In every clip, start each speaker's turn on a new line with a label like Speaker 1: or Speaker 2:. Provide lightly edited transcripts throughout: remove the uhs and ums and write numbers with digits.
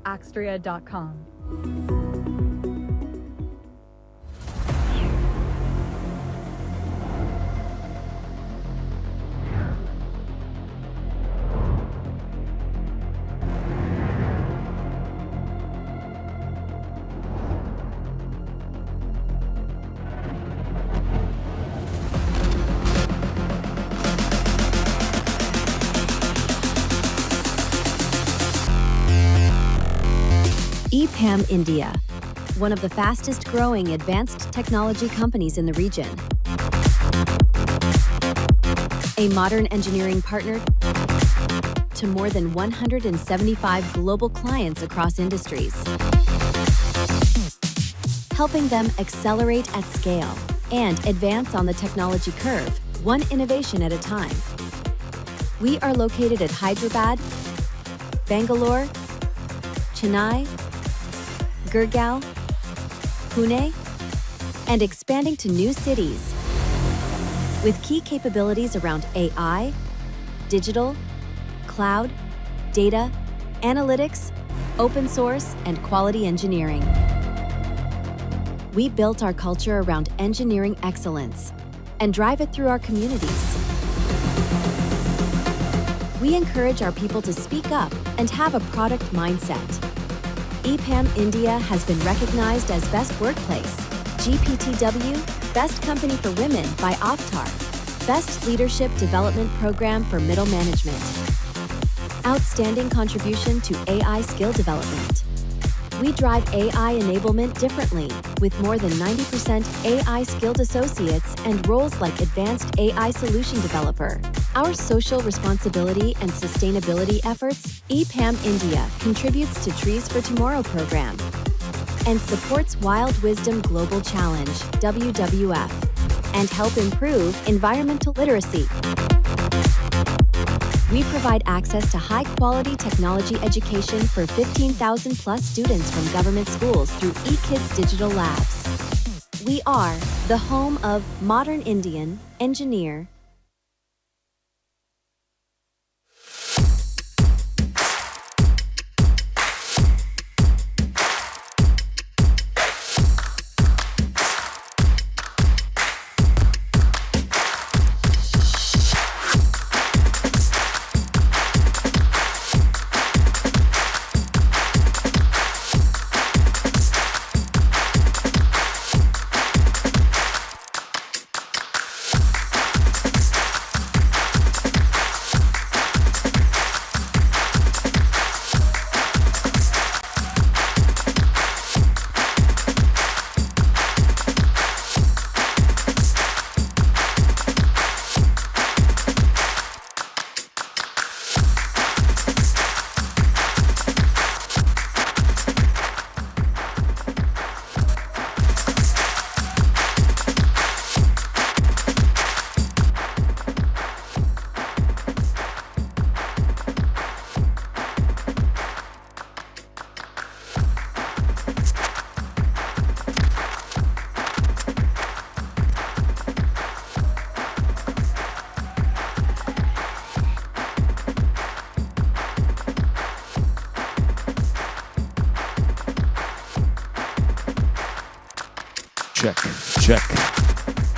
Speaker 1: Axtria.com.
Speaker 2: EPAM India, one of the fastest growing advanced technology companies in the region. A modern engineering partner to more than 175 global clients across industries, helping them accelerate at scale and advance on the technology curve, one innovation at a time. We are located at Hyderabad, Bangalore, Chennai, Gurgaon, Pune, and expanding to new cities with key capabilities around AI, digital, cloud, data, analytics, open source, and quality engineering. We built our culture around engineering excellence and drive it through our communities. We encourage our people to speak up and have a product mindset. EPAM India has been recognized as Best Workplace, GPTW, Best Company for Women by Avtar, Best Leadership Development Program for Middle Management, Outstanding Contribution to AI Skill Development. We drive AI enablement differently, with more than 90% AI skilled associates and roles like Advanced AI Solution Developer. Our social responsibility and sustainability efforts, EPAM India contributes to Trees for Tomorrow program and supports Wild Wisdom Global Challenge, WWF, and help improve environmental literacy. We provide access to high-quality technology education for 15,000 plus students from government schools through eKids Digital Labs. We are the home of modern Indian engineer.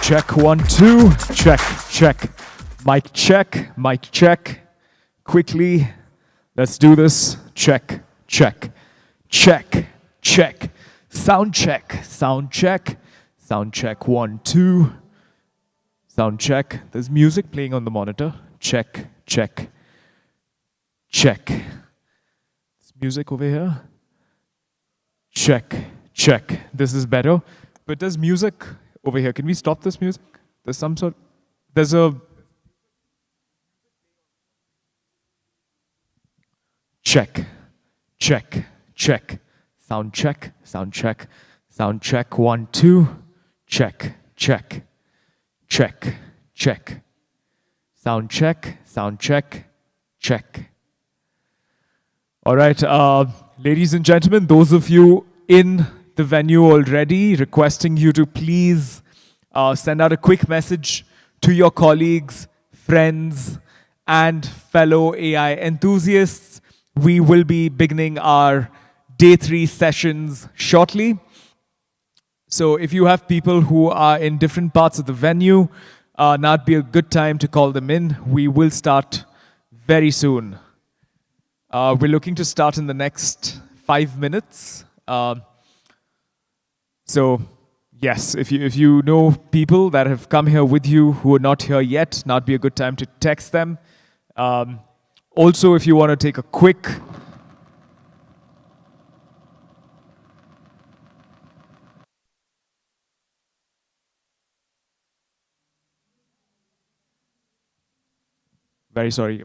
Speaker 3: Check 1 2 check mic check quickly. Let's do this. Check sound check 1 2 sound check. There's music playing on the monitor. Check there's music over here. Check this is better. But there's music over here. Can we stop this music? There's a check. Sound check 1 2 check. Sound check. All right, ladies and gentlemen, those of you in the venue already, requesting you to please send out a quick message to your colleagues, friends, and fellow AI enthusiasts. We will be beginning our day 3 sessions shortly. So if you have people who are in different parts of the venue, now would be a good time to call them in. We will start very soon. We're looking to start in the next 5 minutes. So yes, if you know people that have come here with you who are not here yet, now would be a good time to text them. Also, if you want to take a quick very sorry.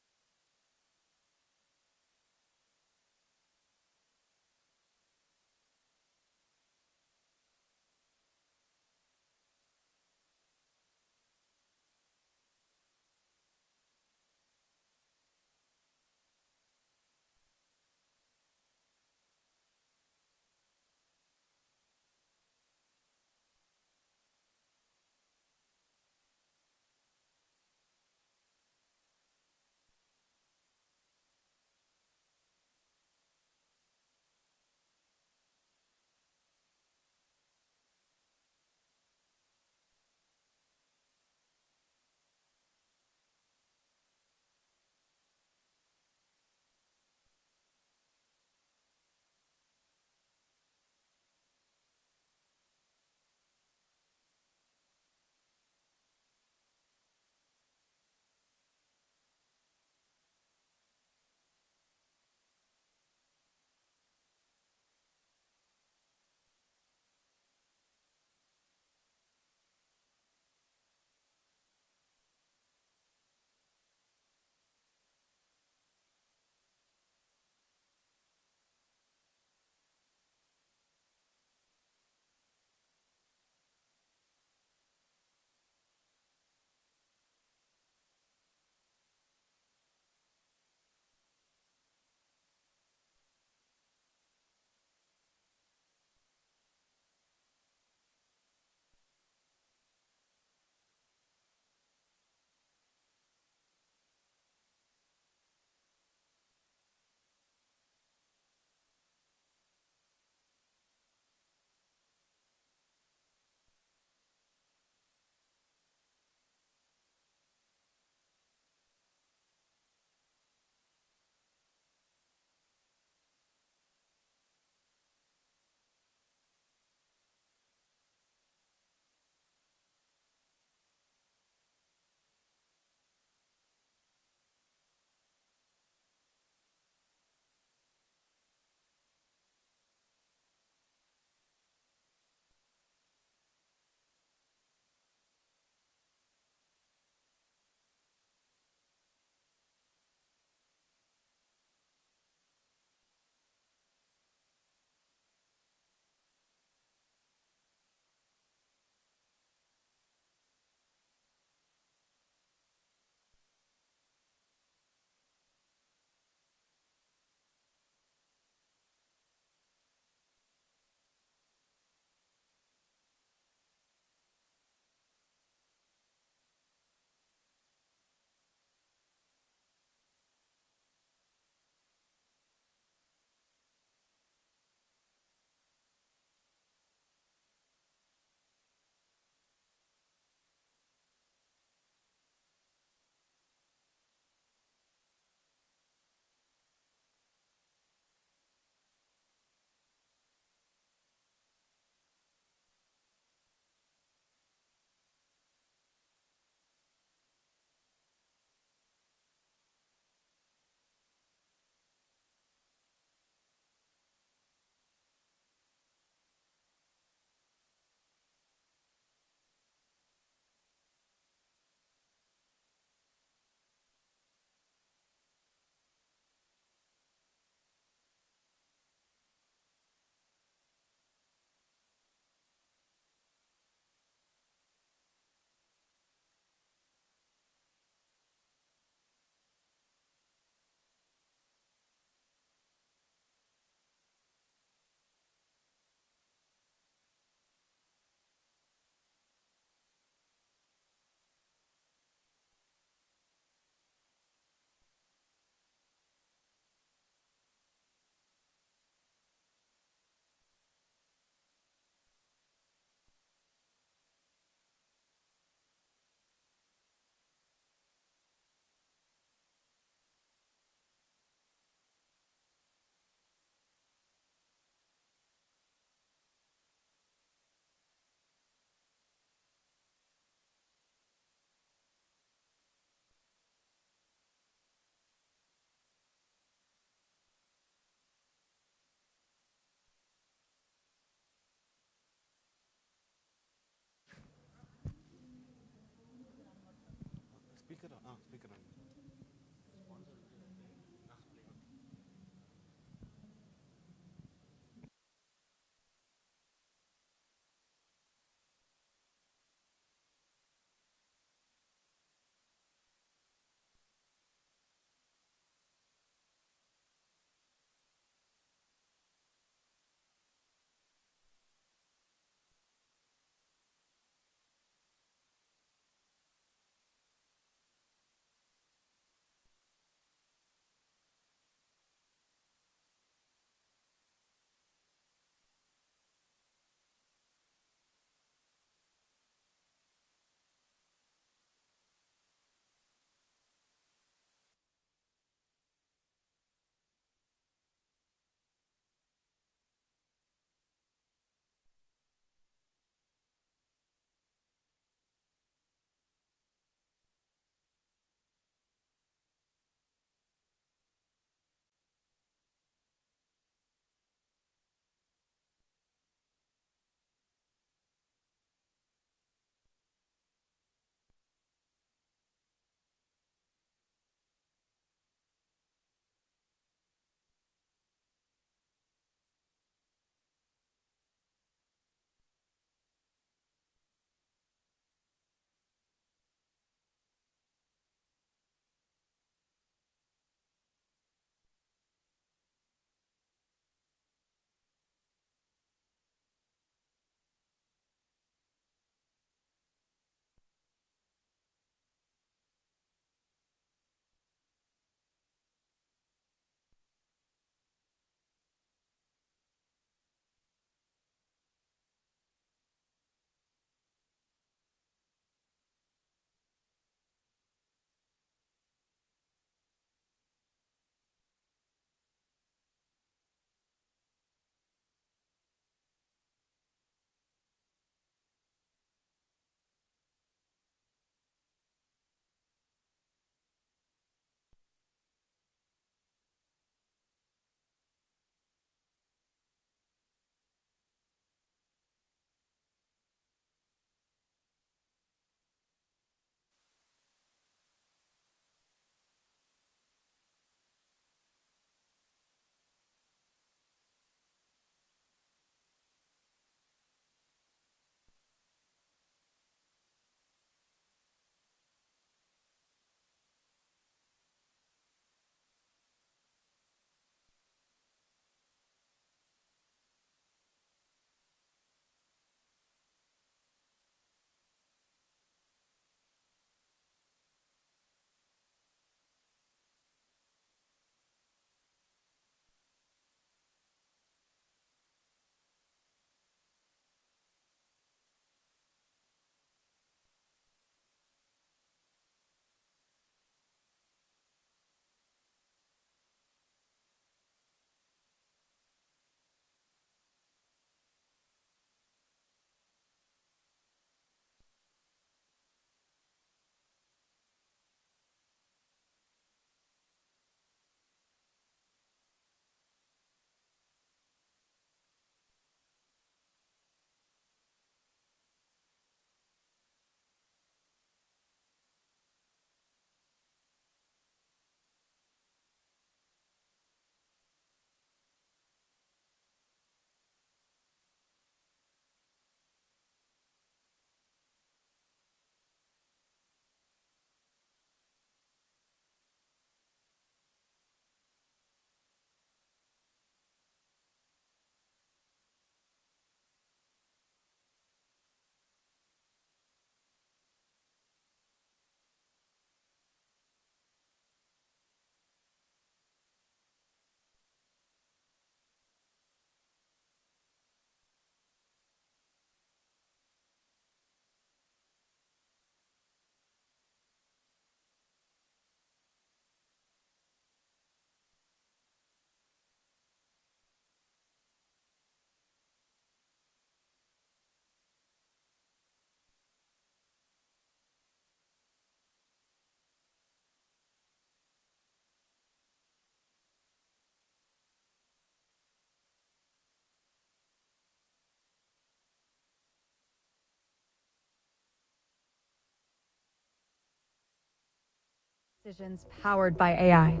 Speaker 1: decisions powered by AI.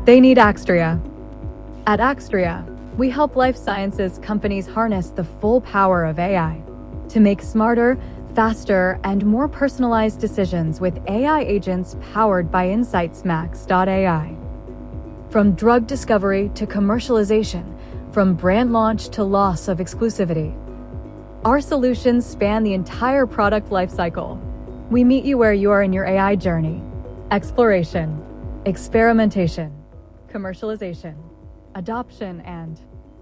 Speaker 1: They need Axtria. At Axtria, we help life sciences companies harness the full power of AI to make smarter, faster, and more personalized decisions with AI agents powered by InsightsMax.ai. From drug discovery to commercialization, from brand launch to loss of exclusivity, our solutions span the entire product lifecycle. We meet you where you are in your AI journey: exploration, experimentation, commercialization, adoption, and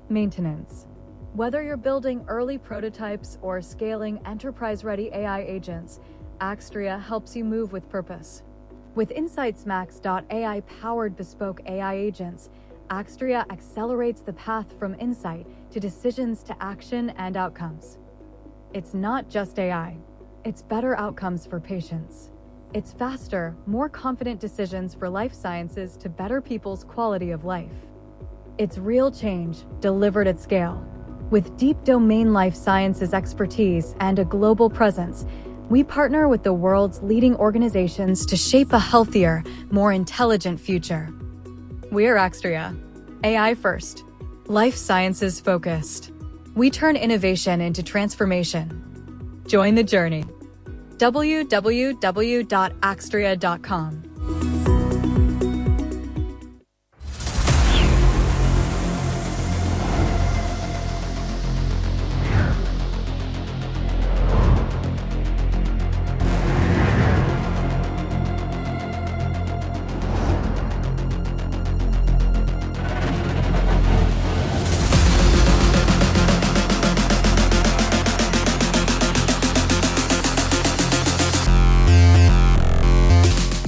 Speaker 1: maintenance. Whether you're building early prototypes or scaling enterprise-ready AI agents, Axtria helps you move with purpose. With InsightsMax.ai powered bespoke AI agents, Axtria accelerates the path from insight to decisions to action and outcomes. It's not just AI, it's better outcomes for patients. It's faster, more confident decisions for life sciences to better people's quality of life. It's real change delivered at scale. With deep domain life sciences expertise and a global presence, we partner with the world's leading organizations to shape a healthier, more intelligent future. We're Axtria, AI first, life sciences focused. We turn innovation into transformation. Join the journey. www.axtria.com.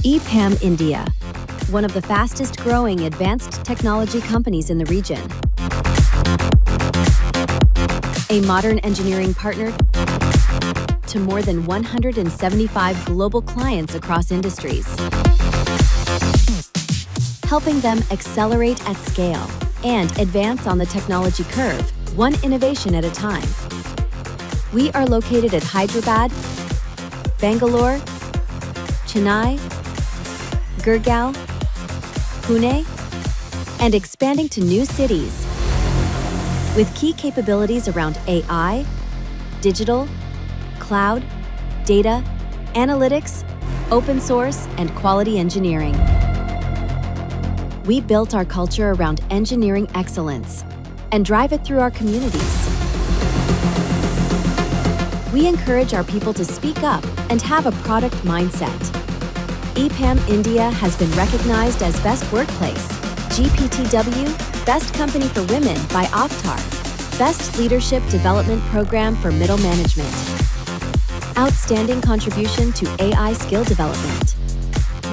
Speaker 2: EPAM India, one of the fastest growing advanced technology companies in the region. A modern engineering partner to more than 175 global clients across industries, helping them accelerate at scale and advance on the technology curve, one innovation at a time. We are located at Hyderabad, Bangalore, Chennai, Gurgaon, Pune, and expanding to new cities. With key capabilities around AI, digital, cloud, data, analytics, open source, and quality engineering. We built our culture around engineering excellence and drive it through our communities. We encourage our people to speak up and have a product mindset. EPAM India has been recognized as Best Workplace, GPTW, Best Company for Women by Avtar, Best Leadership Development Program for Middle Management, Outstanding Contribution to AI Skill Development.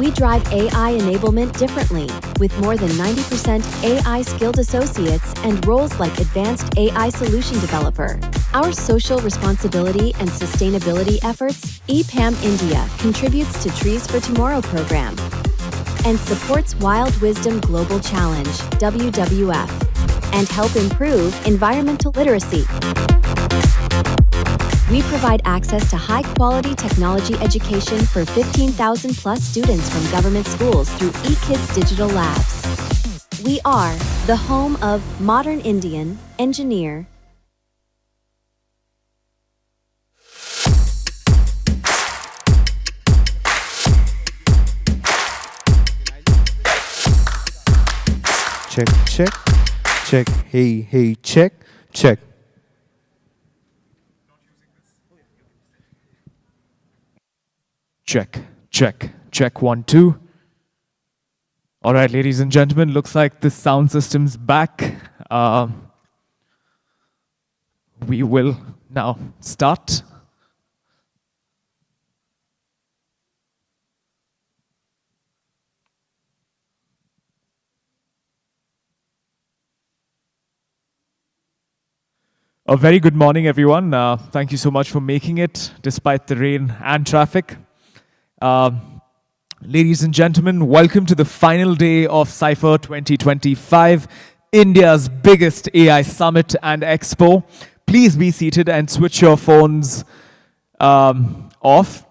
Speaker 2: We drive AI enablement differently, with more than 90% AI skilled associates and roles like Advanced AI Solution Developer. Our social responsibility and sustainability efforts, EPAM India contributes to Trees for Tomorrow program and supports Wild Wisdom Global Challenge, WWF, and help improve environmental literacy. We provide access to high-quality technology education for 15,000 plus students from government schools through eKids Digital Labs. We are the home of modern Indian engineer.
Speaker 4: Check, check, check, hey, check, check.
Speaker 3: Check, check, check, 1, 2. All right, ladies and gentlemen, looks like the sound system's back. We will now start. A very good morning, everyone. Thank you so much for making it, despite the rain and traffic. Ladies and gentlemen, welcome to the final day of Cypher 2025, India's biggest AI summit and expo. Please be seated and switch your phones off.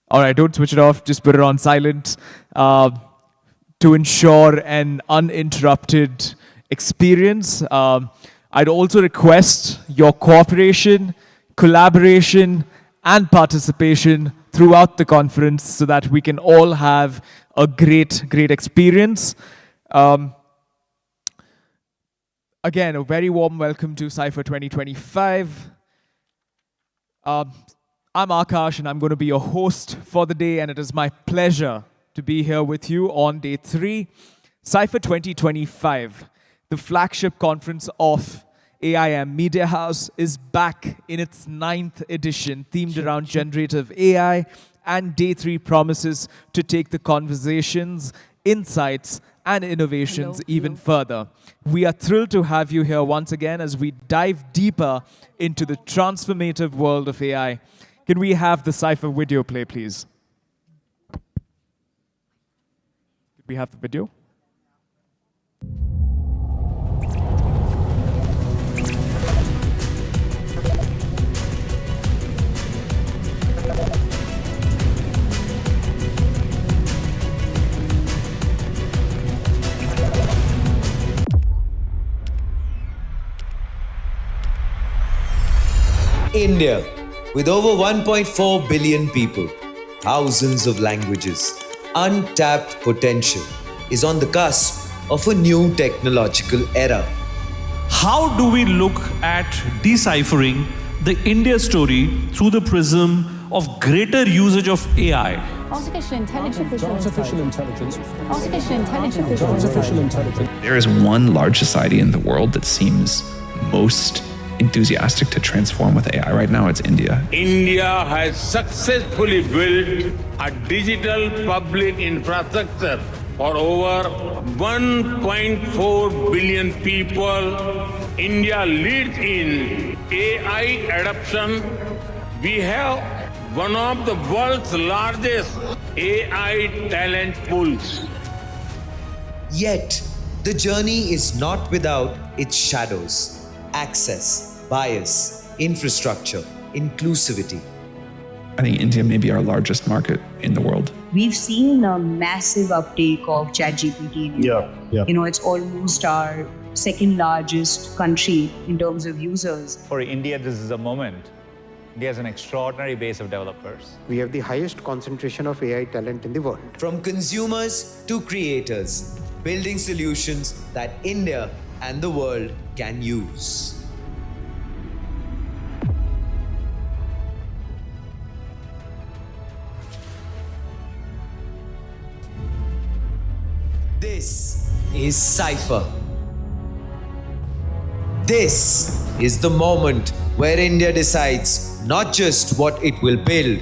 Speaker 3: All right, don't switch it off. Just put it on silent to ensure an uninterrupted experience. I'd also request your cooperation, collaboration, and participation throughout the conference so that we can all have a great experience. Again, a very warm welcome to Cypher 2025. I'm Akash, and I'm going to be your host for the day, and it is my pleasure to be here with you on day 3. Cypher 2025, the flagship conference of AIM Media House, is back in its 9th edition, themed around generative AI, and day 3 promises to take the conversations, insights, and innovations even further. We are thrilled to have you here once again as we dive deeper into the transformative world of AI. Can we have the Cypher video play, please? Could we have the video?
Speaker 5: India, with over 1.4 billion people, thousands of languages, untapped potential, is on the cusp of a new technological era.
Speaker 6: How do we look at deciphering the India story through the prism of greater usage of AI?
Speaker 7: Artificial intelligence.
Speaker 8: Artificial intelligence.
Speaker 7: Artificial intelligence.
Speaker 8: Artificial intelligence.
Speaker 9: There is one large society in the world that seems most enthusiastic to transform with AI right now. It's India.
Speaker 10: India has successfully built a digital public infrastructure for over 1.4 billion people. India leads in AI adoption. We have one of the world's largest AI talent pools.
Speaker 5: Yet, the journey is not without its shadows. Access, bias, infrastructure, inclusivity.
Speaker 9: I think India may be our largest market in the world.
Speaker 11: We've seen a massive uptake of ChatGPT.
Speaker 8: Yeah.
Speaker 11: It's almost our second largest country in terms of users.
Speaker 12: For India, this is a moment. India has an extraordinary base of developers.
Speaker 13: We have the highest concentration of AI talent in the world.
Speaker 5: From consumers to creators, building solutions that India and the world can use. This is Cypher. This is the moment where India decides not just what it will build,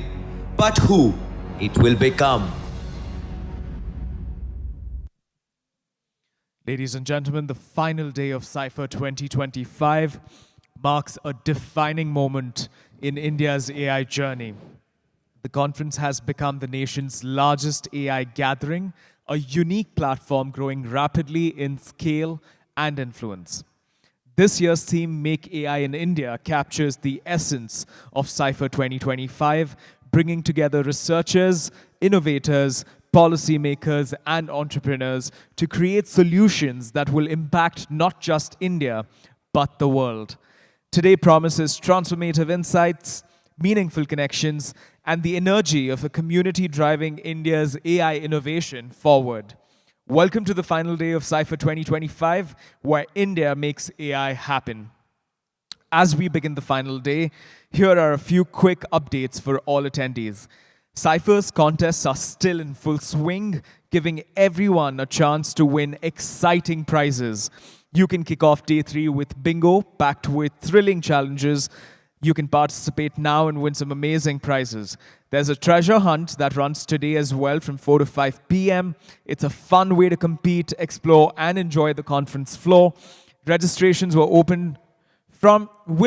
Speaker 5: but who it will become.
Speaker 3: Ladies and gentlemen, the final day of Cypher 2025 marks a defining moment in India's AI journey. The conference has become the nation's largest AI gathering, a unique platform growing rapidly in scale and influence. This year's theme, Make AI in India, captures the essence of Cypher 2025, bringing together researchers, innovators, policymakers, and entrepreneurs to create solutions that will impact not just India, but the world. Today promises transformative insights, meaningful connections, and the energy of a community driving India's AI innovation forward. Welcome to the final day of Cypher 2025, where India makes AI happen. As we begin the final day, here are a few quick updates for all attendees. Cypher's contests are still in full swing, giving everyone a chance to win exciting prizes. You can kick off day 3 with bingo, packed with thrilling challenges. You can participate now and win some amazing prizes. There's a treasure hunt that runs today as well from 4 to 5 p.m. It's a fun way to compete, explore, and enjoy the conference floor. Registrations will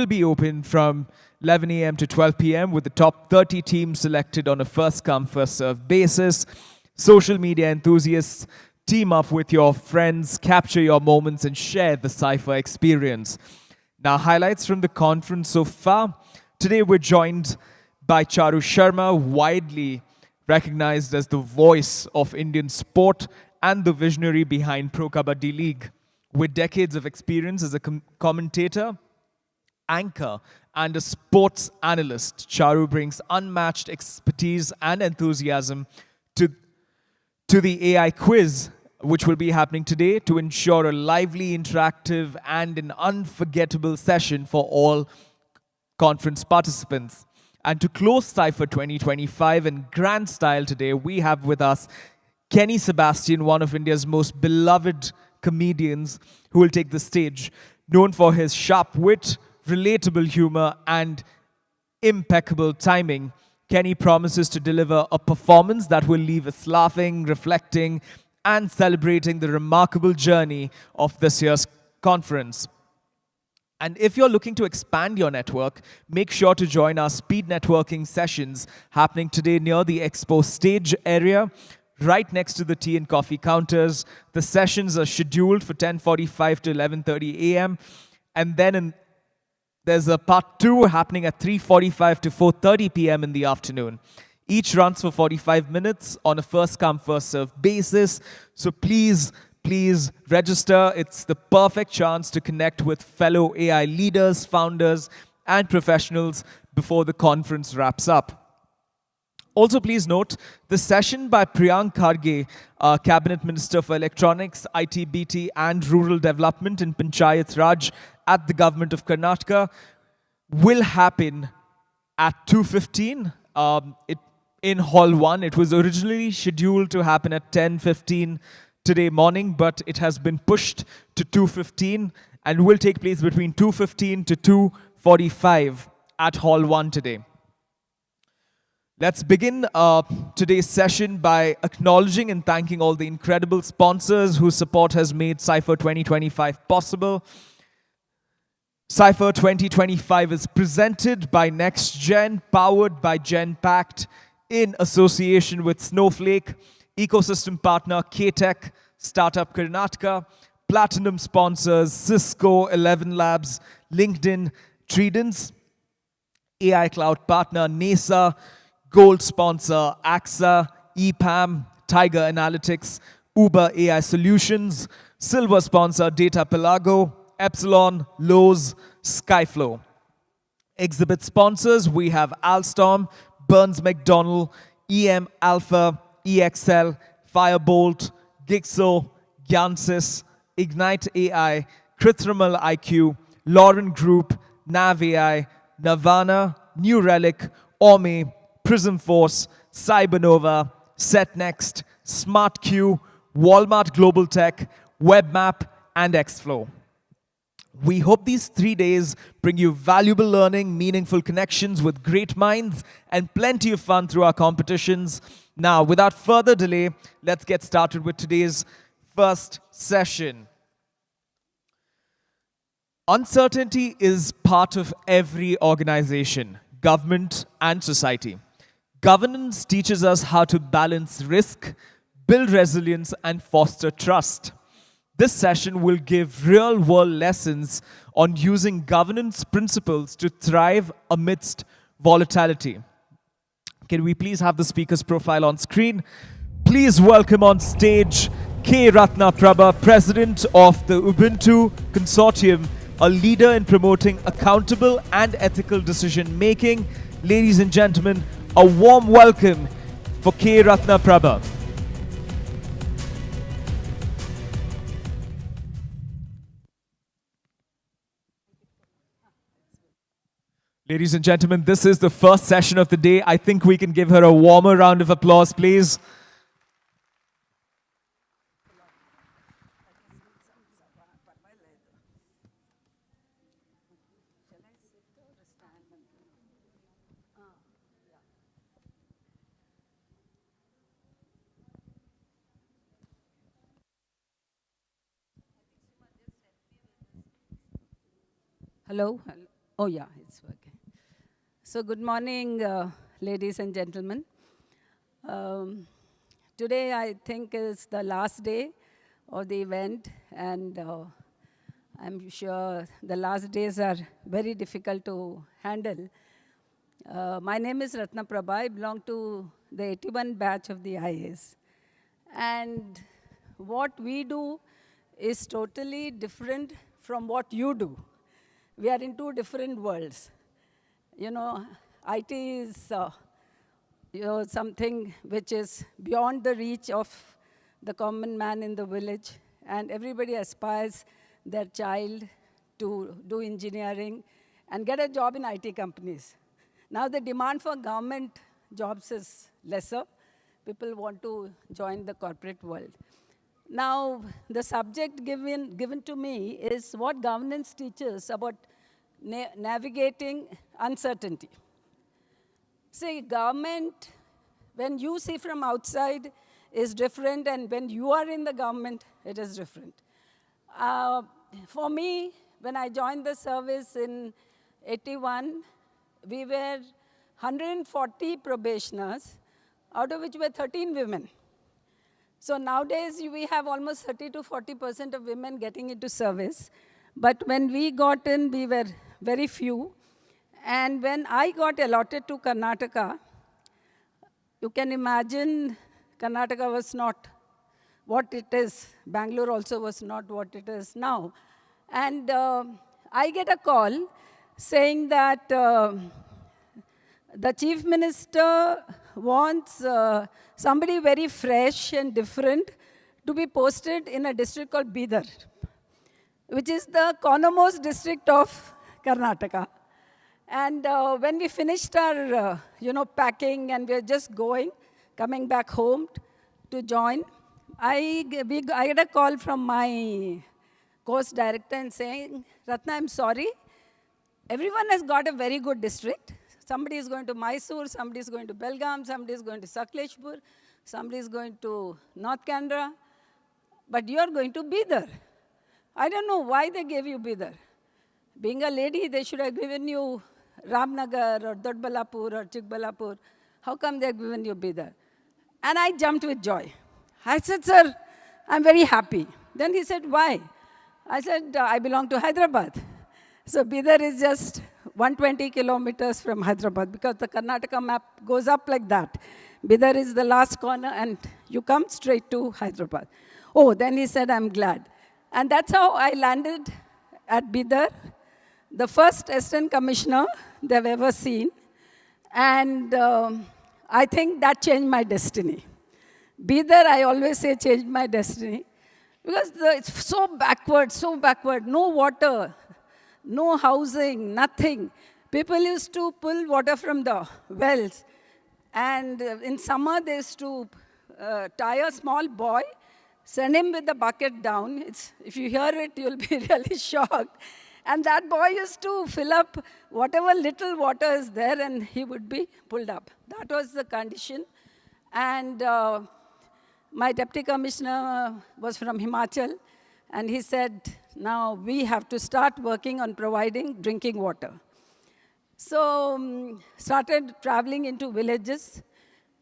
Speaker 3: be open from 11 a.m. to 12 p.m. with the top 30 teams selected on a first-come, first-served basis. Social media enthusiasts, team up with your friends, capture your moments, and share the Cypher experience. Now, highlights from the conference so far. Today, we're joined by Charu Sharma, widely recognized as the voice of Indian sport and the visionary behind Pro Kabaddi League. With decades of experience as a commentator, anchor, and a sports analyst, Charu brings unmatched expertise and enthusiasm to the AI quiz, which will be happening today, to ensure a lively, interactive, and an unforgettable session for all conference participants. And to close Cypher 2025 in grand style today, we have with us Kenny Sebastian, one of India's most beloved comedians, who will take the stage. Known for his sharp wit, relatable humor, and impeccable timing, Kenny promises to deliver a performance that will leave us laughing, reflecting, and celebrating the remarkable journey of this year's conference. And if you're looking to expand your network, make sure to join our speed networking sessions happening today near the Expo stage area, right next to the tea and coffee counters. The sessions are scheduled for 10:45 to 11:30 a.m. And then there's a part 2 happening at 3:45 to 4:30 p.m. in the afternoon. Each runs for 45 minutes on a first-come, first-served basis. So please register. It's the perfect chance to connect with fellow AI leaders, founders, and professionals before the conference wraps up. Also, please note the session by Priyank Kharge, Cabinet Minister for Electronics, IT, BT, and Rural Development in Panchayat Raj at the Government of Karnataka, will happen at 2:15 in Hall 1. It was originally scheduled to happen at 10:15 today morning, but it has been pushed to 2:15 and will take place between 2:15 to 2:45 at Hall 1 today. Let's begin today's session by acknowledging and thanking all the incredible sponsors whose support has made Cypher 2025 possible. Cypher 2025 is presented by NextGen, powered by GenPact, in association with Snowflake, ecosystem partner KTech, Startup Karnataka, platinum sponsors Cisco, 11 Labs, LinkedIn, Tridence, AI cloud partner NASA, gold sponsor AXA, EPAM, Tiger Analytics, Uber AI Solutions, silver sponsor Data Pelago, Epsilon, Lowe's, Skyflow. Exhibit sponsors, we have Alstom, Burns McDonnell, EM Alpha, EXL, Firebolt, Gixo, Gyansys, Ignite AI, Krithramal IQ, Lauren Group, Nav AI, Nirvana, New Relic, Orme, Prism Force, Cybernova, SetNext, SmartQ, Walmart Global Tech, WebMap, and Xflow. We hope these 3 days bring you valuable learning, meaningful connections with great minds, and plenty of fun through our competitions. Now, without further delay, let's get started with today's first session. Uncertainty is part of every organization, government, and society. Governance teaches us how to balance risk, build resilience, and foster trust. This session will give real-world lessons on using governance principles to thrive amidst volatility. Can we please have the speaker's profile on screen? Please welcome on stage K. Ratna Prabha, President of the Ubuntu Consortium, a leader in promoting accountable and ethical decision-making. Ladies and gentlemen, a warm welcome for K. Ratna Prabha. Ladies and gentlemen, this is the first session of the day. I think we can give her a warmer round of applause, please.
Speaker 14: Hello? Oh, yeah, it's working. So good morning, ladies and gentlemen. Today, I think, is the last day of the event, and I'm sure the last days are very difficult to handle. My name is Ratna Prabha. I belong to the 81 batch of the IAs. And what we do is totally different from what you do. We are in two different worlds. You know, IT is something which is beyond the reach of the common man in the village, and everybody aspires their child to do engineering and get a job in IT companies. Now the demand for government jobs is lesser. People want to join the corporate world. Now, the subject given to me is what governance teaches about navigating uncertainty. See, government, when you see from outside, is different, and when you are in the government, it is different. For me, when I joined the service in 81, we were 140 probationers, out of which were 13 women. So nowadays, we have almost 30 to 40% of women getting into service. But when we got in, we were very few. And when I got allotted to Karnataka, you can imagine Karnataka was not what it is. Bangalore also was not what it is now. And I get a call saying that the chief minister wants somebody very fresh and different to be posted in a district called Bidar, which is the cornermost district of Karnataka. And when we finished our packing and we were just coming back home to join, I get a call from my course director and saying, Ratna, I'm sorry, everyone has got a very good district. Somebody is going to Mysore, somebody is going to Belgaum, somebody is going to Sakleshpur, somebody is going to North Canara, but you are going to Bidar. I don't know why they gave you Bidar. Being a lady, they should have given you Ramnagar or Dodbalapur or Chikbalapur. How come they have given you Bidar? And I jumped with joy. I said, sir, I'm very happy. Then he said, why? I said, I belong to Hyderabad. So Bidar is just 120 kilometers from Hyderabad, because the Karnataka map goes up like that. Bidar is the last corner, and you come straight to Hyderabad. Oh, then he said, I'm glad. And that's how I landed at Bidar, the first assistant commissioner they've ever seen. And I think that changed my destiny. Bidar, I always say, changed my destiny, because it's so backward, no water, no housing, nothing. People used to pull water from the wells. And in summer, they used to tie a small boy, send him with the bucket down. If you hear it, you'll be really shocked. And that boy used to fill up whatever little water is there, and he would be pulled up. That was the condition. And my deputy commissioner was from Himachal, and he said, now we have to start working on providing drinking water. So started traveling into villages.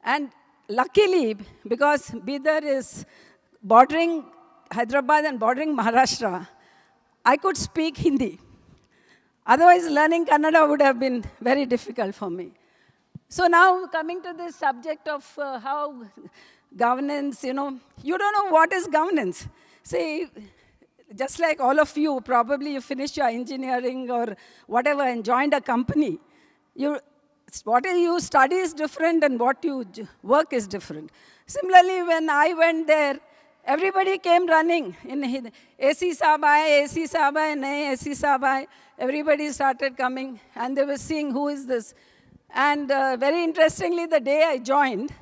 Speaker 14: And luckily, because Bidar is bordering Hyderabad and bordering Maharashtra, I could speak Hindi. Otherwise, learning Kannada would have been very difficult for me. So now coming to this subject of how governance, you don't know what is governance. See, just like all of you, probably you finished your engineering or whatever and joined a company. What you study is different and what you work is different. Similarly, when I went there, everybody came running. In AC Sabai, AC Sabai, nahi AC Sabai. Everybody started coming and they were seeing who is this. And very interestingly, the day I joined,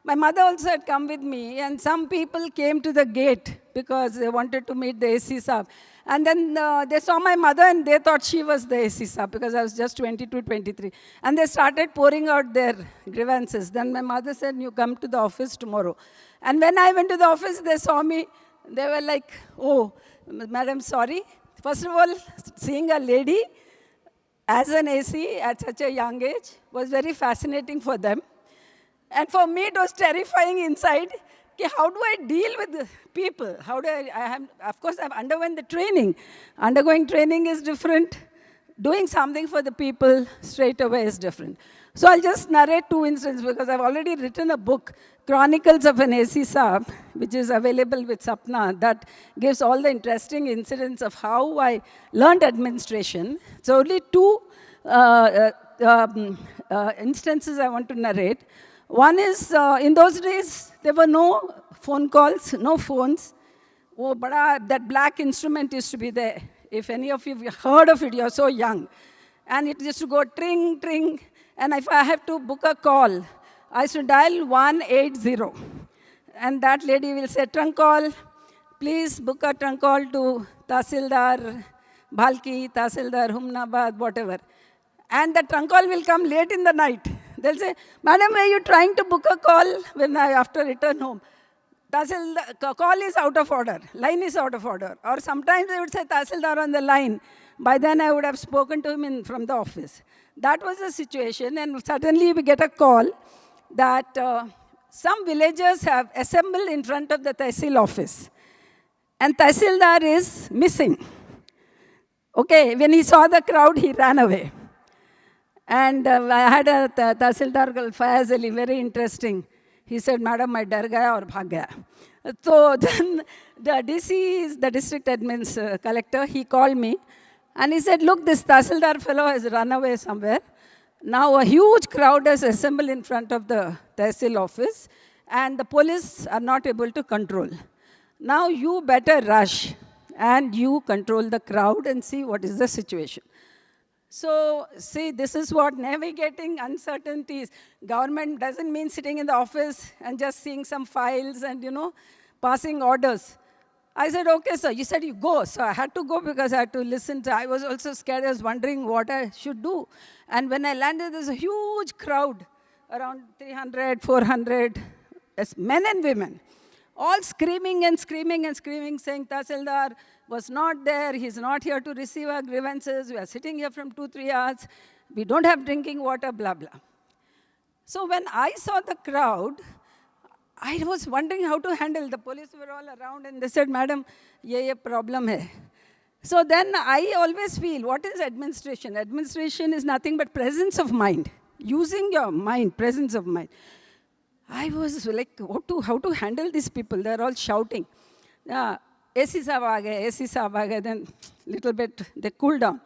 Speaker 14: my mother also had come with me, and some people came to the gate because they wanted to meet the AC Saab. And then they saw my mother and they thought she was the AC Saab because I was just 22, 23. And they started pouring out their grievances. Then my mother said, you come to the office tomorrow. And when I went to the office, they saw me. They were like, oh, madam, sorry. First of all, seeing a lady as an AC at such a young age was very fascinating for them. And for me, it was terrifying inside. How do I deal with the people? How do of course, I've undergone the training. Undergoing training is different. doing something for the people straight away is different. So I'll just narrate two instances because I've already written a book, Chronicles of an AC Saab, which is available with Sapna, that gives all the interesting incidents of how I learned administration. So only two instances I want to narrate. One is, in those days, there were no phone calls, no phones. Oh, but that black instrument used to be there. If any of you have heard of it, you're so young. And it used to go tring, tring. And if I have to book a call, I used to dial 180. And that lady will say, trunk call, please book a trunk call to Tahsildar Bhalki, Tahsildar Humnabad, whatever. And the trunk call will come late in the night. They'll say, madam, were you trying to book a call when I after return home? Tahsildar, call is out of order, line is out of order. Or sometimes they would say Tahsildar on the line. By then I would have spoken to him from the office. That was the situation, and suddenly we get a call that some villagers have assembled in front of the Tehsil office. And Tahsildar is missing. Okay, when he saw the crowd, he ran away. And I had a Tahsildar Fayaz Ali, very interesting. He said, madam, I dar gaya aur bhag gaya. So then the DC, the district admin's collector, he called me. And he said, look, this Tahsildar fellow has run away somewhere. Now a huge crowd has assembled in front of the Tehsil office. And the police are not able to control. Now you better rush. And you control the crowd and see what is the situation. So, see, this is what navigating uncertainties. Government doesn't mean sitting in the office and just seeing some files and, passing orders. I said, okay, sir. You said you go. So I had to go because I had to listen to, I was also scared. I was wondering what I should do. And when I landed, there's a huge crowd, around 300, 400, men and women, all screaming and screaming and screaming, saying, Tahsildar was not there. He's not here to receive our grievances. We are sitting here from 2-3 hours. We don't have drinking water, blah, blah. So when I saw the crowd, I was wondering how to handle. The police were all around and they said, madam, ye problem hai. So then I always feel, what is administration? Administration is nothing but presence of mind. Using your mind, presence of mind. I was like, how to handle these people? They're all shouting. AC Saab aa gaye, AC Saab aa gaye. Then little bit, they cooled down.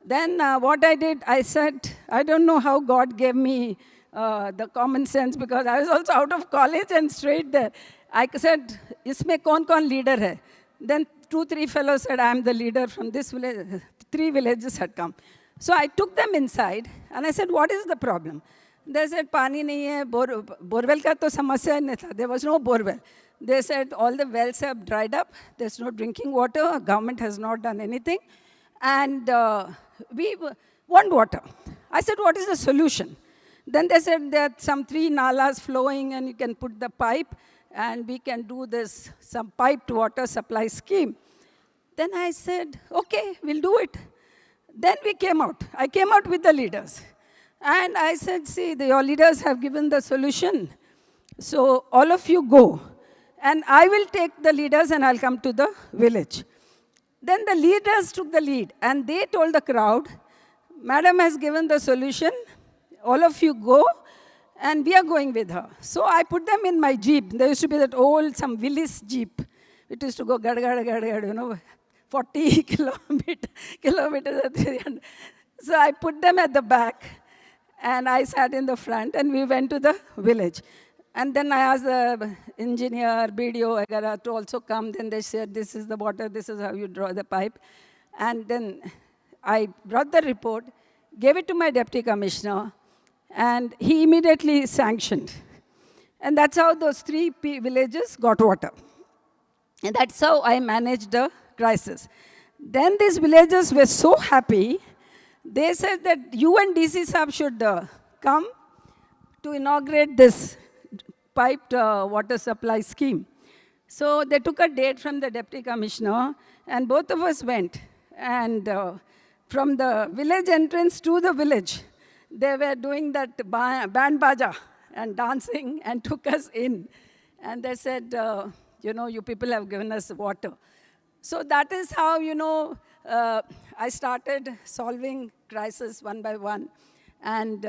Speaker 14: Then what I did, I said, I don't know how God gave me the common sense because I was also out of college and straight there. I said, isme kaun leader hai? Then 2-3 fellows said, I am the leader from this village. 3 villages had come. So I took them inside and I said, what is the problem? They said, pani nahi hai, borewell ka to samasya nahi tha. There was no borewell. They said, all the wells have dried up. There's no drinking water. Government has not done anything. And we want water. I said, what is the solution? Then they said there are some 3 nalas flowing and you can put the pipe and we can do this, some piped water supply scheme. Then I said, okay, we'll do it. Then we came out. I came out with the leaders. And I said, see, your leaders have given the solution. So all of you go. And I will take the leaders and I'll come to the village. Then the leaders took the lead. And they told the crowd, madam has given the solution. All of you go. And we are going with her. So I put them in my jeep. There used to be that old, some Willis jeep. It used to go gad, 40 kilometers. So I put them at the back. And I sat in the front, and we went to the village. And then I asked the engineer, BDO, to also come. Then they said, this is the water, this is how you draw the pipe. And then I brought the report, gave it to my deputy commissioner, and he immediately sanctioned. And that's how those 3 villages got water. And that's how I managed the crisis. Then these villagers were so happy. They said that you and DC Saab should come to inaugurate this piped water supply scheme. So they took a date from the deputy commissioner, and both of us went. And from the village entrance to the village, they were doing that band baja and dancing and took us in. And they said, you people have given us water. So that is how, I started solving crises one by one. And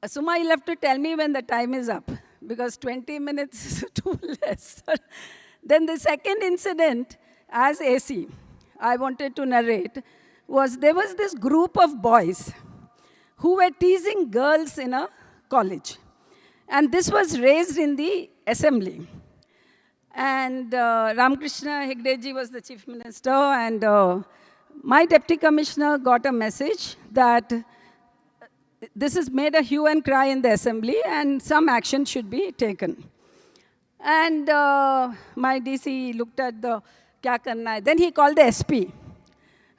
Speaker 14: Suma, you'll have to tell me when the time is up, because 20 minutes is too less. Then the second incident, as AC, I wanted to narrate, was there was this group of boys who were teasing girls in a college. And this was raised in the assembly. And Ramakrishna Hegdeji was the chief minister, and my deputy commissioner got a message that this has made a hue and cry in the assembly, and some action should be taken. And my DC looked at the kya karna hai. Then he called the SP.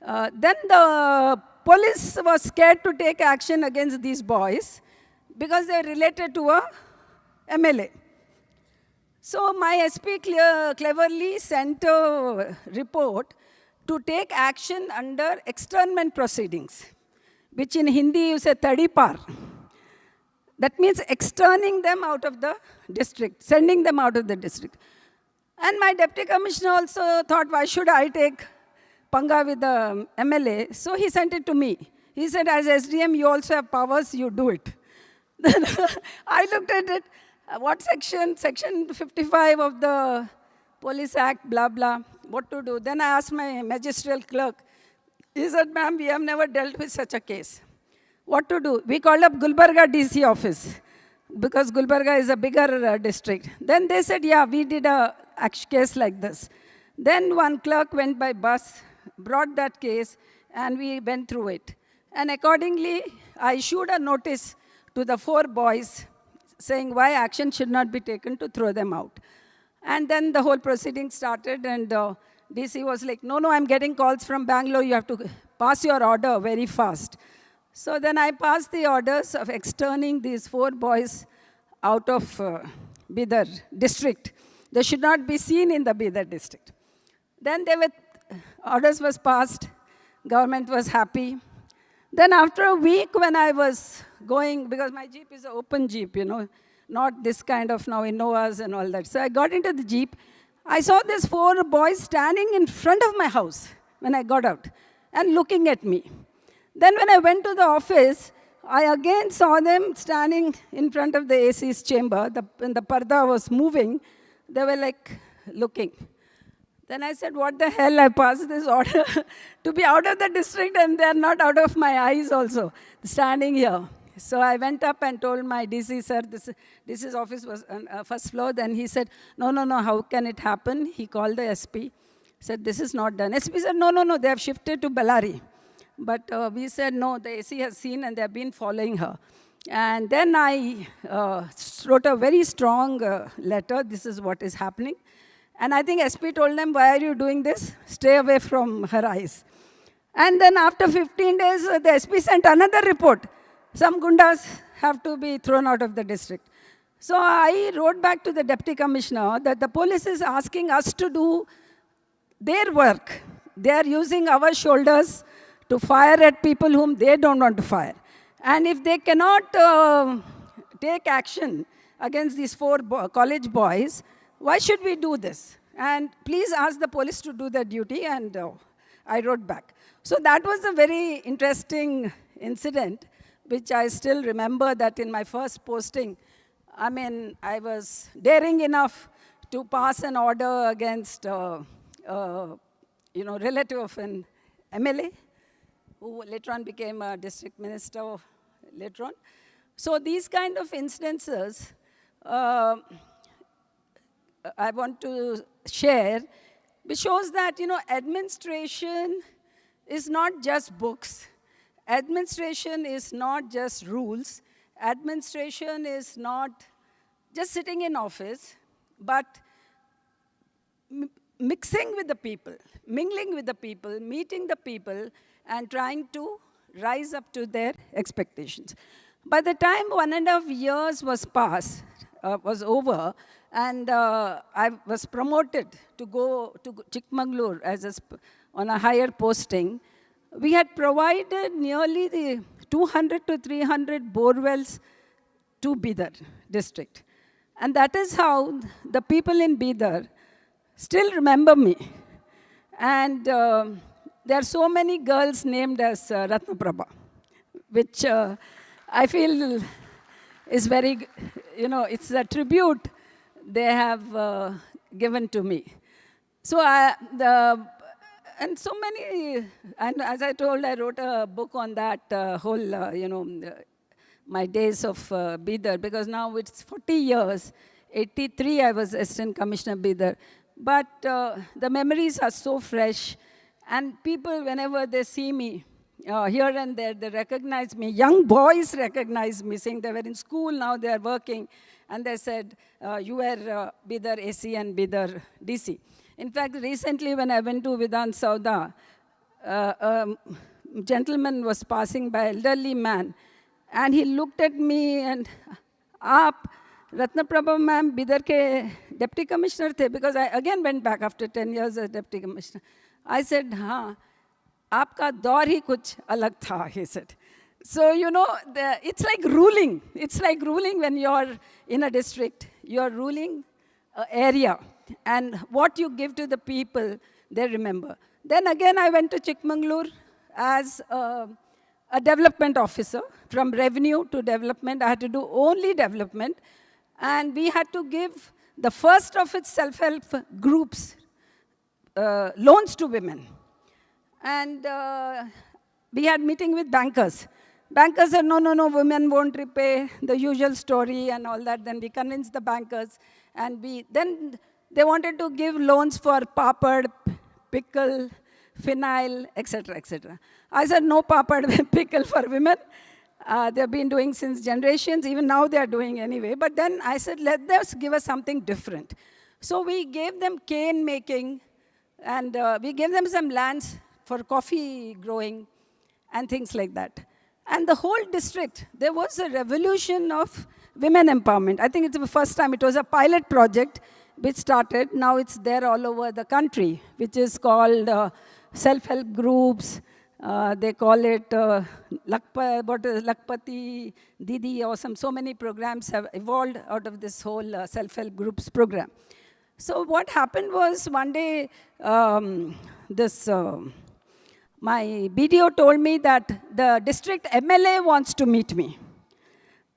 Speaker 14: Then the police was scared to take action against these boys because they are related to a MLA. So my SP cleverly sent a report to take action under externment proceedings, which in Hindi you say tadi par. That means externing them out of the district, sending them out of the district. And my deputy commissioner also thought, why should I take panga with the MLA? So he sent it to me. He said, as SDM, you also have powers, you do it. Then I looked at it. What section? Section 55 of the Police Act, blah, blah. What to do? Then I asked my magisterial clerk. He said, ma'am, we have never dealt with such a case. What to do? We called up Gulbarga DC office, because Gulbarga is a bigger district. Then they said, yeah, we did a case like this. Then one clerk went by bus, brought that case, and we went through it. And accordingly, I issued a notice to the 4 boys saying why action should not be taken to throw them out. And then the whole proceeding started, and DC was like, no, I'm getting calls from Bangalore, you have to pass your order very fast. So then I passed the orders of externing these 4 boys out of Bidar district. They should not be seen in the Bidar district. Then orders was passed, government was happy. Then after a week when I was going, because my Jeep is an open Jeep, not this kind of now Innovas and all that. So I got into the Jeep. I saw these 4 boys standing in front of my house when I got out and looking at me. Then when I went to the office, I again saw them standing in front of the AC's chamber. When the parda was moving, they were like looking. Then I said, what the hell, I passed this order to be out of the district, and they're not out of my eyes also, standing here. So I went up and told my DC, sir, DC's office was on first floor. Then he said, no, how can it happen? He called the SP, said, this is not done. SP said, no, they have shifted to Bellary. But we said, no, the AC has seen and they have been following her. And then I wrote a very strong letter, this is what is happening. And I think SP told them, why are you doing this? Stay away from her eyes. And then after 15 days, the SP sent another report. Some gundas have to be thrown out of the district. So I wrote back to the deputy commissioner that the police is asking us to do their work. They are using our shoulders to fire at people whom they don't want to fire. And if they cannot take action against these 4 college boys, why should we do this? And please ask the police to do their duty, and I wrote back. So that was a very interesting incident, which I still remember that in my first posting, I was daring enough to pass an order against, relative of an MLA, who later on became a district minister later on. So these kind of instances, I want to share, which shows that, administration is not just books. Administration is not just rules. Administration is not just sitting in office, but mixing with the people, mingling with the people, meeting the people, and trying to rise up to their expectations. By the time 1.5 years was over, and I was promoted to go to Chikmagalur on a higher posting, we had provided nearly the 200 to 300 borewells to Bidar district. And that is how the people in Bidar still remember me. And there are so many girls named as Ratnaprabha, which I feel is very, it's a tribute they have given to me. So and so many, and as I told, I wrote a book on that whole, my days of Bidar, because now it's 40 years. 83, I was Assistant Commissioner Bidar. But the memories are so fresh, and people, whenever they see me, here and there, they recognize me. Young boys recognize me, saying they were in school, now they are working. And they said, you were Bidar AC and Bidar DC. In fact, recently when I went to Vidhan Sauda, a gentleman was passing by, elderly man, and he looked at me and, Aap, Ratnaprabha ma'am, Bidar ke deputy commissioner the, because I again went back after 10 years as deputy commissioner. I said, हाँ, आपका दौर ही कुछ अलग था, he said. So, it's like ruling. It's like ruling when you're in a district. You're ruling an area. And what you give to the people, they remember. Then again, I went to Chikmagalur as a development officer. From revenue to development, I had to do only development. And we had to give the first of its self-help groups loans to women. And we had meeting with bankers. Bankers said, no, women won't repay, the usual story and all that. Then we convinced the bankers. And then they wanted to give loans for papad, pickle, phenyl, etc., etc. I said, no papad, pickle for women. They've been doing since generations. Even now they are doing anyway. But then I said, let them give us something different. So we gave them cane making, and we gave them some lands for coffee growing and things like that. And the whole district, there was a revolution of women empowerment. I think it's the first time. It was a pilot project which started. Now it's there all over the country, which is called self-help groups. They call it Lakpati, Didi, or so many programs have evolved out of this whole self-help groups program. So what happened was one day, my BDO told me that the district MLA wants to meet me.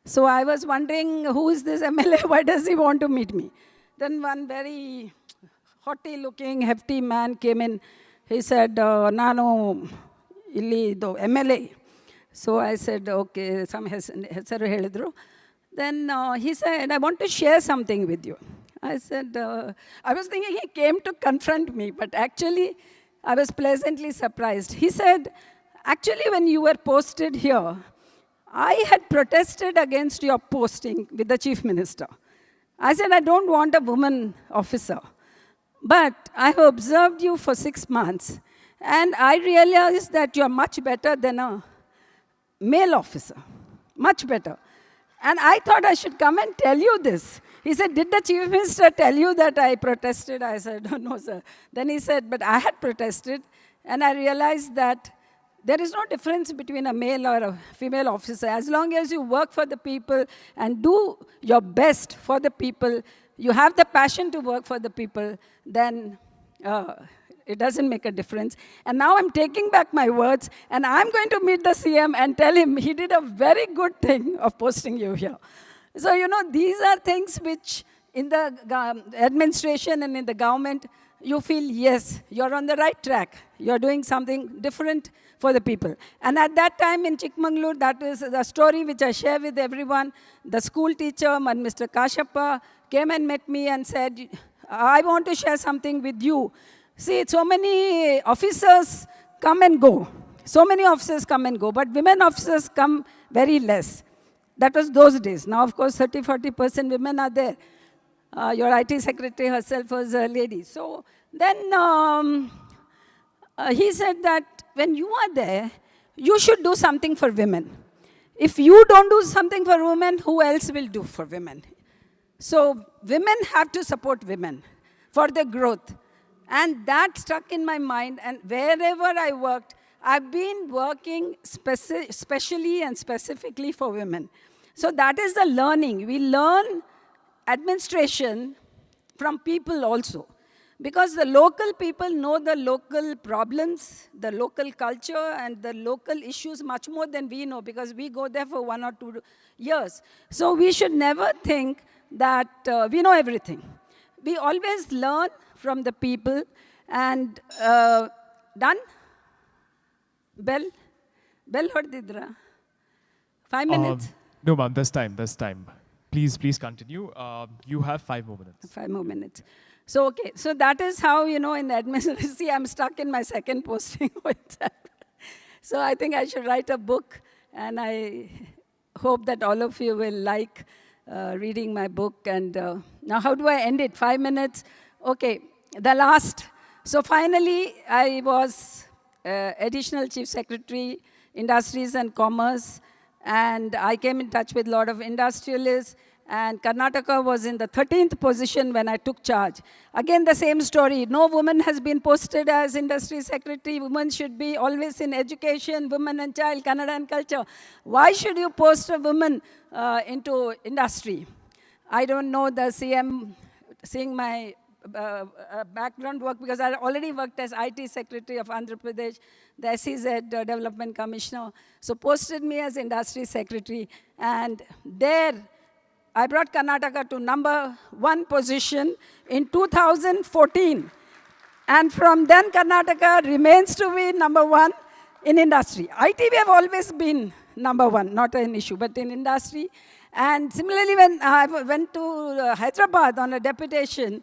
Speaker 14: So I was wondering, who is this MLA? Why does he want to meet me? Then one very haughty-looking, hefty man came in. He said, Nanu illi do MLA. So I said, okay, some hesaru helidru. Then he said, I want to share something with you. I said, I was thinking he came to confront me, but actually I was pleasantly surprised. He said, actually when you were posted here, I had protested against your posting with the chief minister. I said, I don't want a woman officer. But I have observed you for 6 months, and I realized that you're much better than a male officer. Much better. And I thought I should come and tell you this. He said, did the chief minister tell you that I protested? I said, oh, no, sir. Then he said, but I had protested, and I realized that there is no difference between a male or a female officer. As long as you work for the people and do your best for the people, you have the passion to work for the people, then it doesn't make a difference. And now I'm taking back my words, and I'm going to meet the CM and tell him he did a very good thing of posting you here. So, these are things which in the administration and in the government, you feel, yes, you're on the right track. You're doing something different for the people. And at that time in Chikmagalur, that is the story which I share with everyone. The school teacher, Mr. Kashappa, came and met me and said, I want to share something with you. See, so many officers come and go. So many officers come and go, but women officers come very less. That was those days. Now, of course, 30-40% women are there. Your IT secretary herself was a lady. So then he said that when you are there, you should do something for women. If you don't do something for women, who else will do for women? So women have to support women for their growth. And that stuck in my mind. And wherever I worked, I've been working specially and specifically for women. So that is the learning. We learn administration from people also. Because the local people know the local problems, the local culture, and the local issues much more than we know, because we go there for 1 or 2 years. So we should never think that we know everything. We always learn from the people. And done? Bell ಹೊಡೆದಿದ್ರಾ? 5 minutes?
Speaker 3: No, ma'am, this time. Please continue. You have 5 more minutes.
Speaker 14: 5 more minutes. So, okay. So that is how, in the administration, see, I'm stuck in my second posting with that. So I think I should write a book, and I hope that all of you will like reading my book. And now how do I end it? 5 minutes? Okay, the last. So finally, I was Additional Chief Secretary, Industries and Commerce, and I came in touch with a lot of industrialists, and Karnataka was in the 13th position when I took charge. Again, the same story. No woman has been posted as Industry Secretary. Women should be always in education, women and child, Kannada and culture. Why should you post a woman into industry? I don't know the CM seeing my background work, because I already worked as IT Secretary of Andhra Pradesh, the SEZ Development Commissioner, so posted me as Industry Secretary. And there, I brought Karnataka to #1 position in 2014. And from then, Karnataka remains to be #1 in industry. IT, we have always been #1, not an issue, but in industry. And similarly, when I went to Hyderabad on a deputation,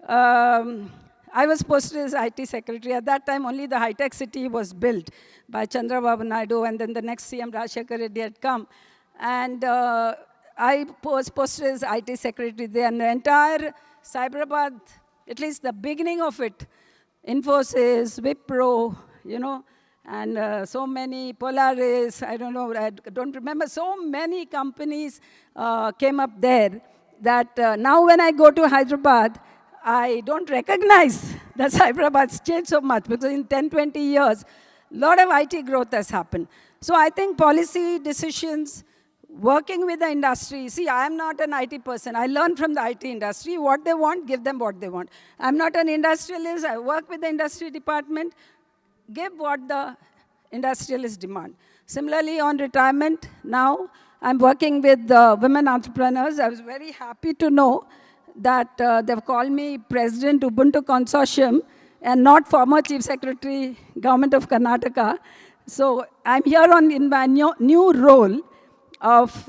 Speaker 14: I was posted as IT Secretary. At that time, only the high-tech city was built by Chandrababu Naidu, and then the next CM, Rajshekar Reddy, had come. And I was posted as IT Secretary there, and the entire Cyberabad, at least the beginning of it, Infosys, Wipro, and so many, Polaris, I don't remember, so many companies came up there that now when I go to Hyderabad, I don't recognize that Cyberabad's changed so much, because in 10, 20 years, a lot of IT growth has happened. So I think policy decisions, working with the industry. See, I am not an IT person. I learn from the IT industry. What they want, give them what they want. I'm not an industrialist. I work with the industry department. Give what the industrialists demand. Similarly, on retirement, now I'm working with women entrepreneurs. I was very happy to know that they've called me President Ubuntu Consortium and not former Chief Secretary, Government of Karnataka. So I'm here in my new role of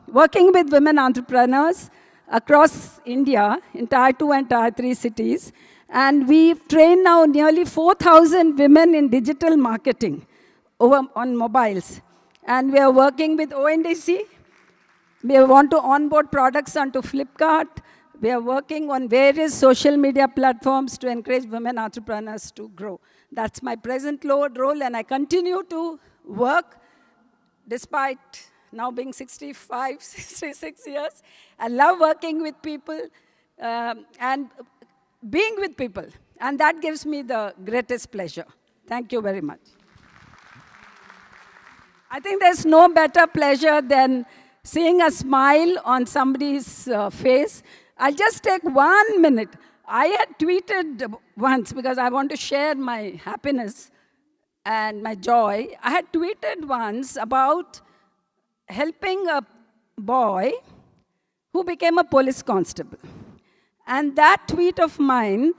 Speaker 14: working with women entrepreneurs across India, in Tier 2 and Tier 3 cities. And we've trained now nearly 4,000 women in digital marketing on mobiles. And we are working with ONDC. We want to onboard products onto Flipkart. We are working on various social media platforms to encourage women entrepreneurs to grow. That's my present role, and I continue to work despite now being 65, 66 years. I love working with people and being with people, and that gives me the greatest pleasure. Thank you very much. I think there's no better pleasure than seeing a smile on somebody's face. I'll just take 1 minute. I had tweeted once, because I want to share my happiness and my joy. I had tweeted once about helping a boy who became a police constable. And that tweet of mine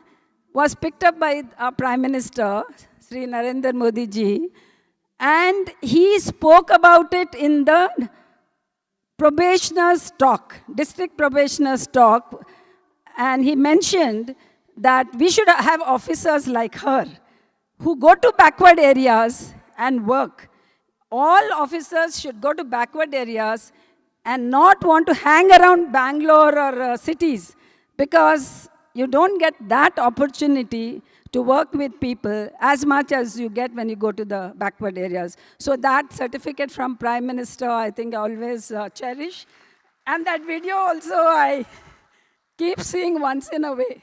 Speaker 14: was picked up by our Prime Minister, Sri Narendra Modi ji, and he spoke about it in the probationer's talk, district probationer's talk, and he mentioned that we should have officers like her who go to backward areas and work. All officers should go to backward areas and not want to hang around Bangalore or cities, because you don't get that opportunity to work with people as much as you get when you go to the backward areas. So that certificate from Prime Minister, I think I always cherish. And that video also I keep seeing once in a way,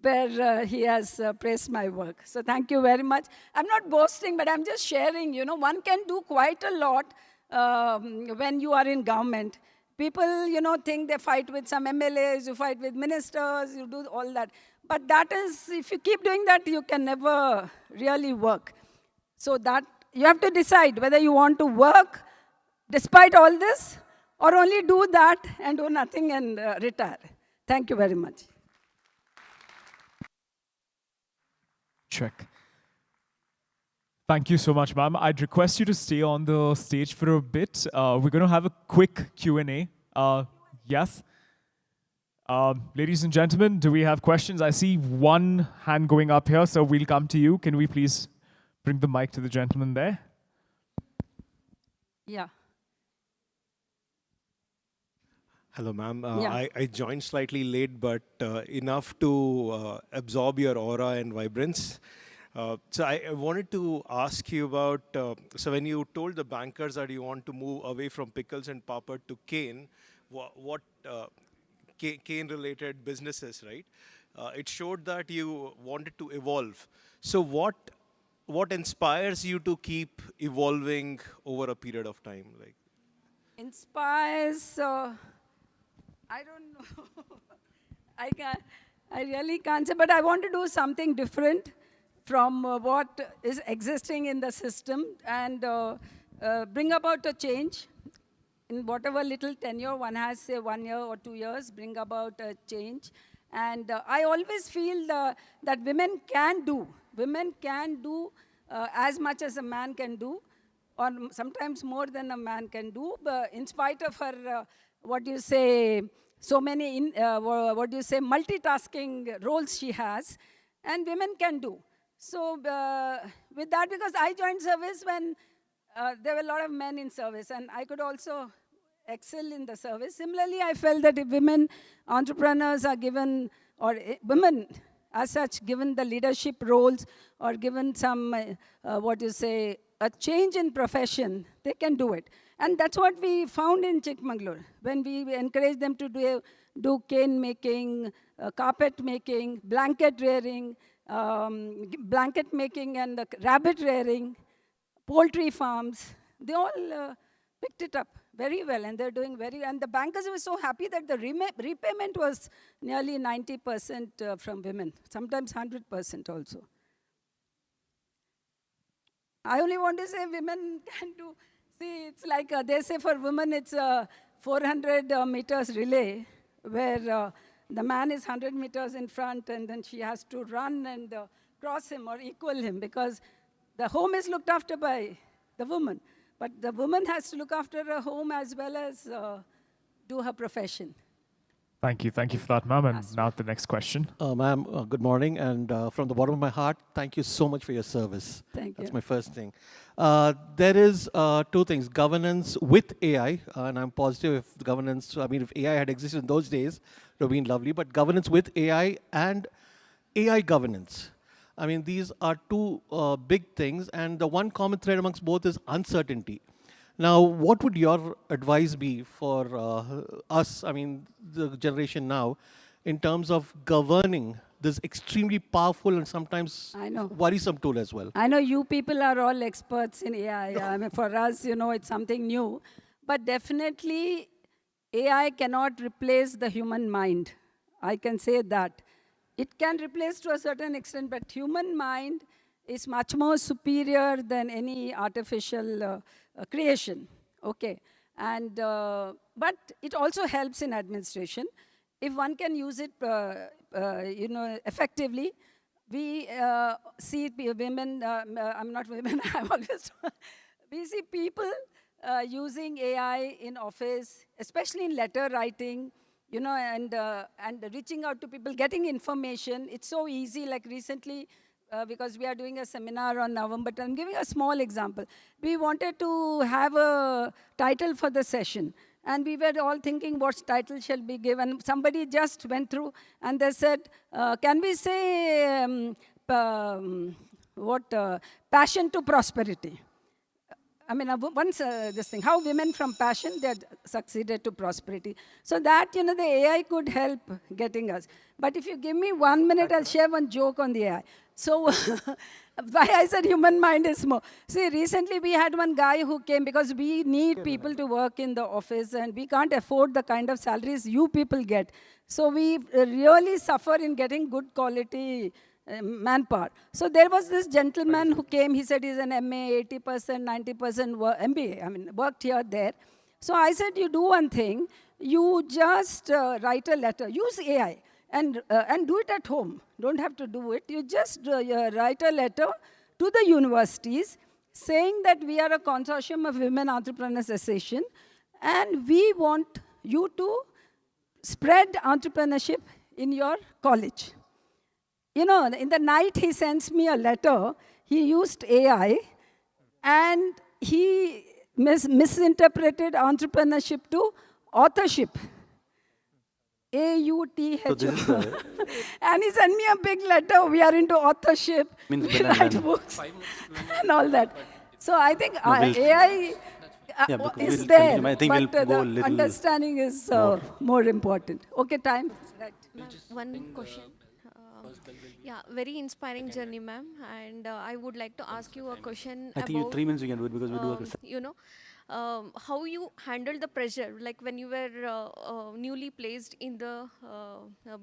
Speaker 14: where he has praised my work. So thank you very much. I'm not boasting, but I'm just sharing. One can do quite a lot when you are in government. People, think they fight with some MLAs, you fight with ministers, you do all that. But that is, if you keep doing that, you can never really work. So that you have to decide whether you want to work despite all this, or only do that and do nothing and retire. Thank you very much.
Speaker 3: Check. Thank you so much, ma'am. I'd request you to stay on the stage for a bit. We're going to have a quick Q&A. Yes? Ladies and gentlemen, do we have questions? I see one hand going up here, so we'll come to you. Can we please bring the mic to the gentleman there?
Speaker 14: Yeah.
Speaker 15: Hello, ma'am.
Speaker 14: Yeah.
Speaker 15: I joined slightly late, but enough to absorb your aura and vibrance. So I wanted to ask you about, so when you told the bankers that you want to move away from pickles and papad to cane, what cane-related businesses, right? It showed that you wanted to evolve. So what inspires you to keep evolving over a period of time? Like,
Speaker 14: inspires, I don't know. I really can't say, but I want to do something different from what is existing in the system and bring about a change in whatever little tenure one has, say 1 year or 2 years, bring about a change. And I always feel that women can do as much as a man can do, or sometimes more than a man can do, but in spite of her, so many, multitasking roles she has, and women can do. So with that, because I joined service when there were a lot of men in service, and I could also excel in the service. Similarly, I felt that if women entrepreneurs are given, or women as such, given the leadership roles, or given some, a change in profession, they can do it. And that's what we found in Chikmagalur, when we encouraged them to do cane making, carpet making, blanket rearing, blanket making and rabbit rearing, poultry farms. They all picked it up very well, and they're doing and the bankers were so happy that the repayment was nearly 90% from women, sometimes 100% also. I only want to say women can do, see, it's like they say for women it's a 400 meters relay, where the man is 100 meters in front, and then she has to run and cross him or equal him, because the home is looked after by the woman. But the woman has to look after her home as well as do her profession.
Speaker 3: Thank you for that, ma'am. And now the next question.
Speaker 16: Ma'am, good morning. And from the bottom of my heart, thank you so much for your service.
Speaker 14: Thank you.
Speaker 16: That's my first thing. There is two things: governance with AI, and I'm positive if the governance, if AI had existed in those days, it would have been lovely. But governance with AI and AI governance. These are two big things, and the one common thread amongst both is uncertainty. Now, what would your advice be for us, the generation now, in terms of governing this extremely powerful and sometimes worrisome tool as well?
Speaker 14: I know you people are all experts in AI. For us, it's something new. But definitely, AI cannot replace the human mind. I can say that. It can replace to a certain extent, but human mind is much more superior than any artificial creation. Okay, and but it also helps in administration if one can use it, effectively. We see women. I'm not women. I'm always. We see people using AI in office, especially in letter writing. And reaching out to people, getting information. It's so easy. Like recently, because we are doing a seminar on November 10th, I'm giving a small example. We wanted to have a title for the session. And we were all thinking what title shall be given. Somebody just went through and they said, can we say passion to prosperity? this thing, how women from passion, they had succeeded to prosperity. So that, the AI could help getting us. But if you give me 1 minute, I'll share one joke on the AI. So why I said human mind is more. See, recently we had one guy who came because we need people to work in the office and we can't afford the kind of salaries you people get. So we really suffer in getting good quality manpower. So there was this gentleman who came, he said he's an MA, 80%, 90% MBA, worked here, there. So I said, you do one thing, you just write a letter, use AI, and do it at home. Don't have to do it. You just write a letter to the universities saying that we are a consortium of Women Entrepreneurs Association, and we want you to spread entrepreneurship in your college. In the night, he sends me a letter. He used AI, and he misinterpreted entrepreneurship to authorship. AUTHO. And he sent me a big letter. We are into authorship. We write books and all that. So I think AI is there, but the understanding is more important. Okay, time. Right.
Speaker 17: One question. Yeah, very inspiring journey, ma'am. And I would like to ask you a question
Speaker 18: I think
Speaker 17: about,
Speaker 18: 3 minutes we can do it because we do
Speaker 17: how you handled the pressure, like when you were newly placed in the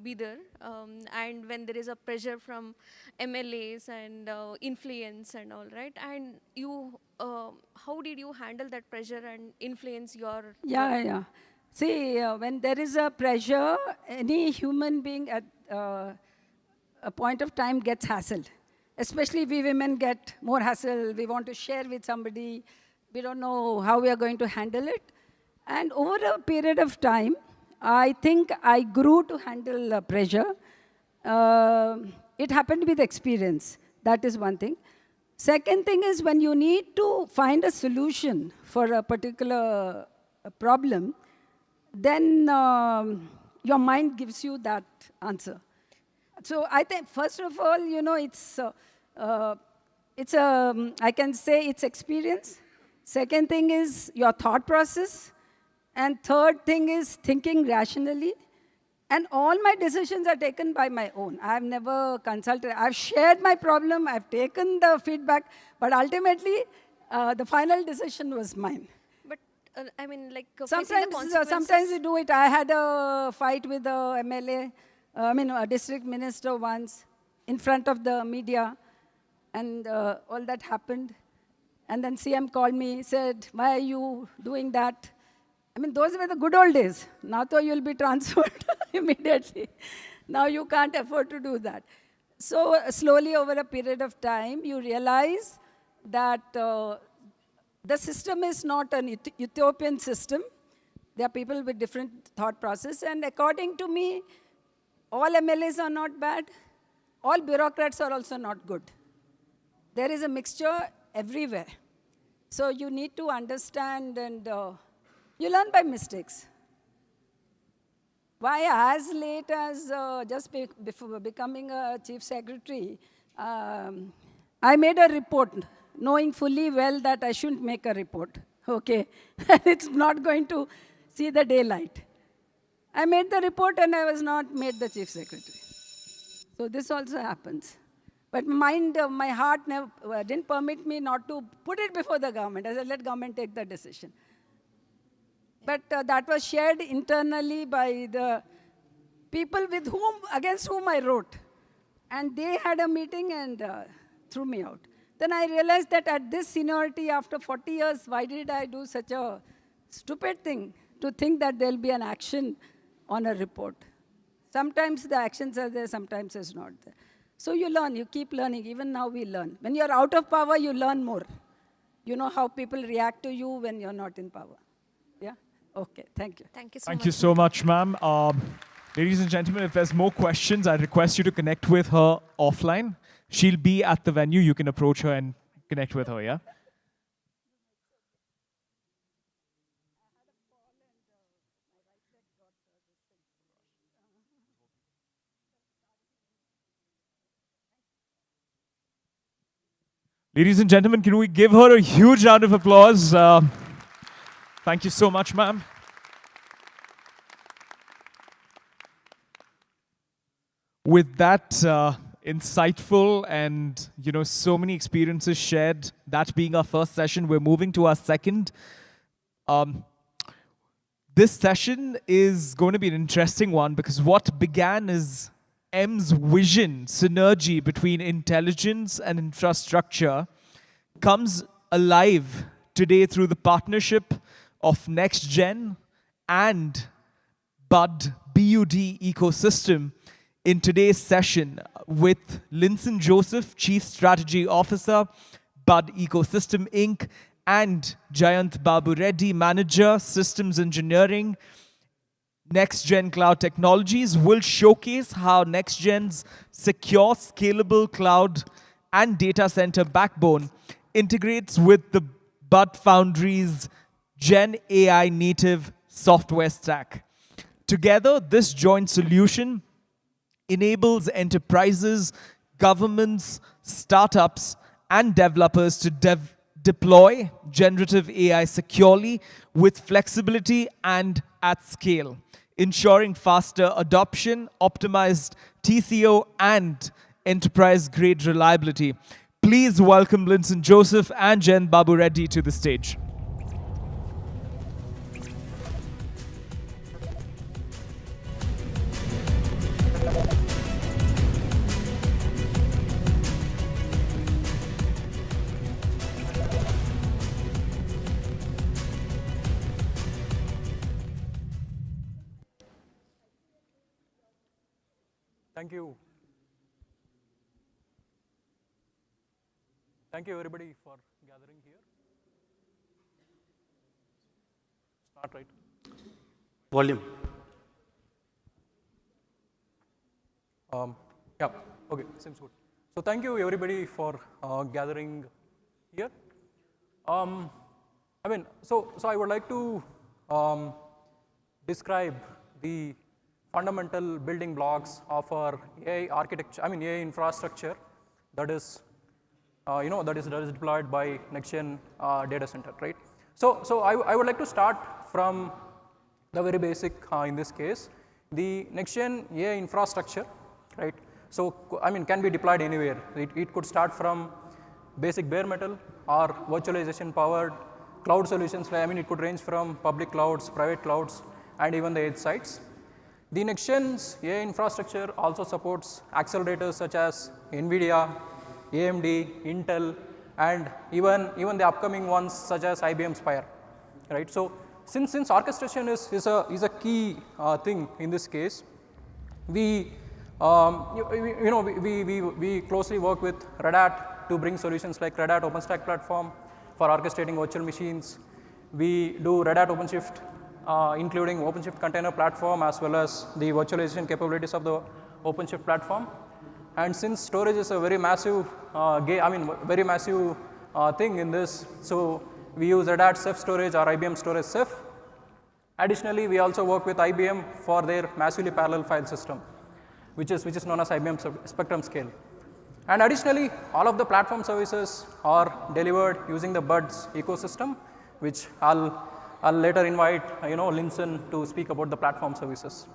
Speaker 17: bidder, and when there is a pressure from MLAs and influence and all, right? And you, how did you handle that pressure and influence your?
Speaker 14: Yeah. See, when there is a pressure, any human being at a point of time gets hassled. Especially we women get more hassle. We want to share with somebody. We don't know how we are going to handle it. And over a period of time, I think I grew to handle pressure. It happened with experience. That is one thing. Second thing is when you need to find a solution for a particular problem, then your mind gives you that answer. So I think, first of all, I can say it's experience. Second thing is your thought process. And third thing is thinking rationally. And all my decisions are taken by my own. I've never consulted. I've shared my problem. I've taken the feedback. But ultimately, the final decision was mine.
Speaker 17: But
Speaker 14: sometimes you do it. I had a fight with a MLA, a district minister once in front of the media. And all that happened. And then CM called me, said, why are you doing that? Those were the good old days. Now though you'll be transferred immediately. Now you can't afford to do that. So slowly over a period of time, you realize that the system is not an utopian system. There are people with different thought process. And according to me, all MLAs are not bad. All bureaucrats are also not good. There is a mixture everywhere. So you need to understand, and you learn by mistakes. Why as late as just before becoming a chief secretary, I made a report knowing fully well that I shouldn't make a report, okay? It's not going to see the daylight. I made the report and I was not made the chief secretary. So this also happens. But my heart didn't permit me not to put it before the government. I said, let government take the decision. But that was shared internally by the people against whom I wrote. And they had a meeting and threw me out. Then I realized that at this seniority, after 40 years, why did I do such a stupid thing to think that there'll be an action on a report? Sometimes the actions are there, sometimes it's not there. So you learn, you keep learning. Even now we learn. When you're out of power, you learn more. You know how people react to you when you're not in power. Yeah? Okay, thank you.
Speaker 17: Thank you so much.
Speaker 3: Thank you so much, ma'am. Ladies and gentlemen, if there's more questions, I request you to connect with her offline. She'll be at the venue. You can approach her and connect with her, yeah? Ladies and gentlemen, can we give her a huge round of applause? Thank you so much, ma'am. With that insightful and so many experiences shared, that being our first session, we're moving to our second. This session is going to be an interesting one because what began as M's vision, synergy between intelligence and infrastructure, comes alive today through the partnership of NextGen and BUD ecosystem in today's session with Linson Joseph, Chief Strategy Officer, BUD Ecosystem Inc., and Jayant Babu Reddy, Manager, Systems Engineering, NextGen Cloud Technologies, will showcase how NextGen's secure, scalable cloud and data center backbone integrates with the BUD Foundry's GenAI native software stack. Together, this joint solution enables enterprises, governments, startups, and developers to deploy generative AI securely with flexibility and at scale, ensuring faster adoption, optimized TCO, and enterprise-grade reliability. Please welcome Linson Joseph and Jen Babu Reddy to the stage.
Speaker 19: Thank you. Thank you everybody for gathering here. Start right.
Speaker 20: Volume.
Speaker 19: Yeah, okay, seems good. So thank you everybody for gathering here. So I would like to describe the fundamental building blocks of our AI architecture, AI infrastructure that is, that is deployed by NextGen data center, right? So I would like to start from the very basic in this case, the NextGen AI infrastructure, right? So can be deployed anywhere. It could start from basic bare metal or virtualization powered cloud solutions. It could range from public clouds, private clouds, and even the edge sites. The NextGen's AI infrastructure also supports accelerators such as NVIDIA, AMD, Intel, and even the upcoming ones such as IBM Spire, right? So since orchestration is a key thing in this case, we closely work with Red Hat to bring solutions like Red Hat OpenStack platform for orchestrating virtual machines. We do Red Hat OpenShift, including OpenShift container platform as well as the virtualization capabilities of the OpenShift platform. And since storage is a very massive, thing in this, so we use Red Hat Ceph storage or IBM storage Ceph. Additionally, we also work with IBM for their massively parallel file system, which is known as IBM Spectrum Scale. And additionally, all of the platform services are delivered using the BUD's ecosystem, which I'll later invite Linson to speak about the platform services.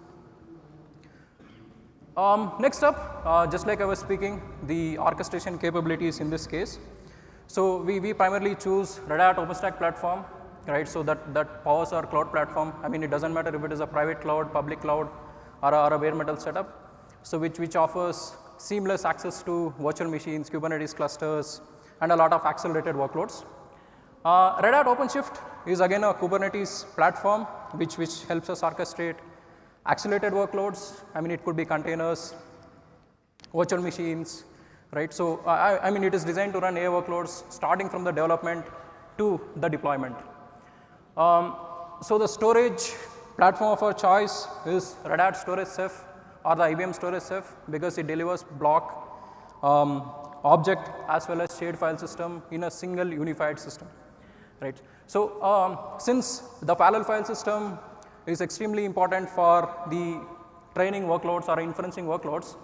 Speaker 19: Next up, just like I was speaking, the orchestration capabilities in this case. So we primarily choose Red Hat OpenStack platform, right? So that powers our cloud platform. It doesn't matter if it is a private cloud, public cloud, or a bare metal setup. So which offers seamless access to virtual machines, Kubernetes clusters, and a lot of accelerated workloads. Red Hat OpenShift is again a Kubernetes platform which helps us orchestrate accelerated workloads. It could be containers, virtual machines, right? So it is designed to run AI workloads starting from the development to the deployment. So the storage platform of our choice is Red Hat Storage Ceph or the IBM Storage Ceph because it delivers block, object as well as shared file system in a single unified system, right? So since the parallel file system is extremely important for the training workloads or inferencing workloads,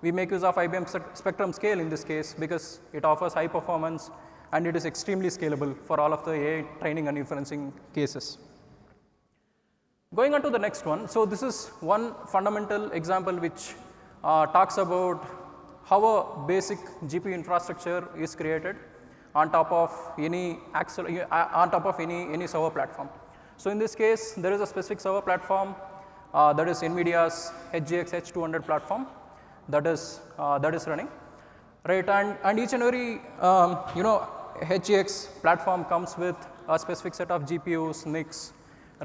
Speaker 19: we make use of IBM Spectrum Scale in this case because it offers high performance and it is extremely scalable for all of the AI training and inferencing cases. Going on to the next one, so this is one fundamental example which talks about how a basic GPU infrastructure is created on top of any server platform. So in this case, there is a specific server platform that is NVIDIA's HGX H200 platform that is running, right? And each and every HGX platform comes with a specific set of GPUs, NICs,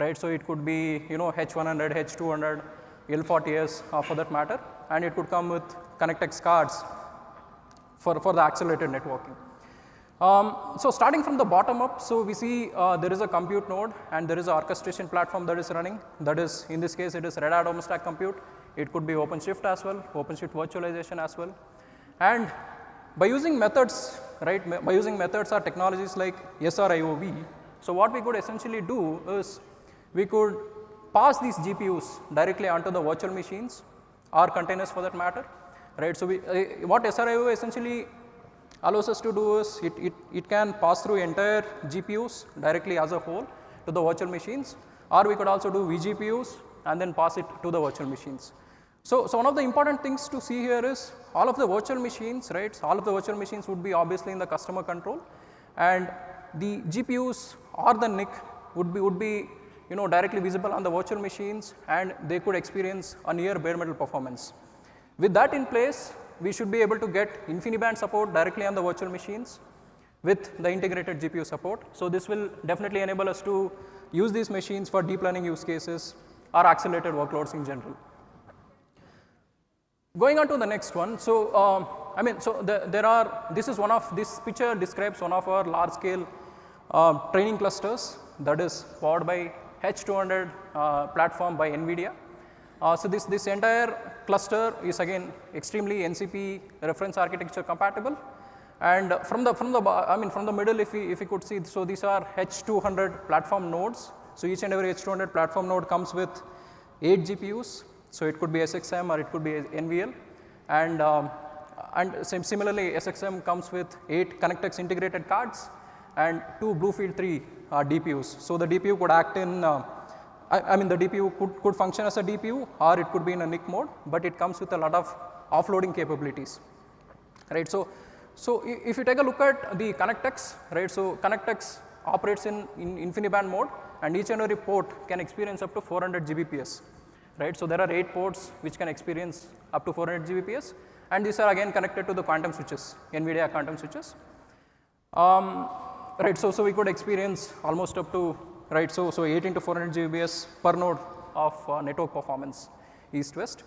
Speaker 19: right? So it could be H100, H200, L40S for that matter, and it could come with ConnectX cards for the accelerated networking. So starting from the bottom up, so we see there is a compute node and there is an orchestration platform that is running. That is, in this case, it is Red Hat OpenStack Compute. It could be OpenShift as well, OpenShift virtualization as well. And by using methods, right, by using methods or technologies like SRIOV, so what we could essentially do is we could pass these GPUs directly onto the virtual machines or containers for that matter, right? So what SRIOV essentially allows us to do is it can pass through entire GPUs directly as a whole to the virtual machines, or we could also do vGPUs and then pass it to the virtual machines. So one of the important things to see here is all of the virtual machines, right? So all of the virtual machines would be obviously in the customer control, and the GPUs or the NIC would be directly visible on the virtual machines, and they could experience a near bare metal performance. With that in place, we should be able to get InfiniBand support directly on the virtual machines with the integrated GPU support. So this will definitely enable us to use these machines for deep learning use cases or accelerated workloads in general. Going on to the next one, so this picture describes one of our large scale training clusters that is powered by H200 platform by NVIDIA. So this entire cluster is again extremely NCP reference architecture compatible, and from the middle, if we could see, so these are H200 platform nodes. So each and every H200 platform node comes with 8 GPUs. So it could be SXM or it could be NVL, and similarly SXM comes with 8 ConnectX integrated cards and 2 Bluefield 3 DPUs. So the DPU could act in the DPU could function as a DPU, or it could be in a NIC mode, but it comes with a lot of offloading capabilities, right? So if you take a look at the ConnectX, right? So ConnectX operates in InfiniBand mode, and each and every port can experience up to 400 Gbps, right? So there are 8 ports which can experience up to 400 Gbps, and these are again connected to the quantum switches, NVIDIA quantum switches, right? So we could experience almost up to, right, so 8 into 400 Gbps per node of network performance east-west.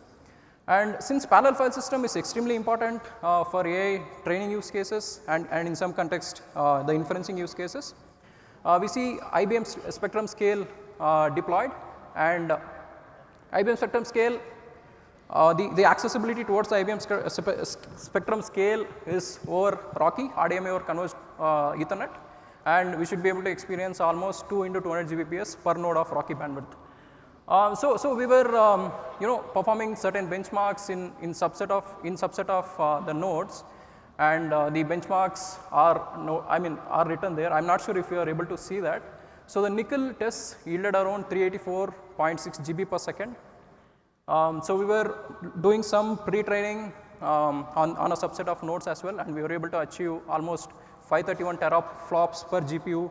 Speaker 19: And since parallel file system is extremely important for AI training use cases and in some context the inferencing use cases, we see IBM Spectrum Scale deployed, and IBM Spectrum Scale, the accessibility towards the IBM Spectrum Scale is over RoCE, RDMA over converged Ethernet, and we should be able to experience almost 2 into 200 Gbps per node of RoCE bandwidth. So we were performing certain benchmarks in subset of the nodes, and the benchmarks are written there. I'm not sure if you are able to see that. So the nickel tests yielded around 384.6 GB per second. So we were doing some pre-training on a subset of nodes as well, and we were able to achieve almost 531 teraflops per GPU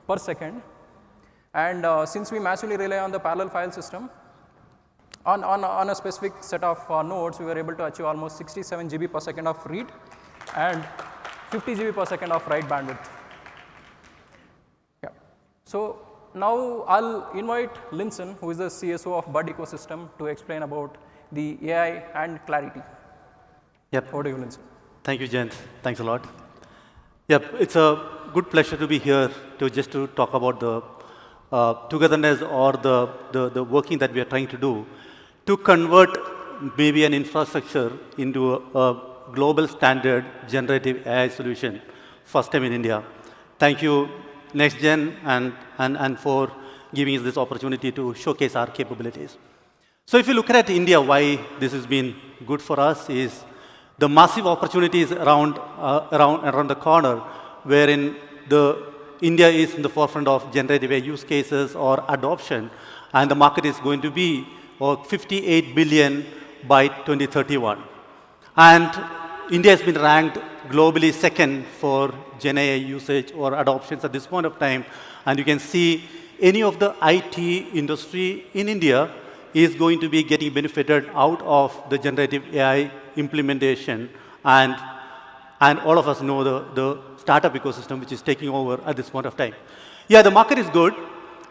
Speaker 19: per second. And since we massively rely on the parallel file system, on a specific set of nodes, we were able to achieve almost 67 GB per second of read and 50 GB per second of write bandwidth. Yeah. So now I'll invite Linson, who is the CSO of Bud ecosystem, to explain about the AI and Clarity.
Speaker 20: Yep.
Speaker 19: Over to you, Linson.
Speaker 20: Thank you, Jent. Thanks a lot. Yep, it's a good pleasure to be here to talk about the togetherness or the working that we are trying to do to convert maybe an infrastructure into a global standard generative AI solution, first time in India. Thank you, NextGen, and for giving us this opportunity to showcase our capabilities. So if you look at India, why this has been good for us is the massive opportunities around the corner wherein India is in the forefront of generative AI use cases or adoption, and the market is going to be 58 billion by 2031. And India has been ranked globally second for GenAI usage or adoptions at this point of time. And you can see any of the IT industry in India is going to be getting benefited out of the generative AI implementation. And all of us know the startup ecosystem which is taking over at this point of time. Yeah, the market is good,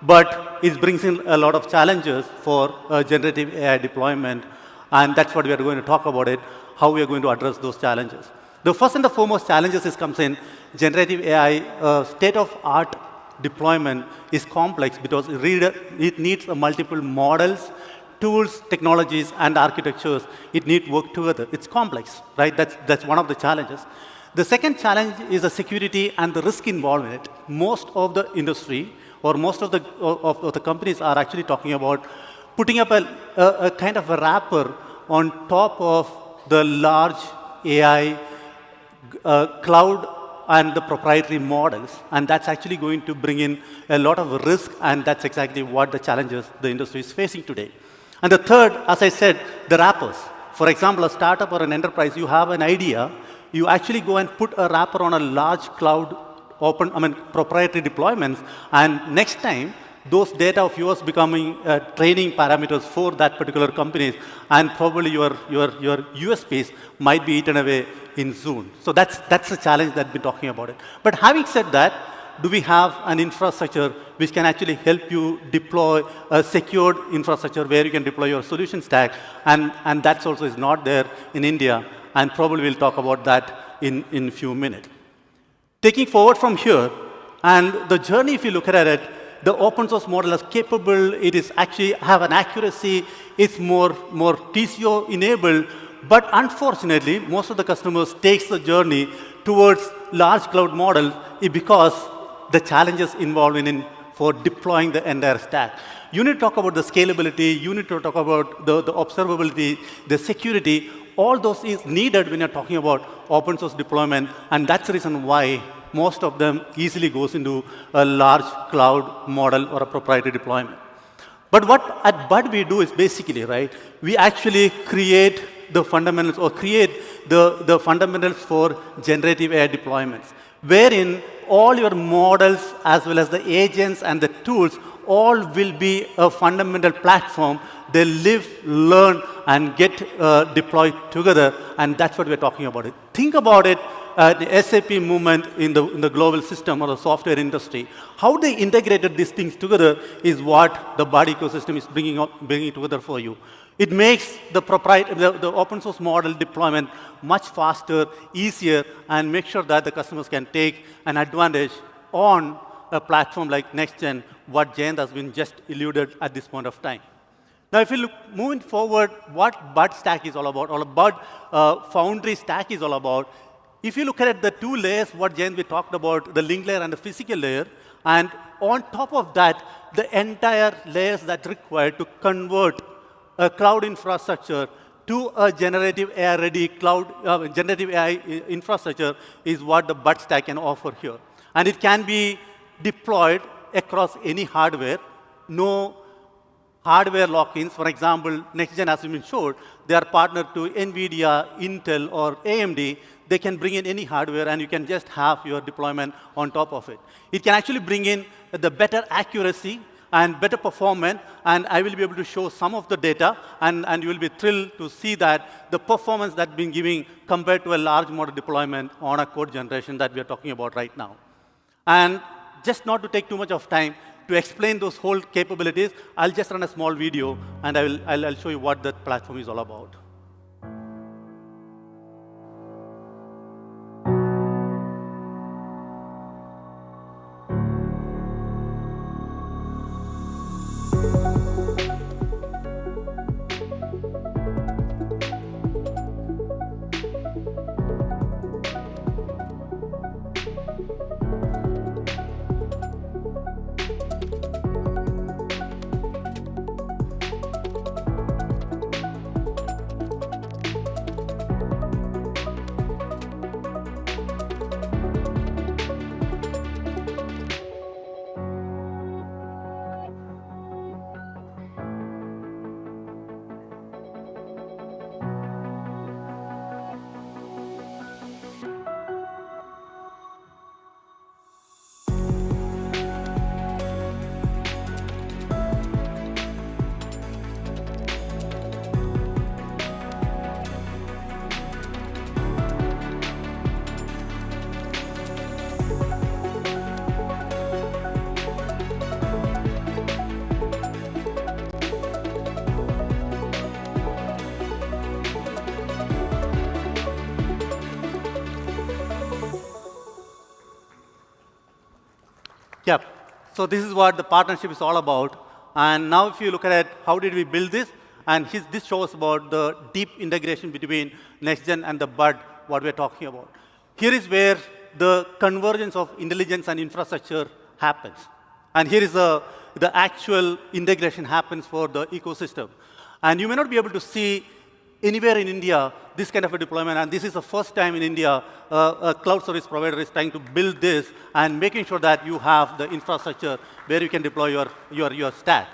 Speaker 20: but it brings in a lot of challenges for generative AI deployment. And that's what we are going to talk about it, how we are going to address those challenges. The first and the foremost challenges comes in generative AI state-of-art deployment is complex because it needs multiple models, tools, technologies, and architectures. It needs to work together. It's complex, right? That's one of the challenges. The second challenge is the security and the risk involved in it. Most of the industry or most of the companies are actually talking about putting up a kind of a wrapper on top of the large AI cloud and the proprietary models. And that's actually going to bring in a lot of risk, and that's exactly what the challenges the industry is facing today. And the third, as I said, the wrappers. For example, a startup or an enterprise, you have an idea, you actually go and put a wrapper on a large cloud proprietary deployments, and next time, those data of yours becoming training parameters for that particular company, and probably your USPs might be eaten away in soon. So that's the challenge that we're talking about it. But having said that, do we have an infrastructure which can actually help you deploy a secured infrastructure where you can deploy your solution stack? And that also is not there in India, and probably we'll talk about that in a few minutes. Taking forward from here, and the journey, if you look at it, the open source model is capable, it is actually have an accuracy, it's more TCO enabled, but unfortunately, most of the customers takes the journey towards large cloud model because the challenges involved for deploying the entire stack. You need to talk about the scalability, you need to talk about the observability, the security, all those is needed when you're talking about open source deployment, and that's the reason why most of them easily goes into a large cloud model or a proprietary deployment. But what at Bud we do is basically, right, we actually create the fundamentals or create the fundamentals for generative AI deployments, wherein all your models as well as the agents and the tools all will be a fundamental platform. They live, learn, and get deployed together, and that's what we're talking about it. Think about it, the SAP movement in the global system or the software industry. How they integrated these things together is what the Bud ecosystem is bringing together for you. It makes the open source model deployment much faster, easier, and make sure that the customers can take an advantage on a platform like NextGen, what Jayant has been just alluded at this point of time. Now, if you look moving forward, what Bud stack is all about, or Bud Foundry stack is all about, if you look at it, the two layers, what Jayant we talked about, the link layer and the physical layer, and on top of that, the entire layers that required to convert a cloud infrastructure to a generative AI-ready cloud, generative AI infrastructure is what the Bud stack can offer here. And it can be deployed across any hardware, no hardware lock-ins. For example, NextGen, as you showed, they are partnered to NVIDIA, Intel, or AMD. They can bring in any hardware, and you can just have your deployment on top of it. It can actually bring in the better accuracy and better performance, and I will be able to show some of the data, and you will be thrilled to see that the performance that's been giving compared to a large model deployment on a code generation that we are talking about right now. And just not to take too much of time, to explain those whole capabilities, I'll just run a small video, and I'll show you what that platform is all about. So this is what the partnership is all about. And now if you look at it, how did we build this? And this shows about the deep integration between NextGen and the BUD, what we're talking about. Here is where the convergence of intelligence and infrastructure happens. And here is the actual integration happens for the ecosystem. And you may not be able to see anywhere in India this kind of a deployment. And this is the first time in India a cloud service provider is trying to build this and making sure that you have the infrastructure where you can deploy your stack.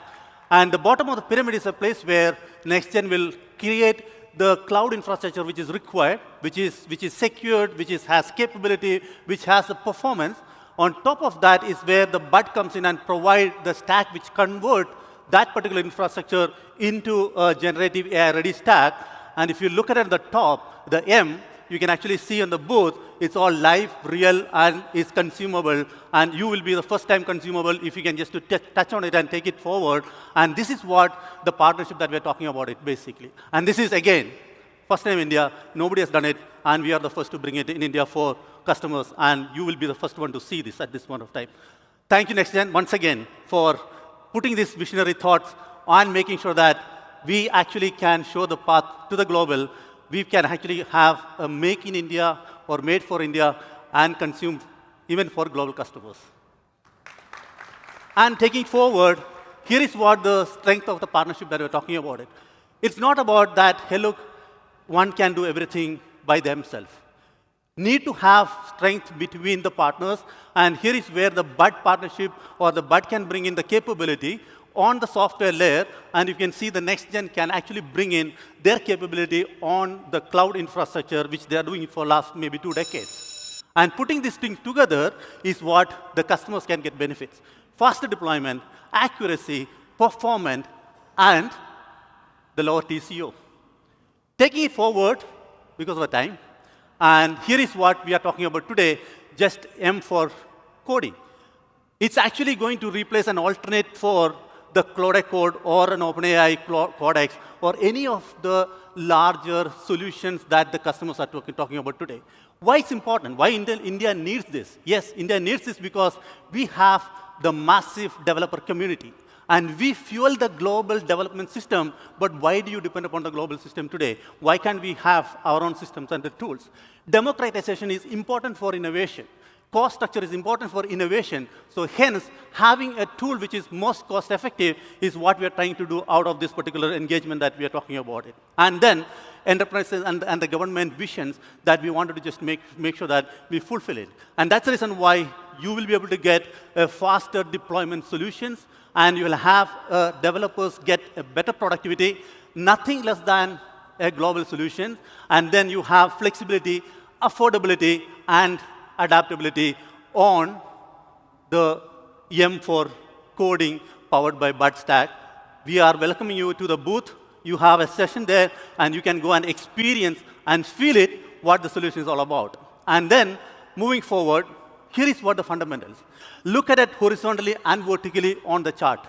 Speaker 20: And the bottom of the pyramid is a place where NextGen will create the cloud infrastructure which is required, which is secured, which has capability, which has the performance. On top of that is where the BUD comes in and provide the stack which convert that particular infrastructure into a generative AI-ready stack. And if you look at it at the top, the M, you can actually see on the booth, it's all live, real, and is consumable. And you will be the first-time consumable if you can just touch on it and take it forward. And this is what the partnership that we're talking about it, basically. And this is, again, first time in India. Nobody has done it. And we are the first to bring it in India for customers. And you will be the first one to see this at this point of time. Thank you, NextGen, once again, for putting these visionary thoughts on making sure that we actually can show the path to the global. We can actually have a make in India or made for India and consume even for global customers. And taking forward, here is what the strength of the partnership that we're talking about it. It's not about that, hey, look, one can do everything by themselves. Need to have strength between the partners. And here is where the BUD partnership or the BUD can bring in the capability on the software layer, and you can see the NextGen can actually bring in their capability on the cloud infrastructure, which they are doing for last maybe 2 decades. And putting this thing together is what the customers can get benefits. Faster deployment, accuracy, performance, and the lower TCO. Taking it forward, because of the time, and here is what we are talking about today, just M for coding. It's actually going to replace an alternate for the Claude Code or an OpenAI Codex or any of the larger solutions that the customers are talking about today. Why it's important? Why India needs this? Yes, India needs this because we have the massive developer community. And we fuel the global development system, but why do you depend upon the global system today? Why can't we have our own systems and the tools? Democratization is important for innovation. Cost structure is important for innovation. So hence, having a tool which is most cost effective is what we are trying to do out of this particular engagement that we are talking about it. And then enterprises and the government visions that we wanted to just make sure that we fulfill it. And that's the reason why you will be able to get a faster deployment solutions, and you will have developers get a better productivity, nothing less than a global solution. And then you have flexibility, affordability, and adaptability on the M for coding powered by BUD Stack. We are welcoming you to the booth. You have a session there, and you can go and experience and feel it, what the solution is all about. And then, moving forward, here is what the fundamentals. Look at it horizontally and vertically on the chart.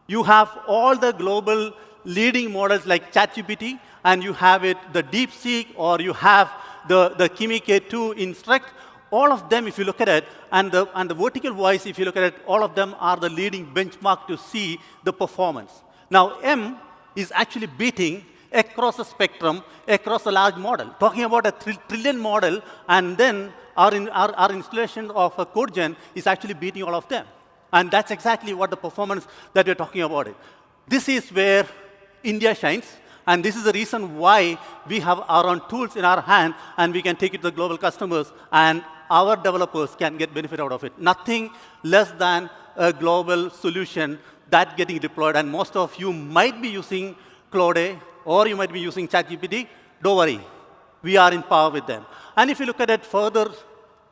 Speaker 20: You have all the global leading models like ChatGPT, and you have it the DeepSeek, or you have the Kimi K2 Instruct. All of them, if you look at it, and the vertical wise, if you look at it, all of them are the leading benchmark to see the performance. Now, M is actually beating across the spectrum, across a large model. Talking about a trillion model, and then our installation of a CodeGen is actually beating all of them. And that's exactly what the performance that we're talking about it. This is where India shines. And this is the reason why we have our own tools in our hand, and we can take it to the global customers, and our developers can get benefit out of it. Nothing less than a global solution that's getting deployed. And most of you might be using Claude, or you might be using ChatGPT. Don't worry. We are in power with them. And if you look at that further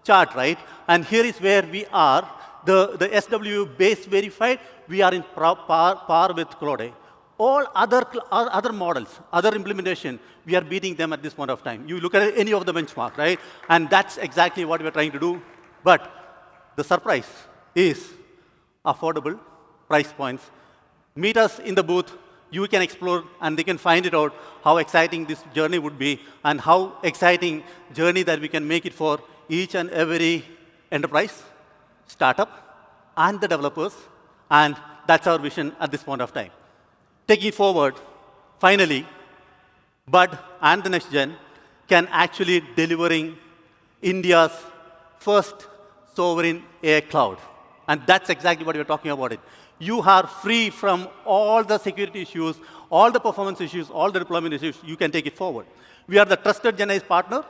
Speaker 20: chart, right, and here is where we are, the SW base verified, we are in par with Claude. All other models, other implementation, we are beating them at this point of time. You look at any of the benchmark, right? And that's exactly what we're trying to do. But the surprise is affordable price points. Meet us in the booth. You can explore, and they can find it out how exciting this journey would be, and how exciting journey that we can make it for each and every enterprise, startup, and the developers, and that's our vision at this point of time. Taking it forward, finally, Bud and the NextGen can actually delivering India's first sovereign AI cloud. And that's exactly what we're talking about it. You are free from all the security issues, all the performance issues, all the deployment issues. You can take it forward. We are the trusted GenAI partner.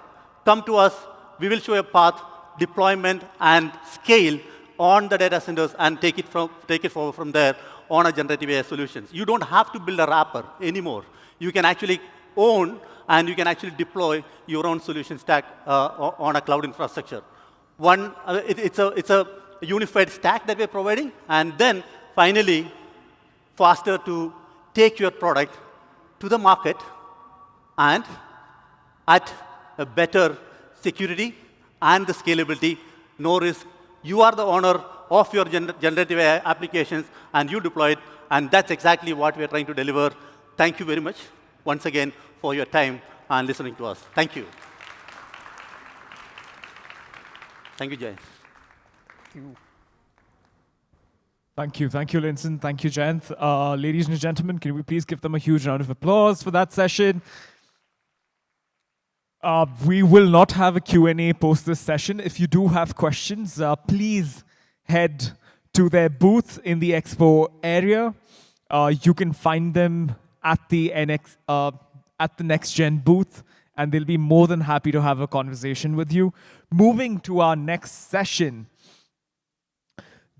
Speaker 20: Come to us. We will show a path, deployment, and scale on the data centers and take it forward from there on a generative AI solutions. You don't have to build a wrapper anymore. You can actually own and you can actually deploy your own solution stack on a cloud infrastructure. It's a unified stack that we're providing, and then finally, faster to take your product to the market and at a better security and the scalability, no risk. You are the owner of your generative AI applications, and you deploy it, and that's exactly what we're trying to deliver. Thank you very much, once again, for your time and listening to us. Thank you. Thank you, Jay.
Speaker 3: Thank you, Linson. Thank you, Jayanth. Ladies and gentlemen, can we please give them a huge round of applause for that session? We will not have a Q&A post this session. If you do have questions, please head to their booth in the Expo area. You can find them at the NextGen booth, and they'll be more than happy to have a conversation with you. Moving to our next session.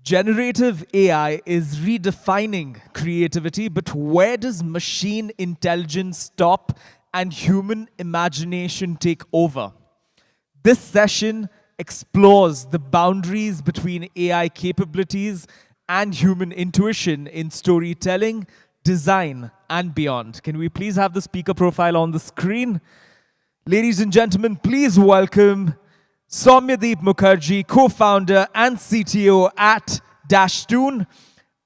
Speaker 3: Generative AI is redefining creativity, but where does machine intelligence stop and human imagination take over? This session explores the boundaries between AI capabilities and human intuition in storytelling, design, and beyond. Can we please have the speaker profile on the screen? Ladies and gentlemen, please welcome Soumyadeep Mukherjee, co-founder and CTO at Dashtun,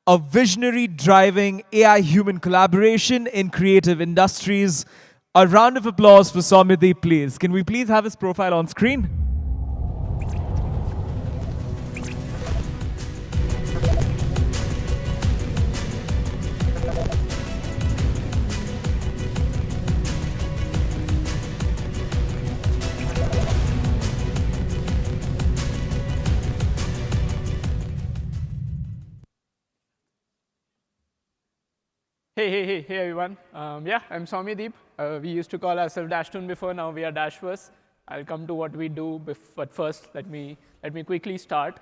Speaker 3: a visionary driving AI-human collaboration in creative industries. A round of applause for Soumyadeep, please. Can we please have his profile on screen?
Speaker 21: Hey everyone. Yeah, I'm Soumyadeep. We used to call ourselves Dashtun before, now we are Dashverse. I'll come to what we do, but first let me quickly start.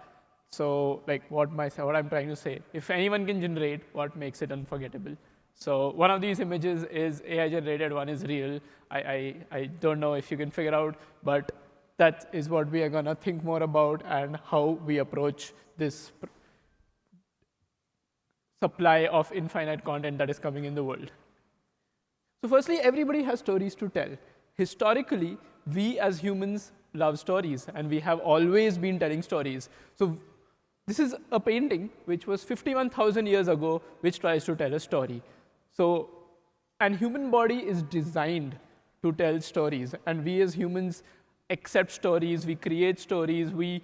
Speaker 21: So like what I'm trying to say. If anyone can generate, what makes it unforgettable? So one of these images is AI generated, one is real. I don't know if you can figure out, but that is what we are gonna think more about and how we approach this supply of infinite content that is coming in the world. So firstly, everybody has stories to tell. Historically, we as humans love stories, and we have always been telling stories. So this is a painting which was 51,000 years ago, which tries to tell a story. So, and human body is designed to tell stories, and we as humans accept stories, we create stories, we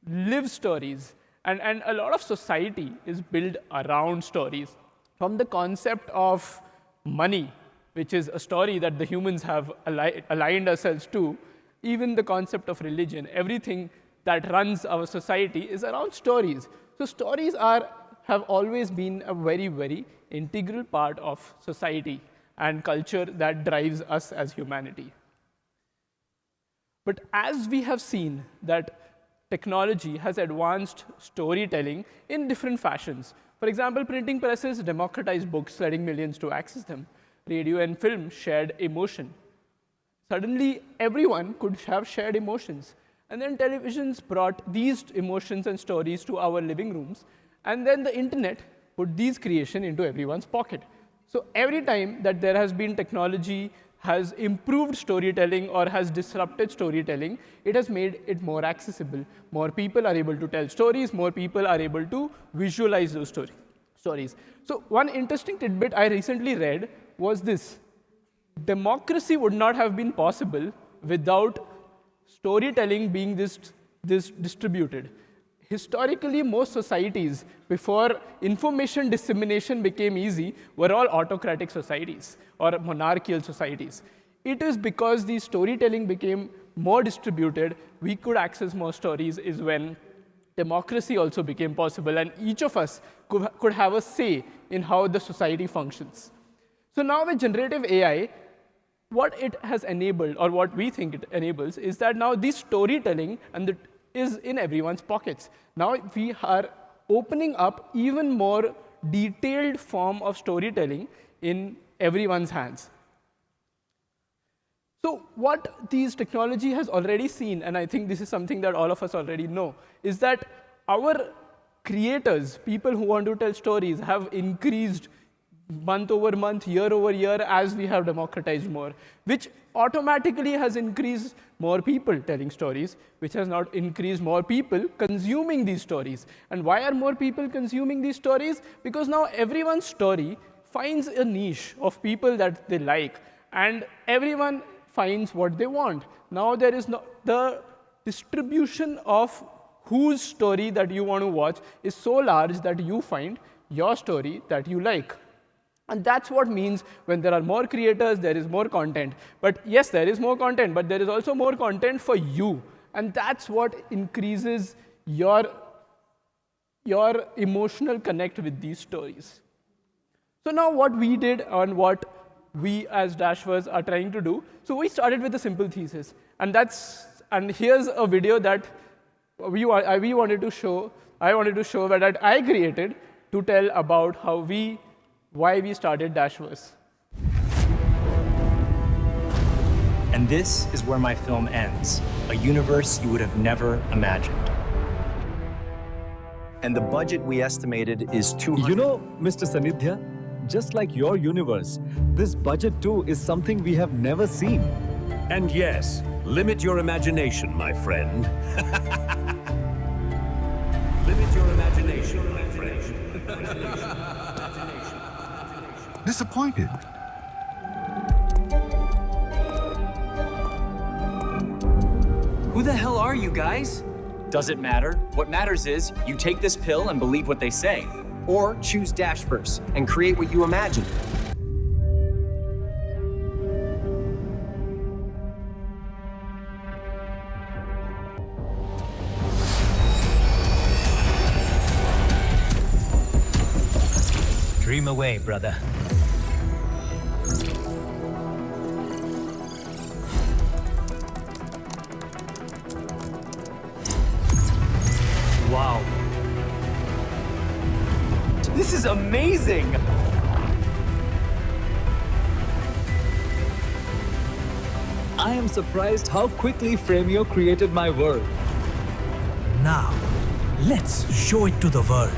Speaker 21: live stories. And a lot of society is built around stories. From the concept of money, which is a story that the humans have aligned ourselves to, even the concept of religion, everything that runs our society is around stories. So stories have always been a very, very integral part of society and culture that drives us as humanity. But as we have seen that technology has advanced storytelling in different fashions. For example, printing presses democratized books, letting millions to access them. Radio and film shared emotion. Suddenly, everyone could have shared emotions. And then televisions brought these emotions and stories to our living rooms. And then the internet put these creations into everyone's pocket. So every time that there has been technology has improved storytelling or has disrupted storytelling, it has made it more accessible. More people are able to tell stories, more people are able to visualize those stories. So one interesting tidbit I recently read was this. Democracy would not have been possible without storytelling being this distributed. historically, most societies, before information dissemination became easy, were all autocratic societies or monarchical societies. It is because the storytelling became more distributed, we could access more stories, is when democracy also became possible, and each of us could have a say in how the society functions. So now with generative AI, what it has enabled, or what we think it enables, is that now this storytelling is in everyone's pockets. Now we are opening up even more detailed form of storytelling in everyone's hands. So what these technology has already seen, and I think this is something that all of us already know, is that our creators, people who want to tell stories, have increased month over month, year over year, as we have democratized more, which automatically has increased more people telling stories, which has not increased more people consuming these stories. And why are more people consuming these stories? Because now everyone's story finds a niche of people that they like, and everyone finds what they want. Now there is the distribution of whose story that you want to watch is so large that you find your story that you like. And that's what means when there are more creators, there is more content. But yes, there is more content, but there is also more content for you. And that's what increases your emotional connect with these stories. So now what we did and what we as Dashverse are trying to do, so we started with a simple thesis. And here's a video that I wanted to show that I created to tell about why we started Dashverse.
Speaker 1: And this is where my film ends, a universe you would have never imagined. And the budget we estimated is 200.
Speaker 22: You know, Mr. Sanidhya, just like your universe, this budget too is something we have never seen.
Speaker 23: And yes, limit your imagination, my friend. Limit your imagination, my friend.
Speaker 24: Disappointed.
Speaker 25: Who the hell are you guys? Does it matter? What matters is you take this pill and believe what they say.
Speaker 1: Or choose Dashverse and create what you imagine.
Speaker 25: Dream away, brother. Wow. This is amazing!
Speaker 22: I am surprised how quickly Fremio created my world.
Speaker 26: Now, let's show it to the world.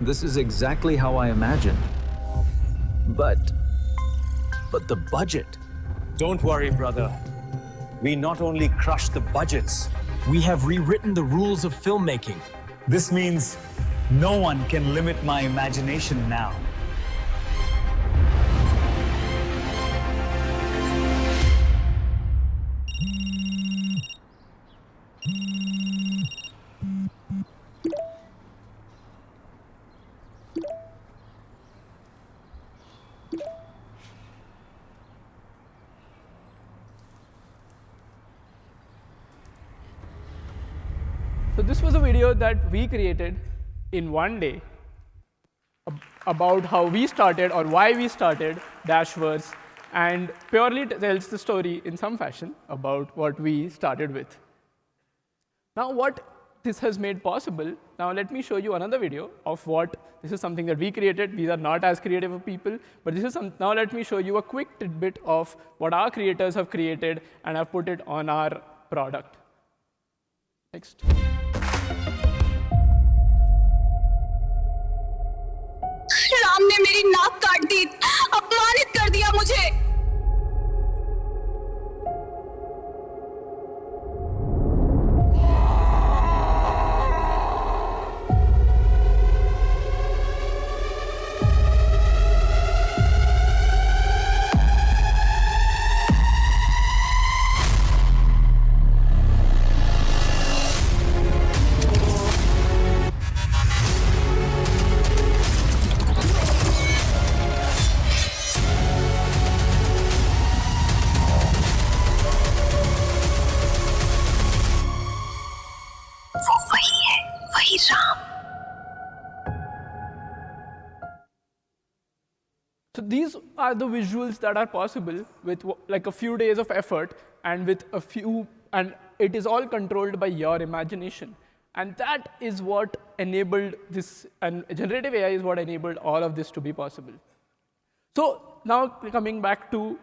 Speaker 22: This is exactly how I imagined. But the budget.
Speaker 25: Don't worry, brother. We not only crushed the budgets, we have rewritten the rules of filmmaking.
Speaker 26: This means no one can limit my imagination now.
Speaker 21: So this was a video that we created in one day about how we started or why we started Dashverse, and purely tells the story in some fashion about what we started with. Now what this has made possible, now let me show you another video of this is something that we created. These are not as creative of people, but now let me show you a quick tidbit of what our creators have created and have put it on our product. Next.
Speaker 27: Ram ने मेरी नाक काट दी, अपमानित कर दिया मुझे। Shri Ram.
Speaker 21: So these are the visuals that are possible with like a few days of effort and with a few, and it is all controlled by your imagination. And that is what enabled this, and generative AI is what enabled all of this to be possible. So now coming back to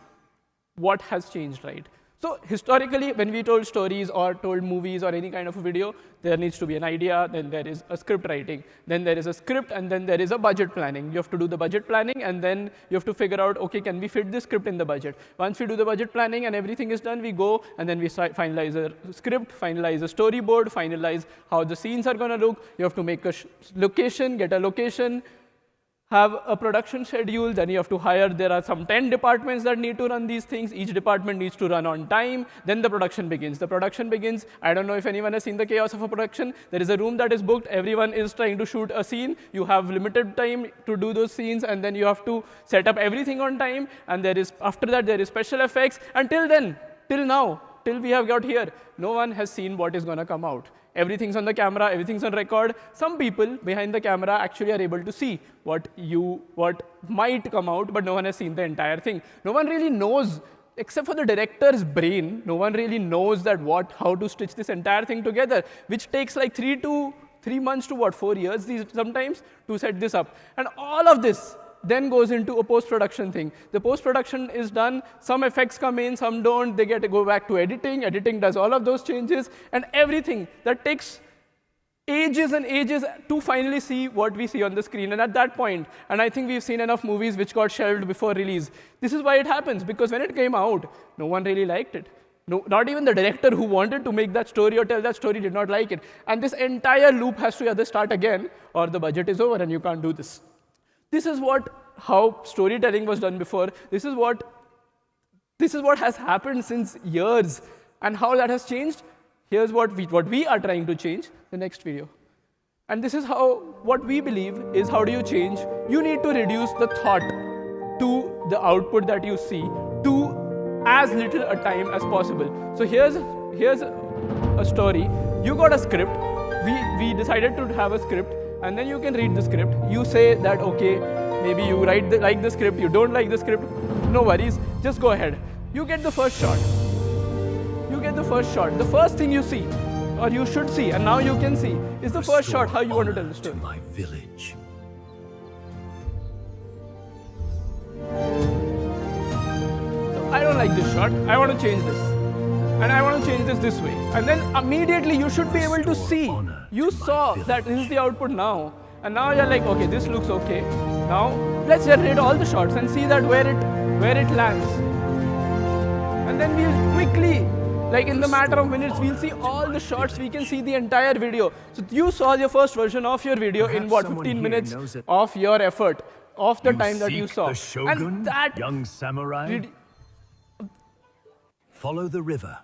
Speaker 21: what has changed, right? So historically, when we told stories or told movies or any kind of a video, there needs to be an idea, then there is a script writing, then there is a script, and then there is a budget planning. You have to do the budget planning, and then you have to figure out, okay, can we fit this script in the budget? Once we do the budget planning and everything is done, we go, and then we finalize a script, finalize a storyboard, finalize how the scenes are going to look. You have to make a location, get a location, have a production schedule, then you have to hire, there are some 10 departments that need to run these things. Each department needs to run on time. Then the production begins. The production begins. I don't know if anyone has seen the chaos of a production. There is a room that is booked. Everyone is trying to shoot a scene. You have limited time to do those scenes, and then you have to set up everything on time. And there is, after that, there is special effects. Until then, till now, till we have got here, no one has seen what is going to come out. Everything's on the camera, everything's on record. Some people behind the camera actually are able to see what might come out, but no one has seen the entire thing. No one really knows, except for the director's brain, no one really knows that how to stitch this entire thing together, which takes like 3 months to 4 years sometimes to set this up. And all of this then goes into a post-production thing. The post-production is done, some effects come in, some don't, they get to go back to editing. Editing does all of those changes, and everything that takes ages and ages to finally see what we see on the screen. And at that point, and I think we've seen enough movies which got shelved before release. This is why it happens, because when it came out, no one really liked it. No, not even the director who wanted to make that story or tell that story did not like it. And this entire loop has to either start again, or the budget is over and you can't do this. This is how storytelling was done before. This is what has happened since years. And how that has changed, here's what we are trying to change, the next video. And this is what we believe is, how do you change? You need to reduce the thought to the output that you see to as little a time as possible. So here's a story. You got a script. We decided to have a script. And then you can read the script. You say that, okay, maybe you like the script, you don't like the script. No worries, just go ahead. You get the first shot. You get the first shot. The first thing you see, or you should see, and now you can see, is the first shot, how you want to tell the story.
Speaker 23: My village.
Speaker 21: So I don't like this shot. I want to change this. And I want to change this way. And then immediately you should be able to see. You saw that this is the output now. And now you're like, okay, this looks okay. Now let's generate all the shots and see that where it lands. And then we'll quickly, like in the matter of minutes, we'll see all the shots. We can see the entire video. So you saw your first version of your video in 15 minutes of your effort, of the time that you saw.
Speaker 23: The shogun,
Speaker 21: and that
Speaker 23: young samurai. Follow the river.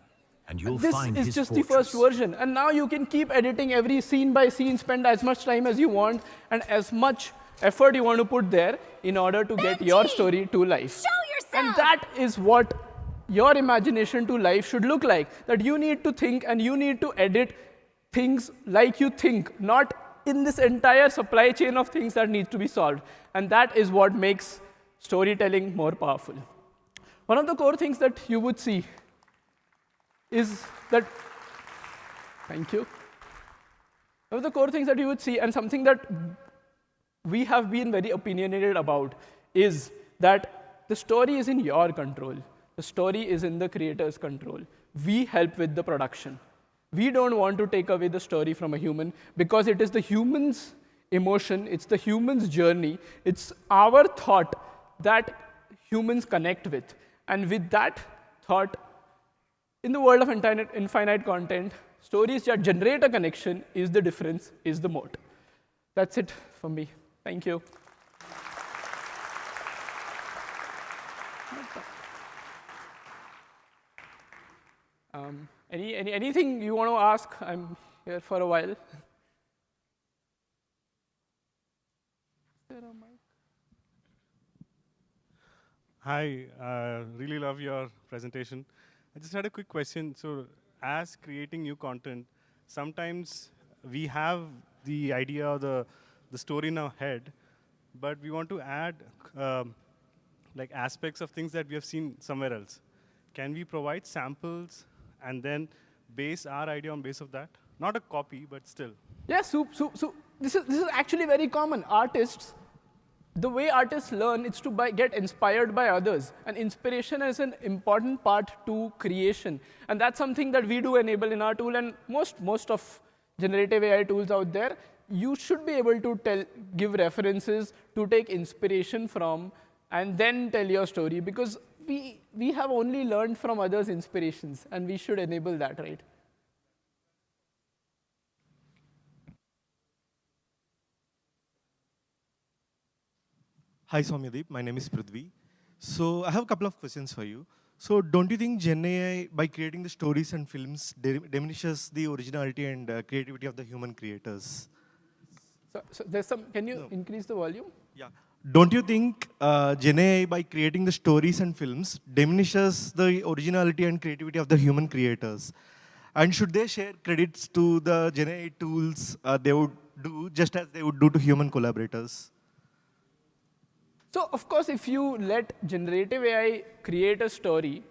Speaker 23: And you'll find
Speaker 21: this is just the first version. And now you can keep editing every scene by scene, spend as much time as you want, and as much effort you want to put there in order to get your story to life.
Speaker 27: Show yourself!
Speaker 21: And that is what your imagination to life should look like. That you need to think and you need to edit things like you think, not in this entire supply chain of things that need to be solved. And that is what makes storytelling more powerful. One of the core things that you would see is that, thank you. One of the core things that you would see, and something that we have been very opinionated about, is that the story is in your control. The story is in the creator's control. We help with the production. We don't want to take away the story from a human, because it is the human's emotion, it's the human's journey, it's our thought that humans connect with. And with that thought, in the world of infinite content, stories that generate a connection is the difference, is the moat. That's it from me. Thank you. Anything you want to ask? I'm here for a while.
Speaker 2: Hi, really love your presentation. I just had a quick question. So as creating new content, sometimes we have the idea or the story in our head, but we want to add like aspects of things that we have seen somewhere else. Can we provide samples and then base our idea on base of that? Not a copy, but still.
Speaker 21: Yeah, so this is actually very common. Artists, the way artists learn is to get inspired by others. And inspiration is an important part to creation. And that's something that we do enable in our tool. And most of generative AI tools out there, you should be able to give references to take inspiration from and then tell your story. Because we have only learned from others' inspirations. And we should enable that, right?
Speaker 4: Hi, Soumyadeep. My name is Prithvi. So I have a couple of questions for you. So don't you think GenAI, by creating the stories and films, diminishes the originality and creativity of the human creators?
Speaker 21: So there's some, can you increase the volume?
Speaker 4: Yeah. Don't you think GenAI, by creating the stories and films, diminishes the originality and creativity of the human creators? And should they share credits to the GenAI tools they would do, just as they would do to human collaborators?
Speaker 21: So of course, if you let generative AI create a story,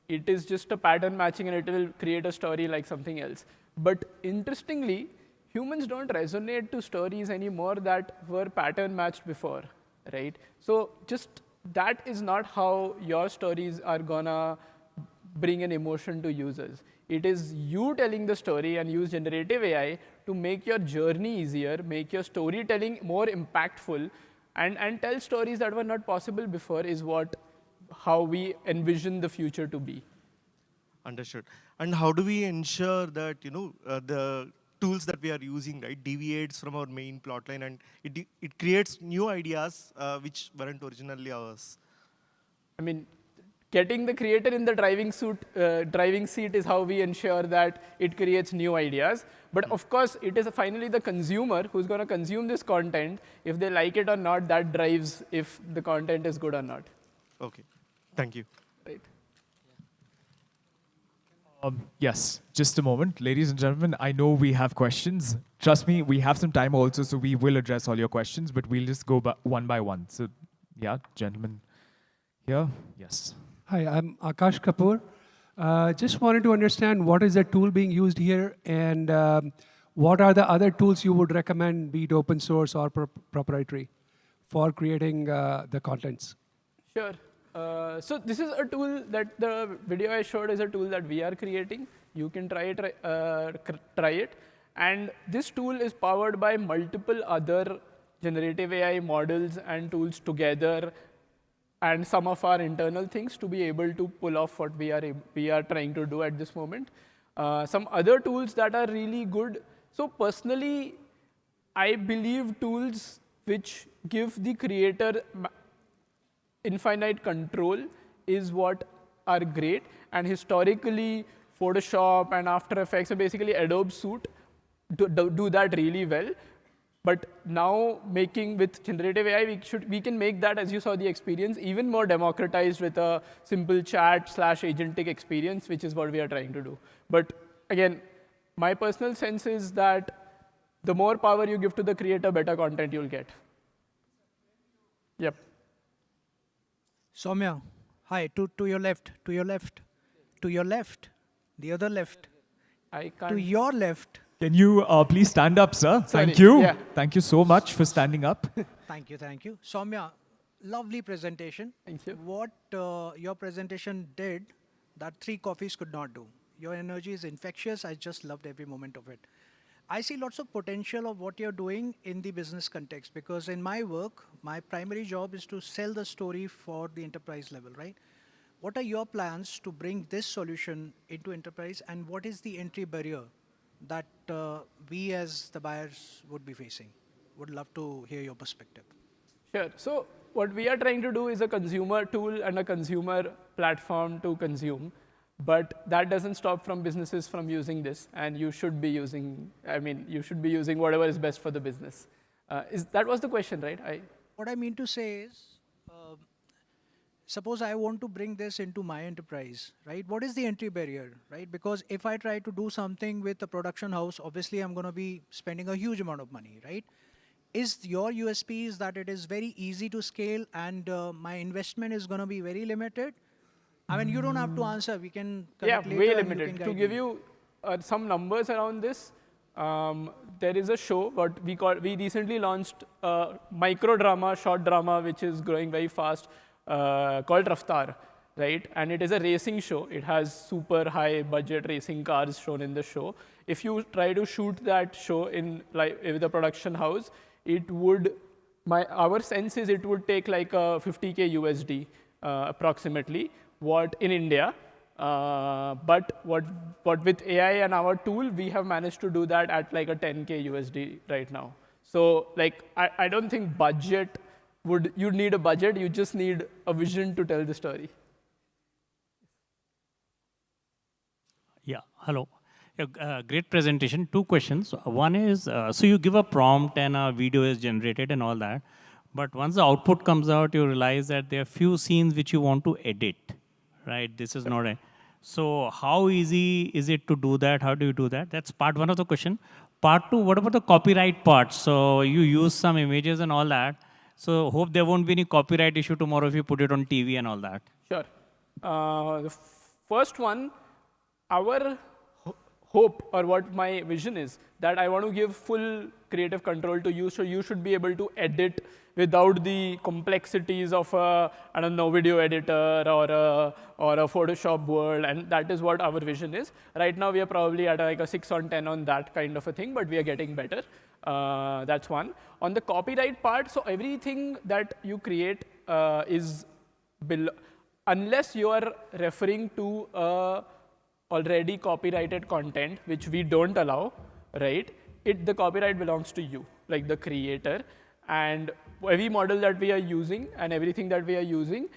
Speaker 21: it is just a pattern matching and it will create a story like something else. But interestingly, humans don't resonate to stories anymore that were pattern matched before, right? So just that is not how your stories are gonna bring an emotion to users. It is you telling the story and use generative AI to make your journey easier, make your storytelling more impactful, and tell stories that were not possible before is how we envision the future to be.
Speaker 4: Understood. And how do we ensure that the tools that we are using, right, deviates from our main plotline and it creates new ideas which weren't originally ours?
Speaker 21: I mean, getting the creator in the driving seat is how we ensure that it creates new ideas. But of course, it is finally the consumer who's going to consume this content. If they like it or not, that drives if the content is good or not.
Speaker 4: OK. Thank you.
Speaker 21: Right.
Speaker 3: Yes, just a moment. Ladies and gentlemen, I know we have questions. Trust me, we have some time also, so we will address all your questions, but we'll just go one by one. So yeah, gentlemen here. Yes.
Speaker 6: Hi, I'm Akash Kapoor. Just wanted to understand what is the tool being used here and what are the other tools you would recommend, be it open source or proprietary, for creating the contents?
Speaker 21: Sure. So this is a tool that the video I showed is a tool that we are creating. You can try it. And this tool is powered by multiple other generative AI models and tools together, and some of our internal things to be able to pull off what we are trying to do at this moment. Some other tools that are really good. So personally, I believe tools which give the creator infinite control is what are great. And historically, Photoshop and After Effects, so basically Adobe Suite, do that really well. But now, with generative AI, we can make that, as you saw the experience, even more democratized with a simple chat/agentic experience, which is what we are trying to do. But again, my personal sense is that the more power you give to the creator, better content you'll get. Yep.
Speaker 7: Soumya, hi, to your left, to your left, to your left, the other left,
Speaker 21: I can't.
Speaker 7: To your left.
Speaker 3: Can you please stand up, sir?
Speaker 7: Sorry.
Speaker 3: Thank you.
Speaker 7: Yeah.
Speaker 3: Thank you so much for standing up.
Speaker 7: Thank you, thank you. Soumya, lovely presentation.
Speaker 21: Thank you.
Speaker 7: What your presentation did, that 3 coffees could not do. Your energy is infectious. I just loved every moment of it. I see lots of potential of what you're doing in the business context, because in my work, my primary job is to sell the story for the enterprise level, right? What are your plans to bring this solution into enterprise, and what is the entry barrier that we as the buyers would be facing? Would love to hear your perspective.
Speaker 21: Sure. So what we are trying to do is a consumer tool and a consumer platform to consume. But that doesn't stop from businesses from using this. And you should be using, you should be using whatever is best for the business. That was the question, right?
Speaker 7: What I mean to say is, suppose I want to bring this into my enterprise, right? What is the entry barrier, right? Because if I try to do something with a production house, obviously I'm going to be spending a huge amount of money, right? Is your USP is that it is very easy to scale and my investment is going to be very limited? I mean, you don't have to answer. We can connect later.
Speaker 21: Way
Speaker 7: and you
Speaker 21: limited.
Speaker 7: can
Speaker 21: To
Speaker 7: guide
Speaker 21: give
Speaker 7: me.
Speaker 21: you some numbers around this, there is a show, what we recently launched micro drama, short drama, which is growing very fast, called Raftar, right? And it is a racing show. It has super high budget racing cars shown in the show. If you try to shoot that show in with a production house, it would, our sense is it would take like a 50K USD approximately, what in India. But what with AI and our tool, we have managed to do that at like a 10K USD right now. So like, I don't think budget you'd need a budget, you just need a vision to tell the story.
Speaker 8: Yeah, hello. Great presentation. 2 questions. One is, so you give a prompt and a video is generated and all that. But once the output comes out, you realize that there are few scenes which you want to edit, right? This is not a... So how easy is it to do that? How do you do that? That's part 1 of the question. Part 2, what about the copyright part? So you use some images and all that. So hope there won't be any copyright issue tomorrow if you put it on TV and all that.
Speaker 21: Sure. The first one, our hope or what my vision is that I want to give full creative control to you, so you should be able to edit without the complexities of a, I don't know, video editor or a Photoshop world, and that is what our vision is. Right now, we are probably at like a 6 on 10 on that kind of a thing, but we are getting better. That's one. On the copyright part, so everything that you create is unless you are referring to already copyrighted content, which we don't allow, right? The copyright belongs to you, like the creator. And every model that we are using and everything that we are using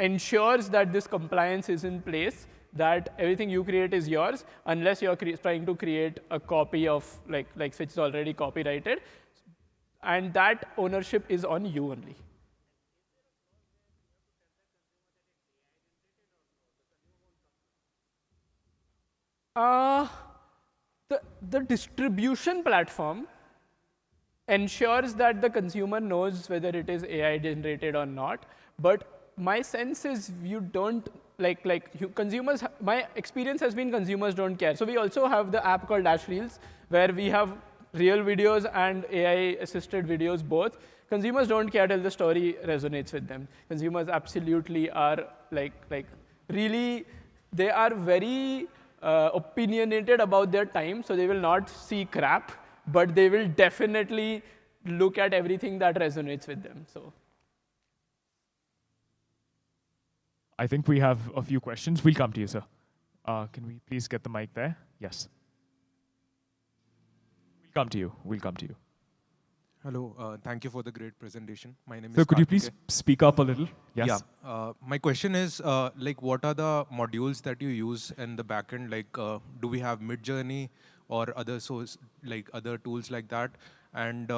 Speaker 21: ensures that this compliance is in place, that everything you create is yours, unless you're trying to create a copy of like which is already copyrighted. And that ownership is on you only. The distribution platform ensures that the consumer knows whether it is AI generated or not. But my sense is you don't, consumers, my experience has been consumers don't care. So we also have the app called Dash Reels, where we have real videos and AI-assisted videos both. Consumers don't care till the story resonates with them. Consumers absolutely are really, they are very opinionated about their time, so they will not see crap, but they will definitely look at everything that resonates with them. So,
Speaker 3: I think we have a few questions. We'll come to you, sir. Can we please get the mic there? Yes. We'll come to you. We'll come to you.
Speaker 9: Hello. Thank you for the great presentation. My name is
Speaker 3: Sir, could you
Speaker 9: Karthike.
Speaker 3: please speak up a little? Yes.
Speaker 9: Yeah. My question is, what are the modules that you use in the backend? Do we have Midjourney or other other tools like that? And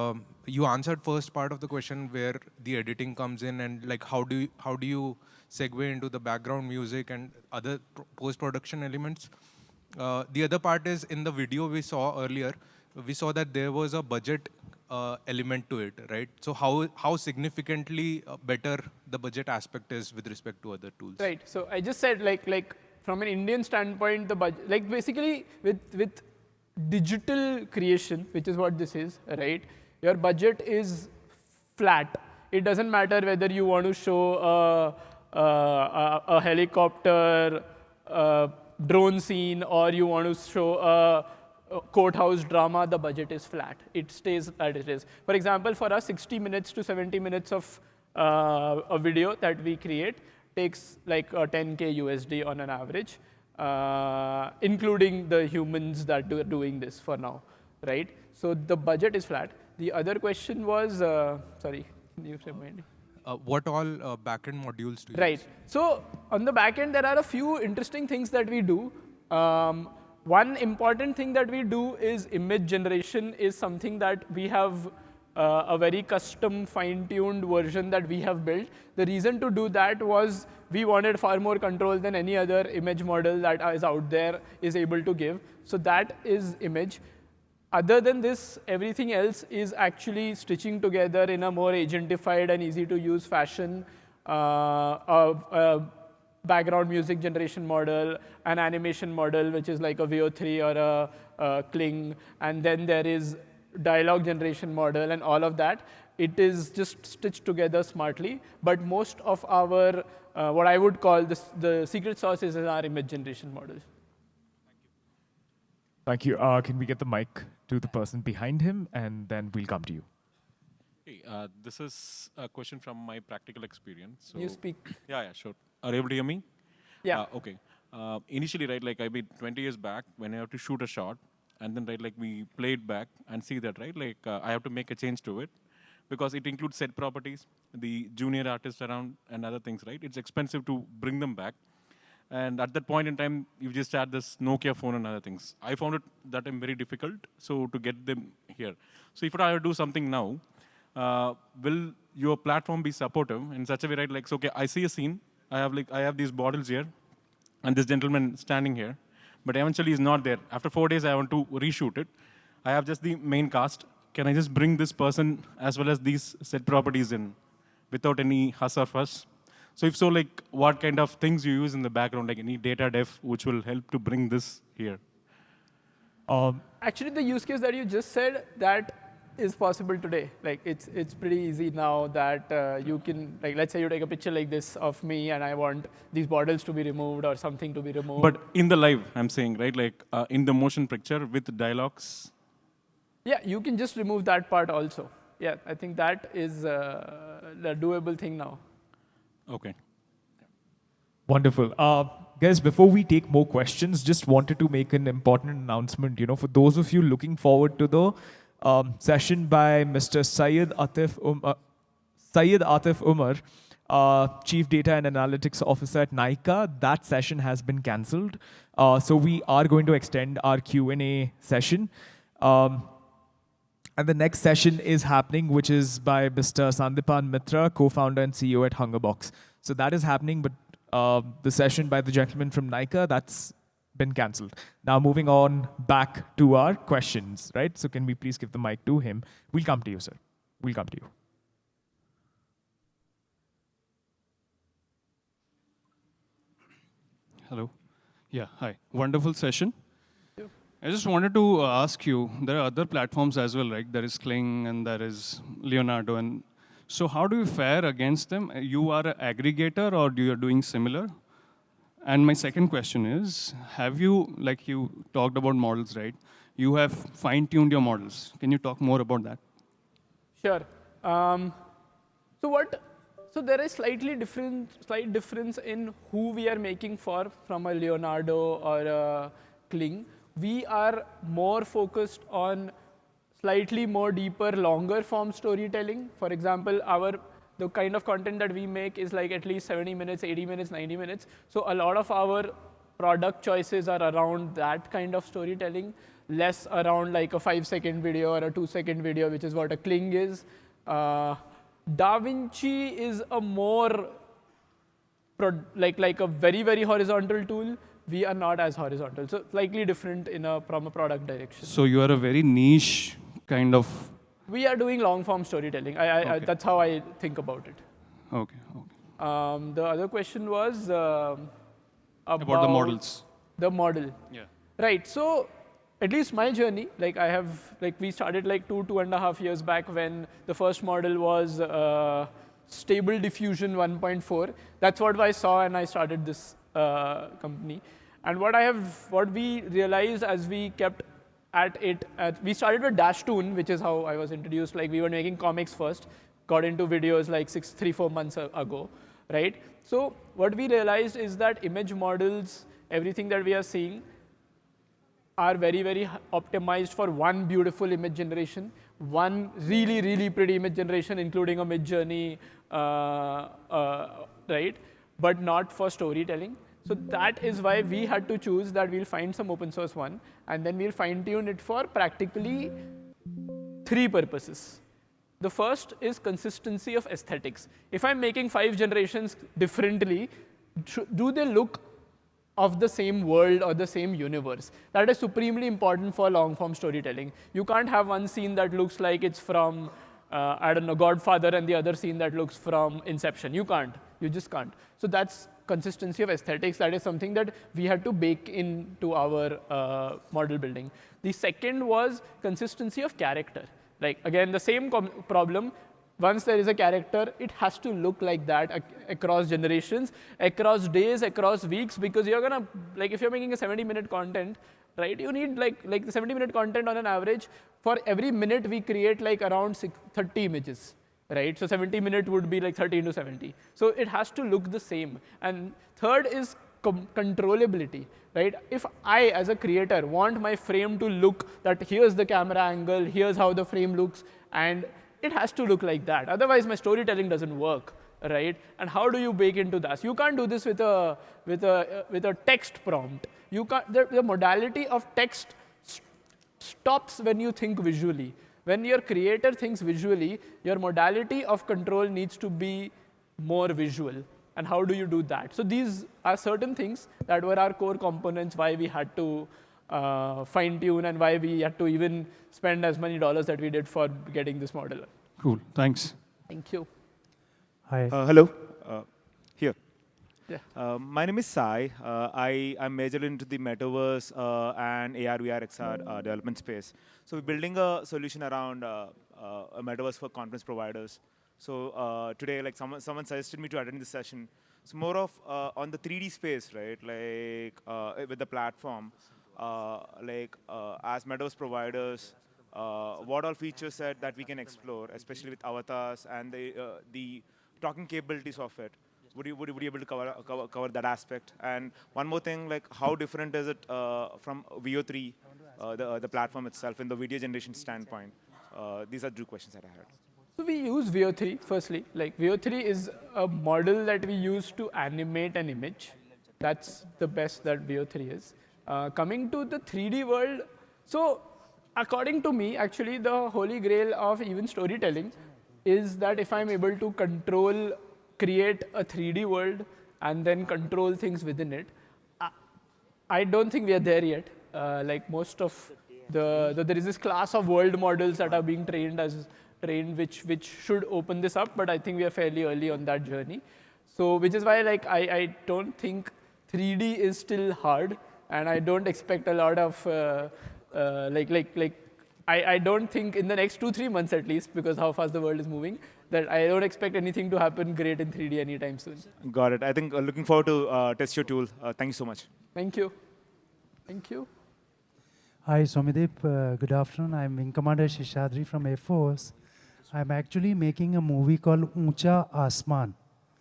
Speaker 9: you answered first part of the question where the editing comes in, and how do you segue into the background music and other post-production elements? The other part is in the video we saw earlier, we saw that there was a budget element to it, right? So how significantly better the budget aspect is with respect to other tools?
Speaker 21: Right. So I just said from an Indian standpoint, the budget, basically with digital creation, which is what this is, right? Your budget is flat. It doesn't matter whether you want to show a helicopter drone scene or you want to show a courthouse drama, the budget is flat. It stays as it is. For example, for us, 60 minutes to 70 minutes of a video that we create takes like 10K USD on an average, including the humans that are doing this for now, right? So the budget is flat. The other question was, sorry, can you remind me?
Speaker 9: What all backend modules do you
Speaker 21: Right.
Speaker 9: use?
Speaker 21: So on the backend, there are a few interesting things that we do. One important thing that we do is image generation is something that we have a very custom fine-tuned version that we have built. The reason to do that was we wanted far more control than any other image model that is out there is able to give. So that is image. Other than this, everything else is actually stitching together in a more agentified and easy to use fashion. A background music generation model, an animation model, which is like a VO3 or a Kling, and then there is dialogue generation model and all of that. It is just stitched together smartly, but most of our, what I would call the secret sauce is our image generation model.
Speaker 3: Thank you. Can we get the mic to the person behind him, and then we'll come to you.
Speaker 5: Hey, this is a question from my practical experience. So
Speaker 21: You speak.
Speaker 5: Yeah, sure. Are you able to hear me?
Speaker 21: Yeah.
Speaker 5: Okay. Initially, right, like I mean, 20 years back, when I have to shoot a shot, and then right, like we play it back and see that, right, like I have to make a change to it, because it includes set properties, the junior artists around, and other things, right? It's expensive to bring them back. And at that point in time, you just had this Nokia phone and other things. I found it that very difficult, so to get them here. So if I were to do something now, will your platform be supportive in such a way, right? Like, so, okay, I see a scene. I have these bottles here, and this gentleman standing here, but eventually he's not there. After 4 days, I want to reshoot it. I have just the main cast. Can I just bring this person as well as these set properties in without any fuss or fuss? So if so, like, what kind of things you use in the background, like any data def, which will help to bring this here?
Speaker 21: Actually, the use case that you just said, that is possible today. Like, it's pretty easy now that you can, like, let's say you take a picture like this of me, and I want these bottles to be removed or something to be removed.
Speaker 5: But in the live, I'm saying, right, like in the motion picture with dialogues?
Speaker 21: Yeah, you can just remove that part also. Yeah, I think that is a doable thing now.
Speaker 5: Okay.
Speaker 3: Wonderful. Guys, before we take more questions, just wanted to make an important announcement. You know, for those of you looking forward to the session by Mr. Syed Atif Umar, Chief Data and Analytics Officer at Nykaa, that session has been cancelled. So we are going to extend our Q&A session. And the next session is happening, which is by Mr. Sandipan Mitra, co-founder and CEO at Hungerbox. So that is happening, but the session by the gentleman from Nykaa, that's been cancelled. Now moving on back to our questions, right? So can we please give the mic to him? We'll come to you, sir. We'll come to you.
Speaker 10: Hello. Yeah, hi. Wonderful session. I just wanted to ask you, there are other platforms as well, right? There is Kling and there is Leonardo. And so how do you fare against them? You are an aggregator or you are doing similar? And my second question is, have you, like you talked about models, right? You have fine-tuned your models. Can you talk more about that?
Speaker 21: Sure. So there is slight difference in who we are making for from a Leonardo or a Kling. We are more focused on slightly more deeper, longer form storytelling. For example, the kind of content that we make is like at least 70 minutes, 80 minutes, 90 minutes. So a lot of our product choices are around that kind of storytelling, less around like a 5-second video or a 2-second video, which is what a Kling is. DaVinci is a more like a very, very horizontal tool. We are not as horizontal, so slightly different from a product direction.
Speaker 10: So you are a very niche kind of...
Speaker 21: We are doing long-form storytelling.
Speaker 10: Okay.
Speaker 21: That's how I think about it.
Speaker 10: Okay.
Speaker 21: The other question was about
Speaker 10: the models.
Speaker 21: The model.
Speaker 10: Yeah.
Speaker 21: Right. So at least my journey, we started like 2.5 years back when the first model was Stable Diffusion 1.4. That's what I saw, and I started this company. And what we realized as we kept at it, we started with Dashtoon, which is how I was introduced. Like, we were making comics first, got into videos like 3-4 months ago, right? So what we realized is that image models, everything that we are seeing, are very, very optimized for one beautiful image generation, one really, really pretty image generation, including a mid-journey, right? But not for storytelling. So that is why we had to choose that we'll find some open source one, and then we'll fine tune it for practically 3 purposes. The first is consistency of aesthetics. If I'm making 5 generations differently, do they look of the same world or the same universe? That is supremely important for long-form storytelling. You can't have one scene that looks like it's from, I don't know, Godfather, and the other scene that looks from Inception. You can't. You just can't. So that's consistency of aesthetics. That is something that we had to bake into our model building. The second was consistency of character. Like, again, the same problem. Once there is a character, it has to look like that across generations, across days, across weeks, because you're going to, like, if you're making a 70-minute content, right, you need like the 70-minute content on an average. For every minute, we create like around 30 images, right? So 70-minute would be like 30 into 70. So it has to look the same. And third is controllability, right? If I, as a creator, want my frame to look that here's the camera angle, here's how the frame looks, and it has to look like that. Otherwise, my storytelling doesn't work, right? And how do you bake into that? You can't do this with a text prompt. You can't. The modality of text stops when you think visually. When your creator thinks visually, your modality of control needs to be more visual. And how do you do that? So these are certain things that were our core components, why we had to fine-tune and why we had to even spend as many dollars that we did for getting this model.
Speaker 10: Cool, thanks.
Speaker 21: Thank you.
Speaker 11: Hi. Hello. Here.
Speaker 21: Yeah.
Speaker 11: My name is Sai. I'm major into the metaverse and AR, VR, XR development space. So we're building a solution around a metaverse for conference providers. So today, like someone suggested me to attend this session. It's more of on the 3D space, right? Like with the platform, as metaverse providers, what all feature set that we can explore, especially with avatars and the talking capabilities of it. Would you be able to cover that aspect? And one more thing, like how different is it from VO3, the platform itself, in the video generation standpoint? These are 2 questions that I had.
Speaker 21: So we use VO3, firstly. Like VO3 is a model that we use to animate an image. That's the best that VO3 is. Coming to the 3D world, so according to me, actually, the holy grail of even storytelling is that if I'm able to create a 3D world and then control things within it, I don't think we are there yet. Like most of there is this class of world models that are being trained which should open this up, but I think we are fairly early on that journey. So which is why like I don't think 3D is still hard, and I don't expect a lot of I don't think in the next 2-3 months at least, because how fast the world is moving, that I don't expect anything to happen great in 3D anytime soon.
Speaker 11: Got it. I think looking forward to test your tool. Thank you so much.
Speaker 21: Thank you. Thank you.
Speaker 12: Hi, Somideep. Good afternoon. I'm Wing Commander Shishadri from Air Force. I'm actually making a movie called Uncha Asman.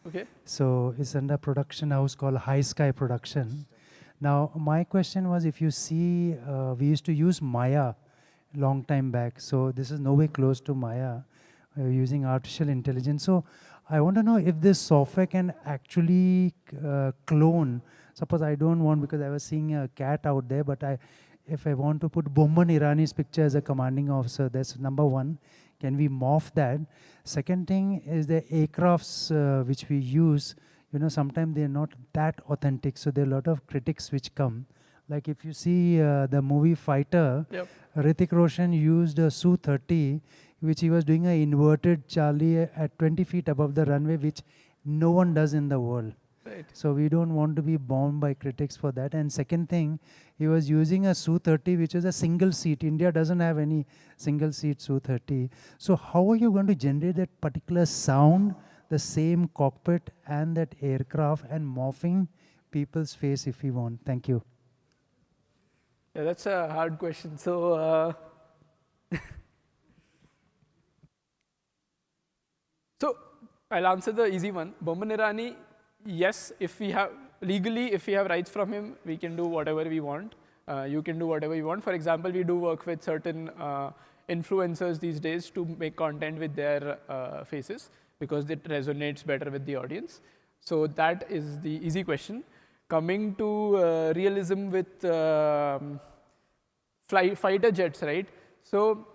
Speaker 21: Okay.
Speaker 12: So it's under a production house called High Sky Production. Now, my question was, if you see, we used to use Maya long time back. So this is no way close to Maya. We're using artificial intelligence. So I want to know if this software can actually clone. Suppose I don't want, because I was seeing a cat out there, but if I want to put Bomban Irani's picture as a commanding officer, that's number one. Can we morph that? Second thing is the aircrafts which we use, you know, sometimes they're not that authentic. So there are a lot of critics which come. Like if you see the movie Fighter,
Speaker 21: yep.
Speaker 12: Hrithik Roshan used a Su-30, which he was doing an inverted Charlie at 20 feet above the runway, which no one does in the world.
Speaker 21: Right.
Speaker 12: So we don't want to be bombed by critics for that. And second thing, he was using a Su-30, which is a single seat. India doesn't have any single seat Su-30. So how are you going to generate that particular sound, the same cockpit and that aircraft, and morphing people's face if we want? Thank you.
Speaker 21: Yeah, that's a hard question. So, so I'll answer the easy one. Bomban Irani, yes, if we have legally, if we have rights from him, we can do whatever we want. You can do whatever you want. For example, we do work with certain influencers these days to make content with their faces, because it resonates better with the audience. So that is the easy question. Coming to realism with fighter jets, right? So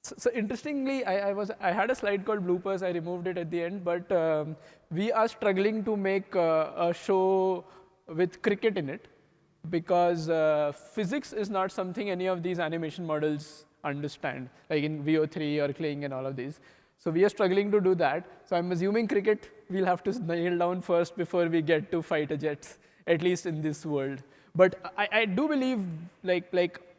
Speaker 21: So interestingly, I had a slide called bloopers. I removed it at the end, but we are struggling to make a show with cricket in it because physics is not something any of these animation models understand, like in VO3 or Kling and all of these. So we are struggling to do that. So I'm assuming cricket we'll have to nail down first before we get to fighter jets, at least in this world. But I do believe like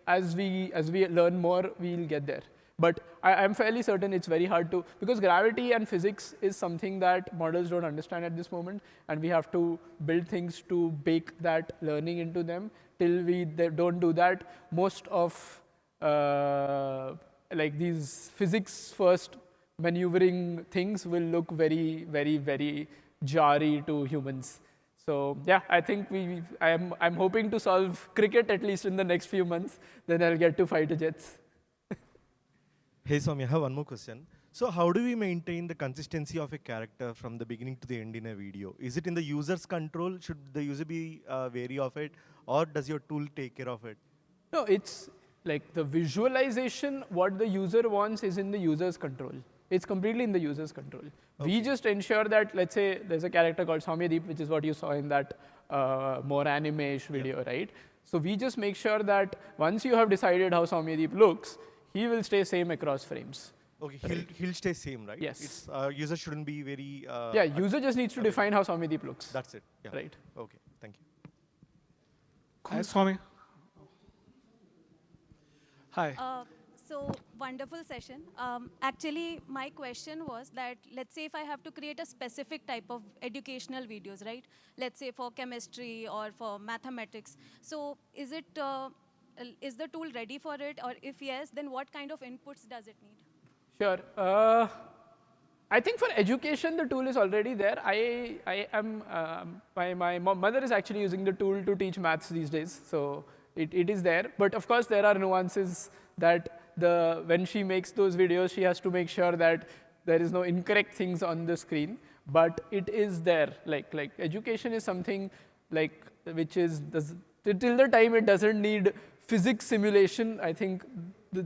Speaker 21: as we learn more, we'll get there. But I'm fairly certain it's very hard to, because gravity and physics is something that models don't understand at this moment, and we have to build things to bake that learning into them. Till we don't do that, most of like these physics first maneuvering things will look very, very, very jarry to humans. So yeah, I think I'm hoping to solve cricket at least in the next few months. Then I'll get to fighter jets.
Speaker 4: Hey Swami, I have one more question. So how do we maintain the consistency of a character from the beginning to the end in a video? Is it in the user's control? Should the user be wary of it? Or does your tool take care of it?
Speaker 21: No, it's like the visualization, what the user wants is in the user's control. It's completely in the user's control. Okay. We just ensure that, let's say there's a character called Soumyadeep, which is what you saw in that more anime-ish video, right? So we just make sure that once you have decided how Soumyadeep looks, he will stay same across frames.
Speaker 4: Okay, he'll stay same, right?
Speaker 21: Yes.
Speaker 4: It's, user shouldn't be very...
Speaker 21: yeah, user just needs to define how Soumyadeep looks.
Speaker 4: That's it. Yeah.
Speaker 21: Right.
Speaker 4: Okay, thank you.
Speaker 13: Hi, Swami. Hi.
Speaker 14: So wonderful session. Actually, my question was that, let's say if I have to create a specific type of educational videos, right? Let's say for chemistry or for mathematics. So is the tool ready for it? Or if yes, then what kind of inputs does it need?
Speaker 21: Sure. I think for education, the tool is already there. My mother is actually using the tool to teach maths these days. So it is there. But of course, there are nuances that when she makes those videos, she has to make sure that there is no incorrect things on the screen. But it is there. Like education is something which is, till the time it doesn't need physics simulation, I think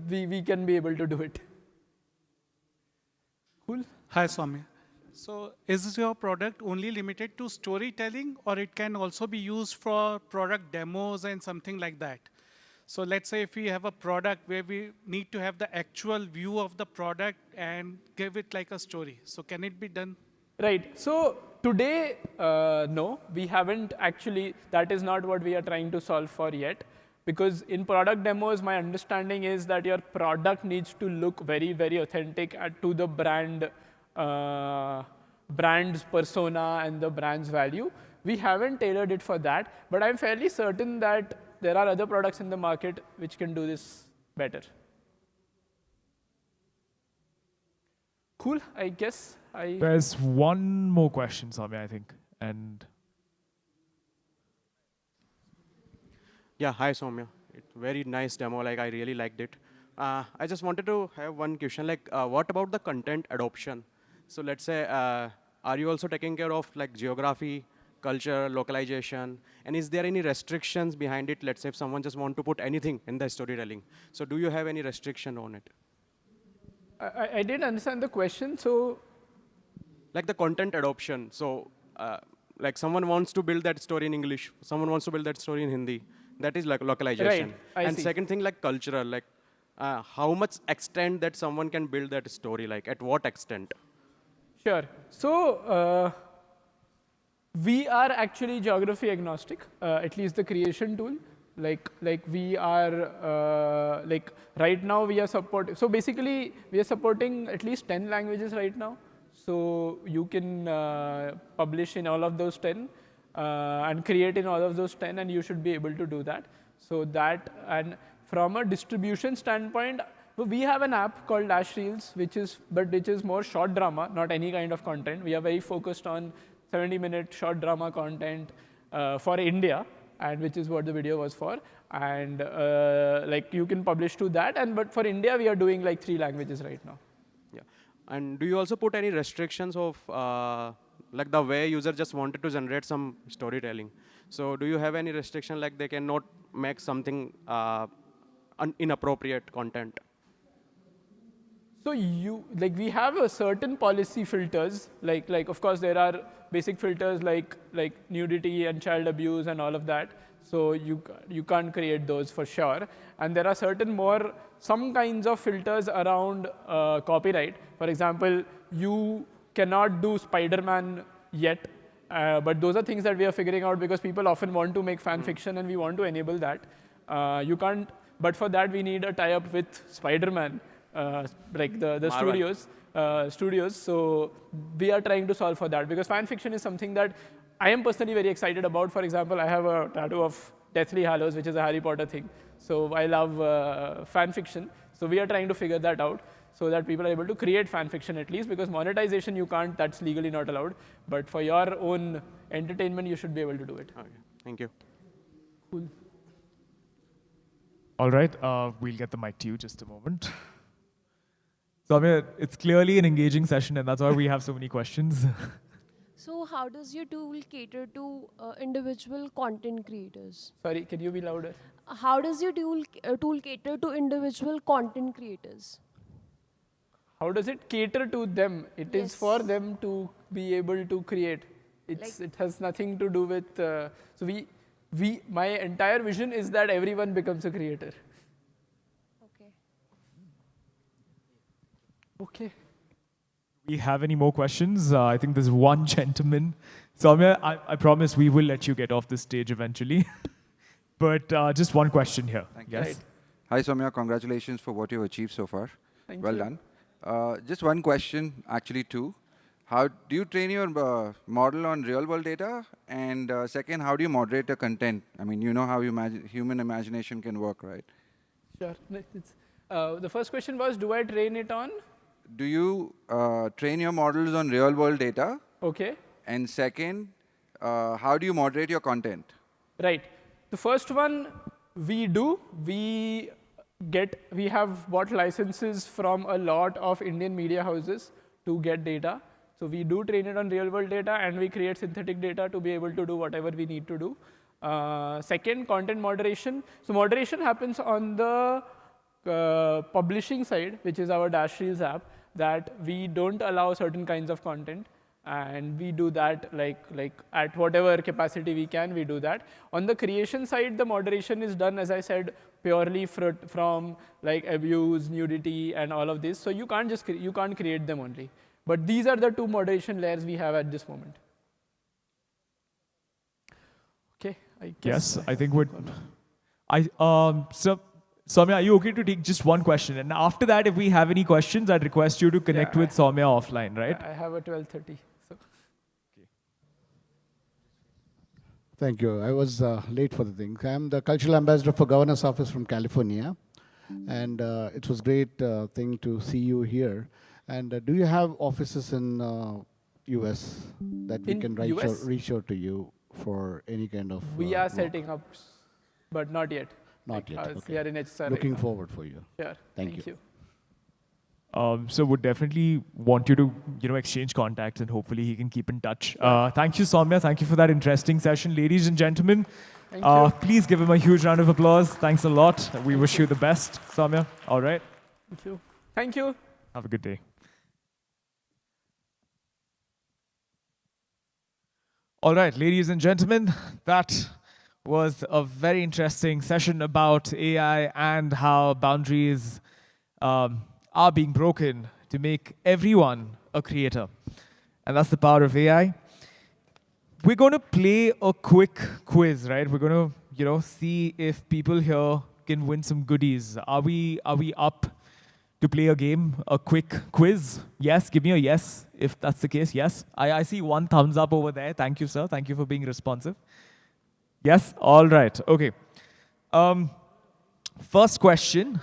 Speaker 21: we can be able to do it.
Speaker 13: Cool. Hi, Swami. So is your product only limited to storytelling, or it can also be used for product demos and something like that? So let's say if we have a product where we need to have the actual view of the product and give it like a story. So can it be done?
Speaker 21: Right. So today, no, we haven't actually, that is not what we are trying to solve for yet. Because in product demos, my understanding is that your product needs to look very, very authentic to the brand's persona and the brand's value. We haven't tailored it for that, but I'm fairly certain that there are other products in the market which can do this better. Cool, I guess.
Speaker 3: There's one more question, Swami, I think. And
Speaker 15: yeah, hi Soumya. It's very nice demo, I really liked it. I just wanted to have one question, what about the content adoption? So let's say, are you also taking care of geography, culture, localization? And is there any restrictions behind it? Let's say if someone just want to put anything in the storytelling. So do you have any restriction on it?
Speaker 21: I didn't understand the question, so.
Speaker 15: Like the content adoption. So someone wants to build that story in English, someone wants to build that story in Hindi. That is localization.
Speaker 21: Right,
Speaker 15: and second thing, cultural, how much extent that someone can build that story, at what extent?
Speaker 21: Sure. So we are actually geography agnostic, at least the creation tool. We are, right now we are supporting, so basically we are supporting at least 10 languages right now. So you can publish in all of those 10 and create in all of those 10, and you should be able to do that. So that, and from a distribution standpoint, we have an app called Dash Reels, which is more short drama, not any kind of content. We are very focused on 70-minute short drama content for India, and which is what the video was for. And you can publish to that. But for India, we are doing 3 languages right now.
Speaker 15: Yeah. And do you also put any restrictions of the way user just wanted to generate some storytelling? So do you have any restriction they cannot make something inappropriate content?
Speaker 21: So we have a certain policy filters, like of course there are basic filters like nudity and child abuse and all of that. So you can't create those for sure. And there are some kinds of filters around copyright. For example, you cannot do Spider-Man yet, but those are things that we are figuring out because people often want to make fan fiction and we want to enable that. You can't, but for that we need a tie-up with Spider-Man. Like the studios. So we are trying to solve for that because fan fiction is something that I am personally very excited about. For example, I have a tattoo of Deathly Hallows, which is a Harry Potter thing. So I love fan fiction. So we are trying to figure that out so that people are able to create fan fiction at least, because monetization you can't, that's legally not allowed. But for your own entertainment, you should be able to do it.
Speaker 15: Okay. Thank you.
Speaker 21: Cool.
Speaker 3: All right, we'll get the mic to you just a moment. So I mean, it's clearly an engaging session, and that's why we have so many questions.
Speaker 1: So how does your tool cater to individual content creators?
Speaker 21: Sorry, can you be louder?
Speaker 1: How does your tool cater to individual content creators?
Speaker 21: How does it cater to them? It is for them to be able to create. It has nothing to do with. My entire vision is that everyone becomes a creator. Okay.
Speaker 3: We have any more questions? I think there's one gentleman. Soumya, I promise we will let you get off the stage eventually. But just one question here.
Speaker 16: Thank
Speaker 3: yes.
Speaker 16: you. Hi, Soumya. Congratulations for what you've achieved so far.
Speaker 21: Thank
Speaker 16: well
Speaker 21: you.
Speaker 16: done. Just one question, actually two. How do you train your model on real-world data? And second, how do you moderate the content? I mean, you know how human imagination can work, right?
Speaker 21: Sure. The first question was, do I train it on?
Speaker 16: Do you train your models on real-world data?
Speaker 21: Okay.
Speaker 16: And second, how do you moderate your content?
Speaker 21: Right. The first one we do. We have bought licenses from a lot of Indian media houses to get data. So we do train it on real-world data, and we create synthetic data to be able to do whatever we need to do. Second, content moderation. So moderation happens on the publishing side, which is our Dash Reels app, that we don't allow certain kinds of content. And we do that like at whatever capacity we can, we do that. On the creation side, the moderation is done, as I said, purely from like abuse, nudity, and all of this. So you can't create them only. But these are the two moderation layers we have at this moment. Okay, I guess.
Speaker 3: Yes, I think so Soumya, are you okay to take just one question? And after that, if we have any questions, I'd request you to connect with Soumya offline, right?
Speaker 21: I have a 12:30. So.
Speaker 17: Thank you. I was late for the thing. I'm the Cultural Ambassador for Governor's Office from California. And it was a great thing to see you here. And do you have offices in US that we can reach out to you for any kind of
Speaker 21: We are
Speaker 17: work?
Speaker 21: setting up, but not yet.
Speaker 17: Not yet. Okay.
Speaker 21: We are in HR.
Speaker 17: Looking forward for you.
Speaker 21: Sure.
Speaker 17: Thank you.
Speaker 3: So would definitely want you to exchange contacts, and hopefully he can keep in touch. Thank you, Soumya. Thank you for that interesting session, ladies and gentlemen.
Speaker 21: Thank you.
Speaker 3: Please give him a huge round of applause. Thanks a lot. We wish you the best, Soumya. All right.
Speaker 21: Thank you. Thank you.
Speaker 3: Have a good day. All right, ladies and gentlemen, that was a very interesting session about AI and how boundaries are being broken to make everyone a creator. And that's the power of AI. We're going to play a quick quiz, right? We're going to, see if people here can win some goodies. Are we up to play a game, a quick quiz? Yes, give me a yes if that's the case. Yes, I see one thumbs up over there. Thank you, sir. Thank you for being responsive. Yes, all right, okay. First question.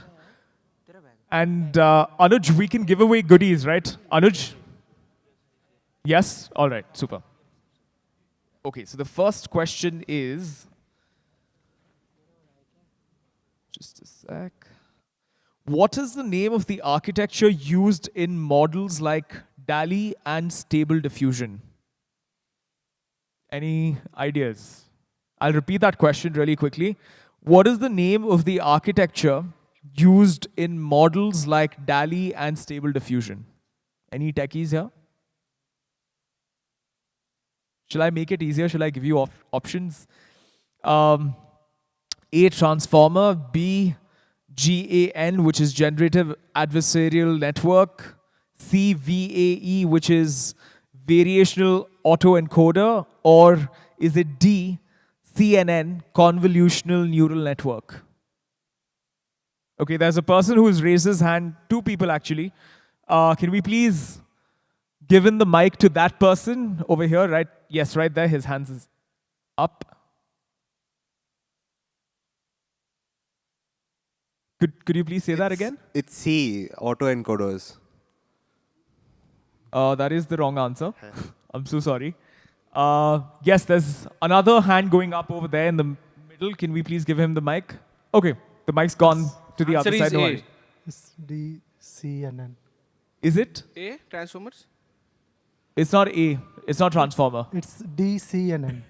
Speaker 3: And Anuj, we can give away goodies, right? Anuj? Yes, all right, super. Okay, so the first question is, just a sec. What is the name of the architecture used in models like DALL-E and Stable Diffusion? Any ideas? I'll repeat that question really quickly. What is the name of the architecture used in models like DALI and Stable Diffusion? Any techies here? Shall I make it easier? Shall I give you options? A, transformer. B, GAN, which is generative adversarial network. C, VAE, which is variational autoencoder. Or is it D, CNN, convolutional neural network? Okay, there's a person who's raised his hand. Two people, actually. Can we please give in the mic to that person over here, right? Yes, right there. His hands is up. Could you please say that again?
Speaker 18: It's C, autoencoders.
Speaker 3: That is the wrong answer. I'm so sorry. Yes, there's another hand going up over there in the middle. Can we please give him the mic? Okay, the mic's gone to the other side. No worries.
Speaker 12: It's D, C, and N.
Speaker 3: Is it?
Speaker 19: A, transformers?
Speaker 3: It's not A. It's not transformer.
Speaker 12: It's D, C, and N.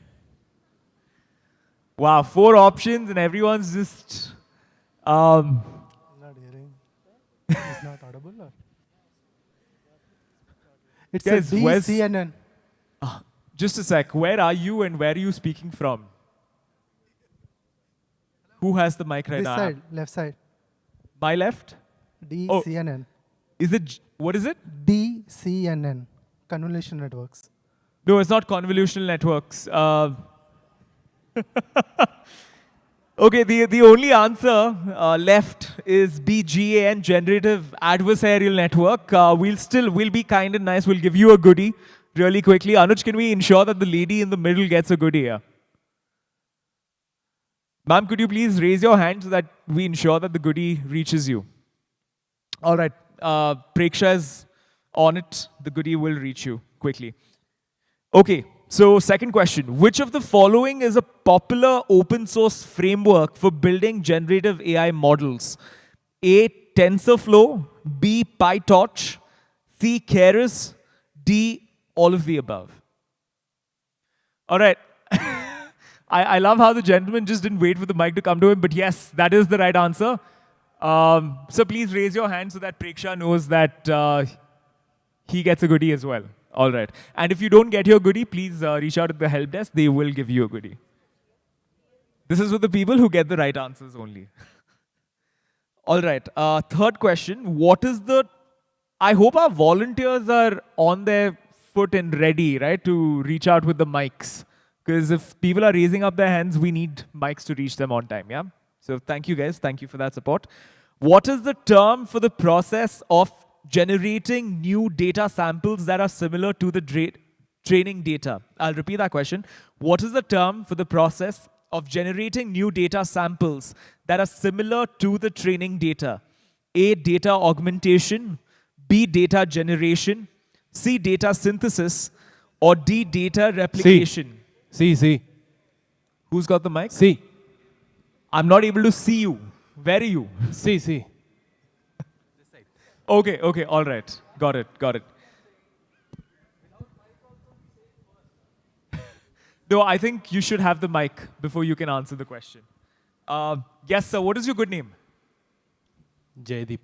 Speaker 3: Wow, 4 options and everyone's just...
Speaker 12: Not hearing. It's not audible? Or? It's
Speaker 3: Guys,
Speaker 12: a D, C, and N.
Speaker 3: Just a sec. Where are you and where are you speaking from? Who has the mic right
Speaker 12: This
Speaker 3: now?
Speaker 12: side, left side.
Speaker 3: My left?
Speaker 12: D,
Speaker 3: Oh.
Speaker 12: C, and N.
Speaker 3: Is it, what is it?
Speaker 12: D, C, and N. Convolution networks.
Speaker 3: No, it's not convolutional networks. Okay, the only answer left is BGAN, generative adversarial network. We'll be kind and nice. We'll give you a goodie really quickly. Anuj, can we ensure that the lady in the middle gets a goodie here? Ma'am, could you please raise your hand so that we ensure that the goodie reaches you? All right, Preksha is on it. The goodie will reach you quickly. Okay. So second question, which of the following is a popular open source framework for building generative AI models? A, TensorFlow, B, PyTorch, C, Keras, D, all of the above. All right. I love how the gentleman just didn't wait for the mic to come to him, but yes, that is the right answer. So please raise your hand so that Preksha knows that he gets a goodie as well. All right. And if you don't get your goodie, please reach out to the help desk. They will give you a goodie. This is for the people who get the right answers only. All right. Third question. What is the... I hope our volunteers are on their foot and ready, right, to reach out with the mics. Because if people are raising up their hands, we need mics to reach them on time, yeah? So thank you, guys. Thank you for that support. What is the term for the process of generating new data samples that are similar to the training data? I'll repeat that question. What is the term for the process of generating new data samples that are similar to the training data? A, data augmentation, B, data generation, C, data synthesis, or D, data replication?
Speaker 9: C.
Speaker 3: Who's got the mic?
Speaker 9: C.
Speaker 3: I'm not able to see you. Where are you?
Speaker 9: C.
Speaker 3: Okay, all right. Got it. No, I think you should have the mic before you can answer the question. Yes, sir. What is your good name?
Speaker 9: Jaydeep.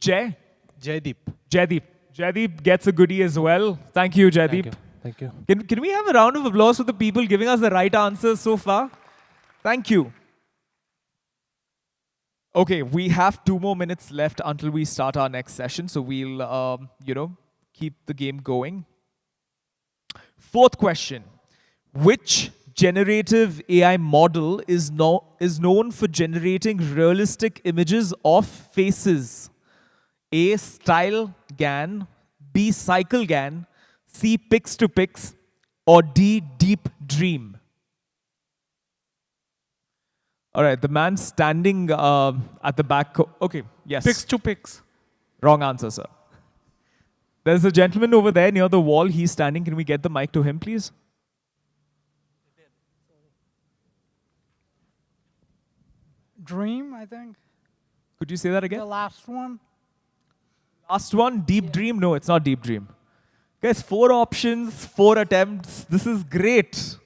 Speaker 3: Jay?
Speaker 9: Jaydeep.
Speaker 3: Jaydeep gets a goodie as well. Thank you, Jaydeep.
Speaker 9: Thank you.
Speaker 3: Can we have a round of applause for the people giving us the right answers so far? Thank you. Okay, we have 2 more minutes left until we start our next session, so we'll, keep the game going. Fourth question. Which generative AI model is known for generating realistic images of faces? A, StyleGAN, B, CycleGAN, C, Pix2Pix, or D, Deep Dream? All right, the man standing at the back. Okay, yes.
Speaker 13: Pix2Pix.
Speaker 3: Wrong answer, sir. There's a gentleman over there near the wall. He's standing. Can we get the mic to him, please?
Speaker 20: Dream, I think.
Speaker 3: Could you say that again?
Speaker 20: The last one.
Speaker 3: Last one, Deep Dream? No, it's not Deep Dream. Guys, 4 options, 4 attempts. This is great.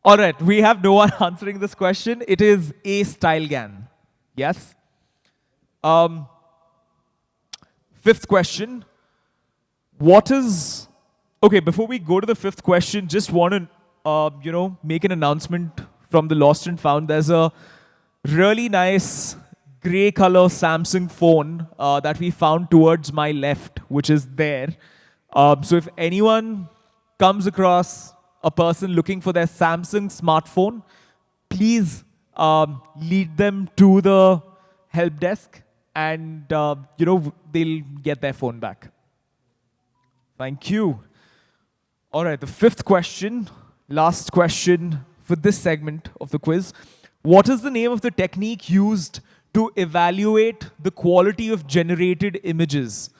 Speaker 3: All right, we have no one answering this question. It is A, StyleGAN. Yes? Fifth question. What is... Okay, before we go to the fifth question, just want to, make an announcement from the Lost and Found. There's a really nice gray color Samsung phone that we found towards my left, which is there. So if anyone comes across a person looking for their Samsung smartphone, please lead them to the help desk and, they'll get their phone back. Thank you. All right, the fifth question, last question for this segment of the quiz. What is the name of the technique used to evaluate the quality of generated images?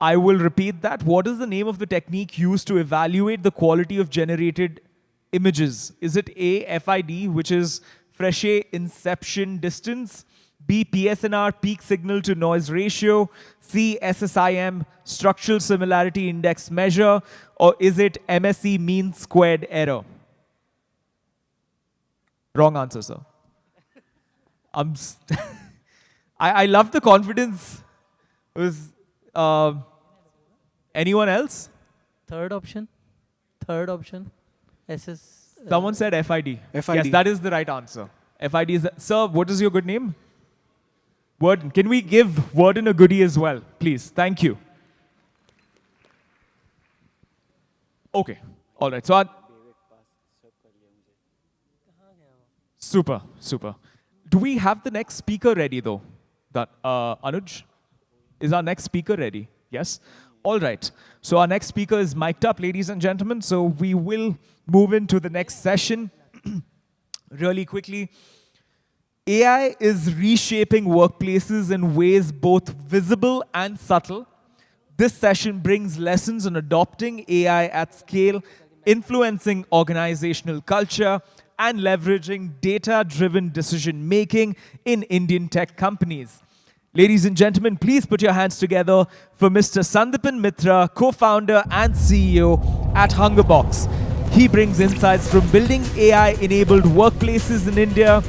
Speaker 3: I will repeat that. What is the name of the technique used to evaluate the quality of generated images? Is it A, FID, which is Frechet Inception Distance, B, PSNR, Peak Signal to Noise Ratio, C, SSIM, Structural Similarity Index Measure, or is it MSE Mean Squared Error? Wrong answer, sir. I love the confidence. Was anyone else?
Speaker 19: Third option. SS.
Speaker 3: Someone said FID.
Speaker 19: FID.
Speaker 3: Yes, that is the right answer. FID is sir, what is your good name? Worden. Can we give Worden a goodie as well, please? Thank you. Okay. All right. So super. Do we have the next speaker ready though? That Anuj? Is our next speaker ready? Yes? All right. So our next speaker is mic'd up, ladies and gentlemen. So we will move into the next session really quickly. AI is reshaping workplaces in ways both visible and subtle. This session brings lessons on adopting AI at scale, influencing organizational culture, and leveraging data-driven decision-making in Indian tech companies. Ladies and gentlemen, please put your hands together for Mr. Sandipan Mitra, co-founder and CEO at Hungerbox. He brings insights from building AI-enabled workplaces in India.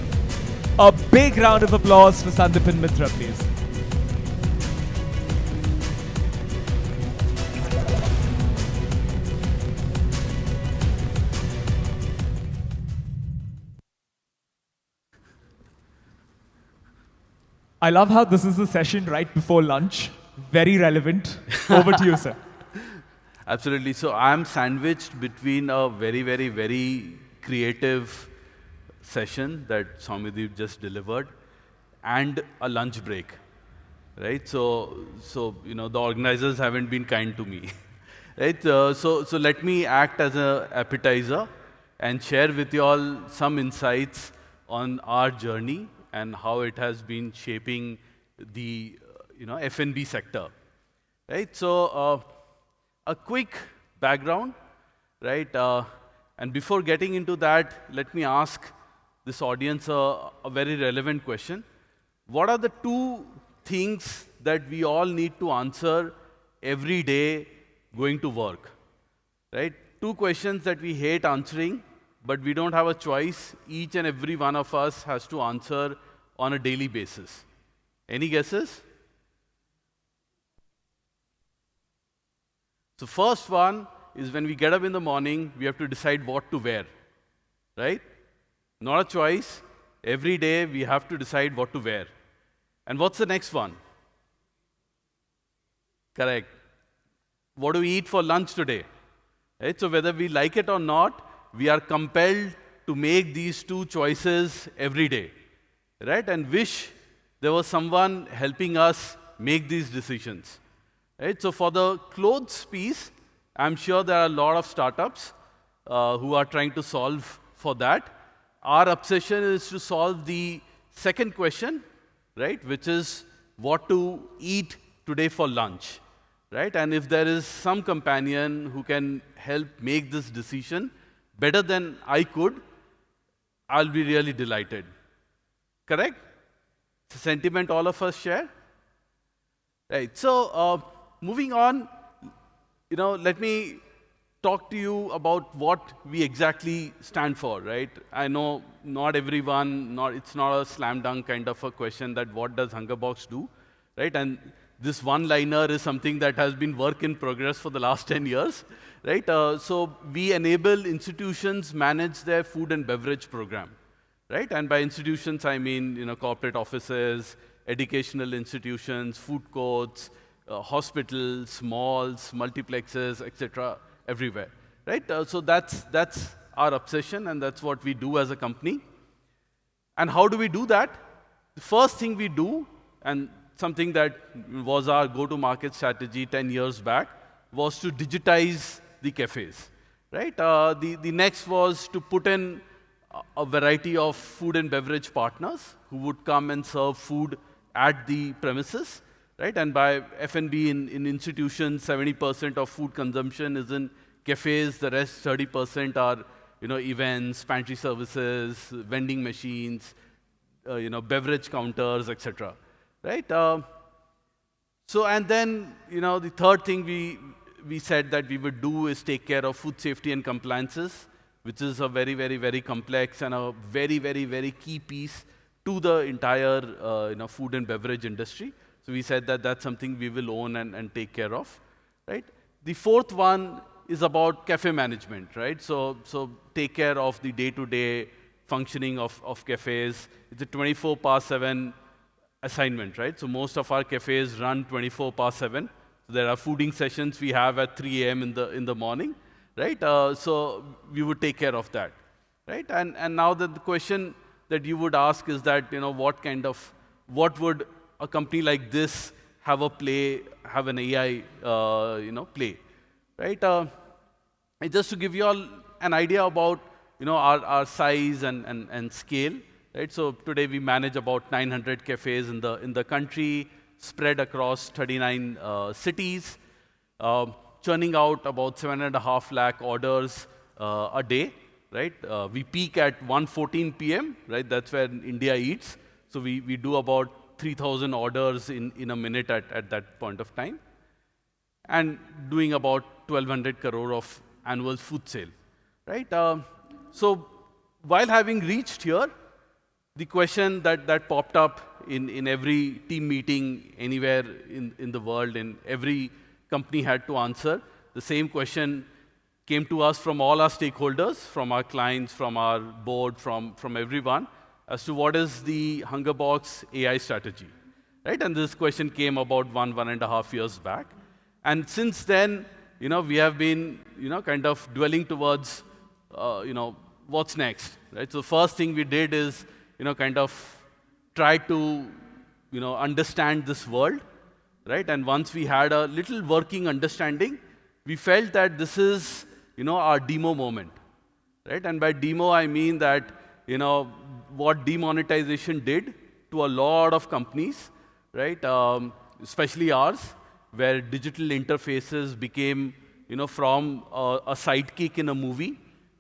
Speaker 3: A big round of applause for Sandipan Mitra, please. I love how this is a session right before lunch. Very relevant. Over to you, sir.
Speaker 22: Absolutely. So I'm sandwiched between a very, very, very creative session that Soumyadeep just delivered and a lunch break, right? So the organizers haven't been kind to me, right? So let me act as an appetizer and share with you all some insights on our journey and how it has been shaping the F&B sector, right? So a quick background, right? And before getting into that, let me ask this audience a very relevant question. What are the two things that we all need to answer every day going to work, right? Two questions that we hate answering, but we don't have a choice. Each and every one of us has to answer on a daily basis. Any guesses? So first one is when we get up in the morning, we have to decide what to wear, right? Not a choice. Every day we have to decide what to wear. And what's the next one? Correct. What do we eat for lunch today? Right? So whether we like it or not, we are compelled to make these two choices every day, right? And wish there was someone helping us make these decisions, right? So for the clothes piece, I'm sure there are a lot of startups who are trying to solve for that. Our obsession is to solve the second question, right? Which is what to eat today for lunch, right? And if there is some companion who can help make this decision better than I could, I'll be really delighted. Correct? It's a sentiment all of us share. Right. So moving on, let me talk to you about what we exactly stand for, right? I know not everyone, it's not a slam dunk kind of a question that what does Hungerbox do? right? And this one-liner is something that has been work in progress for the last 10 years, right? So we enable institutions manage their food and beverage program, right? And by institutions, I mean, corporate offices, educational institutions, food courts, hospitals, malls, multiplexes, etc., everywhere, right? So that's our obsession, and that's what we do as a company. And how do we do that? The first thing we do, and something that was our go-to-market strategy 10 years back, was to digitize the cafes, right? The next was to put in a variety of food and beverage partners who would come and serve food at the premises, right? And by F&B in institutions, 70% of food consumption is in cafes. The rest, 30%, are events, pantry services, vending machines, beverage counters, etc. Right? So, and then the third thing we said that we would do is take care of food safety and compliances, which is a very, very, very complex and a very, very, very key piece to the entire food and beverage industry. So we said that that's something we will own and take care of, right? The fourth one is about cafe management, right? So take care of the day-to-day functioning of cafes. It's a 24/7 assignment, right? So most of our cafes run 24/7. So there are fooding sessions we have at 3 a.m. in the morning, right? So we would take care of that, right? And now the question that you would ask is that, what would a company like this have an AI, play, right? And just to give you all an idea about, our size and scale, right? So today we manage about 900 cafes in the country, spread across 39 cities, churning out about 7.5 lakh orders a day, right? We peak at 1:14 p.m., right? That's when India eats. So we do about 3,000 orders in a minute at that point of time, and doing about 1,200 crore of annual food sale, right? So while having reached here, the question that popped up in every team meeting anywhere in the world, and every company had to answer, the same question came to us from all our stakeholders, from our clients, from our board, from everyone, as to what is the Hungerbox AI strategy, right? And this question came about 1.5 years back. And since then, we have been, kind of dwelling towards, what's next, right? So the first thing we did is, kind of try to, understand this world, right? And once we had a little working understanding, we felt that this is, our demo moment, right? And by demo, I mean that, what demonetization did to a lot of companies, right? Especially ours, where digital interfaces became, from a sidekick in a movie,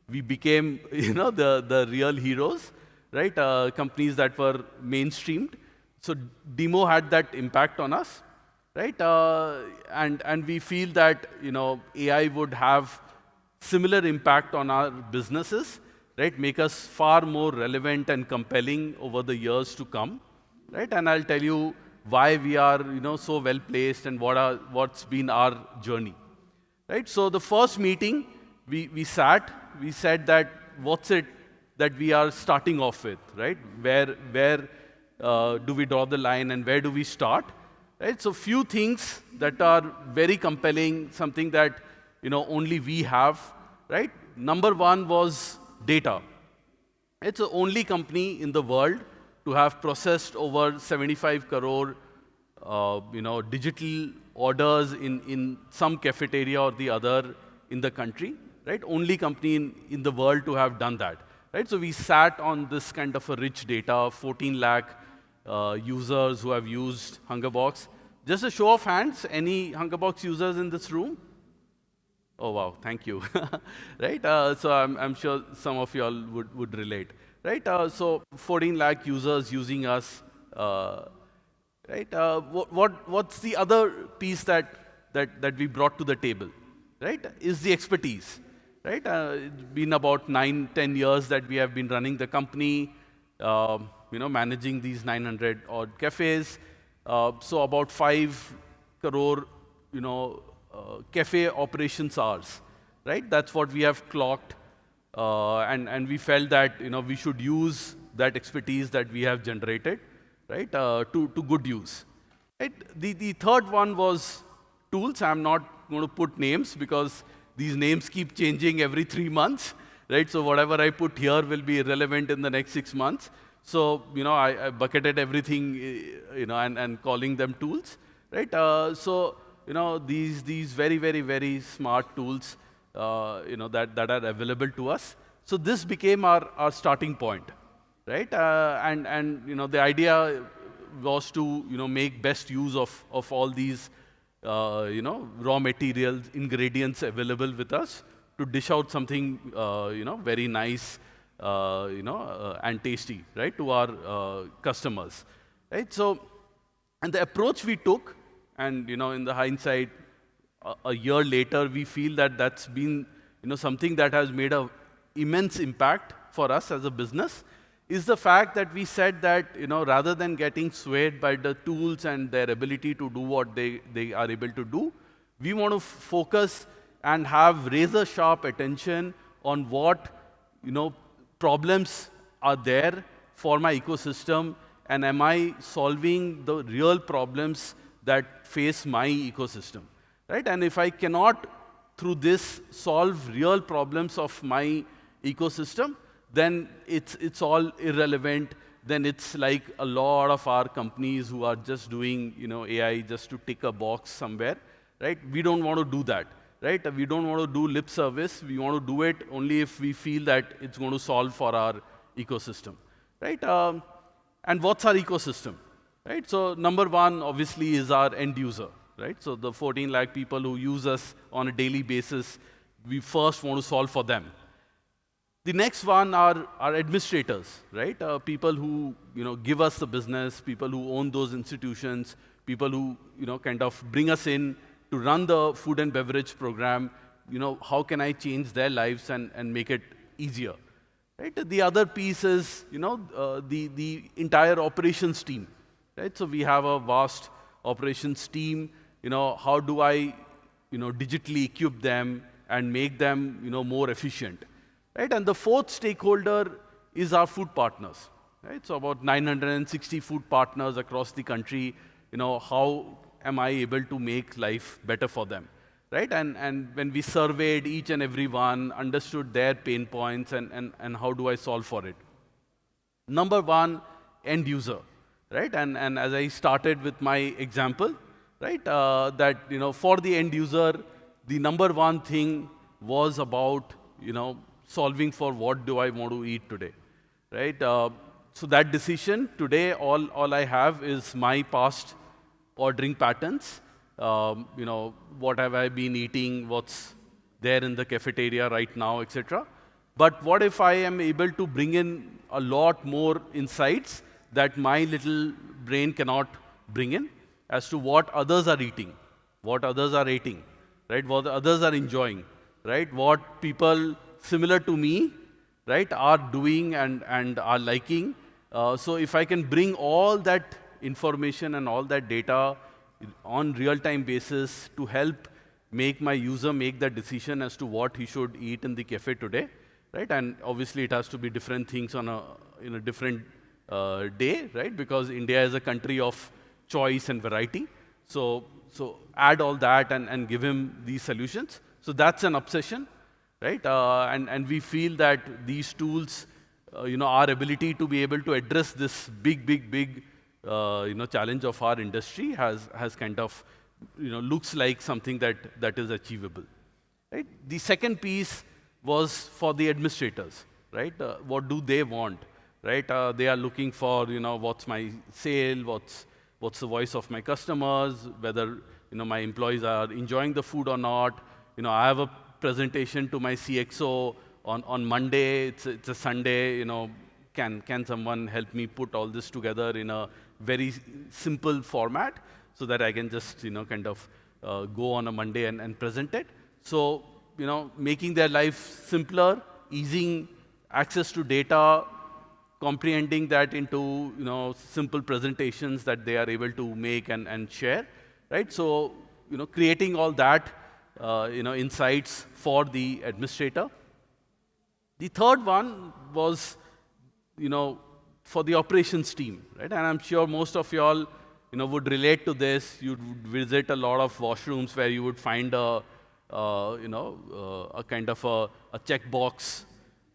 Speaker 22: we became, the real heroes, right? Companies that were mainstreamed. So demo had that impact on us, right? And we feel that, AI would have similar impact on our businesses, right? Make us far more relevant and compelling over the years to come, right? And I'll tell you why we are, so well placed, and what's been our journey, right? So the first meeting, we said that what's it that we are starting off with, right? Where do we draw the line, and where do we start, right? So few things that are very compelling, something that only we have, right? Number one was data. It's the only company in the world to have processed over 75 crore, digital orders in some cafeteria or the other in the country, right? Only company in the world to have done that, right? So we sat on this kind of a rich data, 14 lakh users who have used Hungerbox. Just a show of hands, any Hungerbox users in this room? Oh, wow, thank you, right? So I'm sure some of you all would relate, right? So 14 lakh users using us, right? What's the other piece that we brought to the table, right? Is the expertise, right? It's been about 9-10 years that we have been running the company, managing these 900 odd cafes. So about 5 crore, cafe operations hours, right? That's what we have clocked. And we felt that, we should use that expertise that we have generated, right, to good use. Right? The third one was tools. I'm not going to put names because these names keep changing every 3 months, right? So whatever I put here will be irrelevant in the next 6 months. So, I bucketed everything, and calling them tools, right? So, these very, very, very smart tools, that are available to us. So this became our starting point, right? The idea was to, make best use of all these, raw materials, ingredients available with us to dish out something, very nice, and tasty, right, to our customers, right? So, and the approach we took, and in the hindsight, a year later, we feel that that's been, something that has made an immense impact for us as a business, is the fact that we said that, rather than getting swayed by the tools and their ability to do what they are able to do, we want to focus and have razor-sharp attention on what, problems are there for my ecosystem, and am I solving the real problems that face my ecosystem, right? And if I cannot, through this, solve real problems of my ecosystem, then it's all irrelevant. Then it's like a lot of our companies who are just doing, AI just to tick a box somewhere, right? We don't want to do that, right? We don't want to do lip service. We want to do it only if we feel that it's going to solve for our ecosystem, right? And what's our ecosystem, right? So number one, obviously, is our end user, right? So the 14 lakh people who use us on a daily basis, we first want to solve for them. The next one are administrators, right? People who, give us the business, people who own those institutions, people who, kind of bring us in to run the food and beverage program. How can I change their lives and make it easier, right? The other piece is, the entire operations team, right? So we have a vast operations team. How do I, digitally equip them and make them, more efficient? Right? And the fourth stakeholder is our food partners, right? So about 960 food partners across the country. How am I able to make life better for them, right? And when we surveyed each and every one, understood their pain points, and how do I solve for it? Number one, end user, right? And as I started with my example, right, that for the end user, the number one thing was about solving for what do I want to eat today, right? So that decision today, all I have is my past ordering patterns. What have I been eating? What's there in the cafeteria right now, etc. But what if I am able to bring in a lot more insights that my little brain cannot bring in as to what others are eating, what others are eating, right? What others are enjoying, right? What people similar to me, right, are doing and are liking. So if I can bring all that information and all that data on real-time basis to help make my user make that decision as to what he should eat in the cafe today, right? And obviously it has to be different things on a different day, right? Because India is a country of choice and variety. So add all that and give him these solutions. So that's an obsession. Right? And we feel that these tools, our ability to be able to address this big, challenge of our industry has kind of, looks like something that is achievable. Right? The second piece was for the administrators, right? What do they want, right? They are looking for, what's my sale, what's the voice of my customers, whether, my employees are enjoying the food or not. I have a presentation to my CXO on Monday. It's a Sunday. Can someone help me put all this together in a very simple format so that I can just kind of go on a Monday and present it? So making their life simpler, easing access to data, comprehending that into simple presentations that they are able to make and share, right? So creating all that insights for the administrator. The third one was for the operations team, right? And I'm sure most of y'all would relate to this. You'd visit a lot of washrooms where you would find a kind of a checkbox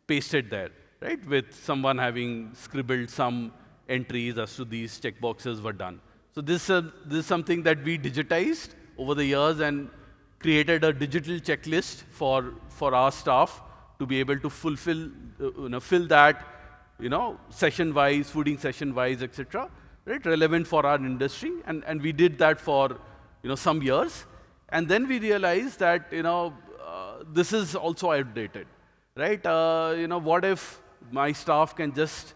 Speaker 22: pasted there, right? With someone having scribbled some entries as to these checkboxes were done. So this is something that we digitized over the years and created a digital checklist for our staff to be able to fulfill, fill that, session-wise, fooding session-wise, etc., right? Relevant for our industry, and we did that for, some years, and then we realized that, this is also outdated, right? What if my staff can just,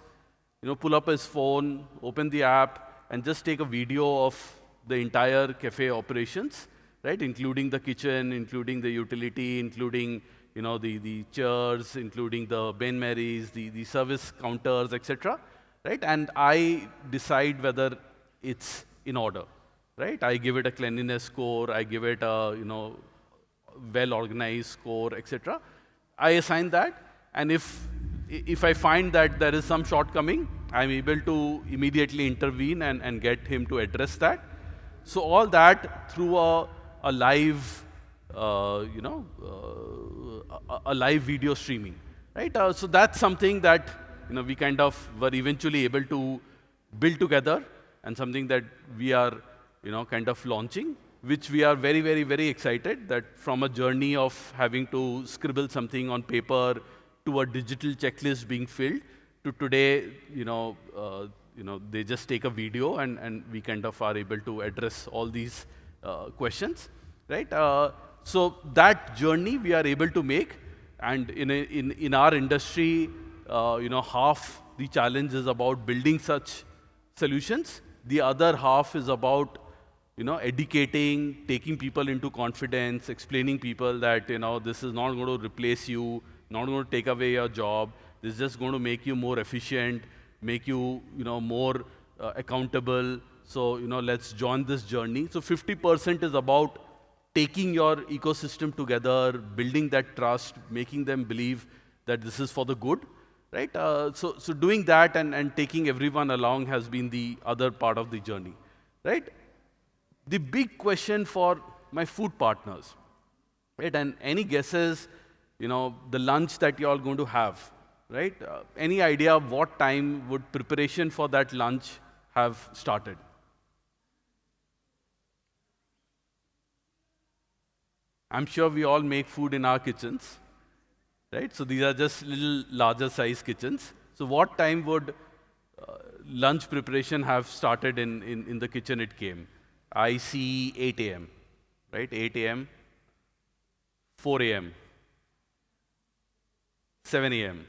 Speaker 22: pull up his phone, open the app, and just take a video of the entire cafe operations, right? Including the kitchen, including the utility, including the chairs, including the Ben Marys, the service counters, etc., right? And I decide whether it's in order, right? I give it a cleanliness score, I give it a well-organized score, etc. I assign that, and if I find that there is some shortcoming, I'm able to immediately intervene and get him to address that. So all that through a live a live video streaming, right? So that's something that we kind of were eventually able to build together, and something that we are kind of launching, which we are very, very, very excited that from a journey of having to scribble something on paper to a digital checklist being filled to today, they just take a video and we kind of are able to address all these questions, right? So that journey we are able to make, and in our industry, half the challenge is about building such solutions. The other half is about educating, taking people into confidence, explaining people that this is not going to replace you, not going to take away your job. This is just going to make you more efficient, make you more accountable. So let's join this journey. So 50% is about taking your ecosystem together, building that trust, making them believe that this is for the good, right? So doing that and taking everyone along has been the other part of the journey, right? The big question for my food partners, right? And any guesses, the lunch that you're all going to have, right? Any idea of what time would preparation for that lunch have started? I'm sure we all make food in our kitchens, right? So these are just little larger size kitchens. So what time would lunch preparation have started in the kitchen it came? I see 8 a.m., right? 8 a.m., 4 a.m., 7 a.m.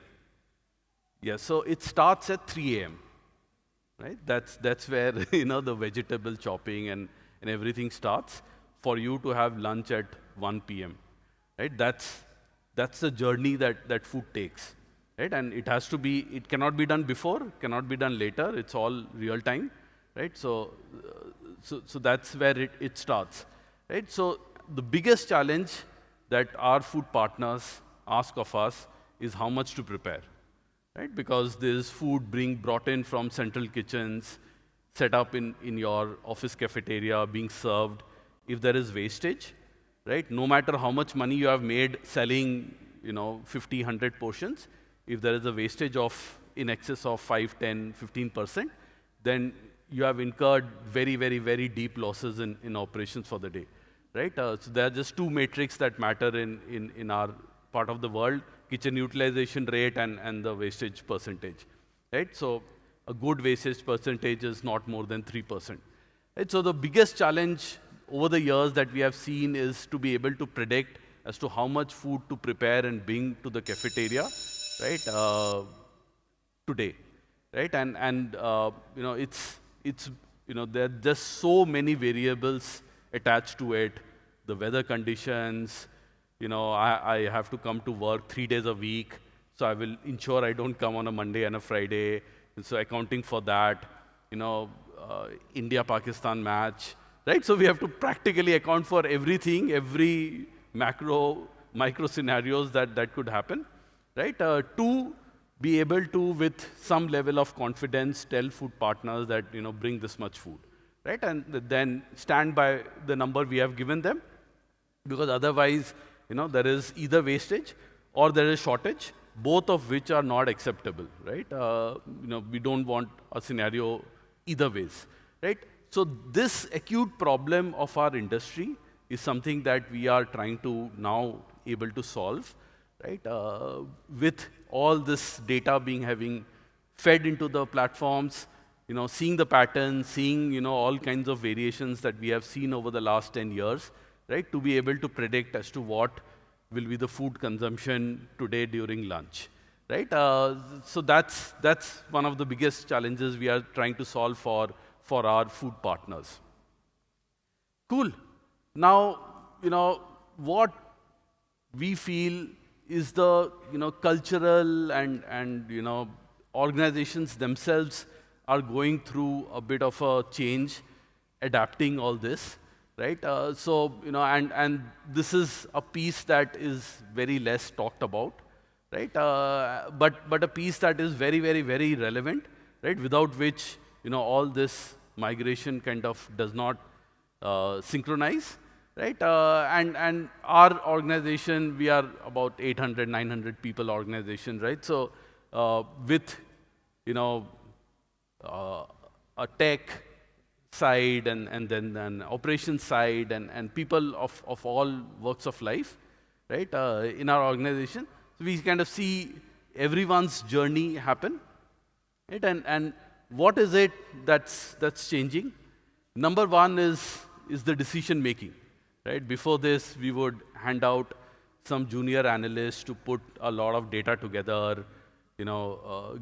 Speaker 22: Yeah, so it starts at 3 a.m., right? That's where the vegetable chopping and everything starts for you to have lunch at 1 p.m., right? That's the journey that food takes, right? And it cannot be done before, cannot be done later. It's all real time, right? So that's where it starts, right? So the biggest challenge that our food partners ask of us is how much to prepare, right? Because there's food brought in from central kitchens, set up in your office cafeteria, being served. If there is wastage, right? No matter how much money you have made selling, 50, 100 portions, if there is a wastage of in excess of 5, 10, 15%, then you have incurred very, very, very deep losses in operations for the day, right? So there are just two metrics that matter in our part of the world: kitchen utilization rate and the wastage percentage, right? So a good wastage percentage is not more than 3%. Right? So the biggest challenge over the years that we have seen is to be able to predict as to how much food to prepare and bring to the cafeteria, right? Today, right? And it's there are just so many variables attached to it. The weather conditions, I have to come to work 3 days a week, so I will ensure I don't come on a Monday and a Friday. And so accounting for that, India-Pakistan match, right? So we have to practically account for everything, every micro scenarios that could happen, right? To be able to, with some level of confidence, tell food partners that, bring this much food, right? And then stand by the number we have given them, because otherwise, there is either wastage or there is shortage, both of which are not acceptable, right? We don't want a scenario either ways, right? So this acute problem of our industry is something that we are trying to now able to solve, right? With all this data having fed into the platforms, seeing the patterns, seeing all kinds of variations that we have seen over the last 10 years, right? To be able to predict as to what will be the food consumption today during lunch, right? So that's one of the biggest challenges we are trying to solve for our food partners. Cool. Now, what we feel is the cultural and organizations themselves are going through a bit of a change, adapting all this, right? So and this is a piece that is very less talked about, right? But a piece that is very, very, very relevant, right? Without which all this migration kind of does not synchronize, right? And our organization, we are about 800, 900 people organization, right? So with a tech side and then an operations side and people of all walks of life, right? In our organization, so we kind of see everyone's journey happen, right? And what is it that's changing? Number one is the decision making, right? Before this, we would hand out some junior analysts to put a lot of data together,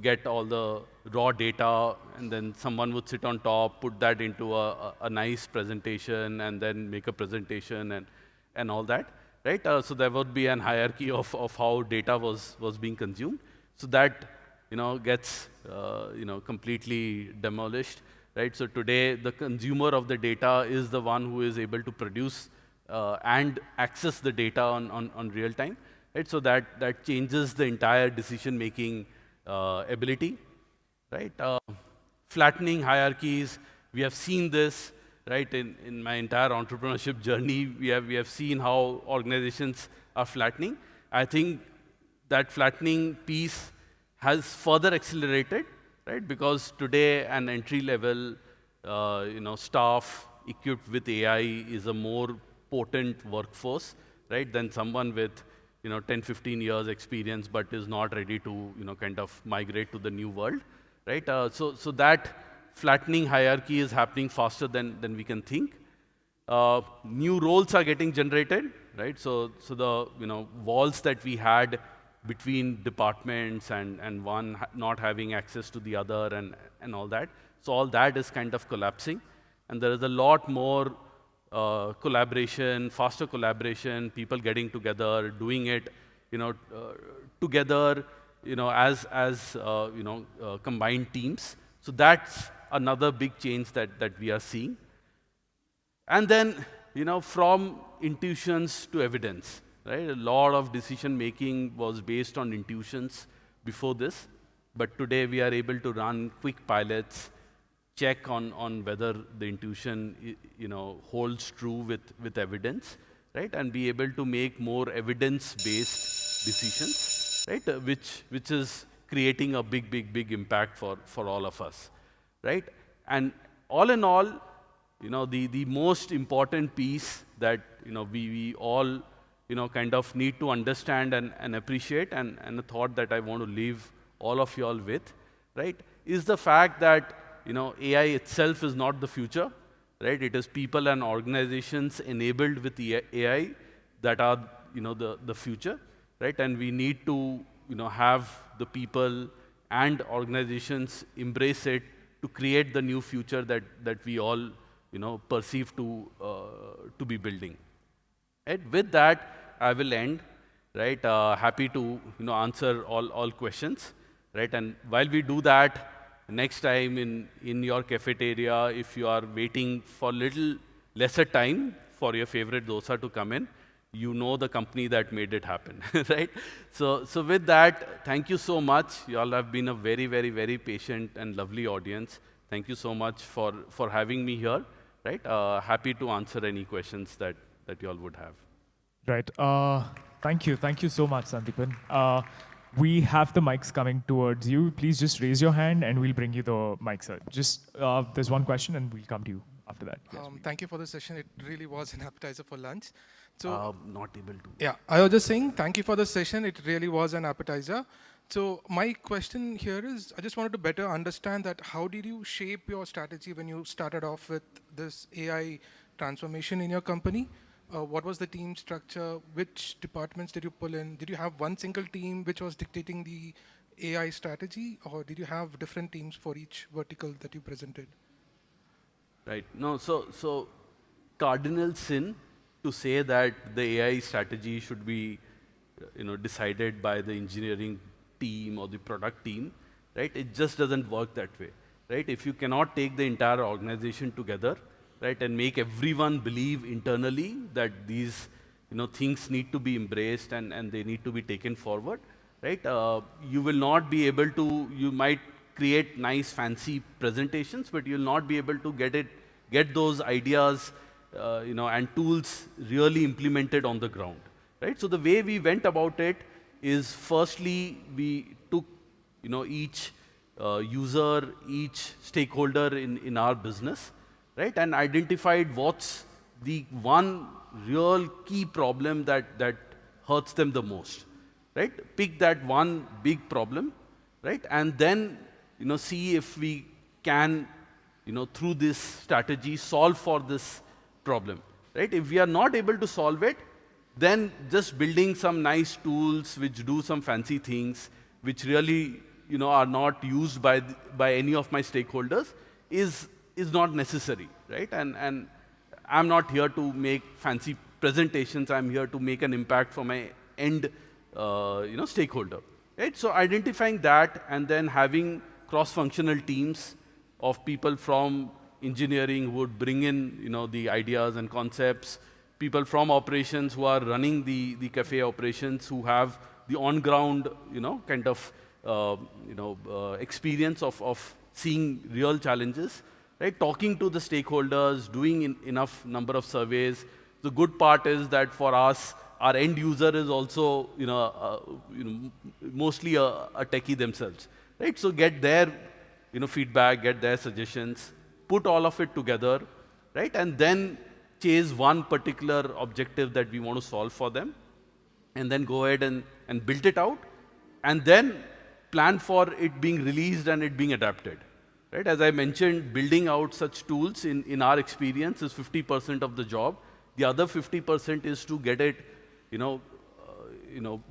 Speaker 22: get all the raw data, and then someone would sit on top, put that into a nice presentation, and then make a presentation and all that, right? So there would be an hierarchy of how data was being consumed. So that gets completely demolished, right? So today, the consumer of the data is the one who is able to produce and access the data on real time, right? So that changes the entire decision-making ability, right? Flattening hierarchies, we have seen this, right? In my entire entrepreneurship journey, we have seen how organizations are flattening. I think that flattening piece has further accelerated, right? Because today, an entry-level staff equipped with AI is a more potent workforce, right, than someone with 10, 15 years experience, but is not ready to kind of migrate to the new world, right? So that flattening hierarchy is happening faster than we can think. New roles are getting generated, right? So the walls that we had between departments and one not having access to the other and all that. So all that is kind of collapsing, and there is a lot more collaboration, faster collaboration, people getting together, doing it, together, as combined teams. So that's another big change that we are seeing. And then, from intuitions to evidence, right? A lot of decision making was based on intuitions before this, but today we are able to run quick pilots, check on whether the intuition holds true with evidence, right? And be able to make more evidence-based decisions, right? Which is creating a big impact for all of us, right? And all in all, the most important piece that we all kind of need to understand and appreciate, and a thought that I want to leave all of you all with, right, is the fact that AI itself is not the future, right? It is people and organizations enabled with the AI that are the future, right? And we need to have the people and organizations embrace it to create the new future that we all perceive to be building. And with that, I will end, right? Happy to answer all questions, right? And while we do that, next time in your cafeteria, if you are waiting for little lesser time for your favorite dosa to come in, you know the company that made it happen, right? So with that, thank you so much. You all have been a very, very, very patient and lovely audience. Thank you so much for having me here, right? Happy to answer any questions that you all would have.
Speaker 3: Right. Thank you so much, Sandeepan. We have the mics coming towards you. Please just raise your hand and we'll bring you the mic, sir. Just, there's one question and we'll come to you after that. Yes,
Speaker 2: thank you for the session. It really was an appetizer for lunch. So,
Speaker 22: not able to.
Speaker 2: Yeah, I was just saying, thank you for the session. It really was an appetizer. So my question here is, I just wanted to better understand that how did you shape your strategy when you started off with this AI transformation in your company? What was the team structure? Which departments did you pull in? Did you have one single team which was dictating the AI strategy, or did you have different teams for each vertical that you presented?
Speaker 22: Right. No, so cardinal sin to say that the AI strategy should be decided by the engineering team or the product team, right? It just doesn't work that way, right? If you cannot take the entire organization together, right, and make everyone believe internally that these things need to be embraced and they need to be taken forward, right? You will not be able to, you might create nice fancy presentations, but you'll not be able to get those ideas and tools really implemented on the ground, right? So the way we went about it is, firstly, we took each user, each stakeholder in our business, right, and identified what's the one real key problem that hurts them the most, right? Pick that one big problem, right, and then see if we can through this strategy solve for this problem, right? If we are not able to solve it, then just building some nice tools which do some fancy things, which really are not used by any of my stakeholders, is not necessary, right? And I'm not here to make fancy presentations. I'm here to make an impact for my end stakeholder, right? So identifying that and then having cross-functional teams of people from engineering who would bring in the ideas and concepts, people from operations who are running the cafe operations, who have the on-ground kind of experience of seeing real challenges, right? Talking to the stakeholders, doing enough number of surveys. The good part is that for us, our end user is also mostly a techie themselves, right? So get their feedback, get their suggestions, put all of it together, right? And then chase one particular objective that we want to solve for them, and then go ahead and build it out, and then plan for it being released and it being adapted, right? As I mentioned, building out such tools in our experience is 50% of the job. The other 50% is to get it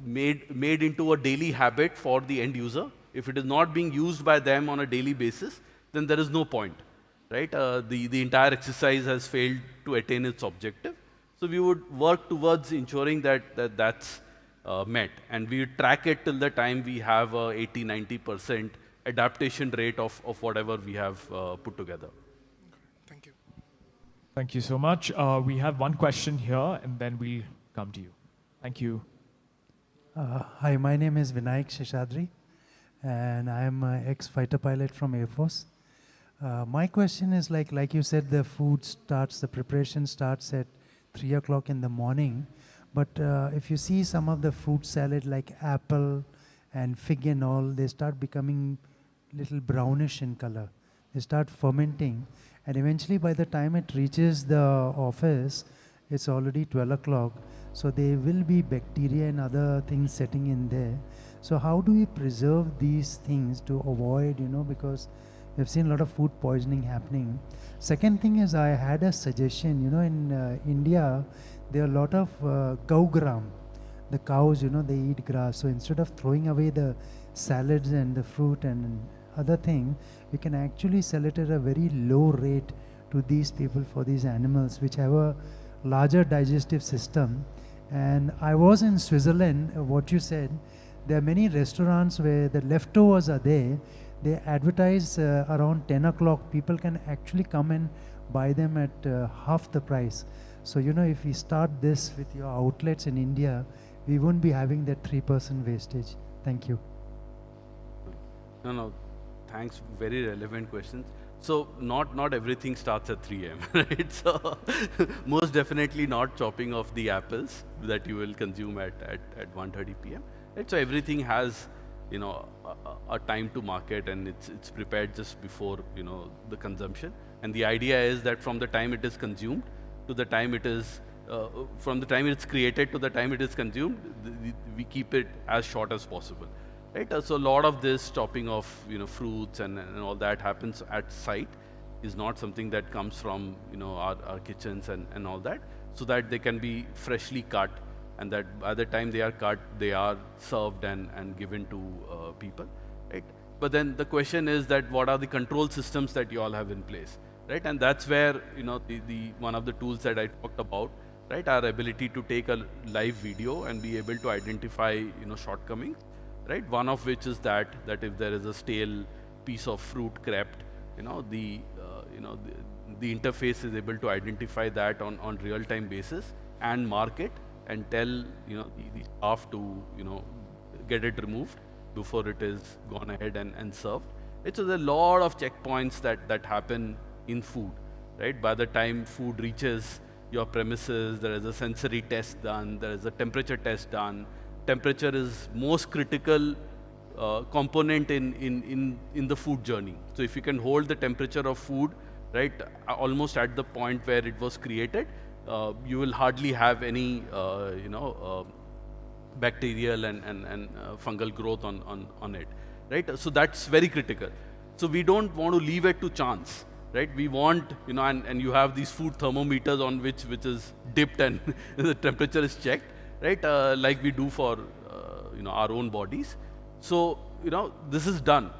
Speaker 22: made into a daily habit for the end user. If it is not being used by them on a daily basis, then there is no point, right? The entire exercise has failed to attain its objective. So we would work towards ensuring that's met, and we would track it till the time we have a 80–90% adaptation rate of whatever we have put together.
Speaker 2: Thank you.
Speaker 3: Thank you so much. We have one question here, and then we'll come to you. Thank you.
Speaker 12: Hi, my name is Vinayak Sheshadri, and I am an ex-fighter pilot from Air Force. My question is, like you said, the preparation starts at 3 o'clock in the morning. But if you see some of the fruit salad like apple and fig and all, they start becoming little brownish in color. They start fermenting, and eventually by the time it reaches the office, it's already 12 o'clock. So there will be bacteria and other things setting in there. So how do we preserve these things to avoid, because we've seen a lot of food poisoning happening. Second thing is, I had a suggestion, in India, there are a lot of cow gram. The cows, they eat grass. So instead of throwing away the salads and the fruit and other thing, we can actually sell it at a very low rate to these people, for these animals, which have a larger digestive system. And I was in Switzerland, what you said, there are many restaurants where the leftovers are there. they advertise around 10 o'clock. People can actually come and buy them at half the price. So, you know, if we start this with your outlets in India, we won't be having that 3% wastage. Thank you.
Speaker 22: No, thanks. Very relevant questions. So not everything starts at 3 a.m., right? So most definitely not chopping off the apples that you will consume at 1:30 p.m. Right? So everything has, you know, a time to market, and it's prepared just before, you know, the consumption. And the idea is that from the time it is consumed to the time it is, from the time it's created to the time it is consumed, we keep it as short as possible. Right, so a lot of this chopping of, you know, fruits and all that happens at site, is not something that comes from, you know, our kitchens and all that, so that they can be freshly cut, and that by the time they are cut, they are served and given to people, right? But then the question is that what are the control systems that you all have in place, right? And that's where, you know, the one of the tools that I talked about, right, our ability to take a live video and be able to identify, you know, shortcomings. Right, one of which is that if there is a stale piece of fruit crept, you know, the interface is able to identify that on real-time basis and mark it and tell, you know, the staff to, you know, get it removed before it is gone ahead and served. Right? So there are a lot of checkpoints that happen in food. Right, by the time food reaches your premises, there is a sensory test done, there is a temperature test done. Temperature is most critical component in the food journey. So if you can hold the temperature of food, right, almost at the point where it was created, you will hardly have any bacterial and fungal growth on it, right? So that's very critical. So we don't want to leave it to chance, right? We want, you know, and you have these food thermometers on which is dipped and the temperature is checked. Right, like we do for you know, our own bodies. So, you know, this is done.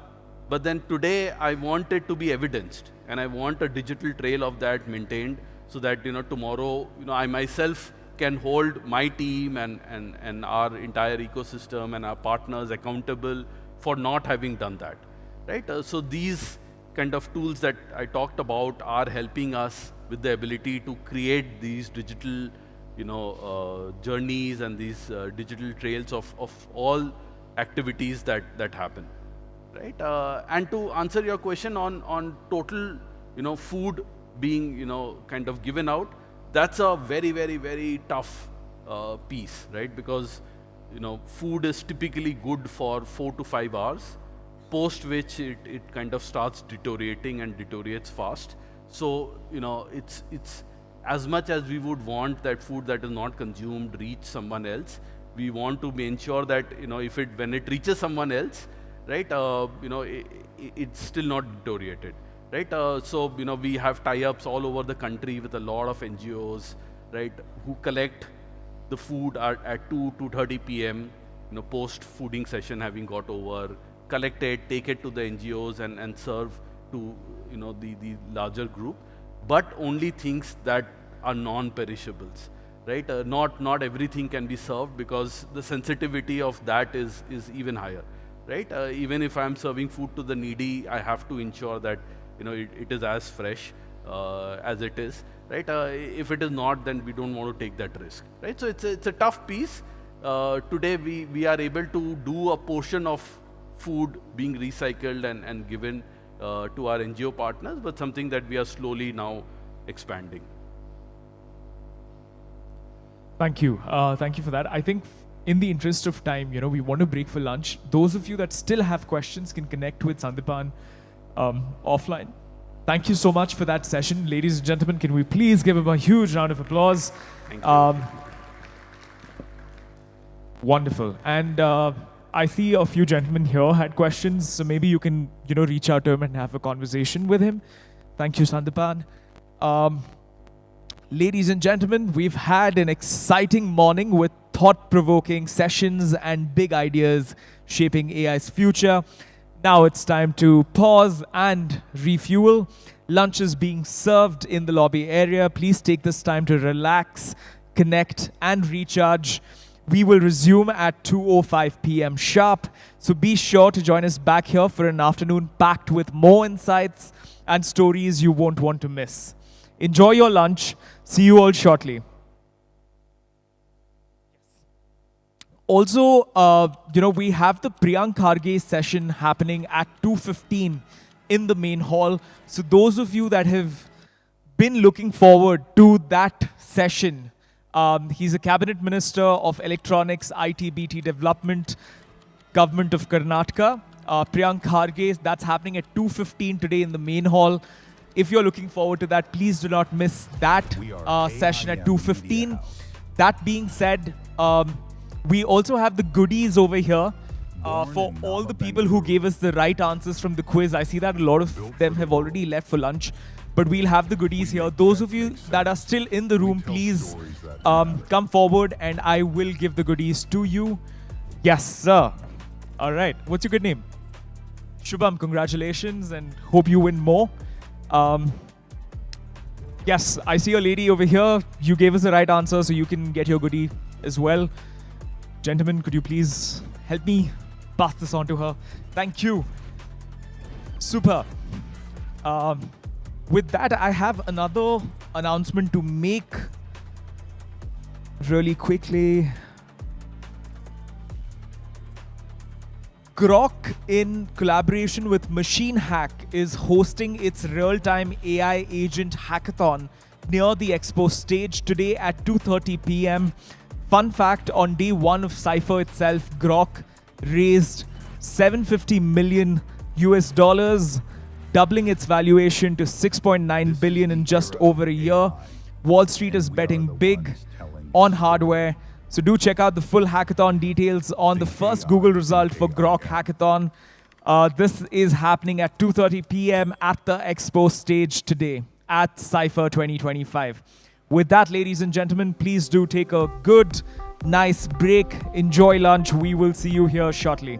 Speaker 22: But then today I want it to be evidenced, and I want a digital trail of that maintained, so that, you know, tomorrow, you know, I myself can hold my team and our entire ecosystem and our partners accountable for not having done that. Right. So these kind of tools that I talked about are helping us with the ability to create these digital, you know, journeys and these digital trails of all activities that happen, right? And to answer your question on total, you know, food being, you know, kind of given out, that's a very, very, very tough piece, right? Because, you know, food is typically good for 4 to 5 hours, post which it kind of starts deteriorating and deteriorates fast. So, you know, it's as much as we would want that food that is not consumed reach someone else, we want to ensure that, you know, when it reaches someone else, right, you know, it's still not deteriorated, right? So, you know, we have tie-ups all over the country with a lot of NGOs, right, who collect the food at 2:30 p.m., you know, post-fooding session having got over, collect it, take it to the NGOs and serve to, you know, the larger group. But only things that are non-perishables, right? Not everything can be served, because the sensitivity of that is even higher, right? Even if I'm serving food to the needy, I have to ensure that, you know, it is as fresh as it is, right? If it is not, then we don't want to take that risk, right? So it's a tough piece. Today we are able to do a portion of food being recycled and given to our NGO partners, but something that we are slowly now expanding.
Speaker 3: Thank you. Thank you for that. I think in the interest of time, you know, we want to break for lunch. Those of you that still have questions can connect with Sandipan offline. Thank you so much for that session. Ladies and gentlemen, can we please give him a huge round of applause?
Speaker 22: Thank you.
Speaker 3: Wonderful. And I see a few gentlemen here had questions, so maybe you can, you know, reach out to him and have a conversation with him. Thank you, Sandipan. Ladies and gentlemen, we've had an exciting morning with thought-provoking sessions and big ideas shaping AI's future. Now it's time to pause and refuel. Lunch is being served in the lobby area. Please take this time to relax, connect, and recharge. We will resume at 2:05 p.m. sharp. So be sure to join us back here for an afternoon packed with more insights and stories you won't want to miss. Enjoy your lunch. See you all shortly. Also, we have the Priyank Kharge session happening at 2:15 in the main hall. So those of you that have been looking forward to that session, he's a cabinet minister of electronics, IT, BT development, government of Karnataka. Priyank Kharge, that's happening at 2:15 today in the main hall. If you're looking forward to that, please do not miss that session at 2:15. That being said, we also have the goodies over here for all the people who gave us the right answers from the quiz. I see that a lot of them have already left for lunch, but we'll have the goodies here. Those of you that are still in the room, please come forward and I will give the goodies to you. Yes, sir. All right. What's your good name? Shubham, congratulations and hope you win more. Yes, I see a lady over here. You gave us the right answer, so you can get your goodie as well. Gentlemen, could you please help me pass this on to her? Thank you. Super. With that, I have another announcement to make really quickly. Grok, in collaboration with Machine Hack, is hosting its real-time AI agent hackathon near the Expo stage today at 2:30 p.m. Fun fact, on day one of Cypher itself, Grok raised $750 million US, doubling its valuation to $6.9 billion in just over a year. Wall Street is betting big on hardware. So do check out the full hackathon details on the first Google result for Grok Hackathon. This is happening at 2:30 p.m. at the Expo stage today at Cypher 2025. With that, ladies and gentlemen, please do take a good, nice break. Enjoy lunch. We will see you here shortly.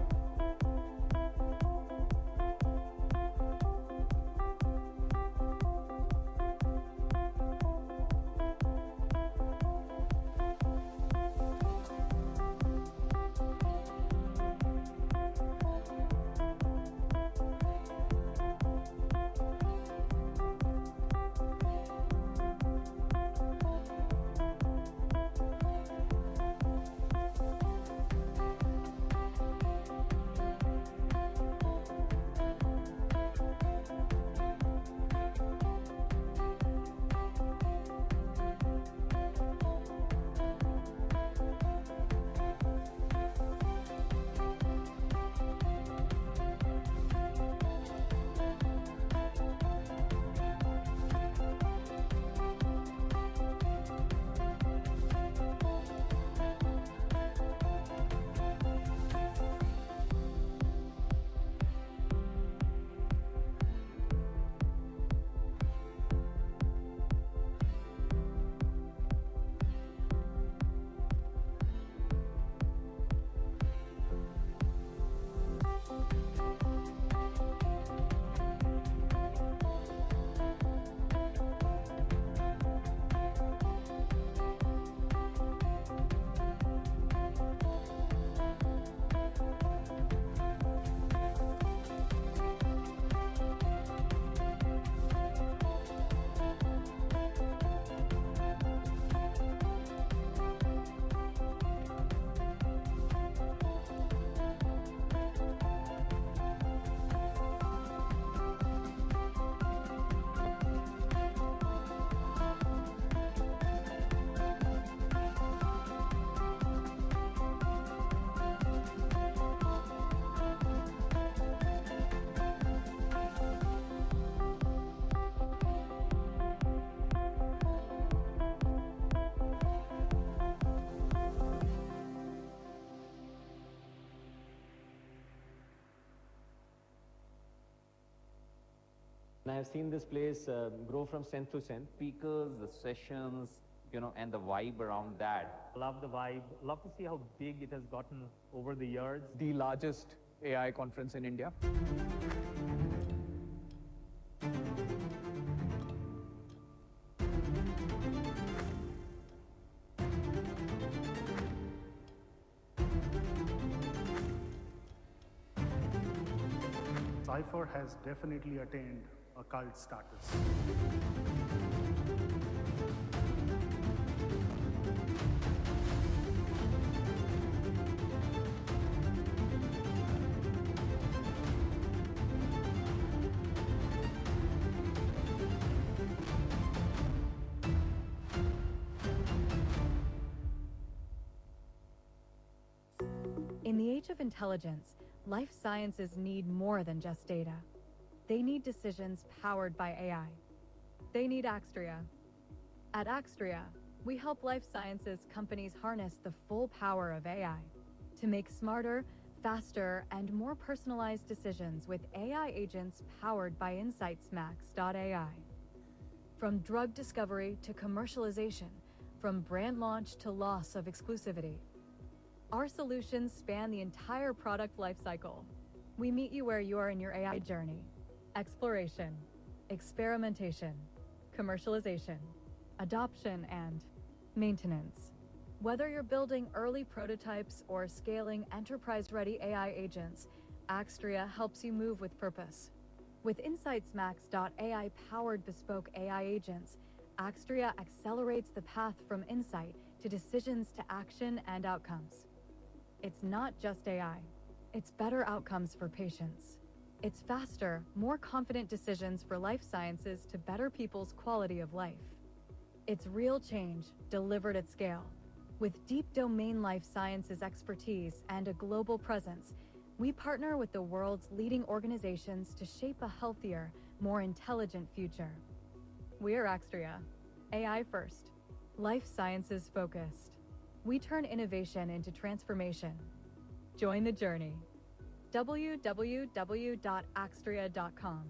Speaker 6: And I've seen this place grow from strength to strength. Speakers, the sessions, and the vibe around that.
Speaker 19: Love the vibe. Love to see how big it has gotten over the years. The largest AI conference in India.
Speaker 7: Cypher has definitely attained a cult status.
Speaker 8: In the age of intelligence, life sciences need more than just data. They need decisions powered by AI. They need Axtria. At Axtria, we help life sciences companies harness the full power of AI to make smarter, faster, and more personalized decisions with AI agents powered by InsightsMax.ai. From drug discovery to commercialization, from brand launch to loss of exclusivity, our solutions span the entire product lifecycle. We meet you where you are in your AI journey. Exploration, experimentation, commercialization, adoption, and maintenance. Whether you're building early prototypes or scaling enterprise-ready AI agents, Axtria helps you move with purpose. With InsightsMax.ai powered bespoke AI agents, Axtria accelerates the path from insight to decisions to action and outcomes. It's not just AI. It's better outcomes for patients. It's faster, more confident decisions for life sciences to better people's quality of life. It's real change delivered at scale. With deep domain life sciences expertise and a global presence, we partner with the world's leading organizations to shape a healthier, more intelligent future. We're Axtria, AI first, life sciences focused. We turn innovation into transformation. Join the journey. www.axtria.com.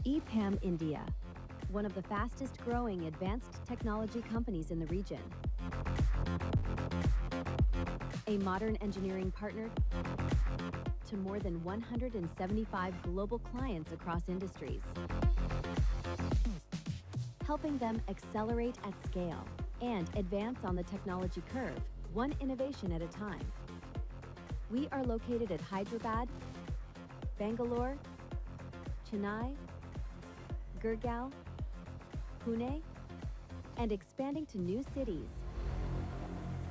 Speaker 23: EPAM India, one of the fastest growing advanced technology companies in the region. A modern engineering partner to more than 175 global clients across industries, helping them accelerate at scale and advance on the technology curve, one innovation at a time. We are located at Hyderabad, Bangalore, Chennai, Gurgaon, Pune, and expanding to new cities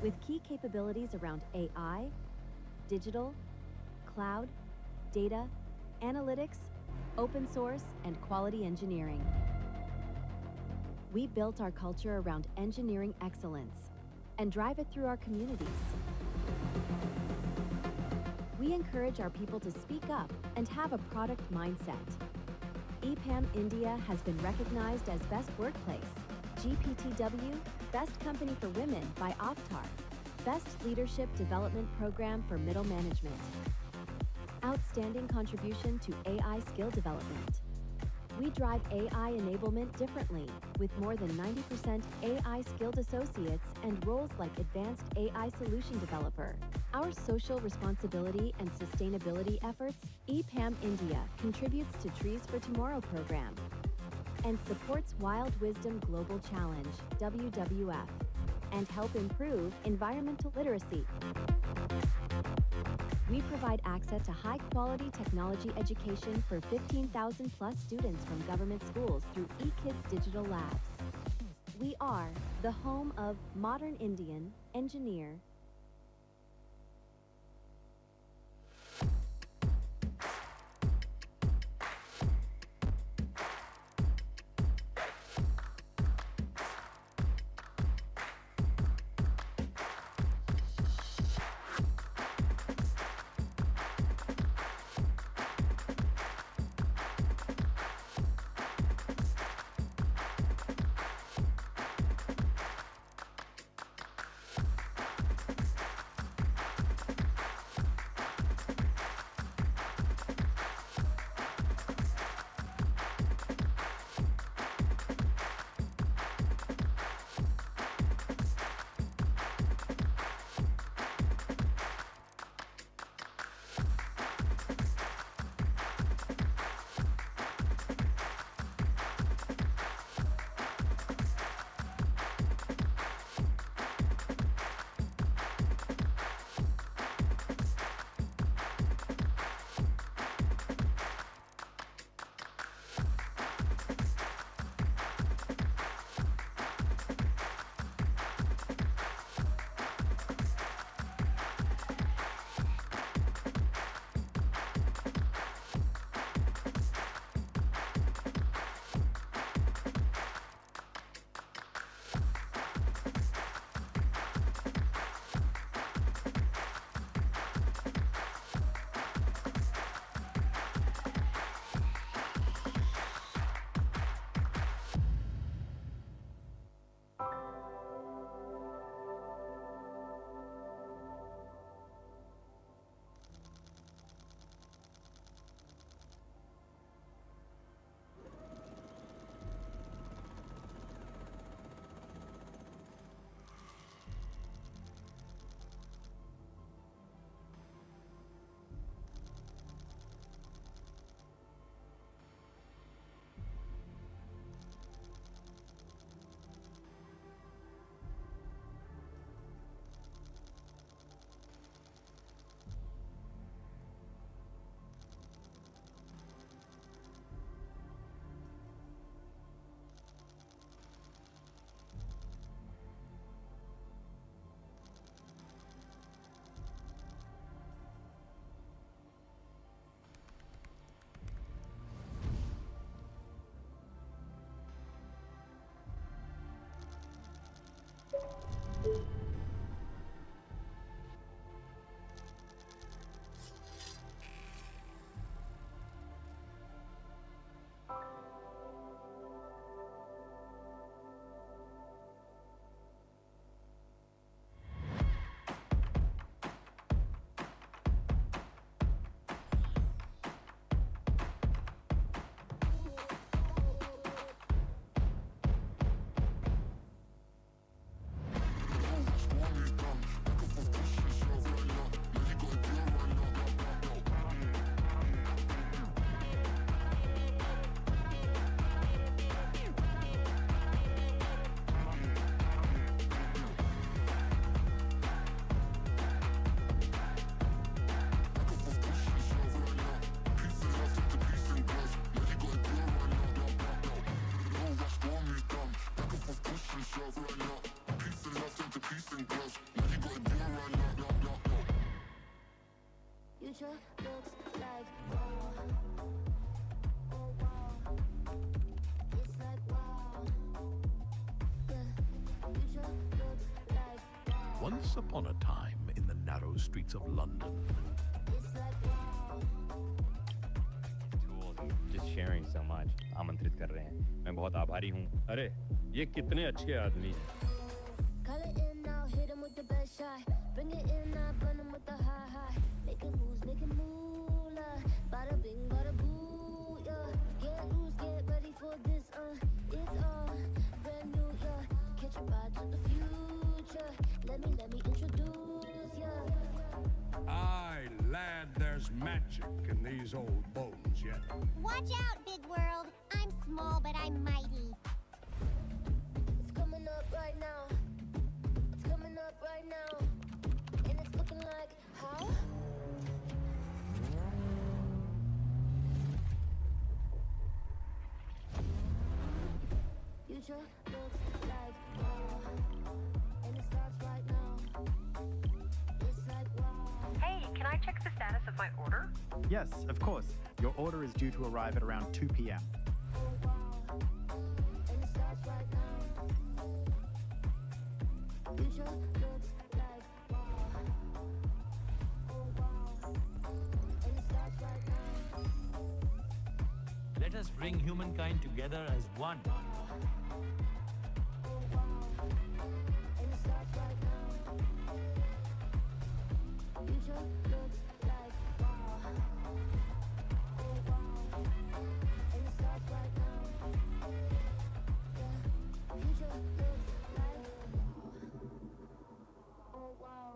Speaker 23: with key capabilities around AI, digital, cloud, data, analytics, open source, and quality engineering. We built our culture around engineering excellence and drive it through our communities. We encourage our people to speak up and have a product mindset. EPAM India has been recognized as Best Workplace, GPTW, Best Company for Women by Avtar, Best Leadership Development Program for Middle Management, Outstanding Contribution to AI Skill Development. We drive AI enablement differently, with more than 90% AI skilled associates and roles like Advanced AI Solution Developer. Our social responsibility and sustainability efforts, EPAM India contributes to Trees for Tomorrow program and supports Wild Wisdom Global Challenge, WWF, and help improve environmental literacy. We provide access to high-quality technology education for 15,000 plus students from government schools through eKids Digital Labs. We are the home of modern Indian engineer.
Speaker 5: Future looks like wow. Oh wow. It's like wow. Yeah. Future looks like wow.
Speaker 10: Once upon a time in the narrow streets of London.
Speaker 5: It's like wow.
Speaker 11: Tools and just sharing so much. आमंत्रित कर रहे हैं. मैं बहुत आभारी हूँ. अरे ये कितने अच्छे आदमी हैं.
Speaker 5: Call it in now, hit him with the best shot. Bring it in now, burn him with the high high. Making moves, making moolah. Bada bing, bada boo, yeah. Get loose, get ready for this, it's all brand new, yeah. Catch a ride to the future. Let me introduce, yeah.
Speaker 10: Aye, lad, there's magic in these old bones yet.
Speaker 5: Watch out, big world. I'm small, but I'm mighty. It's coming up right now. It's coming up right now. And it's looking like how? Future looks like wow. And it starts right now. It's like wow.
Speaker 24: Hey, can I check the status of my order?
Speaker 25: Yes, of course. Your order is due to arrive at around 2 p.m.
Speaker 5: And it starts right now. Future looks like wow. Oh wow. And it starts right now.
Speaker 26: Let us bring humankind together as one.
Speaker 5: And it starts right now. Future looks like wow. Oh wow. And it starts right now. Yeah. Future looks like wow. Oh wow.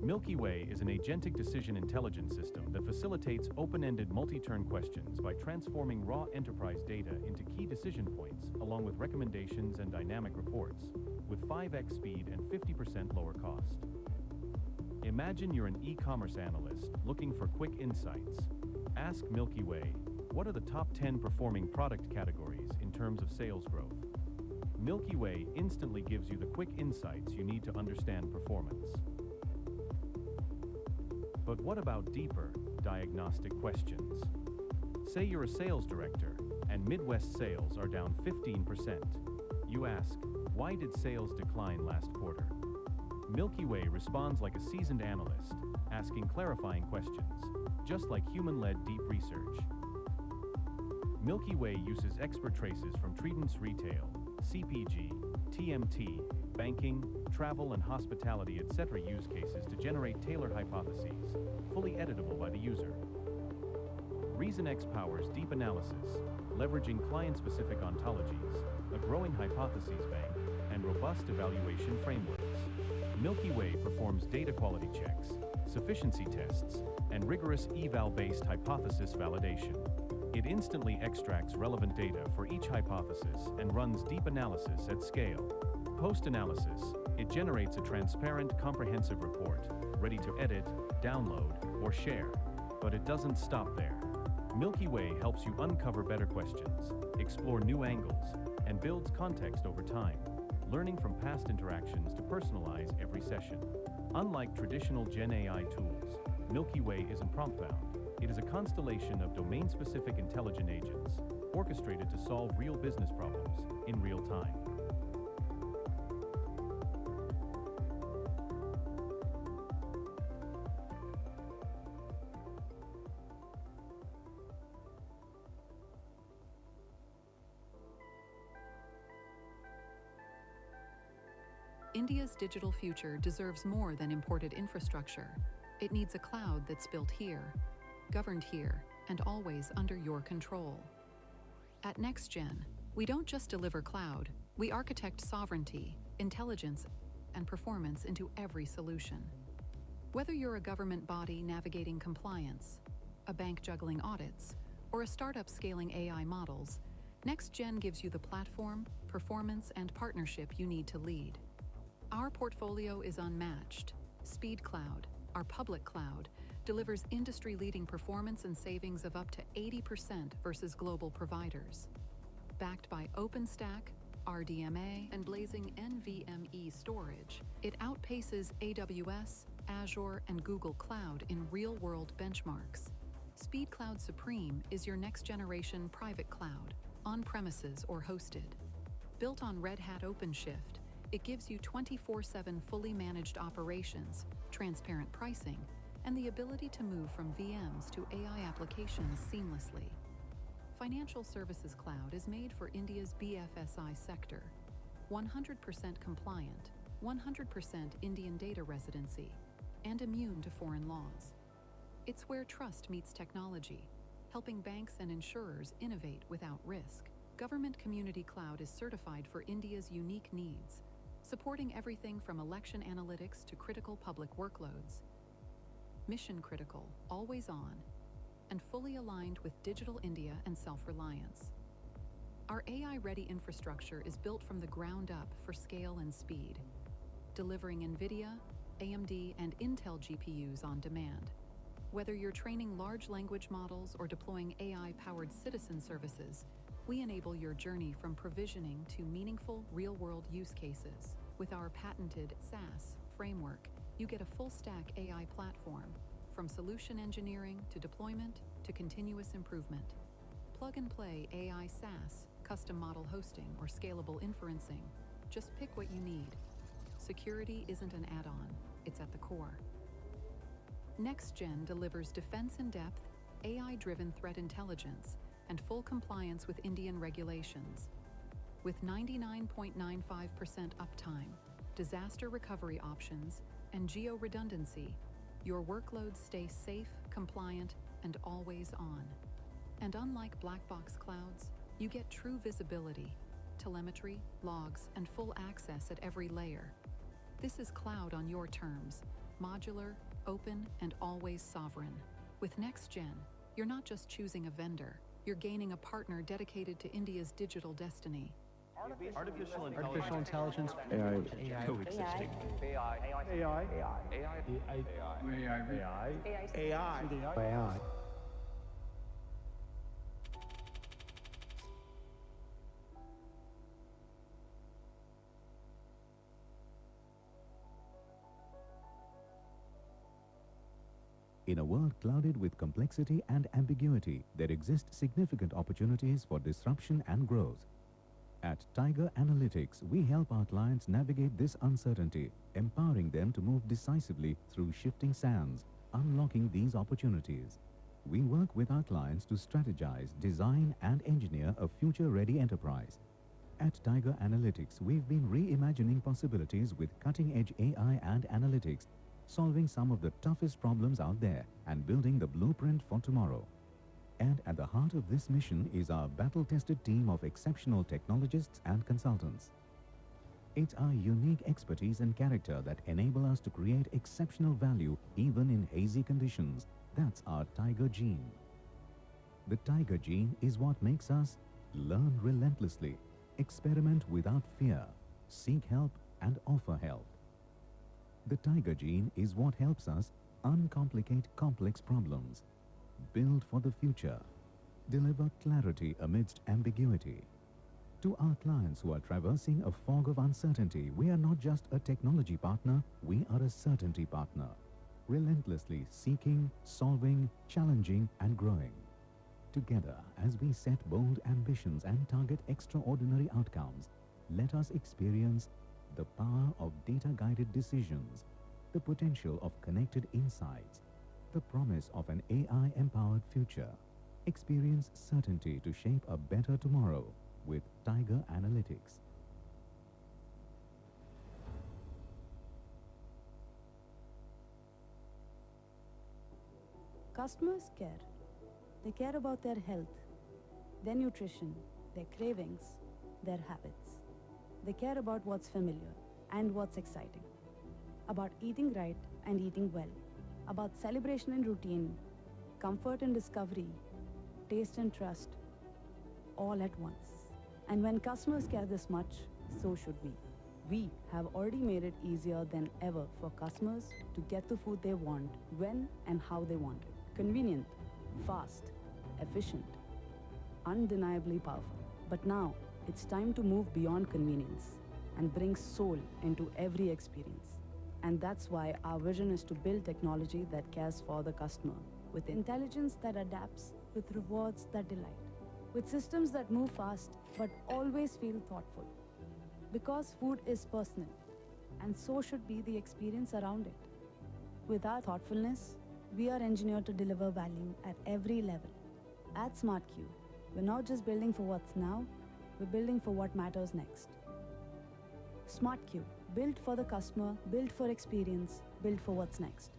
Speaker 27: Milky Way is an agentic decision intelligence system that facilitates open-ended multi-turn questions by transforming raw enterprise data into key decision points, along with recommendations and dynamic reports, with 5x speed and 50% lower cost. Imagine you're an e-commerce analyst looking for quick insights. Ask Milky Way, what are the top 10 performing product categories in terms of sales growth? Milky Way instantly gives you the quick insights you need to understand performance. But what about deeper, diagnostic questions? Say you're a sales director, and Midwest sales are down 15%. You ask, why did sales decline last quarter? Milky Way responds like a seasoned analyst, asking clarifying questions, just like human-led deep research. Milky Way uses expert traces from Trident's retail, CPG, TMT, banking, travel and hospitality, etc. use cases to generate tailored hypotheses, fully editable by the user. ReasonX powers deep analysis, leveraging client-specific ontologies, a growing hypotheses bank, and robust evaluation frameworks. Milky Way performs data quality checks, sufficiency tests, and rigorous eval-based hypothesis validation. It instantly extracts relevant data for each hypothesis and runs deep analysis at scale. Post-analysis, it generates a transparent, comprehensive report, ready to edit, download, or share. But it doesn't stop there. Milky Way helps you uncover better questions, explore new angles, and builds context over time. learning from past interactions to personalize every session. Unlike traditional GenAI tools, Milky Way isn't prompt-bound. It is a constellation of domain-specific intelligent agents, orchestrated to solve real business problems in real time.
Speaker 1: India's digital future deserves more than imported infrastructure. It needs a cloud that's built here, governed here, and always under your control. At NextGen, we don't just deliver cloud, we architect sovereignty, intelligence, and performance into every solution. Whether you're a government body navigating compliance, a bank juggling audits, or a startup scaling AI models, NextGen gives you the platform, performance, and partnership you need to lead. Our portfolio is unmatched. Speed Cloud, our public cloud, delivers industry-leading performance and savings of up to 80% versus global providers. Backed by OpenStack, RDMA, and blazing NVMe storage, it outpaces AWS, Azure, and Google Cloud in real-world benchmarks. Speed Cloud Supreme is your next-generation private cloud, on-premises or hosted. Built on Red Hat OpenShift, it gives you 24/7 fully managed operations, transparent pricing, and the ability to move from VMs to AI applications seamlessly. Financial Services Cloud is made for India's BFSI sector. 100% compliant, 100% Indian data residency, and immune to foreign laws. It's where trust meets technology, helping banks and insurers innovate without risk. Government Community Cloud is certified for India's unique needs, supporting everything from election analytics to critical public workloads. Mission critical, always on, and fully aligned with Digital India and self-reliance. Our AI-ready infrastructure is built from the ground up for scale and speed, delivering NVIDIA, AMD, and Intel GPUs on demand. Whether you're training large language models or deploying AI-powered citizen services, we enable your journey from provisioning to meaningful real-world use cases. With our patented SaaS framework, you get a full-stack AI platform, from solution engineering to deployment to continuous improvement. Plug-and-play AI SaaS, custom model hosting, or scalable inferencing. Just pick what you need. Security isn't an add-on, it's at the core. NextGen delivers defense-in-depth, AI-driven threat intelligence and full compliance with Indian regulations. With 99.95% uptime, disaster recovery options, and geo-redundancy, your workloads stay safe, compliant, and always on. And unlike black box clouds, you get true visibility, telemetry, logs, and full access at every layer. This is cloud on your terms, modular, open, and always sovereign. With NextGen, you're not just choosing a vendor, you're gaining a partner dedicated to India's digital destiny.
Speaker 26: Artificial intelligence.
Speaker 27: AI. Coexisting.
Speaker 26: AI.
Speaker 4: In a world clouded with complexity and ambiguity, there exist significant opportunities for disruption and growth. At Tiger Analytics, we help our clients navigate this uncertainty, empowering them to move decisively through shifting sands, unlocking these opportunities. We work with our clients to strategize, design, and engineer a future-ready enterprise. At Tiger Analytics, we've been reimagining possibilities with cutting-edge AI and analytics, solving some of the toughest problems out there and building the blueprint for tomorrow. And at the heart of this mission is our battle-tested team of exceptional technologists and consultants. It's our unique expertise and character that enable us to create exceptional value even in hazy conditions. That's our Tiger Gene. The Tiger Gene is what makes us learn relentlessly, experiment without fear, seek help, and offer help. The Tiger Gene is what helps us uncomplicate complex problems, build for the future, deliver clarity amidst ambiguity, To our clients who are traversing a fog of uncertainty, we are not just a technology partner, we are a certainty partner, relentlessly seeking, solving, challenging, and growing. Together, as we set bold ambitions and target extraordinary outcomes, let us experience the power of data-guided decisions, the potential of connected insights, the promise of an AI-empowered future. Experience certainty to shape a better tomorrow with Tiger Analytics.
Speaker 9: Customers care. They care about their health, their nutrition, their cravings, their habits. They care about what's familiar and what's exciting, about eating right and eating well, about celebration and routine, comfort and discovery, taste and trust, all at once. And when customers care this much, so should we. We have already made it easier than ever for customers to get the food they want, when and how they want it. Convenient, fast, efficient, undeniably powerful. But now, it's time to move beyond convenience and bring soul into every experience. And that's why our vision is to build technology that cares for the customer, with intelligence that adapts, with rewards that delight, with systems that move fast but always feel thoughtful. Because food is personal, and so should be the experience around it. With our thoughtfulness, we are engineered to deliver value at every level. At SmartQ, we're not just building for what's now, we're building for what matters next. SmartQ, built for the customer, built for experience, built for what's next.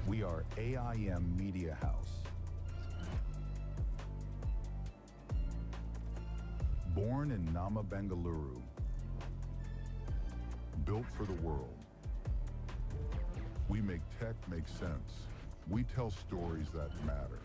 Speaker 14: We are AIM Media House. Born in Nama, Bengaluru. Built for the world. We make tech make sense. We tell stories that matter.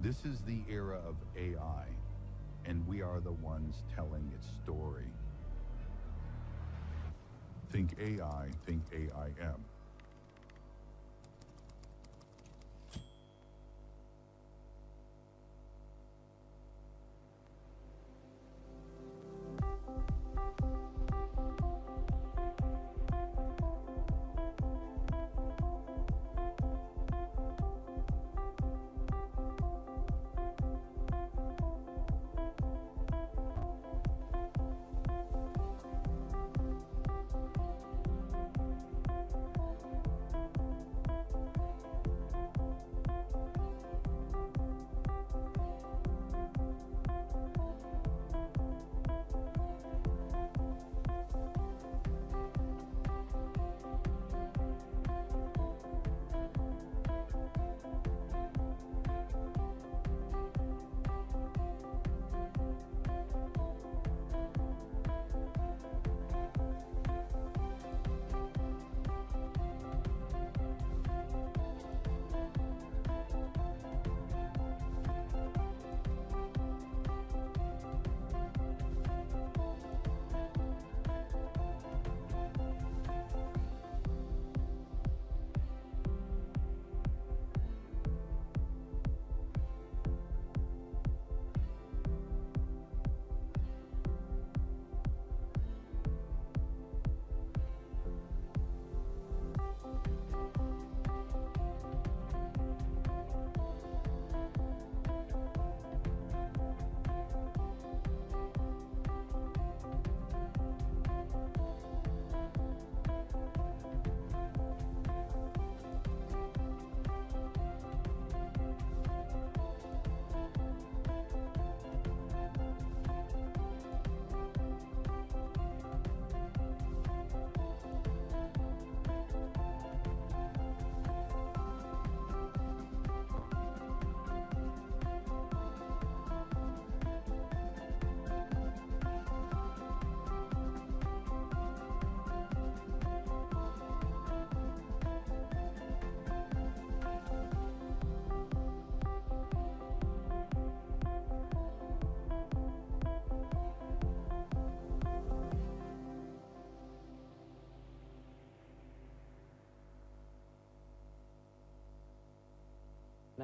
Speaker 14: This is the era of AI, and we are the ones telling its story. Think AI, think AIM.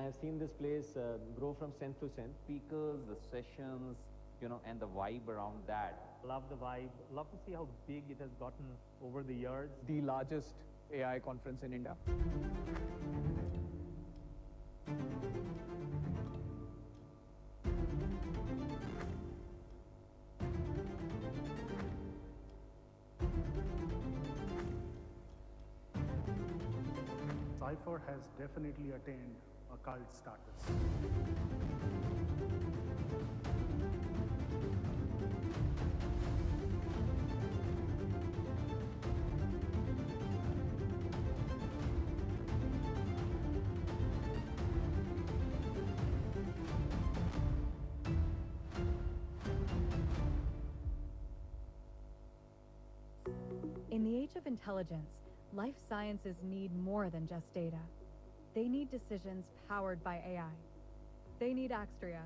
Speaker 6: I've seen this place grow from strength to strength. Speakers, the sessions, and the vibe around that.
Speaker 19: Love the vibe. Love to see how big it has gotten over the years. The largest AI conference in India.
Speaker 7: Cypher has definitely attained a cult status.
Speaker 8: In the age of intelligence, life sciences need more than just data. They need decisions powered by AI. They need Axtria.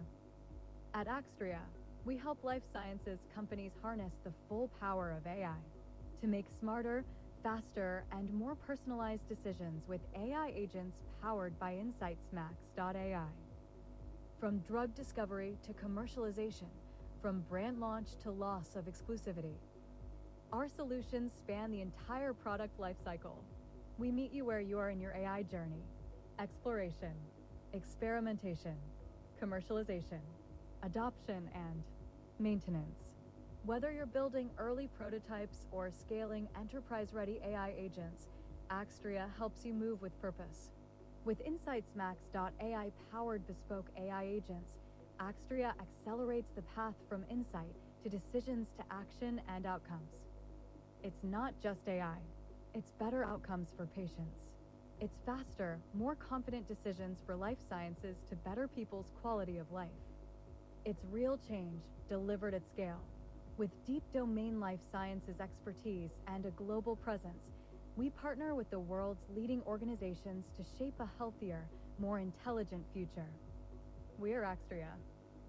Speaker 8: At Axtria, we help life sciences companies harness the full power of AI to make smarter, faster, and more personalized decisions with AI agents powered by InsightsMax.ai. From drug discovery to commercialization, from brand launch to loss of exclusivity, our solutions span the entire product lifecycle. We meet you where you are in your AI journey: exploration, experimentation, commercialization, adoption, and maintenance. Whether you're building early prototypes or scaling enterprise-ready AI agents, Axtria helps you move with purpose. With InsightsMax.ai powered bespoke AI agents, Axtria accelerates the path from insight to decisions to action and outcomes. It's not just AI, it's better outcomes for patients. It's faster, more confident decisions for life sciences to better people's quality of life. It's real change delivered at scale. With deep domain life sciences expertise and a global presence, we partner with the world's leading organizations to shape a healthier, more intelligent future. We're Axtria,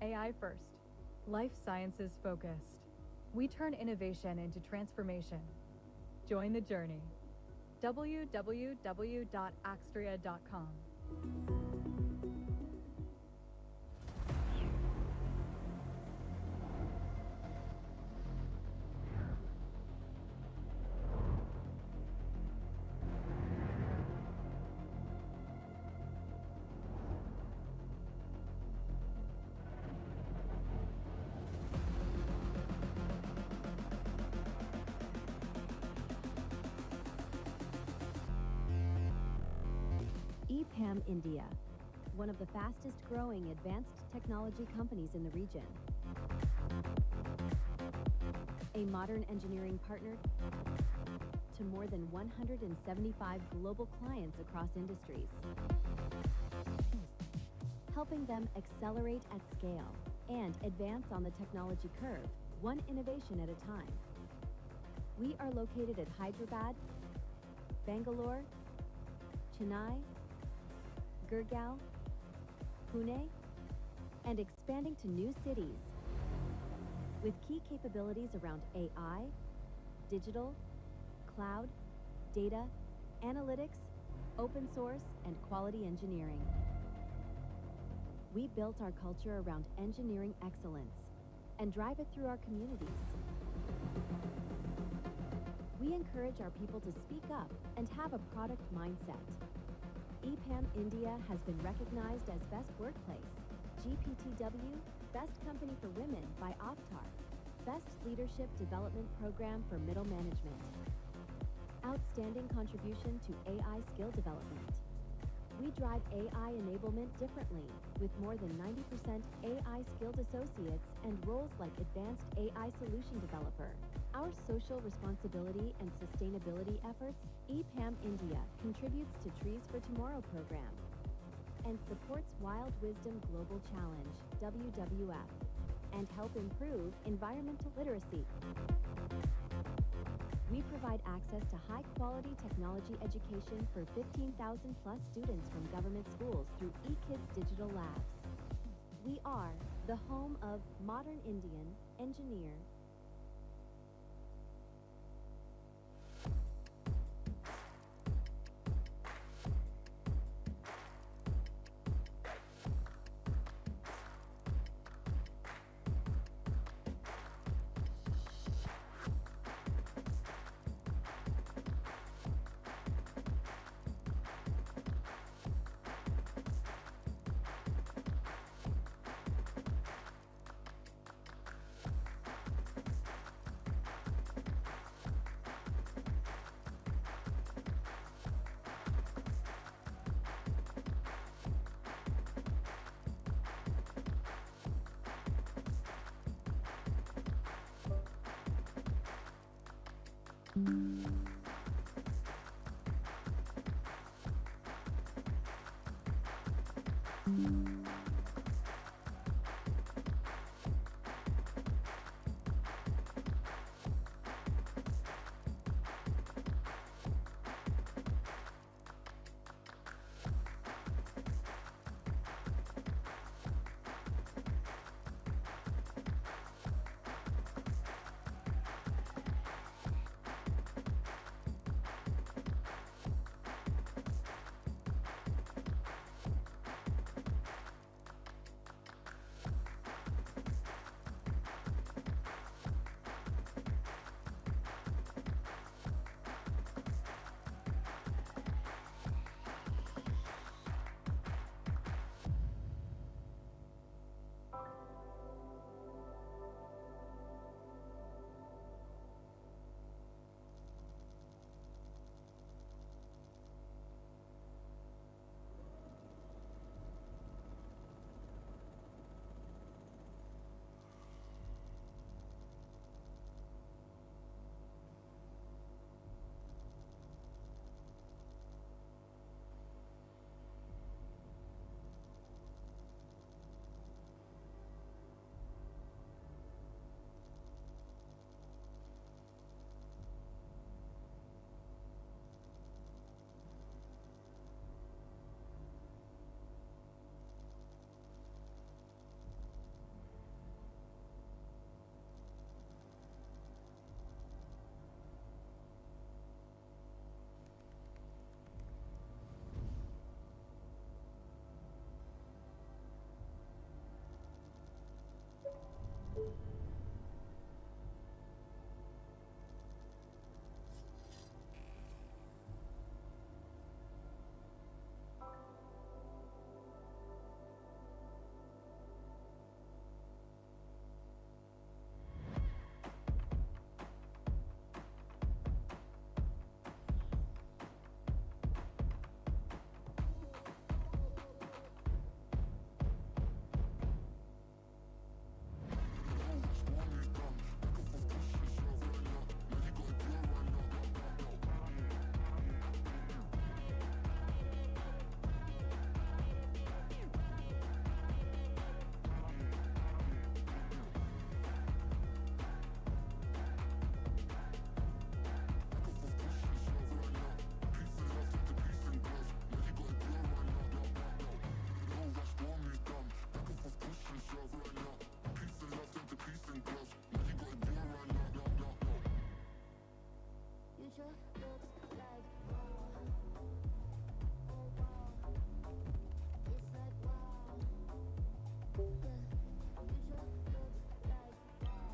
Speaker 8: AI first, life sciences focused. We turn innovation into transformation. Join the journey. www.axtria.com.
Speaker 23: EPAM India, one of the fastest growing advanced technology companies in the region. A modern engineering partner to more than 175 global clients across industries, helping them accelerate at scale and advance on the technology curve, one innovation at a time. We are located at Hyderabad, Bangalore, Chennai, Gurgaon, Pune, and expanding to new cities with key capabilities around AI, digital, cloud, data, analytics, open source, and quality engineering. We built our culture around engineering excellence and drive it through our communities. We encourage our people to speak up and have a product mindset. EPAM India has been recognized as Best Workplace, GPTW, Best Company for Women by Avtar, Best Leadership Development Program for Middle Management, Outstanding Contribution to AI Skill Development. We drive AI enablement differently, with more than 90% AI skilled associates and roles like Advanced AI Solution Developer. Our social responsibility and sustainability efforts, EPAM India contributes to Trees for Tomorrow program and supports Wild Wisdom Global Challenge, WWF, and help improve environmental literacy. We provide access to high-quality technology education for 15,000 plus students from government schools through eKids Digital Labs. We are the home of modern Indian engineer.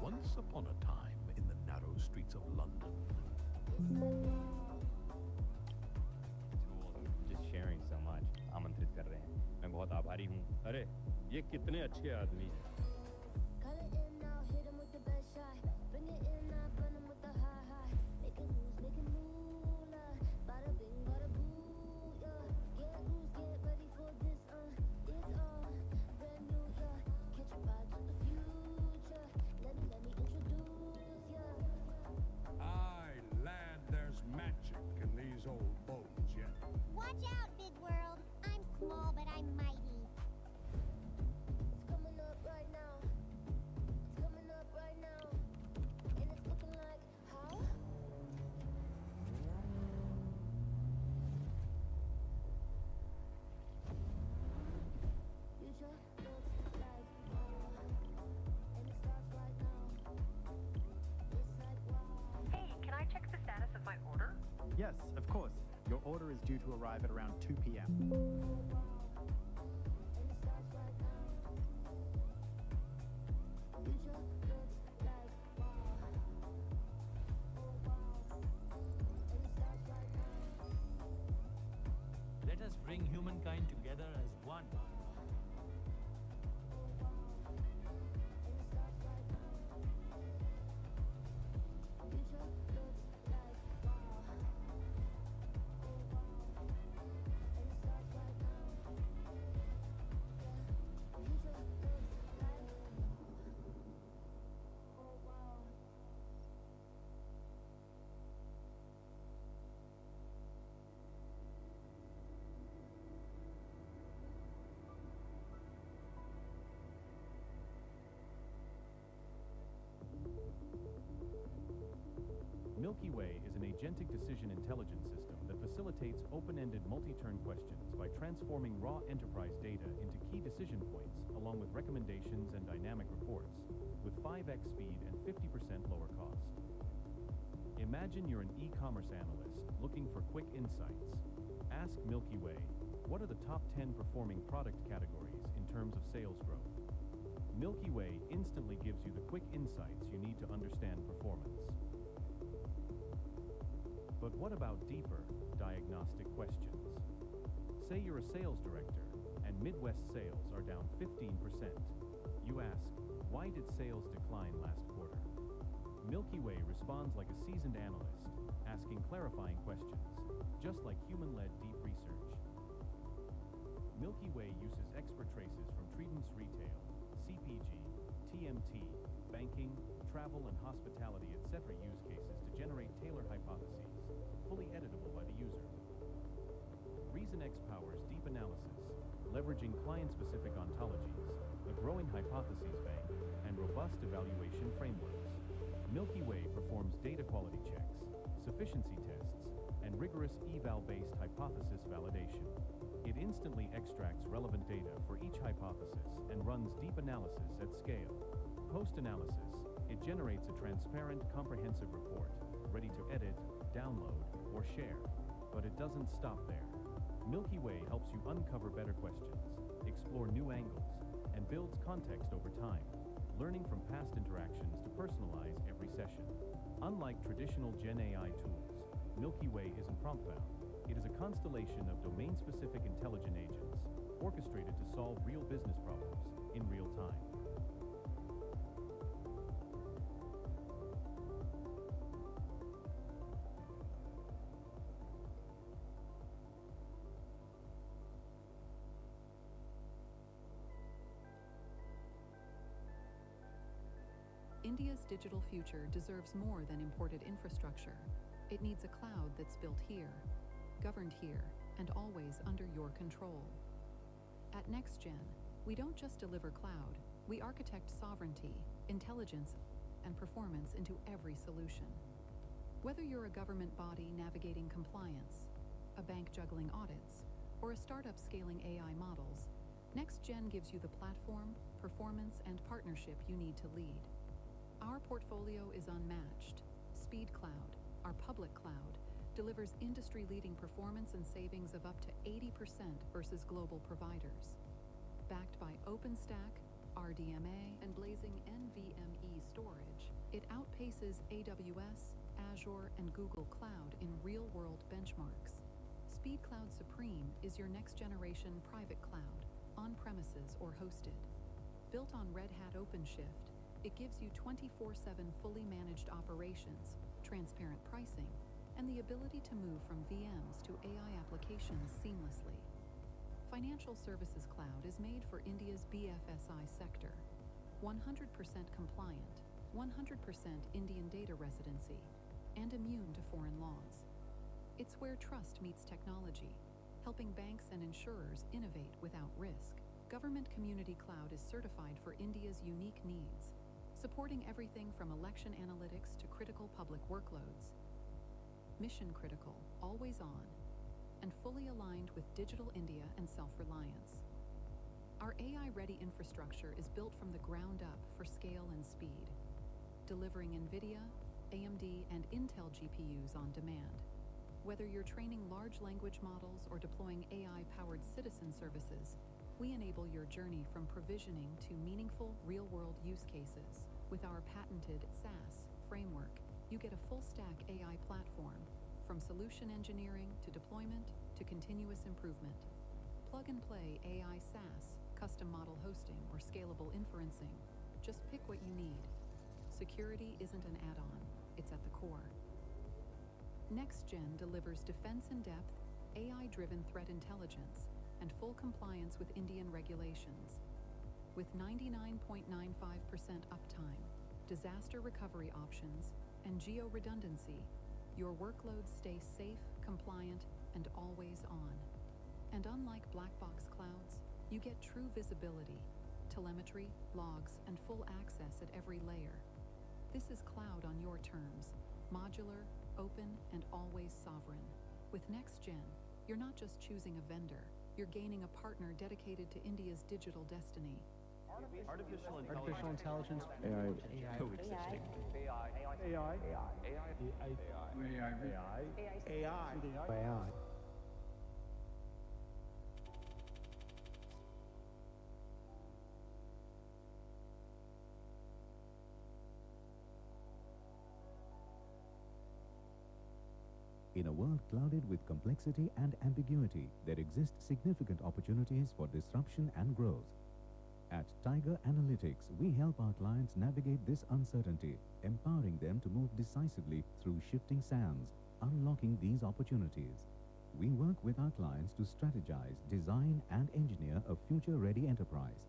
Speaker 10: Once upon a time in the narrow streets of London.
Speaker 11: Just sharing so much. आमंत्रित कर रहे हैं. मैं बहुत आभारी हूँ. अरे, ये कितने अच्छे आदमी हैं.
Speaker 13: Watch out, big world. I'm small, but I'm mighty. It's coming up right now. It's coming up right now. And it's looking like how? Future looks like and it starts right now. It's like wow.
Speaker 24: Hey, can I check the status of my order?
Speaker 25: Yes, of course. Your order is due to arrive at around 2 p.m.
Speaker 26: Let us bring humankind together as one.
Speaker 27: Milky Way is an agentic decision intelligence system that facilitates open-ended multi-turn questions by transforming raw enterprise data into key decision points, along with recommendations and dynamic reports, with 5x speed and 50% lower cost. Imagine you're an e-commerce analyst looking for quick insights. Ask Milky Way, what are the top 10 performing product categories in terms of sales growth? Milky Way instantly gives you the quick insights you need to understand performance. But what about deeper, diagnostic questions? Say you're a sales director and Midwest sales are down 15%. You ask, why did sales decline last quarter? Milky Way responds like a seasoned analyst, asking clarifying questions, just like human-led deep research. Milky Way uses expert traces from Trident's retail, CPG, TMT, banking, travel and hospitality, etc. use cases to generate tailored hypotheses, fully editable by the user. ReasonX powers deep analysis, leveraging client-specific ontologies, a growing hypotheses bank, and robust evaluation frameworks. Milky Way performs data quality checks, sufficiency tests, and rigorous eval-based hypothesis validation. It instantly extracts relevant data for each hypothesis and runs deep analysis at scale. Post-analysis, it generates a transparent, comprehensive report, ready to edit, download, or share. But it doesn't stop there. Milky Way helps you uncover better questions, explore new angles, and builds context over time, learning from past interactions to personalize every session. Unlike traditional GenAI tools, Milky Way isn't prompt-bound. It is a constellation of domain-specific intelligent agents, orchestrated to solve real business problems in real time.
Speaker 1: India's digital future deserves more than imported infrastructure. It needs a cloud that's built here, governed here, and always under your control. At NextGen, we don't just deliver cloud, we architect sovereignty, intelligence, and performance into every solution. Whether you're a government body navigating compliance, a bank juggling audits, or a startup scaling AI models, NextGen gives you the platform, performance, and partnership you need to lead. Our portfolio is unmatched. Speed Cloud, our public cloud, delivers industry-leading performance and savings of up to 80% versus global providers. Backed by OpenStack, RDMA, and blazing NVMe storage, it outpaces AWS, Azure, and Google Cloud in real-world benchmarks. Speed Cloud Supreme is your next-generation private cloud, on-premises or hosted. Built on Red Hat OpenShift, it gives you 24/7 fully managed operations, transparent pricing, and the ability to move from VMs to AI applications seamlessly. Financial Services Cloud is made for India's BFSI sector. 100% compliant, 100% Indian data residency, and immune to foreign laws. It's where trust meets technology, helping banks and insurers innovate without risk. Government Community Cloud is certified for India's unique needs, supporting everything from election analytics to critical public workloads. Mission critical, always on, and fully aligned with Digital India and self-reliance. Our AI-ready infrastructure is built from the ground up for scale and speed, delivering NVIDIA, AMD, and Intel GPUs on demand. Whether you're training large language models or deploying AI-powered citizen services, we enable your journey from provisioning to meaningful real-world use cases. With our patented SaaS framework, you get a full-stack AI platform, from solution engineering to deployment to continuous improvement. Plug-and-play AI SaaS, custom model hosting, or scalable inferencing. Just pick what you need. Security isn't an add-on, it's at the core. NextGen delivers defense-in-depth, AI-driven threat intelligence and full compliance with Indian regulations. With 99.95% uptime, disaster recovery options, and geo-redundancy, your workloads stay safe, compliant, and always on. And unlike black box clouds, you get true visibility, telemetry, logs, and full access at every layer. This is cloud on your terms, modular, open and always sovereign. With NextGen, you're not just choosing a vendor, you're gaining a partner dedicated to India's digital destiny.
Speaker 26: Artificial
Speaker 19: intelligence.
Speaker 26: AI. Coexisting.
Speaker 19: AI.
Speaker 4: In a world clouded with complexity and ambiguity, there exist significant opportunities for disruption and growth. At Tiger Analytics, we help our clients navigate this uncertainty, empowering them to move decisively through shifting sands, unlocking these opportunities. We work with our clients to strategize, design, and engineer a future-ready enterprise.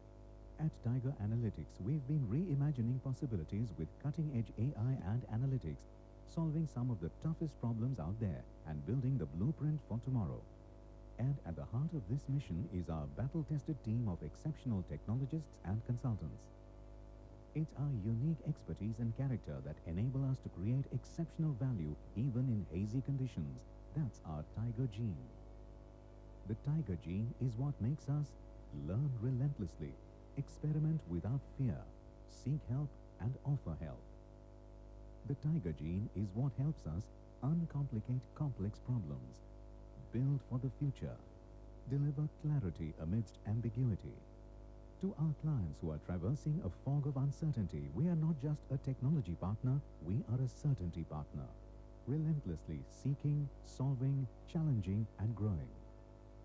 Speaker 4: At Tiger Analytics, we've been reimagining possibilities with cutting-edge AI and analytics, solving some of the toughest problems out there and building the blueprint for tomorrow. And at the heart of this mission is our battle-tested team of exceptional technologists and consultants. It's our unique expertise and character that enable us to create exceptional value even in hazy conditions. That's our Tiger Gene. The Tiger Gene is what makes us learn relentlessly, experiment without fear, seek help, and offer help. The Tiger Gene is what helps us uncomplicate complex problems, build for the future, deliver clarity amidst ambiguity. To our clients who are traversing a fog of uncertainty, we are not just a technology partner, we are a certainty partner, relentlessly seeking, solving, challenging, and growing.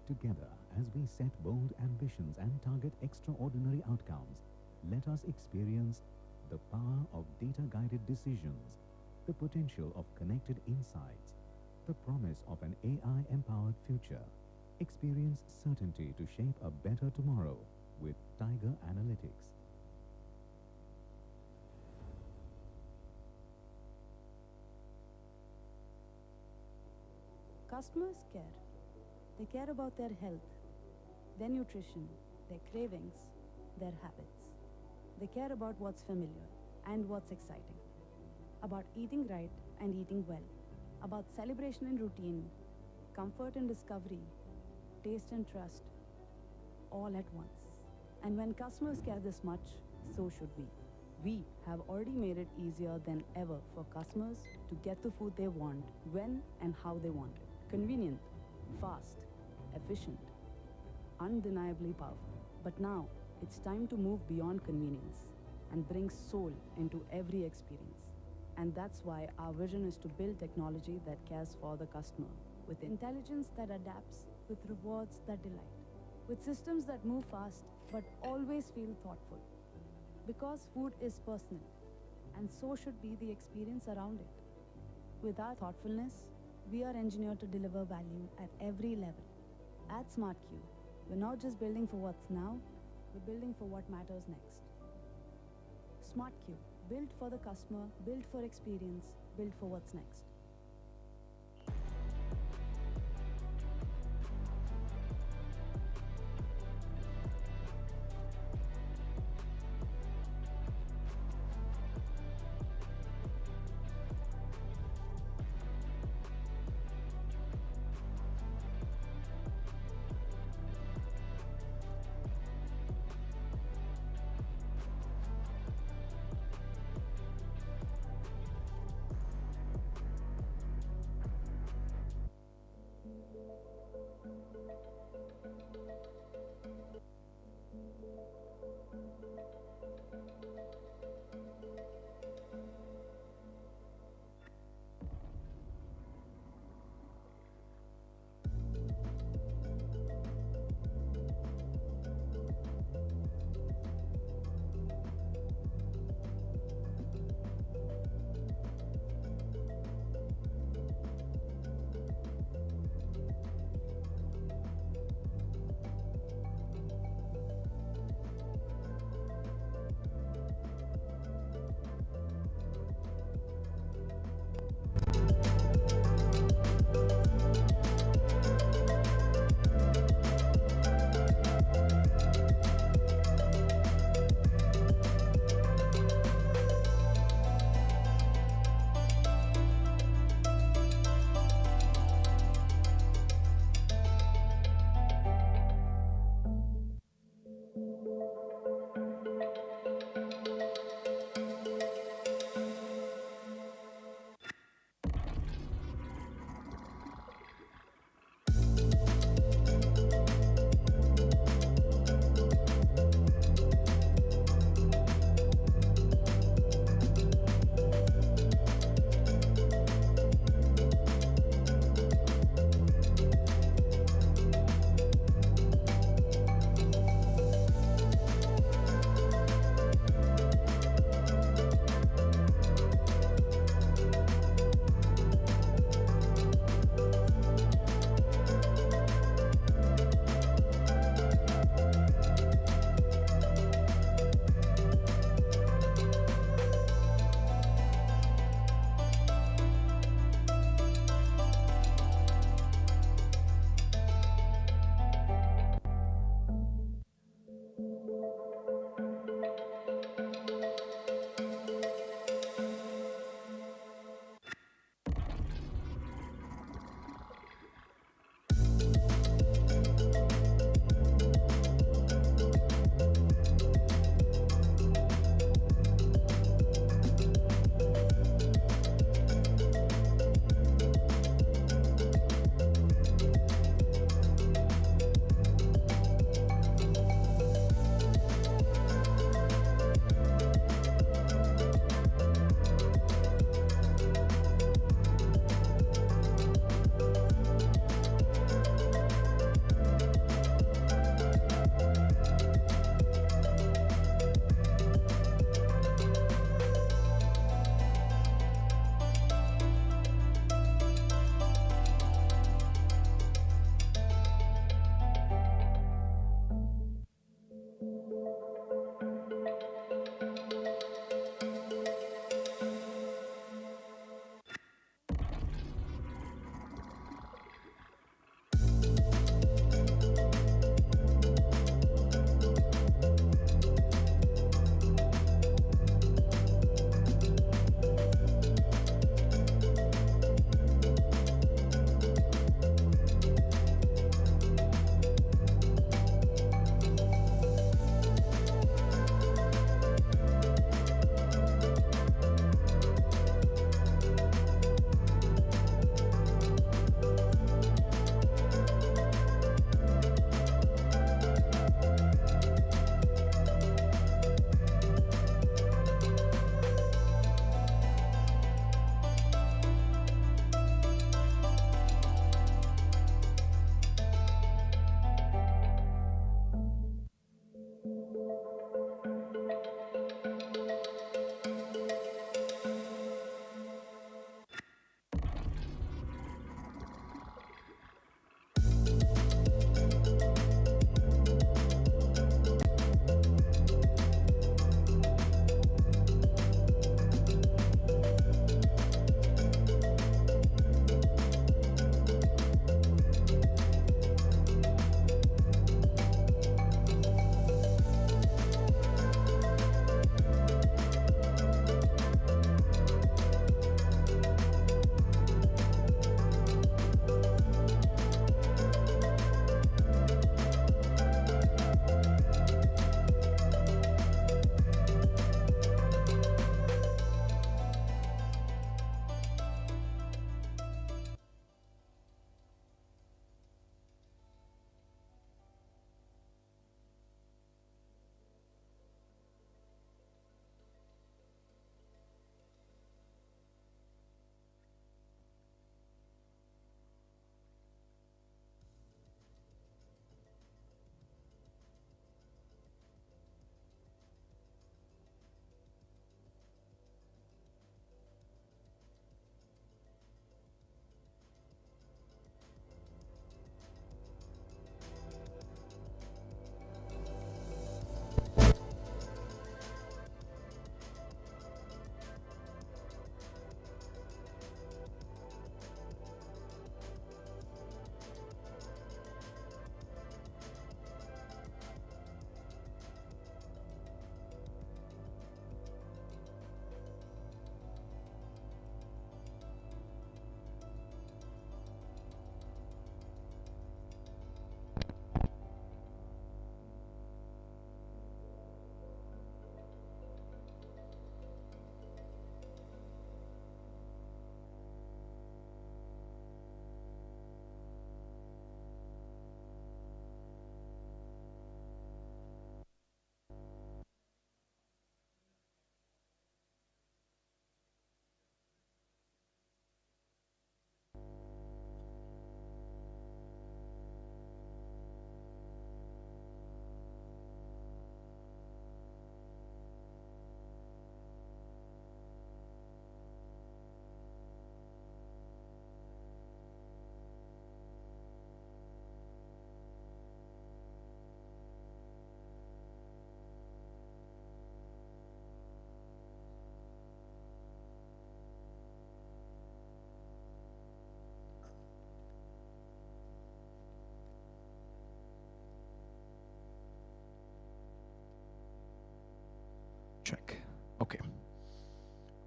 Speaker 4: Together, as we set bold ambitions and target extraordinary outcomes, let us experience the power of data-guided decisions, the potential of connected insights, the promise of an AI-empowered future. Experience certainty to shape a better tomorrow with Tiger Analytics.
Speaker 9: Customers care. They care about their health, their nutrition, their cravings, their habits. They care about what's familiar and what's exciting, about eating right and eating well, about celebration and routine, comfort and discovery, taste and trust, all at once. And when customers care this much, so should we. We have already made it easier than ever for customers to get the food they want, when and how they want it. Convenient, fast, efficient, undeniably powerful. But now, it's time to move beyond convenience and bring soul into every experience. And that's why our vision is to build technology that cares for the customer, with intelligence that adapts, with rewards that delight, with systems that move fast but always feel thoughtful. Because food is personal, and so should be the experience around it. With our thoughtfulness, we are engineered to deliver value at every level. At SmartQ, we're not just building for what's now, we're building for what matters next. SmartQ, built for the customer, built for experience, built for what's next.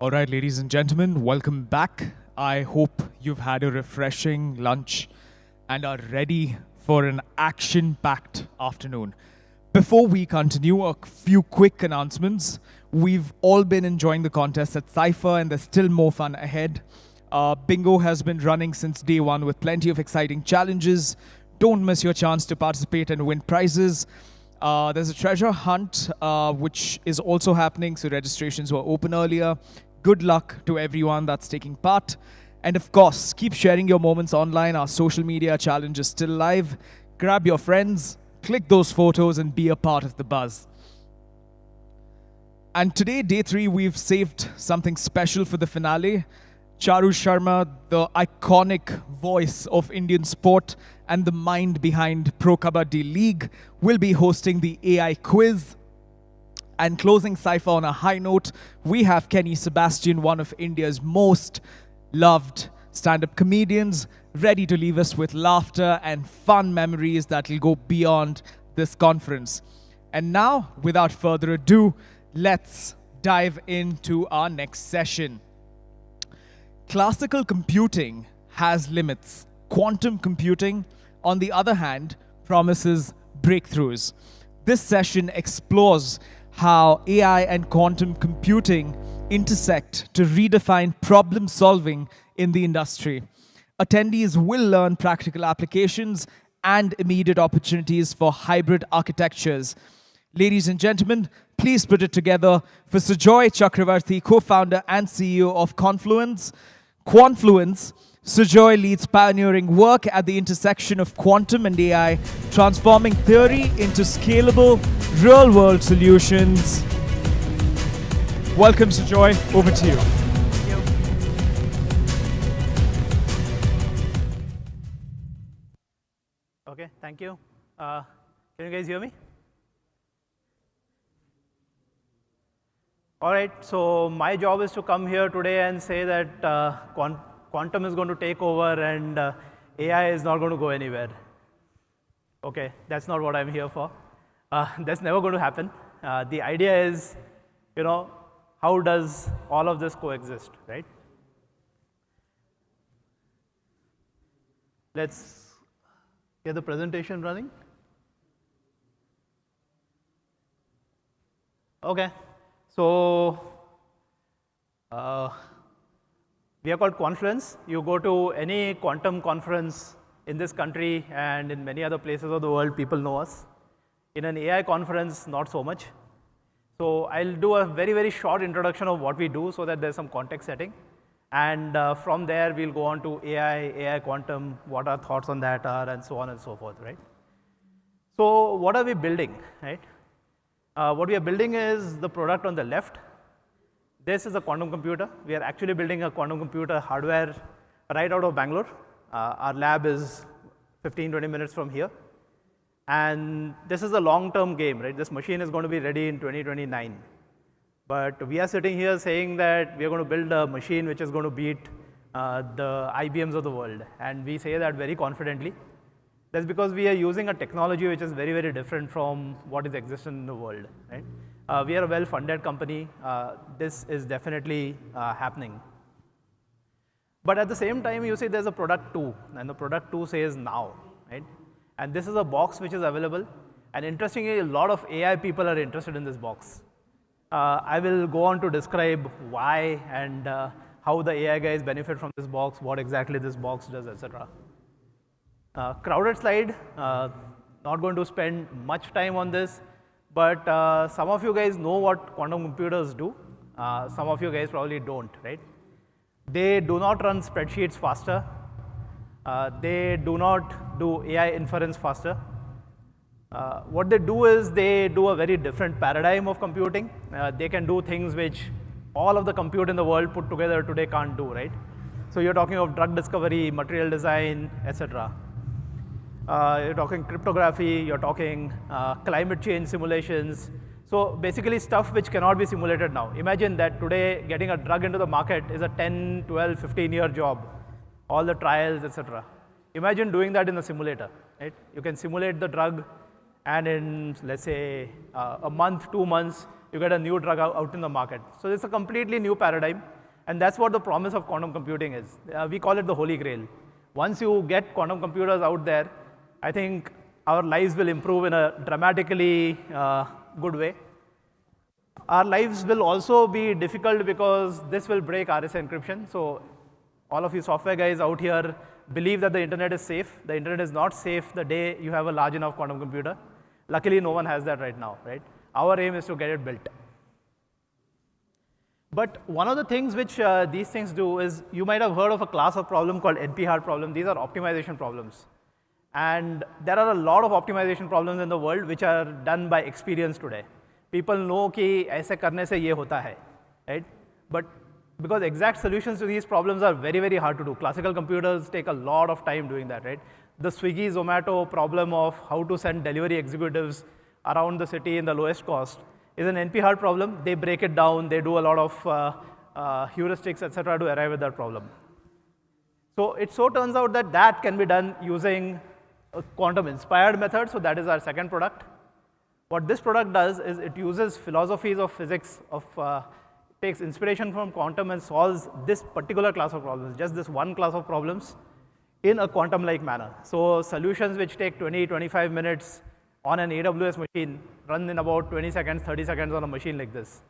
Speaker 3: All right, ladies and gentlemen, welcome back. I hope you've had a refreshing lunch and are ready for an action-packed afternoon. Before we continue, a few quick announcements. We've all been enjoying the contest at Cypher, and there's still more fun ahead. Bingo has been running since day one with plenty of exciting challenges. Don't miss your chance to participate and win prizes. There's a treasure hunt, which is also happening, so registrations were open earlier. Good luck to everyone that's taking part. And of course, keep sharing your moments online. Our social media challenge is still live. Grab your friends, click those photos, and be a part of the buzz. And today, day 3, we've saved something special for the finale. Charu Sharma, the iconic voice of Indian sport and the mind behind Pro Kabaddi League, will be hosting the AI quiz. And closing Cypher on a high note, we have Kenny Sebastian, one of India's most loved stand-up comedians, ready to leave us with laughter and fun memories that will go beyond this conference. And now, without further ado, let's dive into our next session. Classical computing has limits. Quantum computing, on the other hand, promises breakthroughs. This session explores how AI and quantum computing intersect to redefine problem solving in the industry. Attendees will learn practical applications and immediate opportunities for hybrid architectures. Ladies and gentlemen, please put it together for Sujoy Chakravarti, co-founder and CEO of Confluence. Sujoy leads pioneering work at the intersection of quantum and AI, transforming theory into scalable, real-world solutions. Welcome, Sujoy. Over to you.
Speaker 2: Okay, thank you. Can you guys hear me? All right, so my job is to come here today and say that quantum is going to take over and AI is not going to go anywhere. Okay, that's not what I'm here for. That's never going to happen. The idea is, how does all of this coexist, right? Let's get the presentation running. Okay, so we are called Confluence. You go to any quantum conference in this country and in many other places of the world, people know us. In an AI conference, not so much. So I'll do a very, very short introduction of what we do so that there's some context setting. And from there, we'll go on to AI quantum, what our thoughts on that are, and so on and so forth, right? So what are we building, right? What we are building is the product on the left. This is a quantum computer. We are actually building a quantum computer hardware right out of Bangalore. Our lab is 15, 20 minutes from here. And this is a long-term game, right? This machine is going to be ready in 2029. But we are sitting here saying that we are going to build a machine which is going to beat the IBMs of the world. And we say that very confidently. That's because we are using a technology which is very, very different from what is existent in the world, right? We are a well-funded company. This is definitely happening. But at the same time, you see there's a product 2, and the product 2 says now, right? And this is a box which is available. And interestingly, a lot of AI people are interested in this box. I will go on to describe why and how the AI guys benefit from this box, what exactly this box does, etc. Crowded slide, not going to spend much time on this, but some of you guys know what quantum computers do. Some of you guys probably don't, right? They do not run spreadsheets faster. They do not do AI inference faster. What they do is they do a very different paradigm of computing. They can do things which all of the compute in the world put together today can't do, right? So you're talking of drug discovery, material design, etc. You're talking cryptography, you're talking climate change simulations. So basically stuff which cannot be simulated now. Imagine that today getting a drug into the market is a 10, 12, 15-year job. All the trials, etc. Imagine doing that in a simulator, right? You can simulate the drug, and in, let's say, a month, 2 months, you get a new drug out in the market. So it's a completely new paradigm, and that's what the promise of quantum computing is. We call it the holy grail. Once you get quantum computers out there, I think our lives will improve in a dramatically good way. Our lives will also be difficult because this will break RSA encryption. So all of you software guys out here believe that the internet is safe. The internet is not safe the day you have a large enough quantum computer. Luckily, no one has that right now, right? Our aim is to get it built. But one of the things which these things do is, you might have heard of a class of problem called NP-hard problem. These are optimization problems. And there are a lot of optimization problems in the world which are done by experience today. People know कि ऐसे करने से ये होता है, right? But because exact solutions to these problems are very, very hard to do. Classical computers take a lot of time doing that, right? The Swiggy, Zomato problem of how to send delivery executives around the city in the lowest cost is an NP-hard problem. They break it down. They do a lot of heuristics, etc., to arrive at that problem. So it so turns out that that can be done using a quantum-inspired method. So that is our second product. What this product does is it uses philosophies of physics, takes inspiration from quantum and solves this particular class of problems, just this one class of problems, in a quantum-like manner. So solutions which take 20, 25 minutes on an AWS machine run in about 20 seconds, 30 seconds on a machine like this.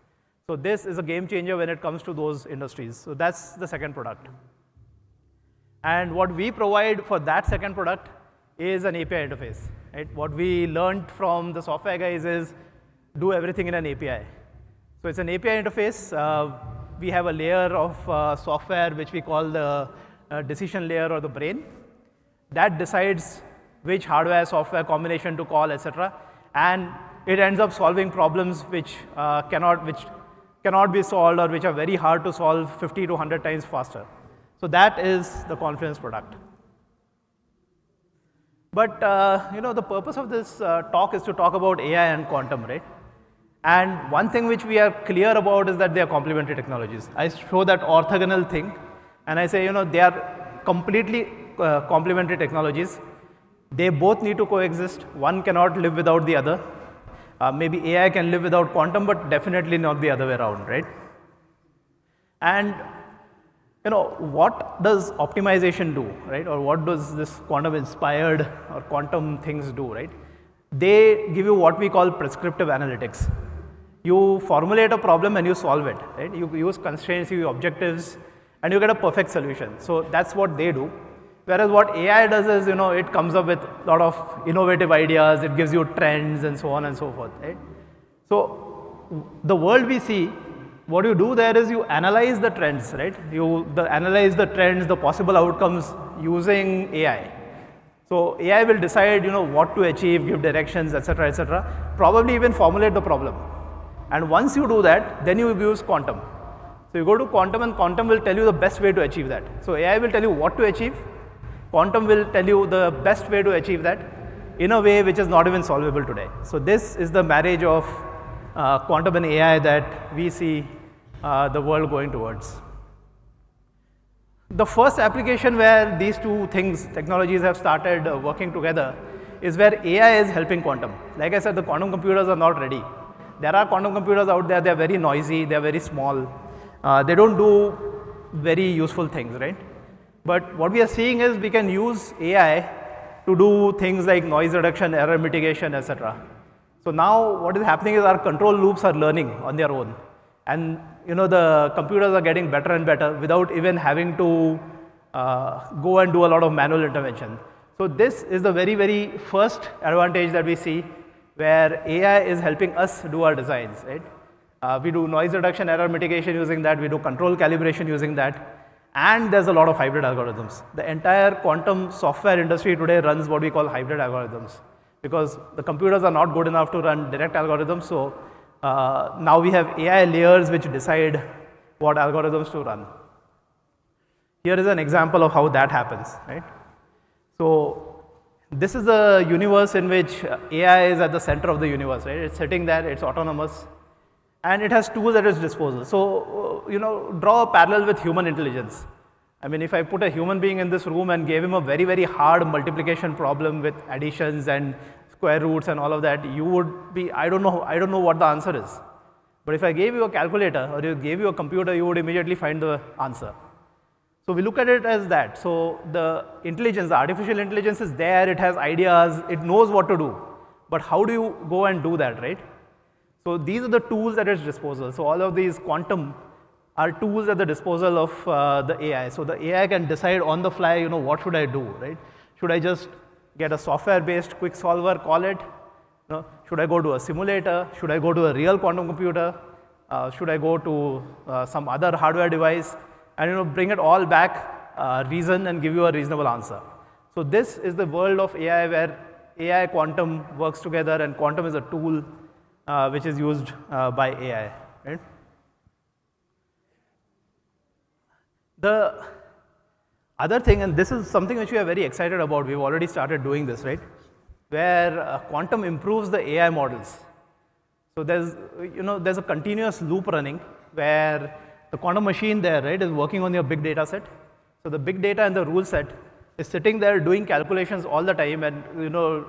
Speaker 2: So this is a game changer when it comes to those industries. So that's the second product. And what we provide for that second product is an API interface. Right? What we learned from the software guys is do everything in an API. So it's an API interface. We have a layer of software which we call the decision layer or the brain. That decides which hardware, software combination to call, etc. And it ends up solving problems which cannot be solved or which are very hard to solve 50 to 100 times faster. So that is the Confluence product. But the purpose of this talk is to talk about AI and quantum, right? And one thing which we are clear about is that they are complementary technologies. I show that orthogonal thing, and I say, they are completely complementary technologies. They both need to coexist. One cannot live without the other. Maybe AI can live without quantum, but definitely not the other way around, right? And what does optimization do, right? Or what does this quantum-inspired or quantum things do, right? They give you what we call prescriptive analytics. You formulate a problem and you solve it, right? You use constraints, you use objectives, and you get a perfect solution. So that's what they do. Whereas what AI does is, it comes up with a lot of innovative ideas, it gives you trends and so on and so forth, right? So the world we see, what you do there is you analyze the trends, right? You analyze the trends, the possible outcomes using AI. So AI will decide, what to achieve, give directions, etc., etc. Probably even formulate the problem. And once you do that, then you use quantum. So you go to quantum, and quantum will tell you the best way to achieve that. So AI will tell you what to achieve. Quantum will tell you the best way to achieve that in a way which is not even solvable today. So this is the marriage of quantum and AI that we see the world going towards. The first application where these two things, technologies, have started working together is where AI is helping quantum. Like I said, the quantum computers are not ready. There are quantum computers out there, they're very noisy, they're very small. They don't do very useful things, right? But what we are seeing is we can use AI to do things like noise reduction, error mitigation, etc. So now what is happening is our control loops are learning on their own. And the computers are getting better and better without even having to go and do a lot of manual intervention. So this is the very, very first advantage that we see where AI is helping us do our designs, right? We do noise reduction, error mitigation using that, we do control calibration using that, and there's a lot of hybrid algorithms. The entire quantum software industry today runs what we call hybrid algorithms because the computers are not good enough to run direct algorithms. So now we have AI layers which decide what algorithms to run. Here is an example of how that happens, right? So this is a universe in which AI is at the center of the universe, right? It's sitting there, it's autonomous, and it has tools at its disposal. So, draw a parallel with human intelligence. I mean, if I put a human being in this room and gave him a very, very hard multiplication problem with additions and square roots and all of that, you would be, I don't know what the answer is. But if I gave you a calculator or you gave you a computer, you would immediately find the answer. So we look at it as that. So the intelligence, the artificial intelligence is there, it has ideas, it knows what to do. But how do you go and do that, right? So these are the tools at its disposal. So all of these quantum are tools at the disposal of the AI. So the AI can decide on the fly, what should I do, right? Should I just get a software-based quick solver, call it? Should I go to a simulator? Should I go to a real quantum computer? Should I go to some other hardware device? And bring it all back, reason, and give you a reasonable answer. So this is the world of AI where AI quantum works together, and quantum is a tool which is used by AI. Right? The other thing, and this is something which we are very excited about, we've already started doing this, right? Where quantum improves the AI models. So there's a continuous loop running where the quantum machine there, right, is working on your big data set. So the big data and the rule set is sitting there doing calculations all the time and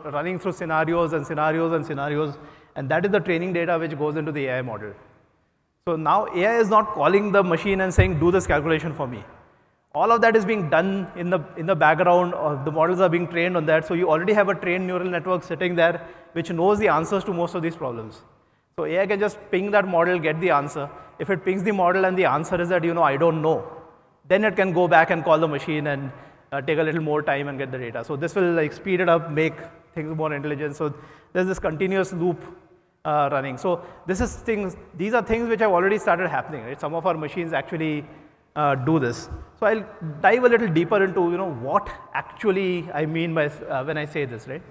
Speaker 2: running through scenarios and scenarios and scenarios, and that is the training data which goes into the AI model. So now AI is not calling the machine and saying, do this calculation for me. All of that is being done in the background, or the models are being trained on that. So you already have a trained neural network sitting there which knows the answers to most of these problems. So AI can just ping that model, get the answer. If it pings the model and the answer is that, I don't know, then it can go back and call the machine and take a little more time and get the data. So this will speed it up, make things more intelligent. So there's this continuous loop running. So these are things which have already started happening, right? Some of our machines actually do this. So I'll dive a little deeper into what actually I mean by when I say this, right?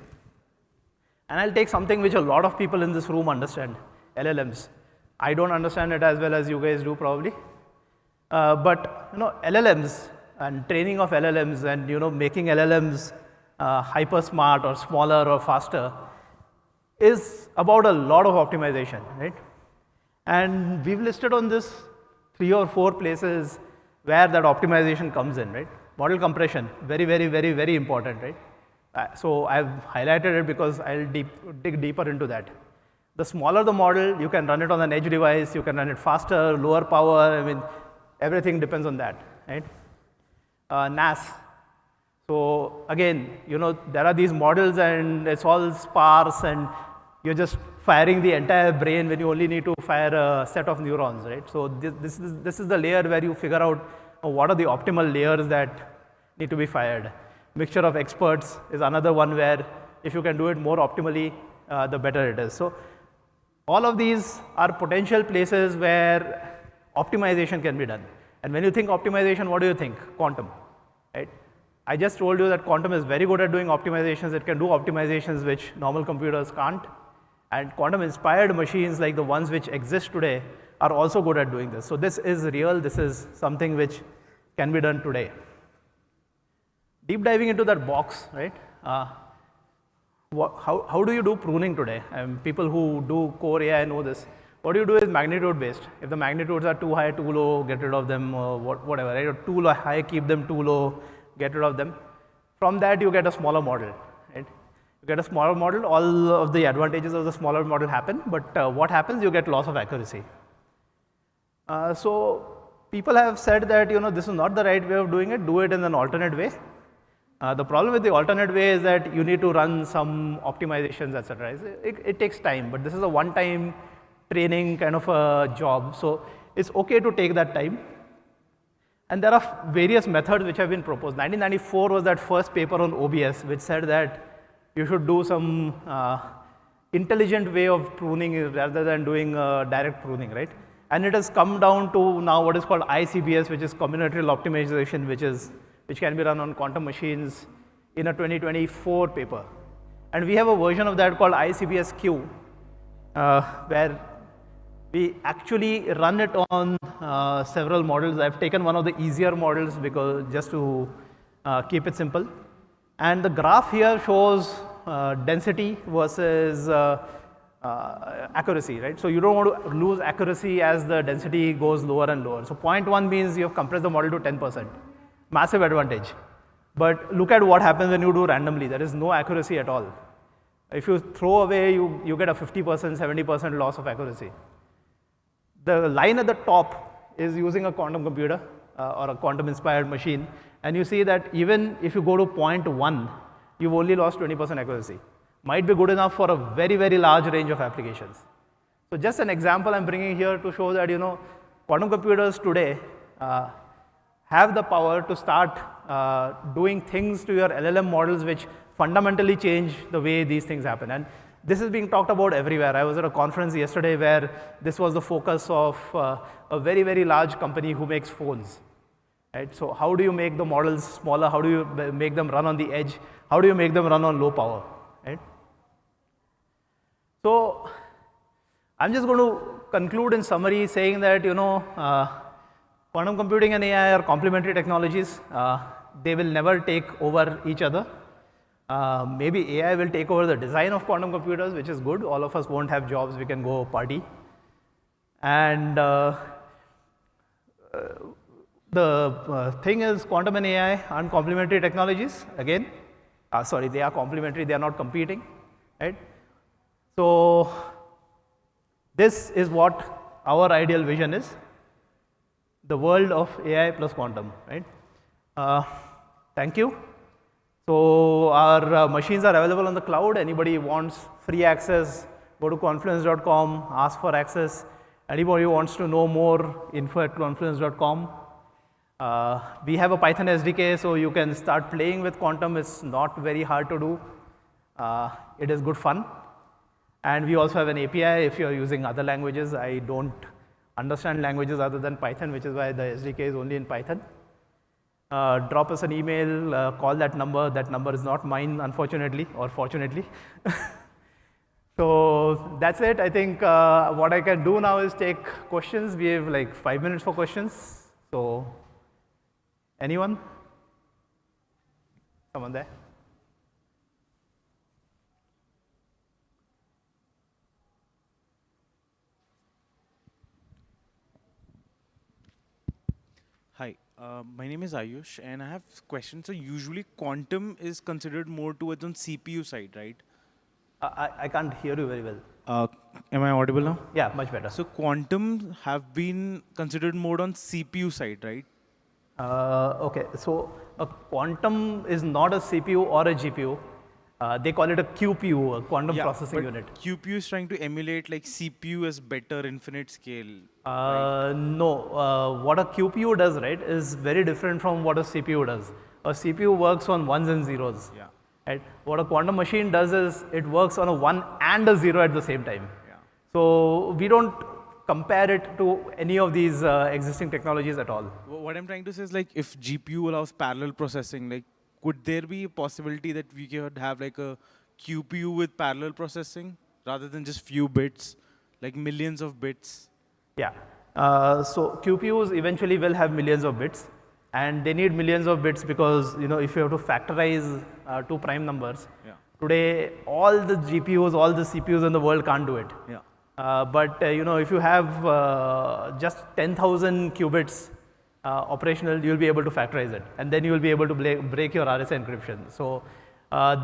Speaker 2: And I'll take something which a lot of people in this room understand, LLMs. I don't understand it as well as you guys do probably. But LLMs and training of LLMs and making LLMs hyper smart or smaller or faster is about a lot of optimization, right? And we've listed on this 3 or 4 places where that optimization comes in, right? Model compression, very, very, very, very important, right? So I've highlighted it because I'll dig deeper into that. The smaller the model, you can run it on an edge device, you can run it faster, lower power, everything depends on that, right? NAS. So again, there are these models and it's all sparse and you're just firing the entire brain when you only need to fire a set of neurons, right? So this is the layer where you figure out what are the optimal layers that need to be fired. Mixture of experts is another one where if you can do it more optimally, the better it is. So all of these are potential places where optimization can be done. And when you think optimization, what do you think? Quantum, right? I just told you that quantum is very good at doing optimizations. It can do optimizations which normal computers can't. And quantum-inspired machines like the ones which exist today are also good at doing this. So this is real. This is something which can be done today. Deep diving into that box, right? How do you do pruning today? People who do core AI know this. What you do is magnitude-based. If the magnitudes are too high, too low, get rid of them, or whatever, right? Or too high, keep them too low, get rid of them. From that, you get a smaller model, right? You get a smaller model, all of the advantages of the smaller model happen, but what happens, you get loss of accuracy. So people have said that, this is not the right way of doing it, do it in an alternate way. The problem with the alternate way is that you need to run some optimizations, etc. It takes time, but this is a one-time training kind of a job. So it's okay to take that time. And there are various methods which have been proposed. 1994 was that first paper on OBS, which said that you should do some intelligent way of pruning rather than doing direct pruning, right? And it has come down to now what is called ICBS, which is combinatorial optimization, which can be run on quantum machines in a 2024 paper. And we have a version of that called ICBS-Q, where we actually run it on several models. I've taken one of the easier models because just to keep it simple. And the graph here shows density versus accuracy, right? So you don't want to lose accuracy as the density goes lower and lower. So 0.1 means you have compressed the model to 10%. Massive advantage. But look at what happens when you do randomly. There is no accuracy at all. If you throw away, you get a 50%, 70% loss of accuracy. the line at the top is using a quantum computer or a quantum-inspired machine, and you see that even if you go to 0.1, you've only lost 20% accuracy. Might be good enough for a very, very large range of applications. So just an example I'm bringing here to show that, quantum computers today have the power to start doing things to your LLM models which fundamentally change the way these things happen. And this is being talked about everywhere. I was at a conference yesterday where this was the focus of a very, very large company who makes phones. Right? So how do you make the models smaller? How do you make them run on the edge? How do you make them run on low power? Right? So I'm just going to conclude in summary saying that, quantum computing and AI are complementary technologies. They will never take over each other. Maybe AI will take over the design of quantum computers, which is good. All of us won't have jobs, we can go party. And the thing is, quantum and AI aren't complementary technologies. Again, sorry, they are complementary, they are not competing. Right? So this is what our ideal vision is. The world of AI plus quantum, right? Thank you. So our machines are available on the cloud. Anybody wants free access, go to confluence.com, ask for access. Anybody wants to know more, info@confluence.com. We have a Python SDK, so you can start playing with quantum. It's not very hard to do. It is good fun. And we also have an API if you're using other languages. I don't understand languages other than Python, which is why the SDK is only in Python. Drop us an email, call that number. That number is not mine, unfortunately, or fortunately. So that's it. I think what I can do now is take questions. We have like 5 minutes for questions. So anyone? Someone there?
Speaker 12: Hi, my name is Ayush, and I have questions. So usually quantum is considered more towards on CPU side, right?
Speaker 2: I can't hear you very well.
Speaker 12: Am I audible now?
Speaker 2: Yeah, much better.
Speaker 12: So quantum have been considered more on CPU side, right?
Speaker 2: Okay, so a quantum is not a CPU or a GPU. They call it a QPU, a quantum processing unit.
Speaker 12: QPU is trying to emulate like CPU as better infinite scale.
Speaker 2: No, what a QPU does, right, is very different from what a CPU does. A CPU works on ones and zeros.
Speaker 12: Yeah.
Speaker 2: Right? What a quantum machine does is it works on a 1 and a 0 at the same time.
Speaker 12: Yeah.
Speaker 2: So we don't compare it to any of these existing technologies at all.
Speaker 12: What I'm trying to say is like if GPU allows parallel processing, like could there be a possibility that we could have like a QPU with parallel processing rather than just few bits, like millions of bits?
Speaker 2: Yeah. So QPUs eventually will have millions of bits, and they need millions of bits because if you have to factorize two prime numbers, today all the GPUs, all the CPUs in the world can't do it.
Speaker 12: Yeah.
Speaker 2: But if you have just 10,000 qubits operational, you'll be able to factorize it, and then you will be able to break your RSA encryption. So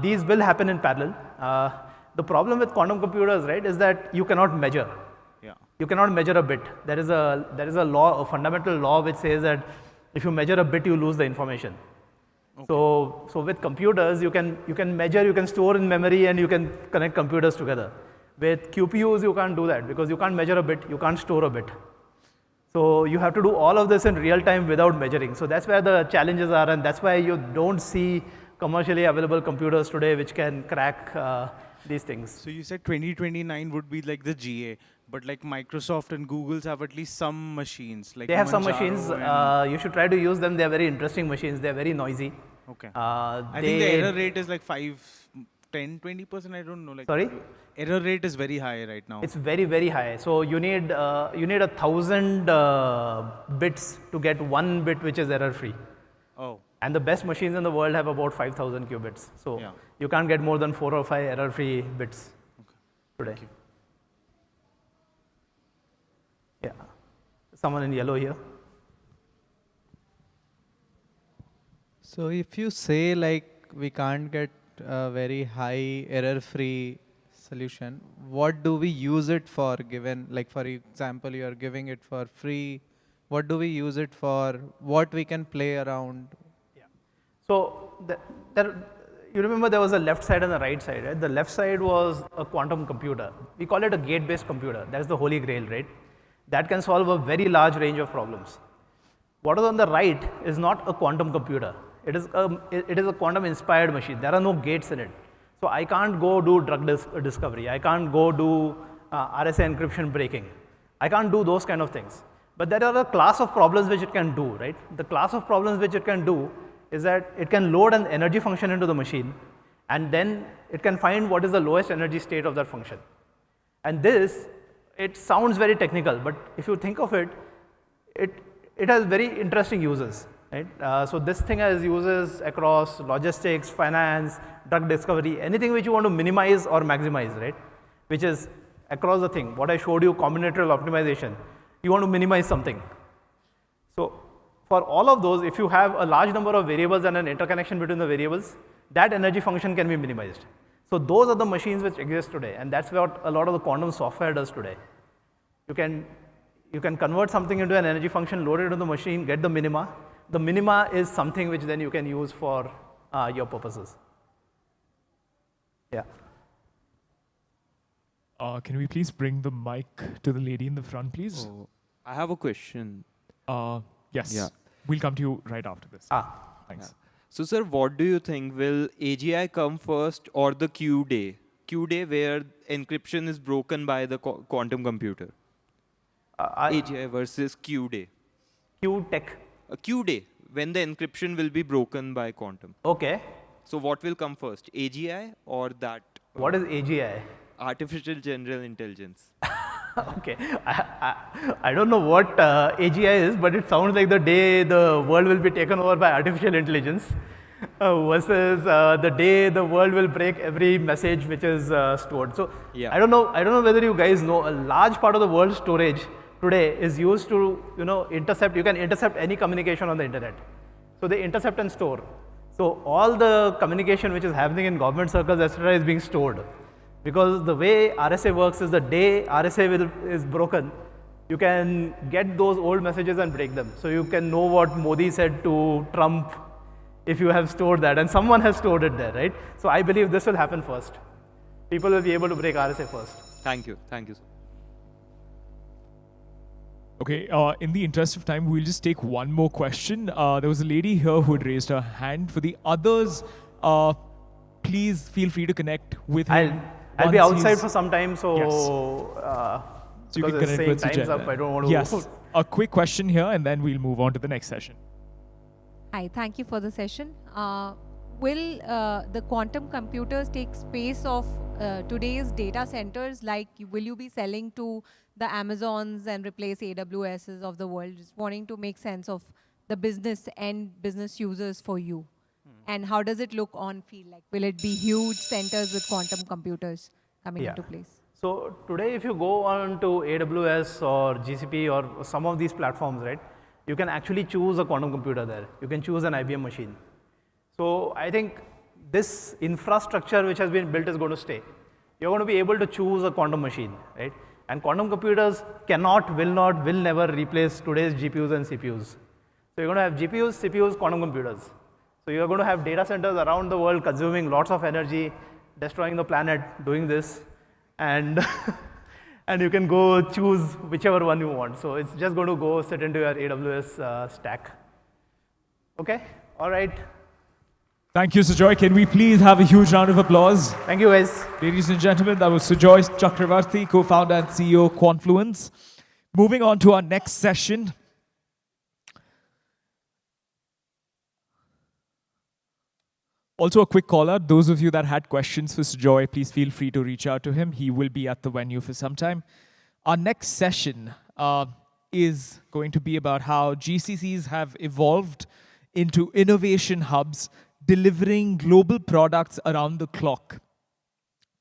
Speaker 2: these will happen in parallel. The problem with quantum computers, right, is that you cannot measure.
Speaker 12: Yeah.
Speaker 2: You cannot measure a bit. There is a law, a fundamental law, which says that if you measure a bit, you lose the information. Okay. So with computers, you can measure, you can store in memory, and you can connect computers together. With QPUs, you can't do that because you can't measure a bit, you can't store a bit. So you have to do all of this in real time without measuring. So that's where the challenges are, and that's why you don't see commercially available computers today which can crack these things.
Speaker 12: So you said 2029 would be like the GA, but like Microsoft and Google's have at least some machines. Like
Speaker 2: they have some machines.
Speaker 12: and
Speaker 2: you should try to use them. They're very interesting machines. They're very noisy.
Speaker 12: Okay. I think the error rate is like 10-20%. I don't know. Like
Speaker 2: Sorry?
Speaker 12: Error rate is very high right now.
Speaker 2: It's very, very high. So you need 1,000 bits to get 1 bit which is error free.
Speaker 12: Oh.
Speaker 2: And the best machines in the world have about 5,000 qubits. So you can't get more than 4 or 5 error free bits today.
Speaker 12: Thank you.
Speaker 2: Yeah. Someone in yellow here.
Speaker 15: So if you say like we can't get very high error free solution, what do we use it for? Given, like for example, you are giving it for free. What do we use it for? What we can play around?
Speaker 2: So you remember there was a left side and the right side, right? The left side was a quantum computer. We call it a gate-based computer. That's the holy grail, right? That can solve a very large range of problems. What is on the right is not a quantum computer. It is a quantum-inspired machine. There are no gates in it. So I can't go do drug discovery. I can't go do RSA encryption breaking. I can't do those kind of things. But there are a class of problems which it can do, right? The class of problems which it can do is that it can load an energy function into the machine, and then it can find what is the lowest energy state of that function. And this, it sounds very technical, but if you think of it, it has very interesting uses, right? So this thing has uses across logistics, finance, drug discovery, anything which you want to minimize or maximize, right? Which is across the thing. What I showed you, combinatorial optimization, you want to minimize something. So for all of those, if you have a large number of variables and an interconnection between the variables, that energy function can be minimized. So those are the machines which exist today, and that's what a lot of the quantum software does today. You can convert something into an energy function, load it into the machine, get the minima. The minima is something which then you can use for your purposes. Yeah.
Speaker 3: Can we please bring the mic to the lady in the front, please?
Speaker 5: Oh, I have a question.
Speaker 3: Yes.
Speaker 5: Yeah.
Speaker 3: We'll come to you right after this. Thanks.
Speaker 5: Yeah. So, sir, what do you think? Will AGI come first or the Q day? Q day where encryption is broken by the quantum computer. AGI versus Q day.
Speaker 2: Q tech.
Speaker 5: Q day, when the encryption will be broken by quantum.
Speaker 2: Okay.
Speaker 5: So what will come first, AGI or that?
Speaker 2: What is AGI?
Speaker 5: Artificial General Intelligence.
Speaker 2: Okay. I don't know what AGI is, but it sounds like the day the world will be taken over by artificial intelligence versus the day the world will break every message which is stored. So
Speaker 5: yeah.
Speaker 2: I don't know whether you guys know, a large part of the world's storage today is used to intercept. You can intercept any communication on the internet. So they intercept and store. So all the communication which is happening in government circles, etc., is being stored. Because the way RSA works is the day RSA is broken, you can get those old messages and break them. So you can know what Modi said to Trump if you have stored that, and someone has stored it there, right? So I believe this will happen first. People will be able to break RSA first.
Speaker 5: Thank you, sir.
Speaker 3: Okay, in the interest of time, we'll just take one more question. There was a lady here who had raised her hand. For the others, please feel free to connect with him.
Speaker 2: I'll be outside for some time, so
Speaker 3: yes. So you can connect with
Speaker 2: time's up. I don't want to.
Speaker 3: Yes. A quick question here, and then we'll move on to the next session.
Speaker 16: Hi, thank you for the session. Will the quantum computers take space of today's data centers? Like, will you be selling to the Amazons and replace AWSs of the world? Just wanting to make sense of the business and business users for you. And how does it look on field? Like, will it be huge centers with quantum computers coming into place?
Speaker 2: So today, if you go on to AWS or GCP or some of these platforms, right, you can actually choose a quantum computer there. You can choose an IBM machine. So I think this infrastructure which has been built is going to stay. You're going to be able to choose a quantum machine, right? And quantum computers cannot, will not, will never replace today's GPUs and CPUs. So you're going to have GPUs, CPUs, quantum computers. So you're going to have data centers around the world consuming lots of energy, destroying the planet, doing this, and and you can go choose whichever one you want. So it's just going to go sit into your AWS stack. Okay? All right.
Speaker 3: Thank you, Sujoy. Can we please have a huge round of applause?
Speaker 2: Thank you, guys.
Speaker 3: Ladies and gentlemen, that was Sujoy Chakravarti, co-founder and CEO, Confluence. Moving on to our next session. Also, a quick call out. Those of you that had questions for Sujoy, please feel free to reach out to him. He will be at the venue for some time. Our next session is going to be about how GCCs have evolved into innovation hubs, delivering global products around the clock.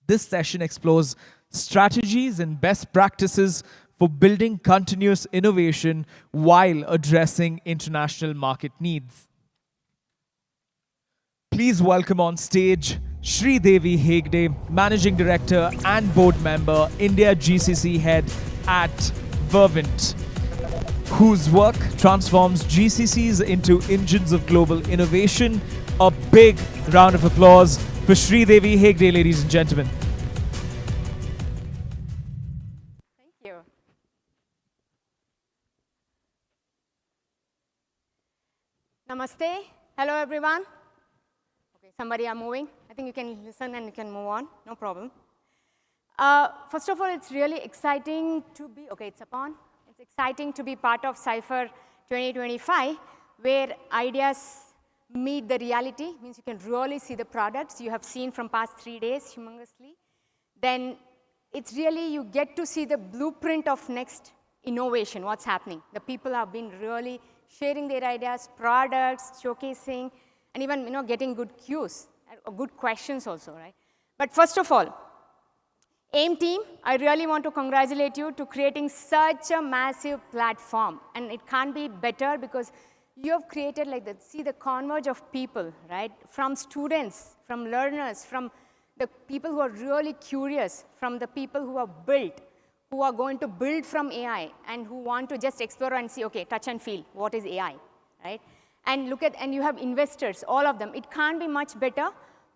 Speaker 3: This session explores strategies and best practices for building continuous innovation while addressing international market needs. please welcome on stage Shri Devi Hegde, Managing Director and Board Member, India GCC Head at Vervent, whose work transforms GCCs into engines of global innovation. A big round of applause for Shri Devi Hegde, ladies and gentlemen.
Speaker 6: Thank you. Namaste. Hello, everyone. Okay, somebody are moving. I think you can listen and you can move on. No problem. First of all, it's really exciting to be, okay, it's upon. It's exciting to be part of Cypher 2025, where ideas meet the reality, means you can really see the products you have seen from past 3 days humongously. Then it's really, you get to see the blueprint of next innovation, what's happening. The people have been really sharing their ideas, products, showcasing, and even getting good cues, good questions also, right? But first of all, AIM team, I really want to congratulate you to creating such a massive platform. And it can't be better because you have created like that, see the converge of people, right? From students, from learners, from the people who are really curious, from the people who have built, who are going to build from AI, and who want to just explore and see, okay, touch and feel, what is AI, right? And look at, and you have investors, all of them. It can't be much better.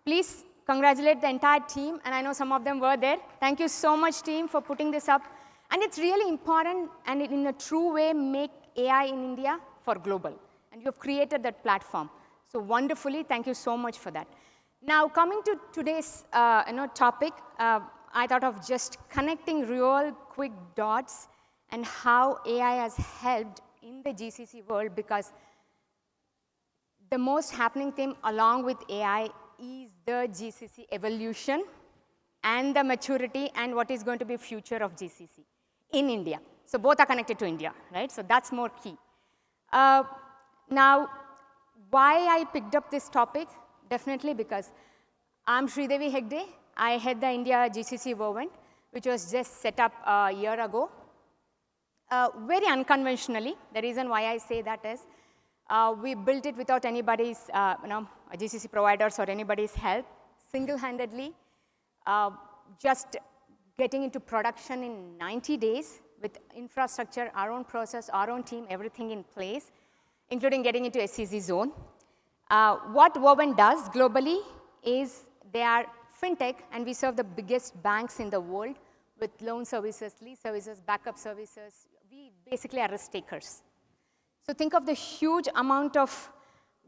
Speaker 6: Please congratulate the entire team, and I know some of them were there. Thank you so much, team, for putting this up. And it's really important, and in a true way, make AI in India for global. And you have created that platform. So wonderfully, thank you so much for that. Now, coming to today's topic, I thought of just connecting real quick dots and how AI has helped in the GCC world, because the most happening thing along with AI is the GCC evolution and the maturity and what is going to be future of GCC in India. So both are connected to India, right? So that's more key. Now, why I picked up this topic? Definitely because I'm Shri Devi Hegde. I head the India GCC Vervent, which was just set up a year ago. Very unconventionally. The reason why I say that is, we built it without anybody's, GCC providers or anybody's help, single-handedly, just getting into production in 90 days with infrastructure, our own process, our own team, everything in place, including getting into SEZ zone. What Vervent does globally is they are fintech, and we serve the biggest banks in the world with loan services, lease services, backup services. We basically are risk takers. So think of the huge amount of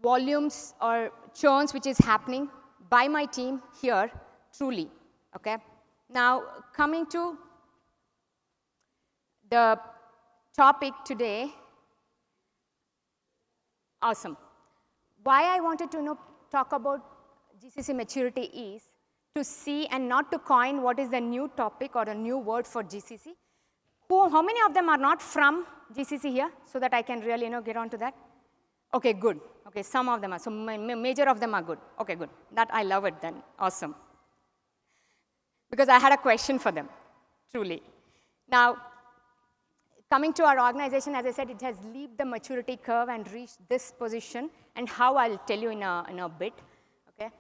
Speaker 6: volumes or churns which is happening by my team here, truly, okay? Now, coming to the topic today, awesome. Why I wanted to talk about GCC maturity is to see and not to coin what is the new topic or a new word for GCC. How many of them are not from GCC here, so that I can really get on to that? Okay, good. Okay, some of them are. So major of them are good. Okay, good. That I love it then. Awesome. Because I had a question for them, truly. Now, coming to our organization, as I said, it has leaped the maturity curve and reached this position, and how I'll tell you in a bit. Okay.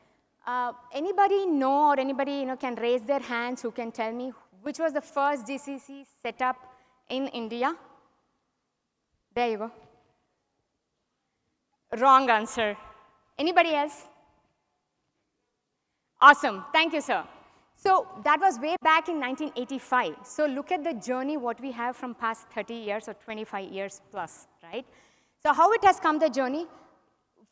Speaker 6: Anybody know, or anybody can raise their hands who can tell me which was the first GCC set up in India? There you go. Wrong answer. Anybody else? Awesome. Thank you, sir. So that was way back in 1985. So look at the journey, what we have from past 30 years or 25 years plus, right? So how it has come, the journey.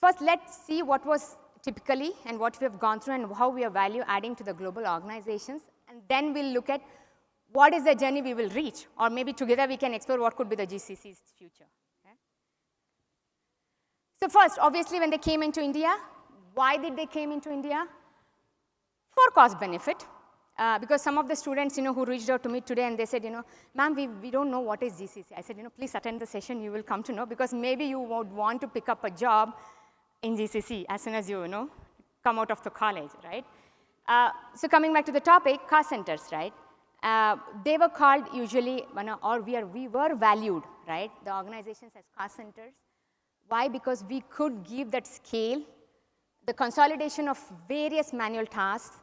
Speaker 6: First, let's see what was typically and what we have gone through and how we are value adding to the global organizations. And then we'll look at what is the journey we will reach, or maybe together we can explore what could be the GCC's future. Okay? So first, obviously, when they came into India, why did they came into India? For cost benefit. Because some of the students, who reached out to me today and they said, ma'am, we don't know what is GCC. I said, please attend the session, you will come to know, because maybe you would want to pick up a job in GCC as soon as you, come out of the college, right? So coming back to the topic, cost centers, right? They were called usually, or we were valued, right? The organizations as cost centers. Why? Because we could give that scale, the consolidation of various manual tasks,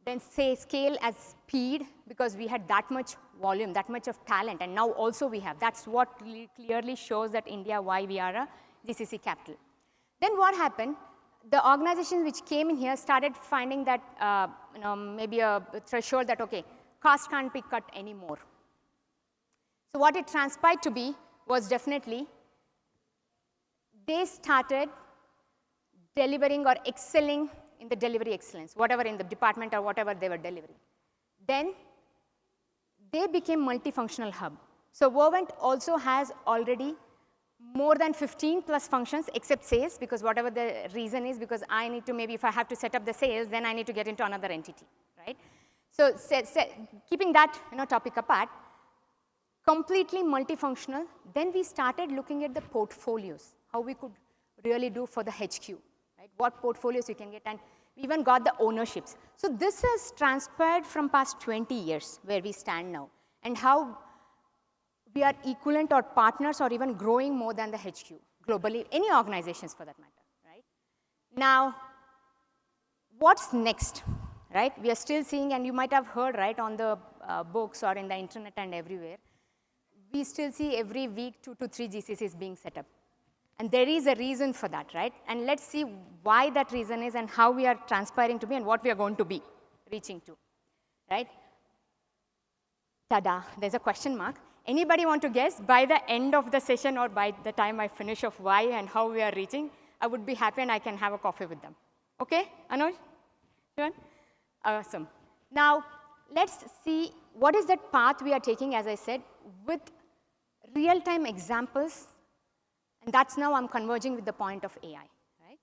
Speaker 6: then say scale as speed, because we had that much volume, that much of talent, and now also we have. That's what clearly shows that India, why we are a GCC capital. Then what happened? The organizations which came in here started finding that, maybe a threshold that, okay, cost can't be cut anymore. So what it transpired to be was definitely they started delivering or excelling in the delivery excellence, whatever in the department or whatever they were delivering. Then they became multifunctional hub. So Vervent also has already more than 15 plus functions except sales, because whatever the reason is, because I need to, maybe if I have to set up the sales, then I need to get into another entity, right? So keeping that topic apart, completely multifunctional, then we started looking at the portfolios, how we could really do for the HQ, right? What portfolios we can get, and we even got the ownerships. So this has transpired from past 20 years where we stand now, and how we are equivalent or partners or even growing more than the HQ globally, any organizations for that matter, right? Now, what's next, right? We are still seeing, and you might have heard, right, on the books or in the internet and everywhere, we still see every week 2 to 3 GCCs being set up. And there is a reason for that, right? And let's see why that reason is and how we are transpiring to be and what we are going to be reaching to, right? Tada, there's a question mark. Anybody want to guess by the end of the session or by the time I finish of why and how we are reaching? I would be happy and I can have a coffee with them. Okay, Anuj? Sure? Awesome. Now, let's see what is that path we are taking, as I said, with real-time examples. And that's now I'm converging with the point of AI, right?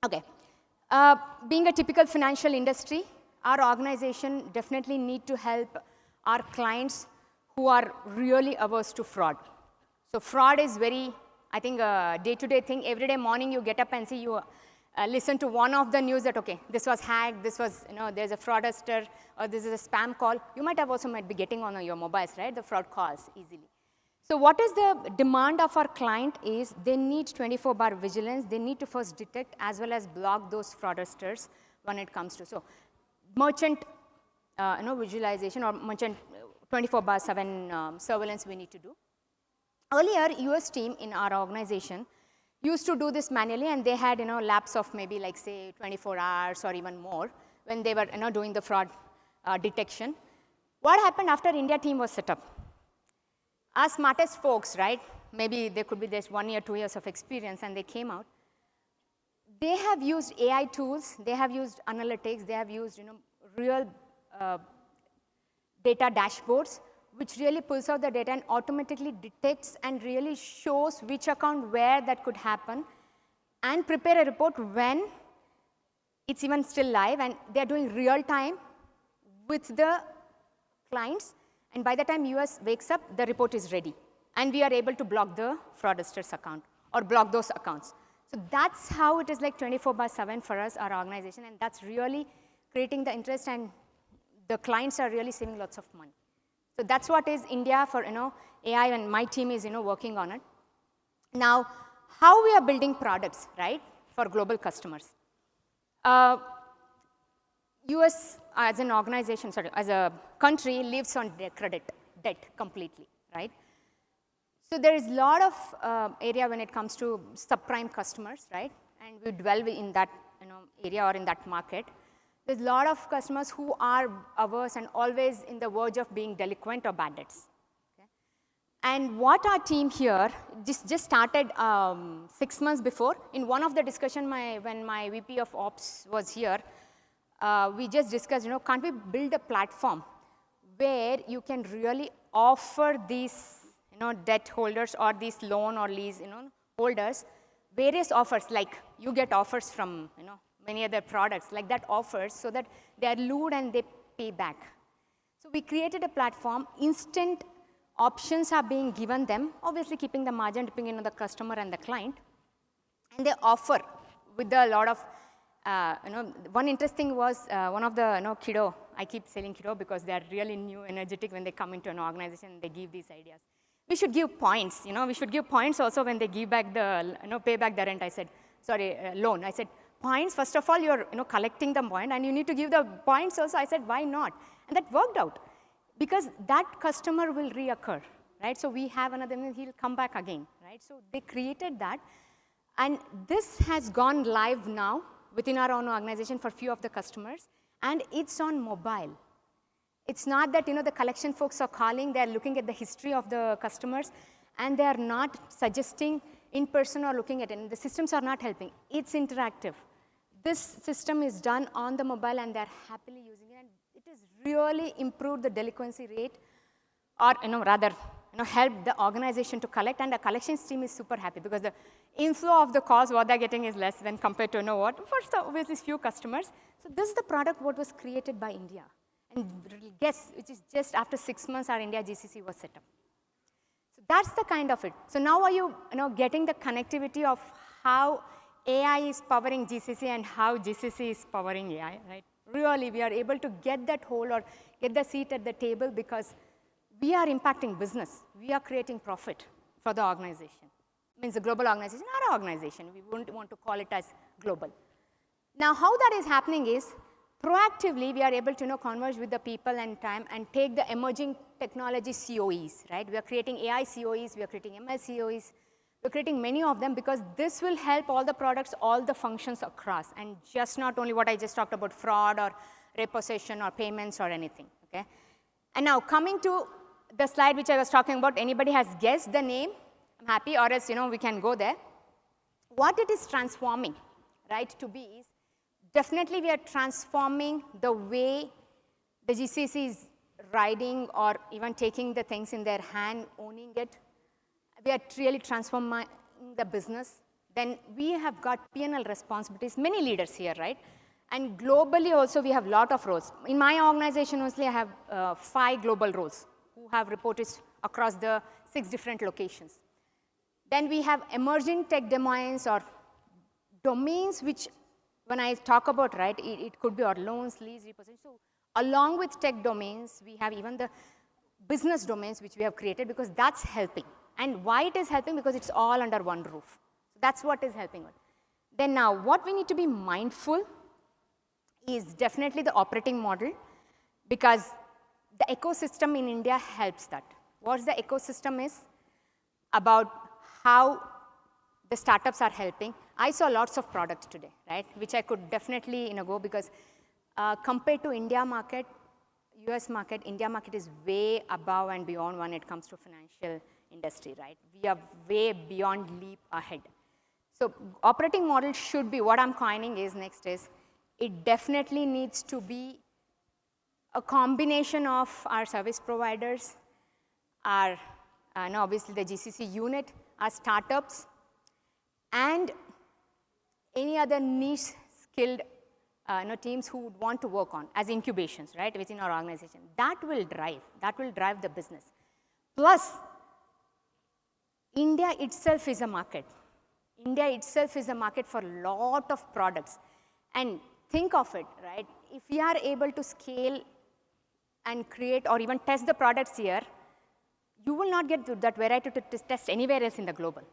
Speaker 6: Okay. Being a typical financial industry, our organization definitely need to help our clients who are really averse to fraud. So fraud is very, I think, a day-to-day thing. Every day morning you get up and see, you listen to one of the news that, okay, this was hacked, this was, there's a fraudster, or this is a spam call. You might have also might be getting on your mobiles, right, the fraud calls easily. So what is the demand of our client is they need 24-bar vigilance. They need to first detect as well as block those fraudsters when it comes to. So merchant visualization or merchant 24/7 surveillance we need to do. Earlier, US team in our organization used to do this manually, and they had lapse of maybe like say 24 hours or even more when they were doing the fraud detection. What happened after India team was set up? Our smartest folks, right? Maybe they could be just 1 year, 2 years of experience, and they came out. They have used AI tools. They have used analytics. They have used real data dashboards, which really pulls out the data and automatically detects and really shows which account where that could happen, and prepare a report when it's even still live, and they're doing real time with the clients. And by the time US wakes up, the report is ready. And we are able to block the fraudster's account or block those accounts. So that's how it is like 24/7 for us, our organization. And that's really creating the interest, and the clients are really saving lots of money. So that's what is India for AI, and my team is working on it. Now, how we are building products, right, for global customers. US as an organization, sorry, as a country lives on debt completely, right? So there is a lot of area when it comes to subprime customers, right? And we dwell in that area or in that market. There's a lot of customers who are averse and always in the verge of being delinquent or bad debts. Okay? And what our team here just started 6 months before. In one of the discussion, when my VP of Ops was here, we just discussed, can't we build a platform where you can really offer these, debt holders or these loan or lease, holders, various offers, like you get offers from, many other products, like that offers, so that they are lured and they pay back. So we created a platform, instant options are being given them, obviously keeping the margin depending on the customer and the client, and they offer with a lot of, one interesting was one of the kiddo, I keep saying kiddo because they are really new, energetic when they come into an organization and they give these ideas. we should give points, we should give points also when they give back the, pay back the rent. I said, sorry, loan. I said, points, first of all, you're, collecting the point, and you need to give the points also. I said, why not? And that worked out, because that customer will reoccur, right? So we have another, he'll come back again, right? So they created that, and this has gone live now within our own organization for few of the customers, and it's on mobile. It's not that, the collection folks are calling, they're looking at the history of the customers, and they are not suggesting in person or looking at it. And the systems are not helping. It's interactive. This system is done on the mobile, and they're happily using it. And it has really improved the delinquency rate, or, rather, helped the organization to collect. And the collections team is super happy, because the inflow of the calls, what they're getting is less when compared to, first, obviously, few customers. So this is the product what was created by India. And guess, which is just after 6 months, our India GCC was set up. So that's the kind of it. So now are you, getting the connectivity of how AI is powering GCC and how GCC is powering AI, right? Really, we are able to get that hold or get the seat at the table, because we are impacting business. We are creating profit for the organization. It means the global organization, our organization. We wouldn't want to call it as global. Now, how that is happening is, proactively, we are able to converge with the people and time and take the emerging technology COEs, right? We are creating AI COEs, we are creating ML COEs, we're creating many of them, because this will help all the products, all the functions across, and just not only what I just talked about, fraud or repossession or payments or anything, okay? And now coming to the slide which I was talking about, anybody has guessed the name? I'm happy, or else, we can go there. What it is transforming, right, to be is, definitely, we are transforming the way the GCC is riding or even taking the things in their hand, owning it. We are really transforming the business. Then we have got P&L responsibilities, many leaders here, right? And globally also, we have a lot of roles. In my organization, mostly, I have 5 global roles who have reported across the 6 different locations. Then we have emerging tech domains or domains which, when I talk about, right, it could be our loans, lease, repossession. So along with tech domains, we have even the business domains which we have created, because that's helping. And why it is helping? Because it's all under one roof. So that's what is helping. Then now, what we need to be mindful is definitely the operating model, because the ecosystem in India helps that. What the ecosystem is about, how the startups are helping. I saw lots of products today, right, which I could definitely go, because compared to India market, US market, India market is way above and beyond when it comes to financial industry, right? We are way beyond, leap ahead. So operating model should be, what I'm coining is next is, it definitely needs to be a combination of our service providers, our, obviously the GCC unit, our startups, and any other niche skilled teams who would want to work on as incubations, right, within our organization. That will drive the business. Plus, India itself is a market. India itself is a market for a lot of products. And think of it, right, if we are able to scale and create or even test the products here, you will not get that variety to test anywhere else in the global.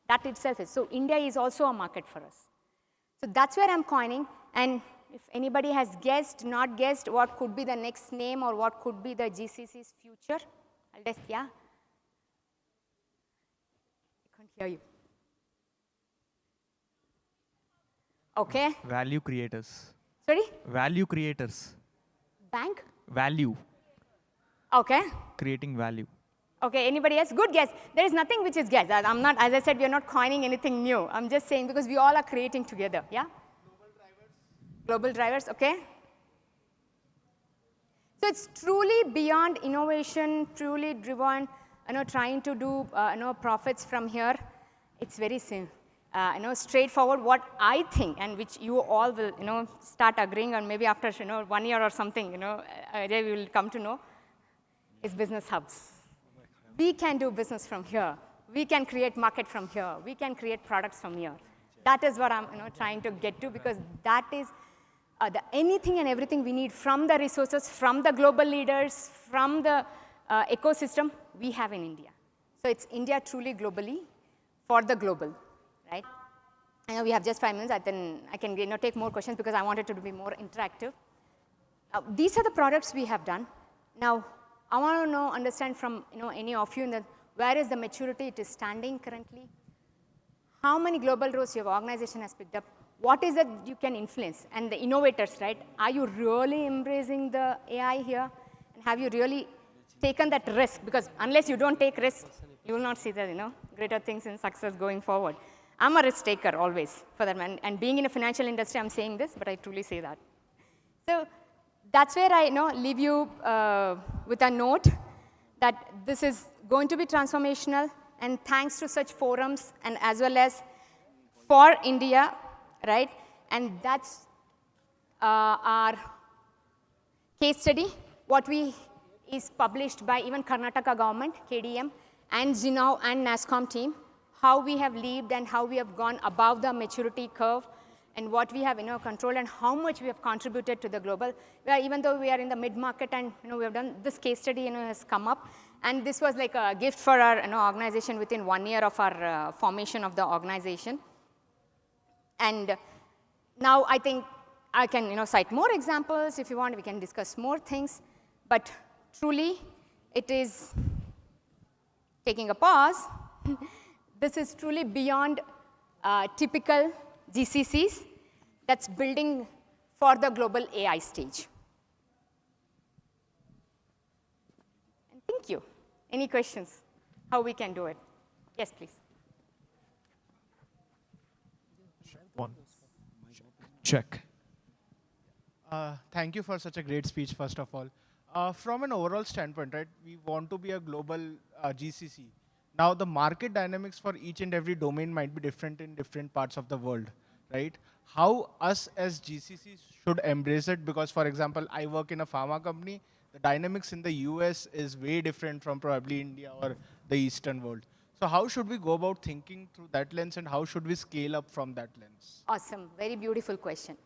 Speaker 6: That itself is. So India is also a market for us. So that's where I'm coining. And if anybody has guessed, not guessed, what could be the next name or what could be the GCC's future, I'll just, yeah? I can't hear you. Okay.
Speaker 15: Value creators.
Speaker 6: Sorry?
Speaker 15: Value creators.
Speaker 6: Bank?
Speaker 15: Value.
Speaker 6: Okay.
Speaker 15: Creating value.
Speaker 6: Okay, anybody else? Good guess. There is nothing which is guess. I'm not, as I said, we are not coining anything new. I'm just saying because we all are creating together, yeah? Global drivers, okay. So it's truly beyond innovation, truly driven, trying to do, profits from here. It's very simple. Straightforward. What I think, and which you all will, start agreeing, or maybe after, 1 year or something, we will come to know, is business hubs. We can do business from here. We can create market from here. We can create products from here. That is what I'm, trying to get to, because that is anything and everything we need from the resources, from the global leaders, from the ecosystem we have in India. So it's India truly globally for the global, right? I know we have just 5 minutes. I can take more questions because I wanted to be more interactive. These are the products we have done. Now, I want to understand from any of you where is the maturity it is standing currently? How many global roles your organization has picked up? What is it you can influence? And the innovators, right? Are you really embracing the AI here? And have you really taken that risk? Because unless you don't take risks, you will not see the greater things in success going forward. I'm a risk taker always for that. And being in a financial industry, I'm saying this, but I truly say that. So that's where I leave you with a note that this is going to be transformational. And thanks to such forums and as well as for India, right? And that's our case study. What is published by even Karnataka government, KDM, and Zinov and NASCOM team, how we have lived and how we have gone above the maturity curve and what we have controlled and how much we have contributed to the global. Even though we are in the mid-market and we have done this case study has come up. And this was like a gift for our organization within 1 year of our formation of the organization. And now I think I can cite more examples. If you want, we can discuss more things. But truly, it is taking a pause. This is truly beyond typical GCCs that's building for the global AI stage. And thank you. Any questions? How we can do it? Yes, please.
Speaker 3: One. Check.
Speaker 7: Thank you for such a great speech, first of all. From an overall standpoint, right, we want to be a global GCC. Now, the market dynamics for each and every domain might be different in different parts of the world, right? How us as GCCs should embrace it? Because, for example, I work in a pharma company. The dynamics in the US is way different from probably India or the Eastern world. So how should we go about thinking through that lens and how should we scale up from that lens?
Speaker 6: Awesome. Very beautiful question.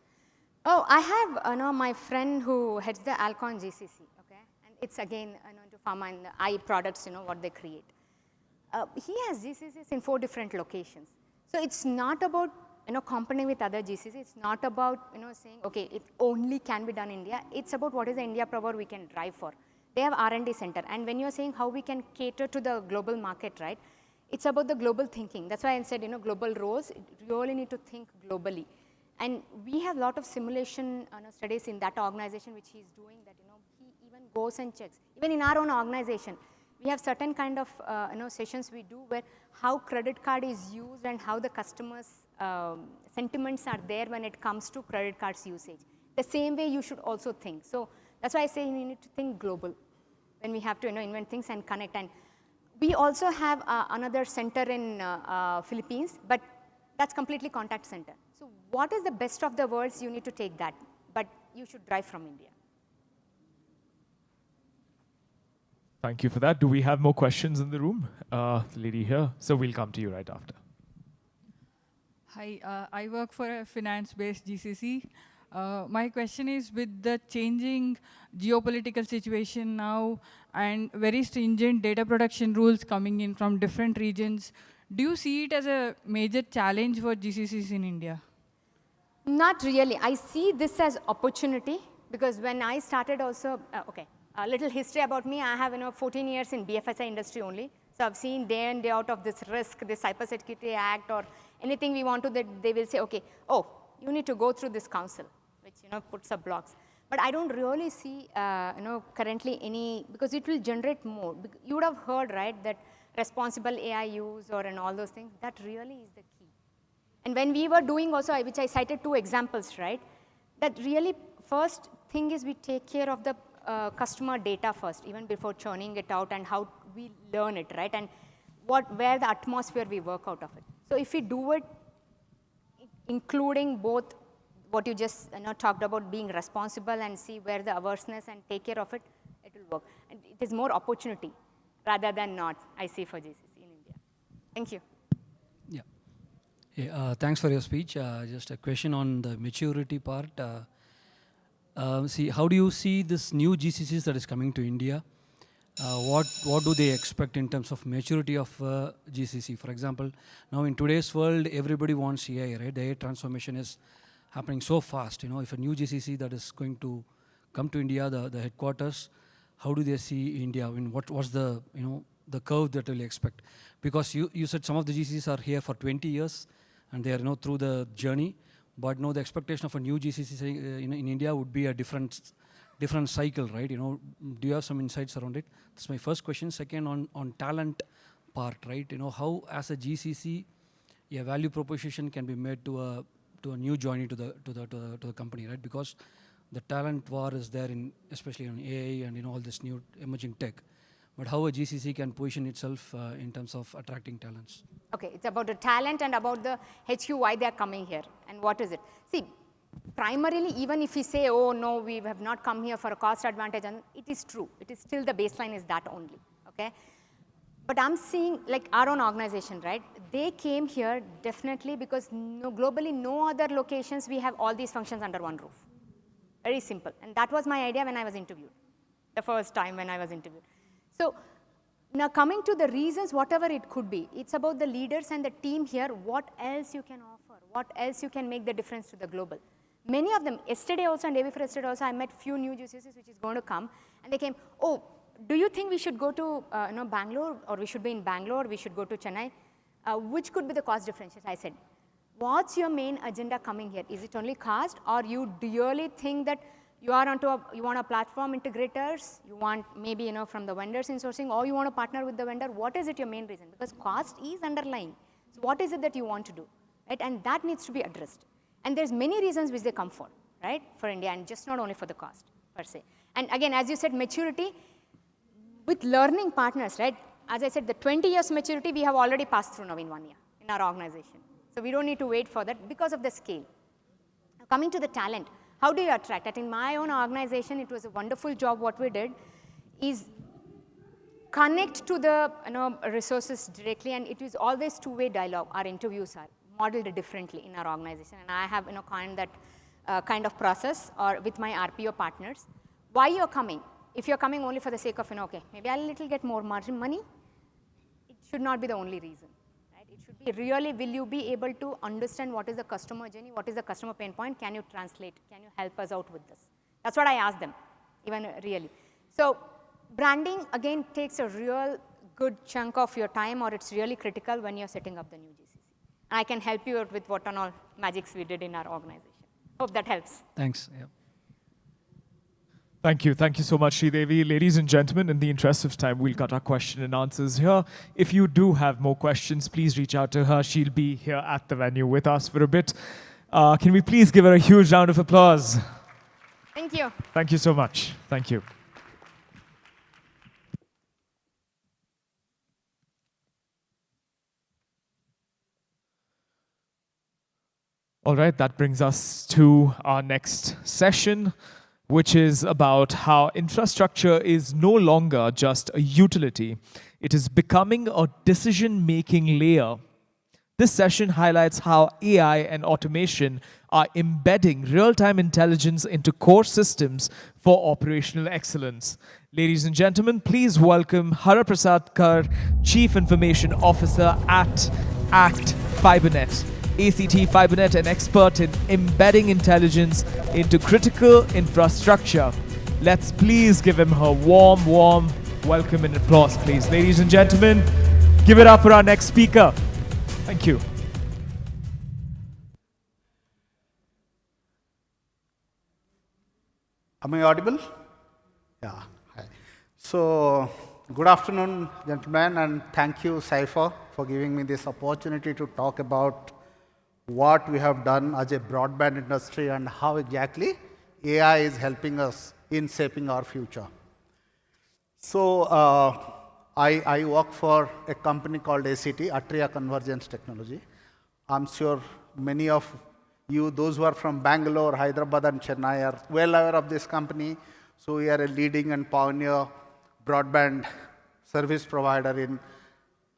Speaker 6: Oh, I have my friend who heads the Alcon GCC, okay? And it's again into pharma and the eye products, what they create. He has GCCs in 4 different locations. So it's not about competing with other GCCs. It's not about saying, okay, it only can be done in India. It's about what is the India power we can drive for. They have R&D center. And when you're saying how we can cater to the global market, right, it's about the global thinking. That's why I said, global roles, you really need to think globally. And we have a lot of simulation studies in that organization which he's doing that, he even goes and checks. Even in our own organization, we have certain kind of sessions we do where how credit card is used and how the customers' sentiments are there when it comes to credit cards usage. The same way you should also think. So that's why I say you need to think global when we have to invent things and connect. And we also have another center in Philippines, but that's completely contact center. So what is the best of the worlds? You need to take that, but you should drive from India.
Speaker 3: Thank you for that. Do we have more questions in the room? The lady here. So we'll come to you right after.
Speaker 14: Hi, I work for a finance-based GCC. My question is, with the changing geopolitical situation now and very stringent data protection rules coming in from different regions, do you see it as a major challenge for GCCs in India?
Speaker 6: Not really. I see this as opportunity because when I started also, okay, a little history about me. I have 14 years in BFSI industry only. So I've seen day in, day out of this risk, this Cybersecurity Act or anything we want to, that they will say, okay, oh, you need to go through this council, which puts up blocks. But I don't really see currently any, because it will generate more. You would have heard, right, that responsible AI use or and all those things, that really is the key. And when we were doing also, which I cited 2 examples, right, that really first thing is we take care of the customer data first, even before churning it out and how we learn it, right, and where the atmosphere we work out of it. So if we do it, including both what you just talked about, being responsible and see where the averseness and take care of it, it will work. And it is more opportunity rather than not, I see, for GCC in India. Thank you.
Speaker 17: Yeah. Hey, thanks for your speech. Just a question on the maturity part. See, how do you see this new GCCs that is coming to India? what do they expect in terms of maturity of GCC? For example, now in today's world, everybody wants AI, right? The AI transformation is happening so fast. If a new GCC that is going to come to India, the headquarters, how do they see India? I mean, what's the the curve that they'll expect? Because you said some of the GCCs are here for 20 years, and they are through the journey. But the expectation of a new GCC in India would be a different cycle, right? Do you have some insights around it? That's my first question. Second, on talent part, right? How as a GCC, a value proposition can be made to a new joining to the company, right? Because the talent war is there especially on AI and all this new emerging tech. But how a GCC can position itself in terms of attracting talents?
Speaker 6: Okay, it's about the talent and about the HQ, why they are coming here, and what is it? See, primarily, even if we say, oh no, we have not come here for a cost advantage, and it is true. It is still the baseline is that only, okay? But I'm seeing, like our own organization, right? They came here definitely because globally, no other locations we have all these functions under one roof. Very simple. And that was my idea when I was interviewed, the first time when I was interviewed. So now coming to the reasons, whatever it could be, it's about the leaders and the team here, what else you can offer, what else you can make the difference to the global. Many of them, yesterday also and day before yesterday also, I met few new GCCs which is going to come, and they came, oh, do you think we should go to Bangalore, or we should be in Bangalore, we should go to Chennai? Which could be the cost differentials? I said, what's your main agenda coming here? Is it only cost, or you really think that you are you want a platform integrators, you want maybe from the vendors in sourcing, or you want to partner with the vendor? What is it your main reason? Because cost is underlying. So what is it that you want to do, right? And that needs to be addressed. And there's many reasons which they come for, right, for India, and just not only for the cost per se. And again, as you said, maturity with learning partners, right? As I said, the 20 years maturity we have already passed through now in 1 year in our organization. So we don't need to wait for that because of the scale. Now, coming to the talent, how do you attract? In my own organization, it was a wonderful job. What we did is connect to the resources directly, and it is always two-way dialogue. Our interviews are modeled differently in our organization, and I have kind of process or with my RPO partners. Why you're coming? If you're coming only for the sake of okay, maybe I'll little get more margin money, it should not be the only reason. It should be really, will you be able to understand what is the customer journey, what is the customer pain point, can you translate, can you help us out with this? That's what I asked them, even really. So branding, again, takes a real good chunk of your time, or it's really critical when you're setting up the new GCC. And I can help you out with what all magics we did in our organization. Hope that helps.
Speaker 17: Thanks. Yeah.
Speaker 3: Thank you. Thank you so much, Sridevi. Ladies and gentlemen, in the interest of time, we'll cut our question and answers here. If you do have more questions, please reach out to her. She'll be here at the venue with us for a bit. Can we please give her a huge round of applause?
Speaker 6: Thank you.
Speaker 3: Thank you so much. Thank you. All right, that brings us to our next session, which is about how infrastructure is no longer just a utility. It is becoming a decision-making layer. This session highlights how AI and automation are embedding real-time intelligence into core systems for operational excellence. Ladies and gentlemen, please welcome Haraprasad Kar, Chief Information Officer at ACT FiberNet. ACT FiberNet, an expert in embedding intelligence into critical infrastructure. Let's please give him a warm welcome and applause, please. Ladies and gentlemen, give it up for our next speaker. Thank you.
Speaker 8: Am I audible? Yeah. Hi. So, good afternoon, gentlemen, and thank you, Cypher, for giving me this opportunity to talk about what we have done as a broadband industry and how exactly AI is helping us in shaping our future. So I work for a company called ACT, Axtria Convergence Technology. I'm sure many of you, those who are from Bangalore, Hyderabad and Chennai are well aware of this company. So we are a leading and pioneer broadband service provider in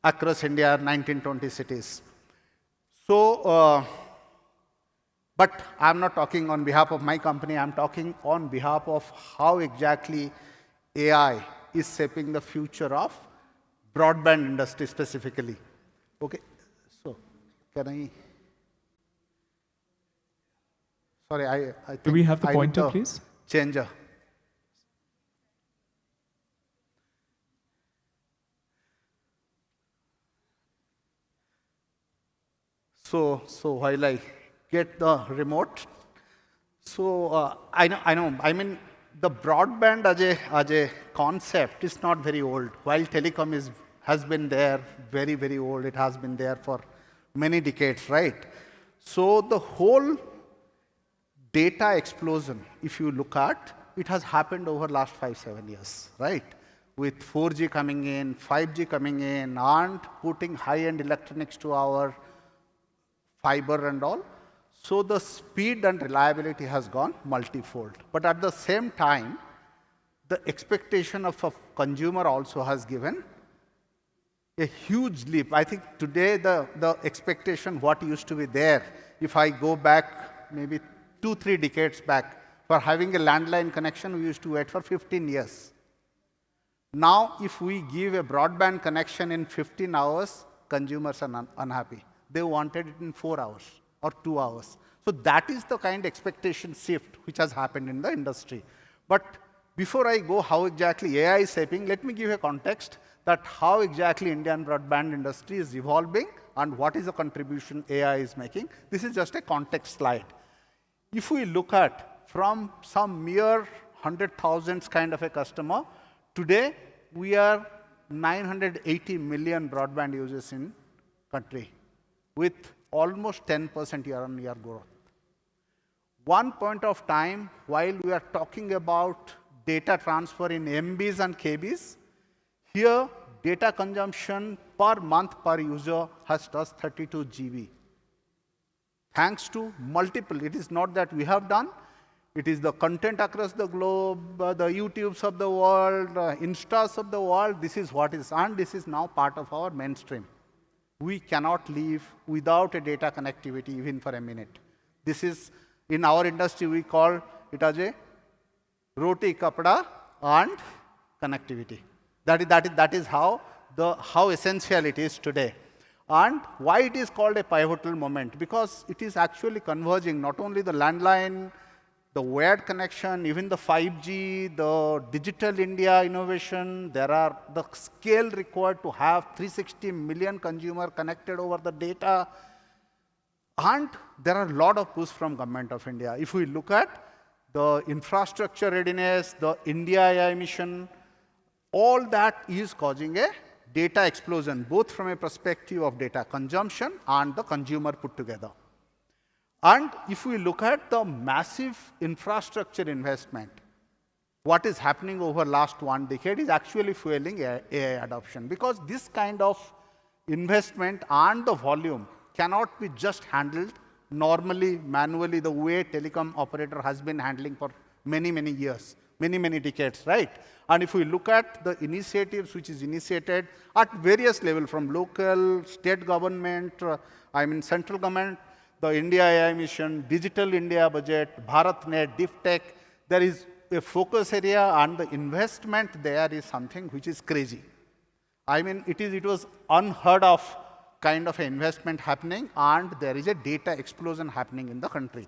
Speaker 8: across India, 19-20 cities. So, but I'm not talking on behalf of my company, I'm talking on behalf of how exactly AI is shaping the future of broadband industry specifically. Okay, so can I? Sorry, I think
Speaker 3: Do we have the
Speaker 8: I need
Speaker 3: pointer,
Speaker 8: the
Speaker 3: please?
Speaker 8: Changer. So while I get the remote, so I know. I mean, the broadband as a concept is not very old. While telecom has been there, very, very old. It has been there for many decades, right? So the whole data explosion, if you look at, it has happened over last 5-7 years, right? With 4G coming in, 5G coming in, and putting high-end electronics to our fiber and all. So the speed and reliability has gone multifold. But at the same time, the expectation of a consumer also has given a huge leap. I think today the expectation what used to be there, if I go back maybe 2-3 decades back, for having a landline connection, we used to wait for 15 years. Now, if we give a broadband connection in 15 hours, consumers are unhappy. They wanted it in 4 hours or 2 hours. So that is the kind of expectation shift which has happened in the industry. But before I go how exactly AI is shaping, let me give a context that how exactly Indian broadband industry is evolving and what is the contribution AI is making. This is just a context slide. If we look at from some mere 100,000 kind of a customer, today we are 980 million broadband users in country with almost 10% year-on-year growth. One point of time, while we are talking about data transfer in MBs and KBs, here data consumption per month per user has touched 32 GB. Thanks to multiple, it is not that we have done, it is the content across the globe, the YouTubes of the world, Instas of the world, this is what is, and this is now part of our mainstream. We cannot live without a data connectivity even for a minute. This is, in our industry, we call it as a roti, kapda, and connectivity. That is how essential it is today. And why it is called a pivotal moment? Because it is actually converging not only the landline, the wired connection, even the 5G, the digital India innovation. There are the scale required to have 360 million consumers connected over the data. And there are a lot of push from Government of India. If we look at the infrastructure readiness, the India AI mission, all that is causing a data explosion, both from a perspective of data consumption and the consumer put together. And if we look at the massive infrastructure investment, what is happening over last 1 decade is actually fueling AI adoption, because this kind of investment and the volume cannot be just handled normally, manually, the way telecom operator has been handling for many, many years, many decades, right? And if we look at the initiatives which is initiated at various levels, from local, state government, central government, the India AI mission, Digital India budget, BharatNet, DIFTech, there is a focus area, and the investment there is something which is crazy. It was unheard of kind of investment happening, and there is a data explosion happening in the country.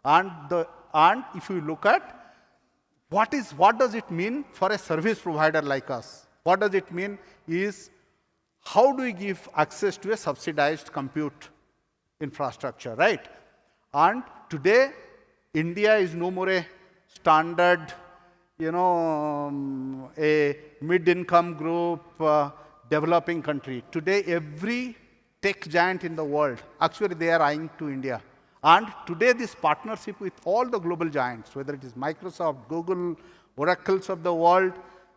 Speaker 8: And if you look at what does it mean for a service provider like us? What does it mean is, how do we give access to a subsidized compute infrastructure, right? And today, India is no more a standard, a mid-income group, developing country. Today, every tech giant in the world, actually they are eyeing to India. And today, this partnership with all the global giants, whether it is Microsoft, Google, Oracles of the world,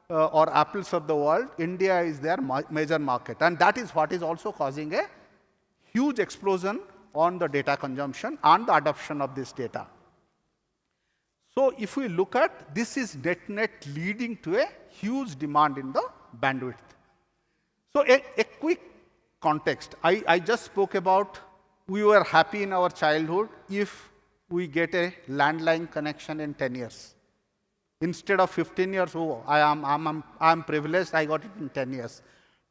Speaker 8: or Apples of the world, India is their major market. And that is what is also causing a huge explosion on the data consumption and the adoption of this data. So if we look at, this is net leading to a huge demand in the bandwidth. So a quick context. I just spoke about, we were happy in our childhood if we get a landline connection in 10 years. Instead of 15 years, oh, I'm privileged, I got it in 10 years.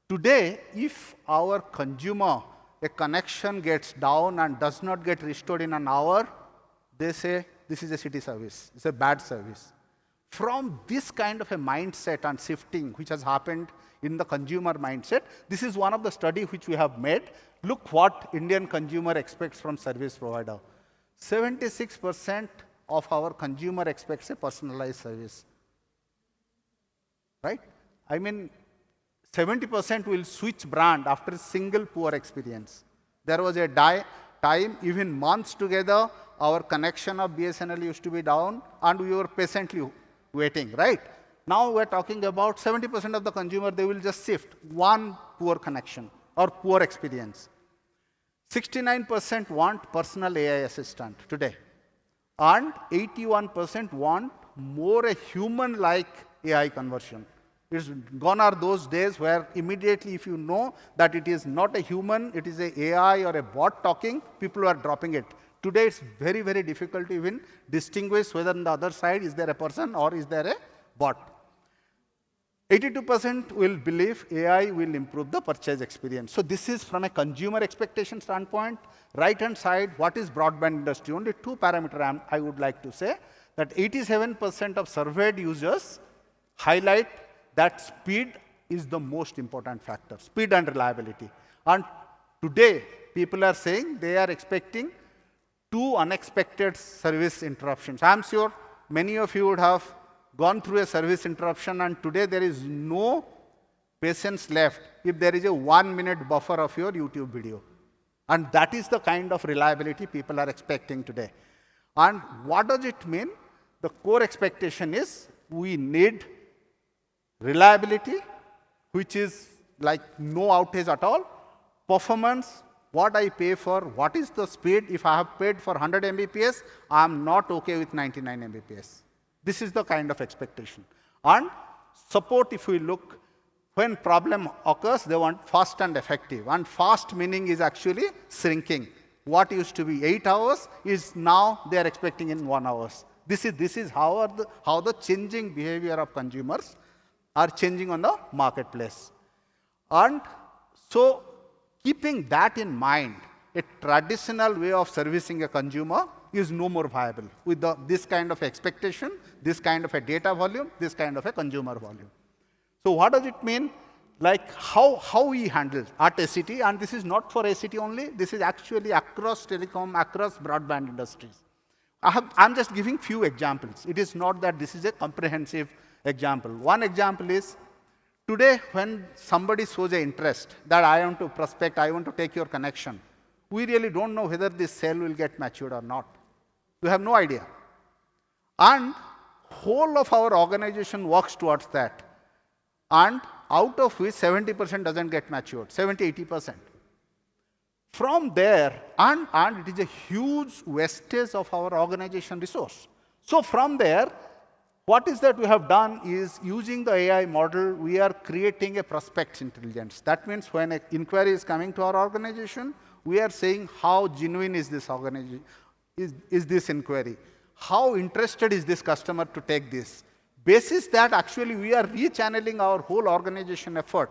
Speaker 8: Today, if our consumer, a connection gets down and does not get restored in an hour, they say, this is a shitty service, it's a bad service. From this kind of a mindset and shifting which has happened in the consumer mindset, this is one of the studies which we have made. Look what Indian consumer expects from service provider. 76% of our consumer expects a personalized service. Right? I mean, 70% will switch brand after a single poor experience. There was a time, even months together, our connection of BSNL used to be down and we were patiently waiting, right? Now we're talking about 70% of the consumer, they will just shift one poor connection or poor experience. 69% want personal AI assistant today. And 81% want more a human-like AI conversion. It's gone are those days where immediately if you know that it is not a human, it is a AI or a bot talking, people are dropping it. Today it's very, very difficult to even distinguish whether on the other side is there a person or is there a bot. 82% will believe AI will improve the purchase experience. So this is from a consumer expectation standpoint. Right-hand side, what is broadband industry? Only two parameters I would like to say, that 87% of surveyed users highlight that speed is the most important factor, speed and reliability. And today, people are saying they are expecting 2 unexpected service interruptions. I'm sure many of you would have gone through a service interruption and today there is no patience left if there is a 1-minute buffer of your YouTube video. And that is the kind of reliability people are expecting today. And what does it mean? The core expectation is we need reliability, which is like no outage at all. Performance, what I pay for, what is the speed. If I have paid for 100 Mbps, I'm not okay with 99 Mbps. This is the kind of expectation. And support, if we look, when problem occurs, they want fast and effective. And fast meaning is actually shrinking. What used to be 8 hours is now they are expecting in 1 hour. This is how the changing behavior of consumers are changing on the marketplace. And so keeping that in mind, a traditional way of servicing a consumer is no more viable with this kind of expectation, this kind of a data volume, this kind of a consumer volume. So what does it mean? Like how we handle at ACT, and this is not for ACT only, this is actually across telecom, across broadband industries. I'm just giving few examples. It is not that this is a comprehensive example. One example is, today when somebody shows an interest that I want to prospect, I want to take your connection, we really don't know whether this sale will get matured or not. We have no idea. And whole of our organization works towards that. And out of which 70% doesn't get matured, 70-80%. From there, and it is a huge wastage of our organization resource. So from there, what is that we have done is using the AI model, we are creating a prospect intelligence. That means when an inquiry is coming to our organization, we are saying how genuine is this organization, is this inquiry? How interested is this customer to take this? Basis that actually we are rechanneling our whole organization effort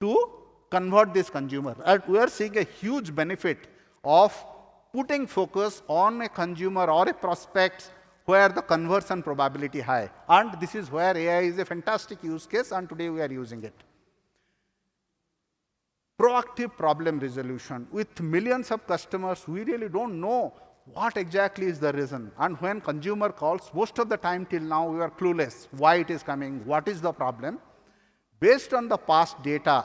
Speaker 8: to convert this consumer. And we are seeing a huge benefit of putting focus on a consumer or a prospect where the conversion probability high. And this is where AI is a fantastic use case, and today we are using it. Proactive problem resolution. With millions of customers, we really don't know what exactly is the reason. And when consumer calls, most of the time till now, we are clueless why it is coming, what is the problem. Based on the past data,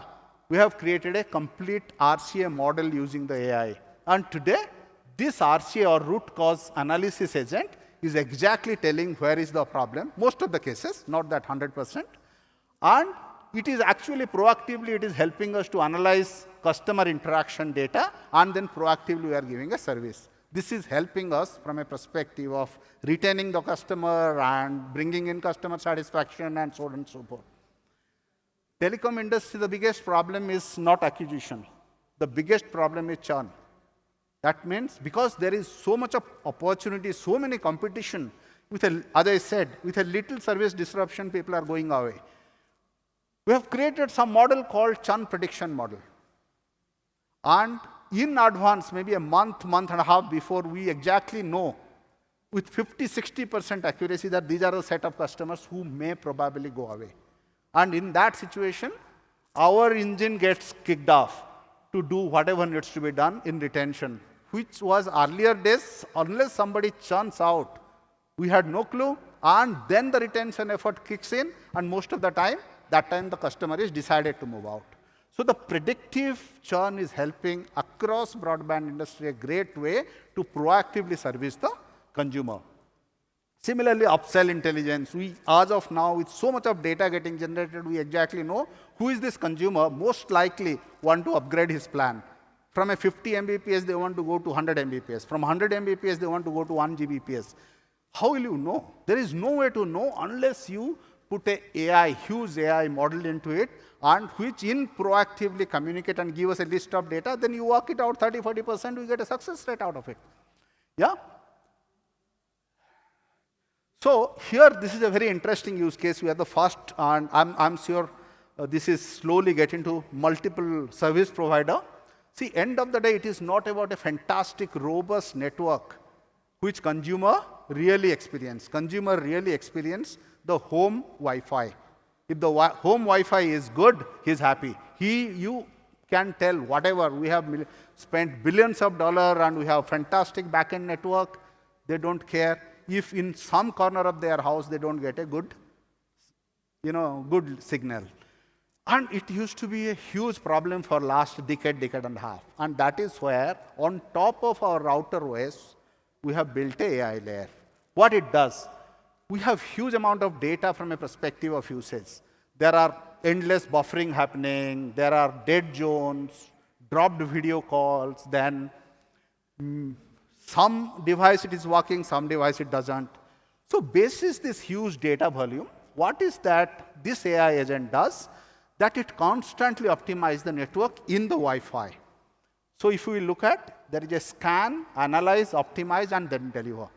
Speaker 8: we have created a complete RCA model using the AI. And today, this RCA or root cause analysis agent is exactly telling where is the problem, most of the cases, not that 100%. And it is actually proactively, it is helping us to analyze customer interaction data, and then proactively we are giving a service. This is helping us from a perspective of retaining the customer and bringing in customer satisfaction and so on and so forth. Telecom industry, the biggest problem is not acquisition. The biggest problem is churn. That means because there is so much of opportunity, so many competition, as I said, with a little service disruption, people are going away. We have created some model called churn prediction model. And in advance, maybe a month and a half before, we exactly know with 50–60% accuracy that these are the set of customers who may probably go away. And in that situation, our engine gets kicked off to do whatever needs to be done in retention, which was earlier days, unless somebody churns out, we had no clue, and then the retention effort kicks in, and most of the time, that time the customer is decided to move out. So the predictive churn is helping across broadband industry a great way to proactively service the consumer. Similarly, upsell intelligence. We, as of now, with so much of data getting generated, we exactly know who is this consumer most likely want to upgrade his plan. From a 50 Mbps, they want to go to 100 Mbps. From 100 Mbps, they want to go to 1 Gbps. How will you know? There is no way to know unless you put a huge AI model into it, and which in proactively communicate and give us a list of data, then you work it out 30–40%, we get a success rate out of it. Yeah? So here, this is a very interesting use case. We are the first, and I'm sure this is slowly getting to multiple service provider. See, end of the day, it is not about a fantastic, robust network which consumer really experience. Consumer really experience the home Wi-Fi. If the home Wi-Fi is good, he's happy. You can tell whatever. We have spent billions of dollars and we have fantastic backend network. They don't care if in some corner of their house they don't get a good, good signal. And it used to be a huge problem for last decade and a half. And that is where, on top of our router OS, we have built an AI layer. What it does, we have huge amount of data from a perspective of usage. There are endless buffering happening, there are dead zones, dropped video calls, then some device it is working, some device it doesn't. So basis this huge data volume, what is that this AI agent does? That it constantly optimizes the network in the Wi-Fi. So if we look at, there is a scan, analyze, optimize, and then deliver.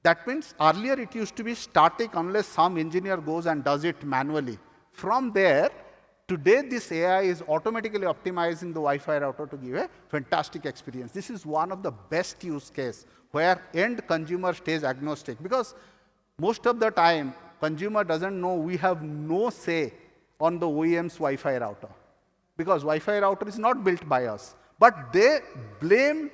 Speaker 8: That means earlier it used to be static unless some engineer goes and does it manually. From there, today this AI is automatically optimizing the Wi-Fi router to give a fantastic experience. This is one of the best use case where end consumer stays agnostic, because most of the time consumer doesn't know, we have no say on the OEM's Wi-Fi router, because Wi-Fi router is not built by us. But they blame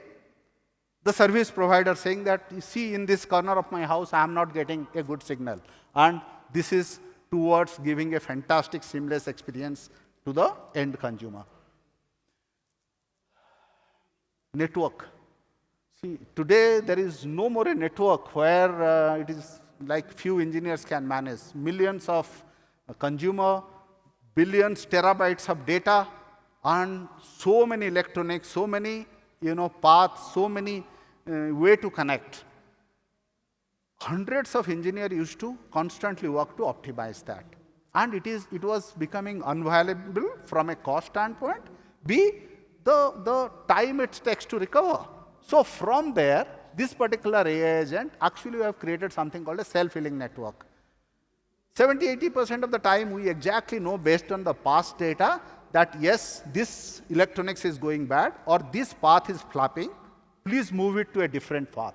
Speaker 8: the service provider, saying that, you see, in this corner of my house, I am not getting a good signal. And this is towards giving a fantastic seamless experience to the end consumer. Network. See, today there is no more a network where it is like few engineers can manage. Millions of consumer, billions terabytes of data, and so many electronics, so many paths, so many way to connect. Hundreds of engineers used to constantly work to optimize that. And it was becoming unavailable from a cost standpoint. B, the time it takes to recover. So from there, this particular AI agent, actually we have created something called a self-healing network. 70–80% of the time, we exactly know based on the past data that yes, this electronics is going bad, or this path is flapping, please move it to a different path.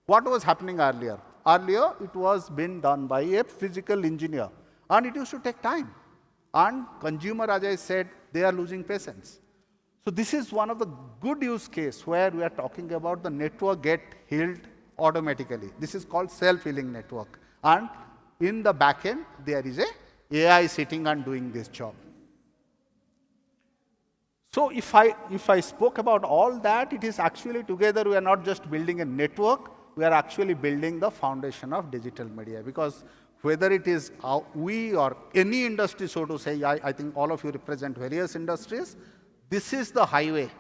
Speaker 8: What was happening earlier? Earlier, it was being done by a physical engineer, and it used to take time. And consumer, as I said, they are losing patience. So this is one of the good use case where we are talking about the network get healed automatically. This is called self-healing network. And in the back end, there is a AI sitting and doing this job. So if I spoke about all that, it is actually together, we are not just building a network, we are actually building the foundation of digital media. Because whether it is we or any industry, so to say, I think all of you represent various industries, this is the highway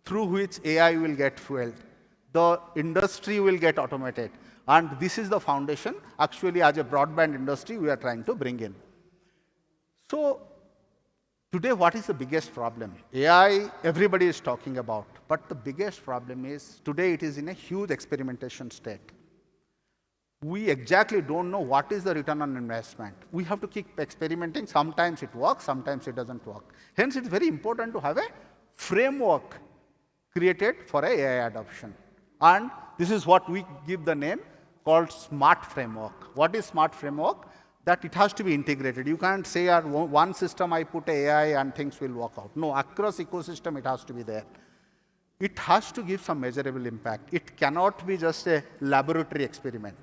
Speaker 8: through which AI will get fueled. The industry will get automated. And this is the foundation, actually, as a broadband industry, we are trying to bring in. So today, what is the biggest problem? AI, everybody is talking about. But the biggest problem is, today it is in a huge experimentation state. we exactly don't know what is the return on investment. We have to keep experimenting. Sometimes it works, sometimes it doesn't work. Hence, it's very important to have a framework created for a AI adoption. And this is what we give the name called smart framework. What is smart framework? That it has to be integrated. You can't say at one system I put AI and things will work out. No, across ecosystem it has to be there. It has to give some measurable impact. It cannot be just a laboratory experiment.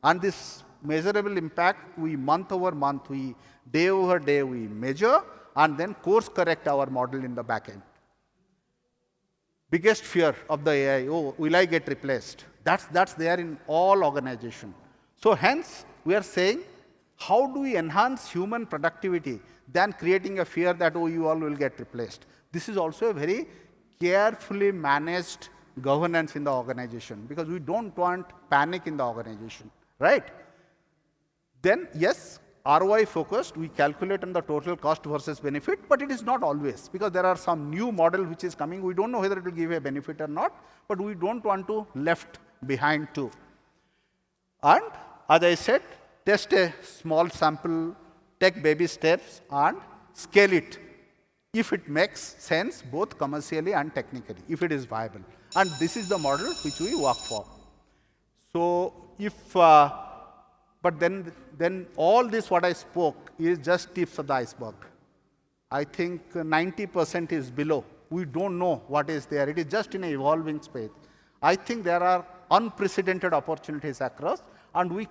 Speaker 8: And this measurable impact, we month over month, we day over day, we measure and then course correct our model in the back end. Biggest fear of the AI, oh, will I get replaced? That's there in all organizations. So hence, we are saying, how do we enhance human productivity than creating a fear that, oh, you all will get replaced? This is also a very carefully managed governance in the organization because we don't want panic in the organization, right? Then, yes, ROI focused, we calculate on the total cost versus benefit, but it is not always because there are some new model which is coming. We don't know whether it will give a benefit or not, but we don't want to left behind too. And as I said, test a small sample, take baby steps and scale it if it makes sense both commercially and technically, if it is viable. And this is the model which we work for. So if but then all this what I spoke is just tips of the iceberg. I think 90% is below. We don't know what is there. It is just in an evolving space. I think there are unprecedented opportunities across, and we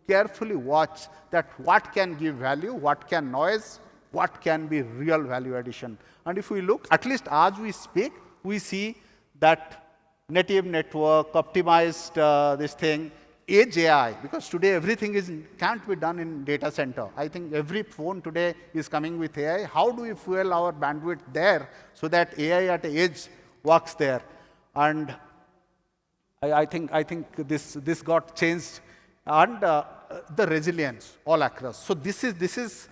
Speaker 8: carefully watch that what can give value, what can noise, what can be real value addition. And if we look, at least as we speak, we see that native network, optimized this thing, Edge AI, because today everything can't be done in data center. I think every phone today is coming with AI. How do we fuel our bandwidth there so that AI at the edge works there? And I think this got changed, and the resilience all across. So this is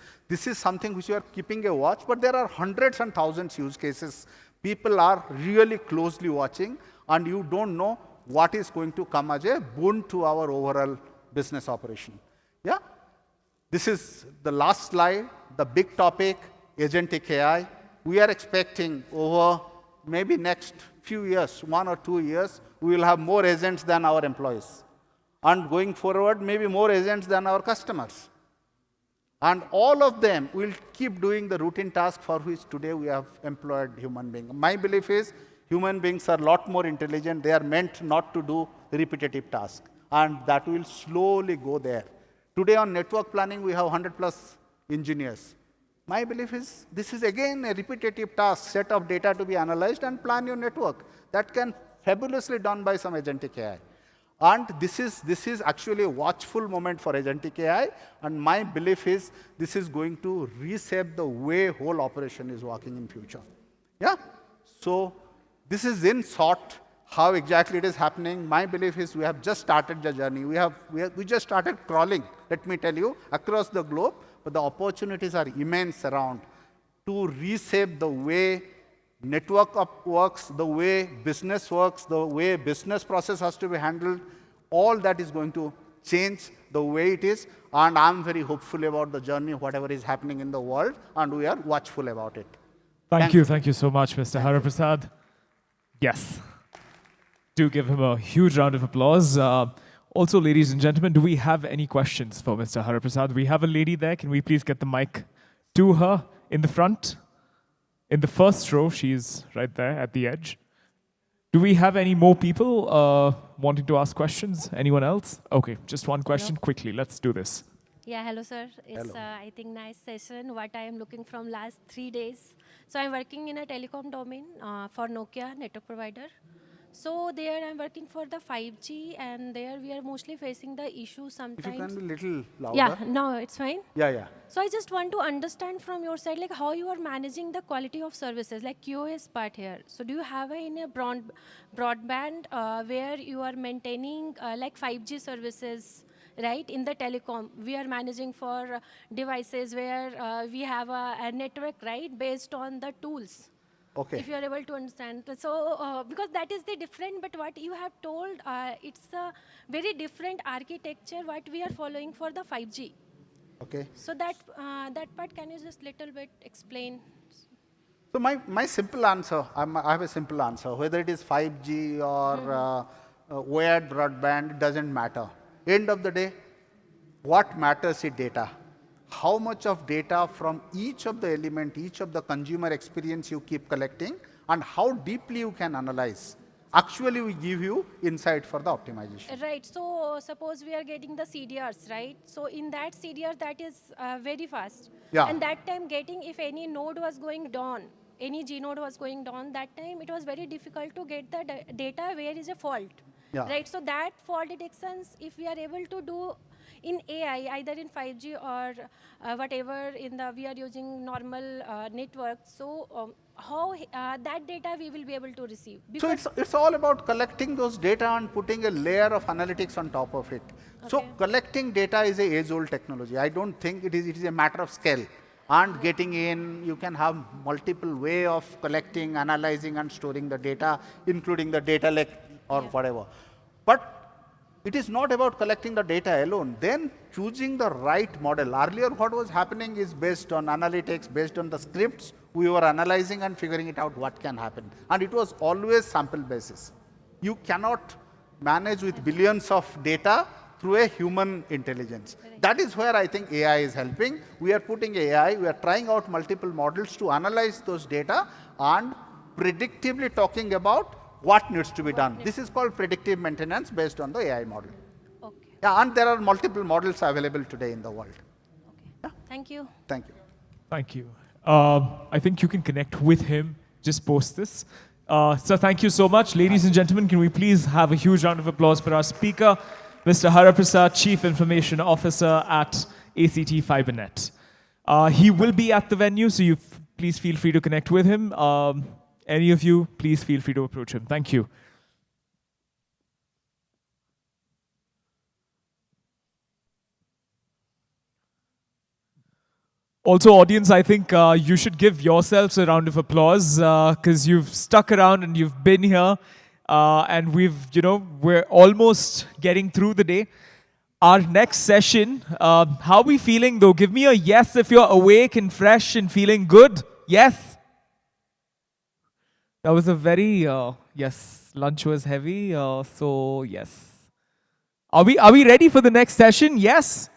Speaker 8: something which we are keeping a watch, but there are hundreds and thousands use cases. People are really closely watching, and you don't know what is going to come as a boon to our overall business operation. Yeah? This is the last slide, the big topic, agentic AI. We are expecting over maybe next few years, 1 or 2 years, we will have more agents than our employees. And going forward, maybe more agents than our customers. And all of them will keep doing the routine task for which today we have employed human beings. My belief is human beings are a lot more intelligent. They are meant not to do repetitive tasks. And that will slowly go there. Today on network planning, we have 100+ engineers. My belief is this is again a repetitive task, set of data to be analyzed and plan your network. That can fabulously done by some agentic AI. And this is actually a watchful moment for agentic AI. And my belief is this is going to reshape the way whole operation is working in future. Yeah? So this is in short how exactly it is happening. My belief is we have just started the journey. We just started crawling, let me tell you, across the globe. But the opportunities are immense around to reshape the way network works, the way business works, the way business process has to be handled. All that is going to change the way it is. And I'm very hopeful about the journey, whatever is happening in the world, and we are watchful about it.
Speaker 3: Thank you so much, Mr. Hariprasad. Yes. Do give him a huge round of applause. Also, ladies and gentlemen, do we have any questions for Mr. Hariprasad? We have a lady there. Can we please get the mic to her in the front? In the first row, she's right there at the edge. Do we have any more people wanting to ask questions? Anyone else? Okay, just one question quickly. Let's do this.
Speaker 10: Yeah, hello, sir. It's, I think, nice session, what I am looking from last 3 days. So I'm working in a telecom domain for Nokia network provider. So there I'm working for the 5G, and there we are mostly facing the issue sometimes.
Speaker 8: If you can be a little louder.
Speaker 10: Yeah, no, it's fine.
Speaker 8: Yeah.
Speaker 10: So I just want to understand from your side, like how you are managing the quality of services, like QoS part here. So do you have in a broadband where you are maintaining like 5G services, right? In the telecom, we are managing for devices where we have a network, right, based on the tools.
Speaker 8: Okay.
Speaker 10: If you are able to understand. So, because that is the different, but what you have told, it's a very different architecture what we are following for the 5G.
Speaker 8: Okay.
Speaker 10: So that, that part, can you just little bit explain?
Speaker 8: So my simple answer, I have a simple answer. Whether it is 5G or wired broadband, it doesn't matter. End of the day, what matters is data. How much of data from each of the element, each of the consumer experience you keep collecting, and how deeply you can analyze. Actually, we give you insight for the optimization.
Speaker 10: Right. So suppose we are getting the CDRs, right? So in that CDR, that is very fast.
Speaker 8: Yeah.
Speaker 10: And that time getting, if any node was going down, any G node was going down, that time it was very difficult to get the data where is a fault.
Speaker 8: Yeah.
Speaker 10: Right. So that fault detections, if we are able to do in AI, either in 5G or whatever in the, we are using normal networks. So how that data we will be able to receive?
Speaker 8: Because so it's all about collecting those data and putting a layer of analytics on top of it. Okay. So collecting data is a age-old technology. I don't think it is a matter of scale. And getting in, you can have multiple way of collecting, analyzing, and storing the data, including the data lake or whatever. But it is not about collecting the data alone, then choosing the right model. Earlier, what was happening is based on analytics, based on the scripts, we were analyzing and figuring it out what can happen. And it was always sample basis. You cannot manage with billions of data through a human intelligence. That is where I think AI is helping. We are putting AI, we are trying out multiple models to analyze those data and predictively talking about what needs to be done. This is called predictive maintenance based on the AI model.
Speaker 10: Okay.
Speaker 8: Yeah, and there are multiple models available today in the world.
Speaker 10: Okay. Yeah. Thank you.
Speaker 8: Thank you.
Speaker 3: Thank you. I think you can connect with him. Just post this. So thank you so much. Ladies and gentlemen, can we please have a huge round of applause for our speaker, Mr. Haraprasad, Chief Information Officer at ACT FiberNet. He will be at the venue, so you please feel free to connect with him. Any of you, please feel free to approach him. Thank you. Also, audience, I think you should give yourselves a round of applause because you've stuck around and you've been here. And we're almost getting through the day. Our next session, how are we feeling though? Give me a yes if you're awake and fresh and feeling good. Yes. That was a very, yes, lunch was heavy, so yes. Are we ready for the next session? Yes?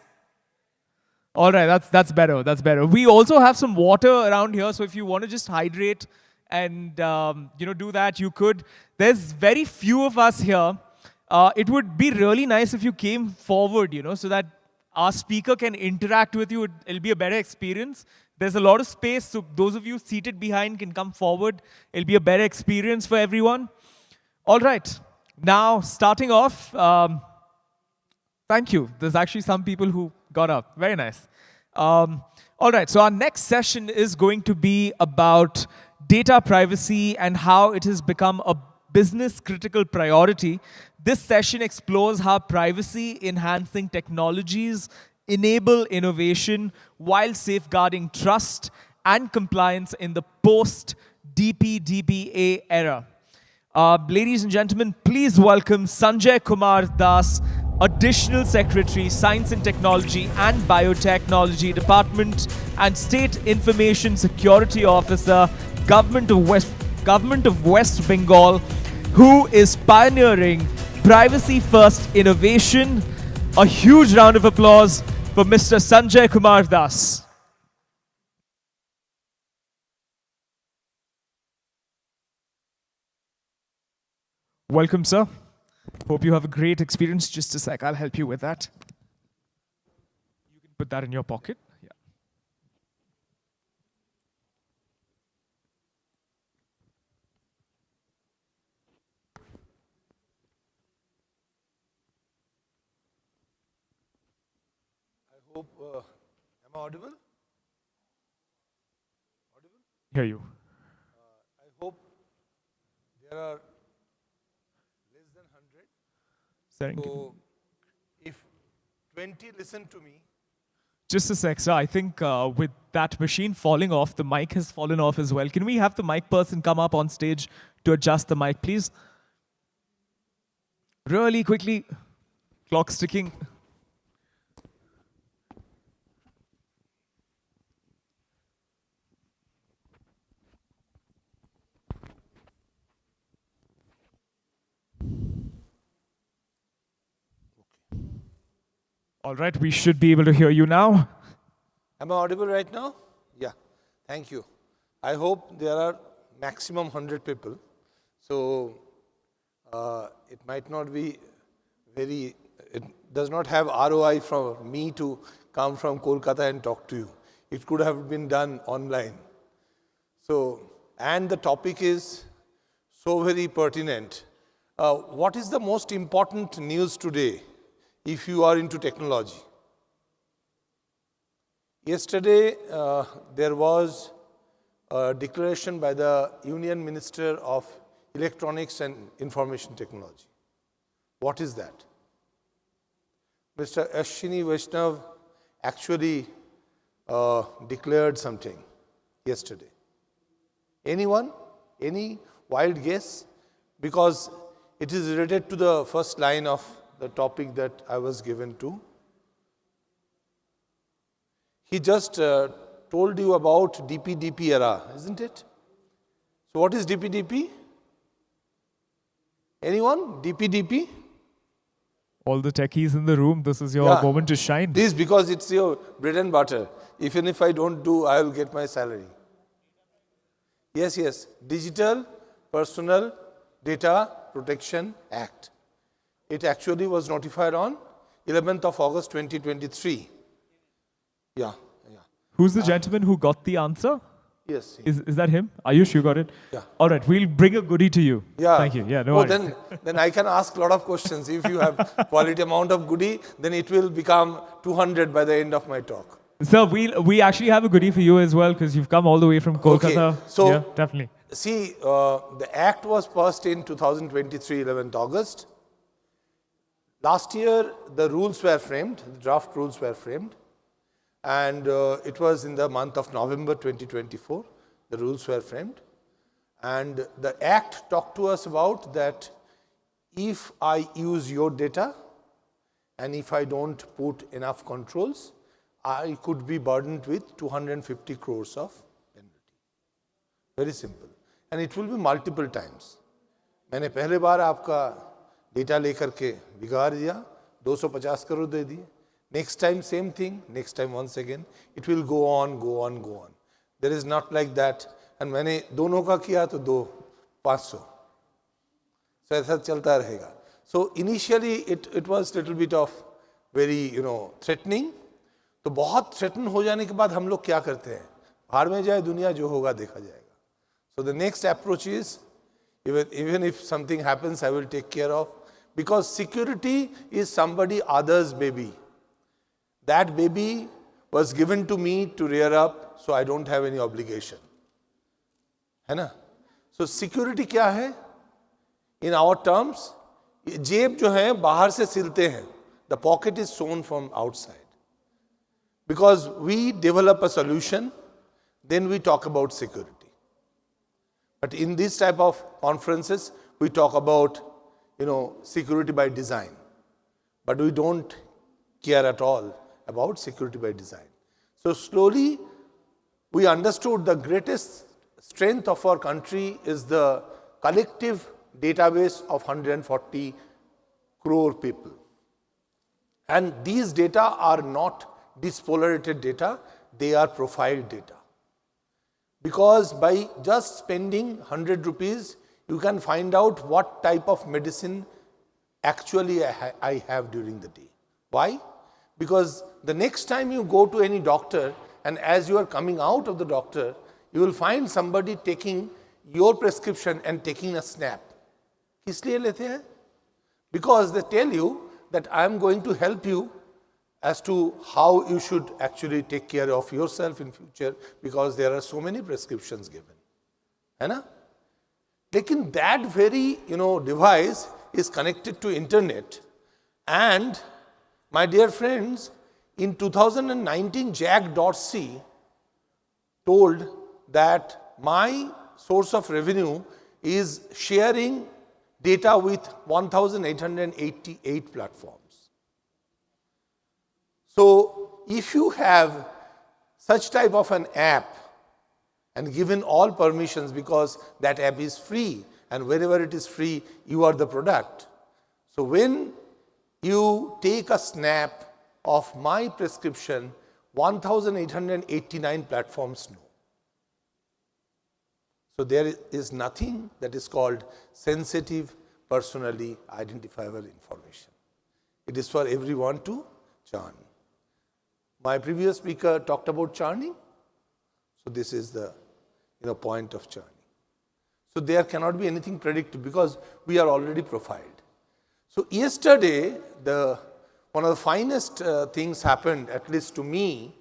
Speaker 3: All right, that's better, that's better. We also have some water around here, so if you want to just hydrate and, do that, you could. There's very few of us here. It would be really nice if you came forward, so that our speaker can interact with you. It'll be a better experience. There's a lot of space, so those of you seated behind can come forward. It'll be a better experience for everyone. All right, now starting off, thank you. There's actually some people who got up. Very nice. All right, so our next session is going to be about data privacy and how it has become a business critical priority. This session explores how privacy-enhancing technologies enable innovation while safeguarding trust and compliance in the post-DPDPA era. Ladies and gentlemen, please welcome Sanjay Kumar Das, Additional Secretary, Science and Technology and Biotechnology Department and State Information Security Officer, Government of West Bengal, who is pioneering privacy-first innovation. A huge round of applause for Mr. Sanjay Kumar Das. Welcome, sir. Hope you have a great experience. Just a sec, I'll help you with that. You can put that in your pocket. Yeah.
Speaker 11: Hope, am I audible? Audible?
Speaker 3: Hear you.
Speaker 11: I hope there are less than 100. So if 20 listen to me,
Speaker 3: Just a sec, sir. I think with that machine falling off, the mic has fallen off as well. Can we have the mic person come up on stage to adjust the mic, please? Really quickly. Clock's ticking. All right, we should be able to hear you now.
Speaker 11: Am I audible right now? Yeah, thank you. I hope there are maximum 100 people. So it might not be very, it does not have ROI for me to come from Kolkata and talk to you. It could have been done online. So, and the topic is so very pertinent. What is the most important news today if you are into technology? Yesterday, there was a declaration by the Union Minister of Electronics and Information Technology. What is that? Mr. Ashwini Vaishnav actually declared something yesterday. Anyone? Any wild guess? Because it is related to the first line of the topic that I was given to. He just told you about DP era, isn't it? So what is DP? Anyone? DP?
Speaker 3: All the techies in the room, this is your moment to shine.
Speaker 11: This because it's your bread and butter. Even if I don't do, I will get my salary. Yes. Digital Personal Data Protection Act. It actually was notified on 11th of August 2023. Yeah.
Speaker 3: Who's the gentleman who got the answer?
Speaker 11: Yes.
Speaker 3: Is that him? Ayush, you got it?
Speaker 11: Yeah.
Speaker 3: All right, we'll bring a goodie to you.
Speaker 11: Yeah.
Speaker 3: Thank you. Yeah, no worries.
Speaker 11: Then I can ask a lot of questions. If you have quality amount of goodie, then it will become 200 by the end of my talk.
Speaker 3: Sir, we actually have a goodie for you as well because you've come all the way from Kolkata.
Speaker 11: Okay. So,
Speaker 3: yeah, definitely.
Speaker 11: See, the act was passed in 2023, 11th August. Last year, the rules were framed, the draft rules were framed. And it was in the month of November 2024, the rules were framed. And the act talked to us about that if I use your data and if I don't put enough controls, I could be burdened with 250 crores of penalty. Very simple. And it will be multiple times. मैंने पहले बार आपका data लेकर के बिगाड़ दिया, 250 करोड़ दे दिए. Next time, same thing. Next time, once again, it will go on. There is not like that. And मैंने दोनों का किया तो 500. So ऐसा चलता रहेगा. So initially, it was little bit of very, threatening. तो बहुत threaten हो जाने के बाद हम लोग क्या करते हैं? बाहर में जाए दुनिया जो होगा देखा जाएगा. So the next approach is, even if something happens, I will take care of. Because security is somebody other's baby. That baby was given to me to rear up, so I don't have any obligation. है ना? So security क्या है? In our terms, जेब जो है बाहर से सिलते हैं. The pocket is sewn from outside. Because we develop a solution, then we talk about security. But in this type of conferences, we talk about, security by design. But we don't care at all about security by design. So slowly, we understood the greatest strength of our country is the collective database of 140 crore people. And these data are not dispolarated data, they are profiled data. Because by just spending 100 rupees, you can find out what type of medicine actually I have during the day. Why? Because the next time you go to any doctor, and as you are coming out of the doctor, you will find somebody taking your prescription and taking a snap. किसलिए लेते हैं? Because they tell you that I am going to help you as to how you should actually take care of yourself in future, because there are so many prescriptions given. है ना? लेकिन that very device is connected to internet, and my dear friends, In 2019, Jack Dorsey told that my source of revenue is sharing data with 1,888 platforms. So if you have such type of an app and given all permissions, because that app is free and wherever it is free, you are the product. So when you take a snap of my prescription, 1,889 platforms know. So there is nothing that is called sensitive, personally identifiable information. It is for everyone to churn. My previous speaker talked about churning. So this is the point of churning. So there cannot be anything predictive because we are already profiled. So yesterday, one of the finest things happened, at least to me,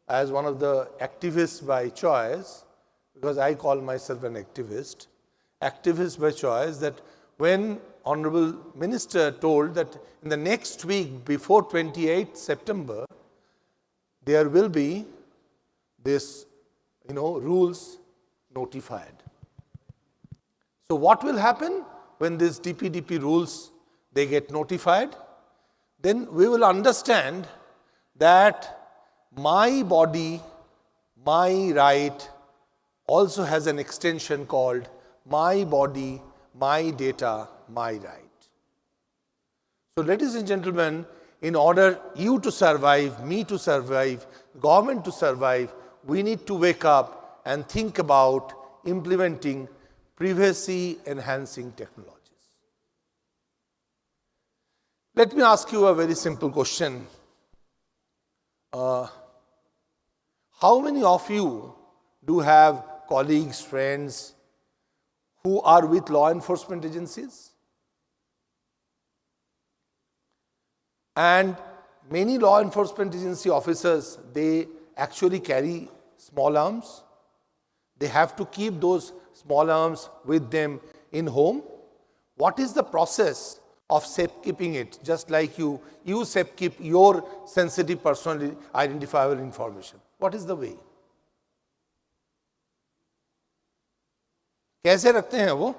Speaker 11: as one of the activists by choice, because I call myself an activist by choice, that when Honorable Minister told that in the next week, before 28th September, there will be this, rules notified. So what will happen when these DPDP rules, they get notified? Then we will understand that my body, my right also has an extension called my body, my data, my right. So ladies and gentlemen, in order you to survive, me to survive, government to survive, we need to wake up and think about implementing privacy-enhancing technologies. Let me ask you a very simple question. How many of you do have colleagues, friends who are with law enforcement agencies? And many law enforcement agency officers, they actually carry small arms. They have to keep those small arms with them in home. What is the process of safekeeping it? Just like you safekeep your sensitive personally identifiable information. What is the way? कैसे रखते हैं वो?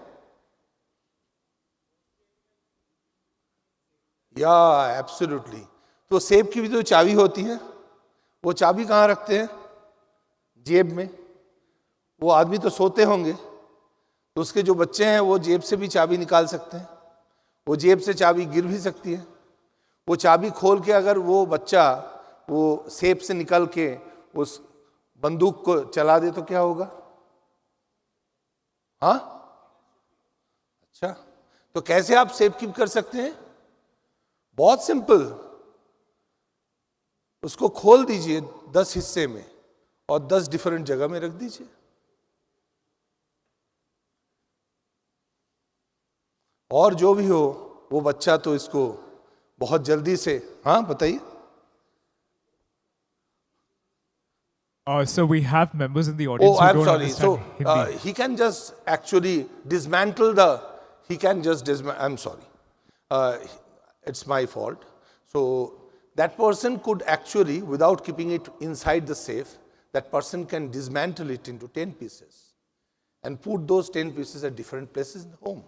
Speaker 11: Yeah, absolutely. तो सेब की भी तो चाबी होती है, वो चाबी कहाँ रखते हैं? जेब में. वो आदमी तो सोते होंगे, तो उसके जो बच्चे हैं वो जेब से भी चाबी निकाल सकते हैं. वो जेब से चाबी गिर भी सकती है. वो चाबी खोल के अगर वो बच्चा वो सेब से निकल के उस बंदूक को चला दे तो क्या होगा? हाँ? अच्छा, तो कैसे आप सेफ कीप कर सकते हैं? बहुत सिंपल. उसको खोल दीजिए 10 हिस्से में और 10 डिफरेंट जगह में रख दीजिए. और जो भी हो, वो बच्चा तो इसको बहुत जल्दी से, हाँ बताइए.
Speaker 3: So we have members in the audience who
Speaker 11: I'm
Speaker 3: don't
Speaker 11: sorry.
Speaker 3: understand
Speaker 11: So
Speaker 3: Hindi.
Speaker 11: he can just actually dismantle the. He can just I'm sorry. It's my fault. So that person could actually, without keeping it inside the safe, that person can dismantle it into 10 pieces and put those 10 pieces at different places in the home.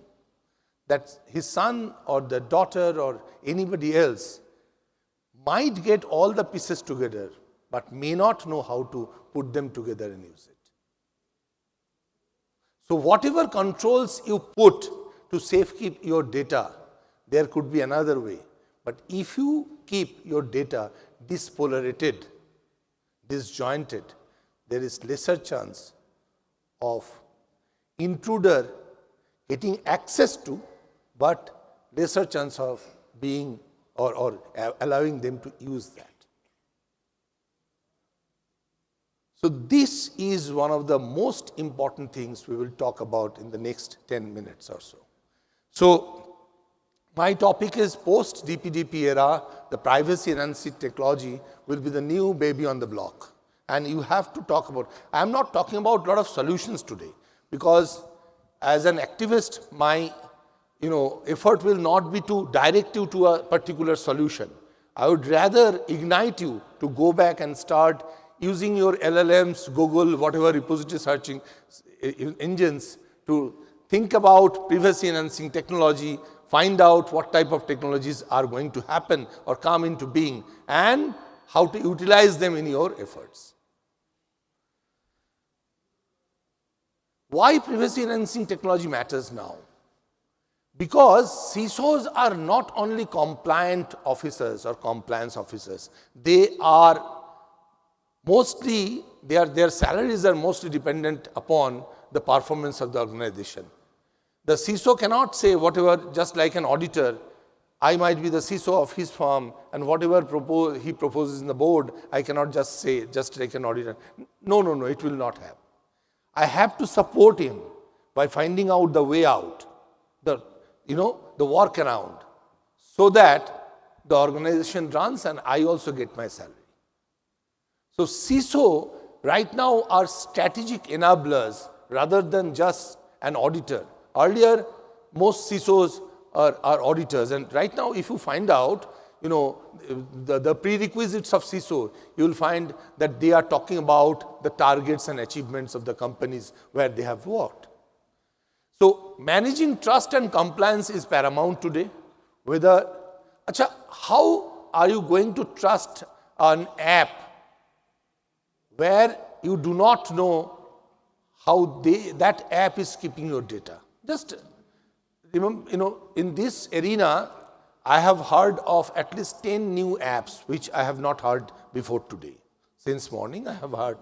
Speaker 11: That his son or the daughter or anybody else might get all the pieces together, but may not know how to put them together and use it. So whatever controls you put to safekeep your data, there could be another way. But if you keep your data dispolarated, disjointed, there is lesser chance of intruder getting access to, but lesser chance of being or allowing them to use that. So this is one of the most important things we will talk about in the next 10 minutes or so. So my topic is post-DPDP era, the privacy-enhancing technology will be the new baby on the block. And you have to talk about, I'm not talking about a lot of solutions today, because as an activist, my effort will not be to direct you to a particular solution. I would rather ignite you to go back and start using your LLMs, Google, whatever repository searching engines to think about privacy enhancing technology, find out what type of technologies are going to happen or come into being, and how to utilize them in your efforts. Why privacy enhancing technology matters now? Because CISOs are not only compliant officers or compliance officers, they are mostly, their salaries are mostly dependent upon the performance of the organization. The CISO cannot say whatever, just like an auditor, I might be the CISO of his firm, and whatever he proposes in the board, I cannot just say, just like an auditor. No, it will not happen. I have to support him by finding out the way out, the workaround, so that the organization runs and I also get my salary. So CISO right now are strategic enablers rather than just an auditor. Earlier, most CISOs are auditors, and right now if you find out, the prerequisites of CISO, you will find that they are talking about the targets and achievements of the companies where they have worked. So managing trust and compliance is paramount today. How are you going to trust an app where you do not know how that app is keeping your data? Just remember, in this arena, I have heard of at least 10 new apps which I have not heard before today. Since morning, I have heard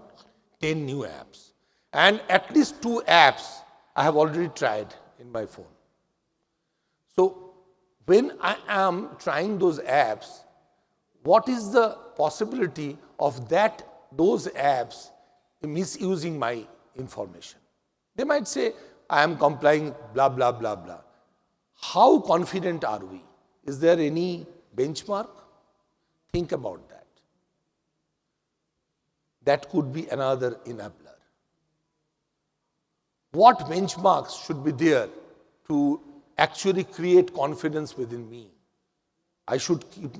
Speaker 11: 10 new apps. And at least 2 apps I have already tried in my phone. So when I am trying those apps, what is the possibility of those apps misusing my information? They might say, I am complying, blah, blah, blah, blah. How confident are we? Is there any benchmark? Think about that. That could be another enabler. What benchmarks should be there to actually create confidence within me? I should keep,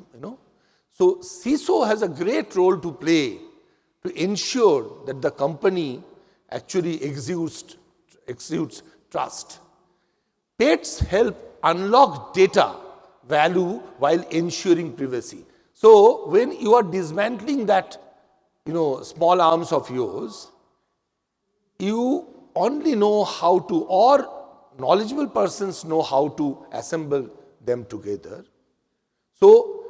Speaker 11: So CISO has a great role to play to ensure that the company actually exudes trust. Pets help unlock data value while ensuring privacy. So when you are dismantling that, small arms of yours, you only know how to, or knowledgeable persons know how to assemble them together. So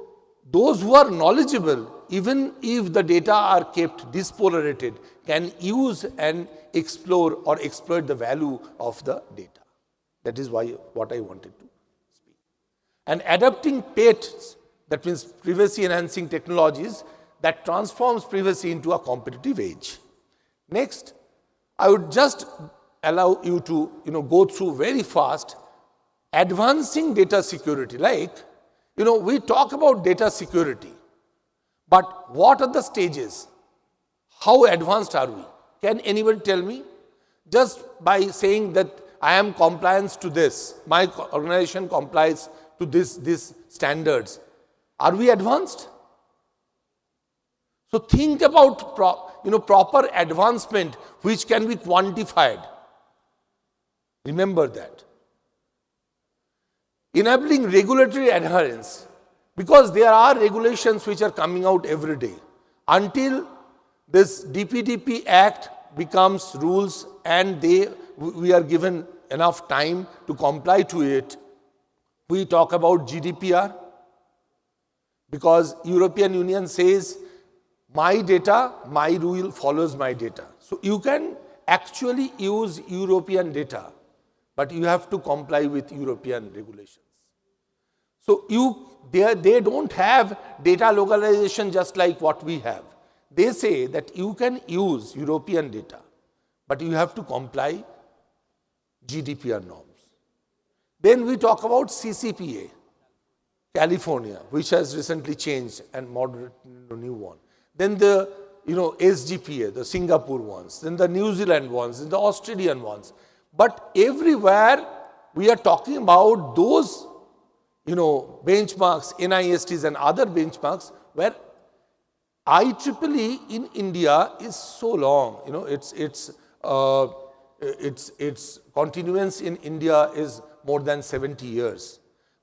Speaker 11: those who are knowledgeable, even if the data are kept dispolarated, can use and explore or exploit the value of the data. That is what I wanted to speak. And adapting PETs, that means privacy enhancing technologies, that transforms privacy into a competitive edge. Next, I would just allow you to go through very fast advancing data security. Like, we talk about data security, but what are the stages? How advanced are we? Can anybody tell me? Just by saying that I am compliant to this, my organization complies to this standards. Are we advanced? So think about proper advancement which can be quantified. Remember that. Enabling regulatory adherence, because there are regulations which are coming out every day. Until this DPDP Act becomes rules and we are given enough time to comply to it, we talk about GDPR, because European Union says my data, my rule follows my data. So you can actually use European data, but you have to comply with European regulations. So they don't have data localization just like what we have. They say that you can use European data, but you have to comply GDPR norms. Then we talk about CCPA, California, which has recently changed and moderated a new one. Then the SGPA, the Singapore ones, then the New Zealand ones, then the Australian ones. But everywhere we are talking about those benchmarks, NISTs and other benchmarks where IEEE in India is so long. You know, its continuance in India is more than 70 years.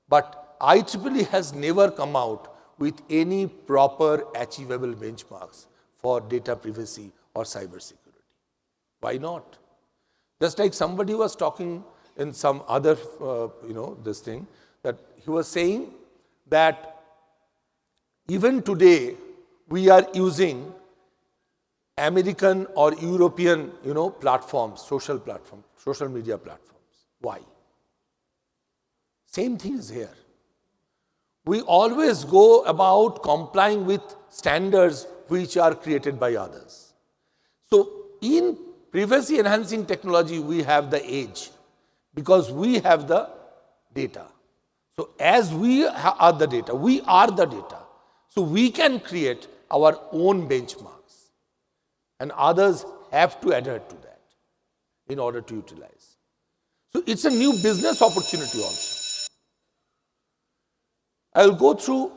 Speaker 11: But IEEE has never come out with any proper achievable benchmarks for data privacy or cybersecurity. Why not? Just like somebody was talking in some other, this thing, that he was saying that even today we are using American or European, platforms, social media platforms. Why? Same thing is here. We always go about complying with standards which are created by others. So in privacy enhancing technology, we have the edge because we have the data. So as we are the data, we are the data. So we can create our own benchmarks and others have to adhere to that in order to utilize. So it's a new business opportunity also. I'll go through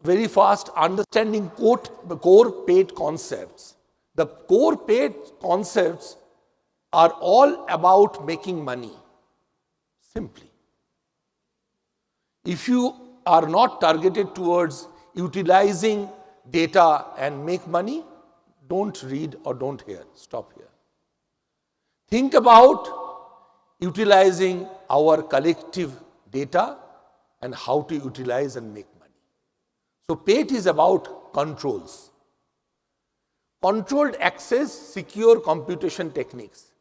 Speaker 11: very fast understanding core paid concepts. The core paid concepts are all about making money, simply. If you are not targeted towards utilizing data and make money, don't read or don't hear. Stop here. Think about utilizing our collective data and how to utilize and make money. So PATE is about controls. Controlled access, secure computation techniques.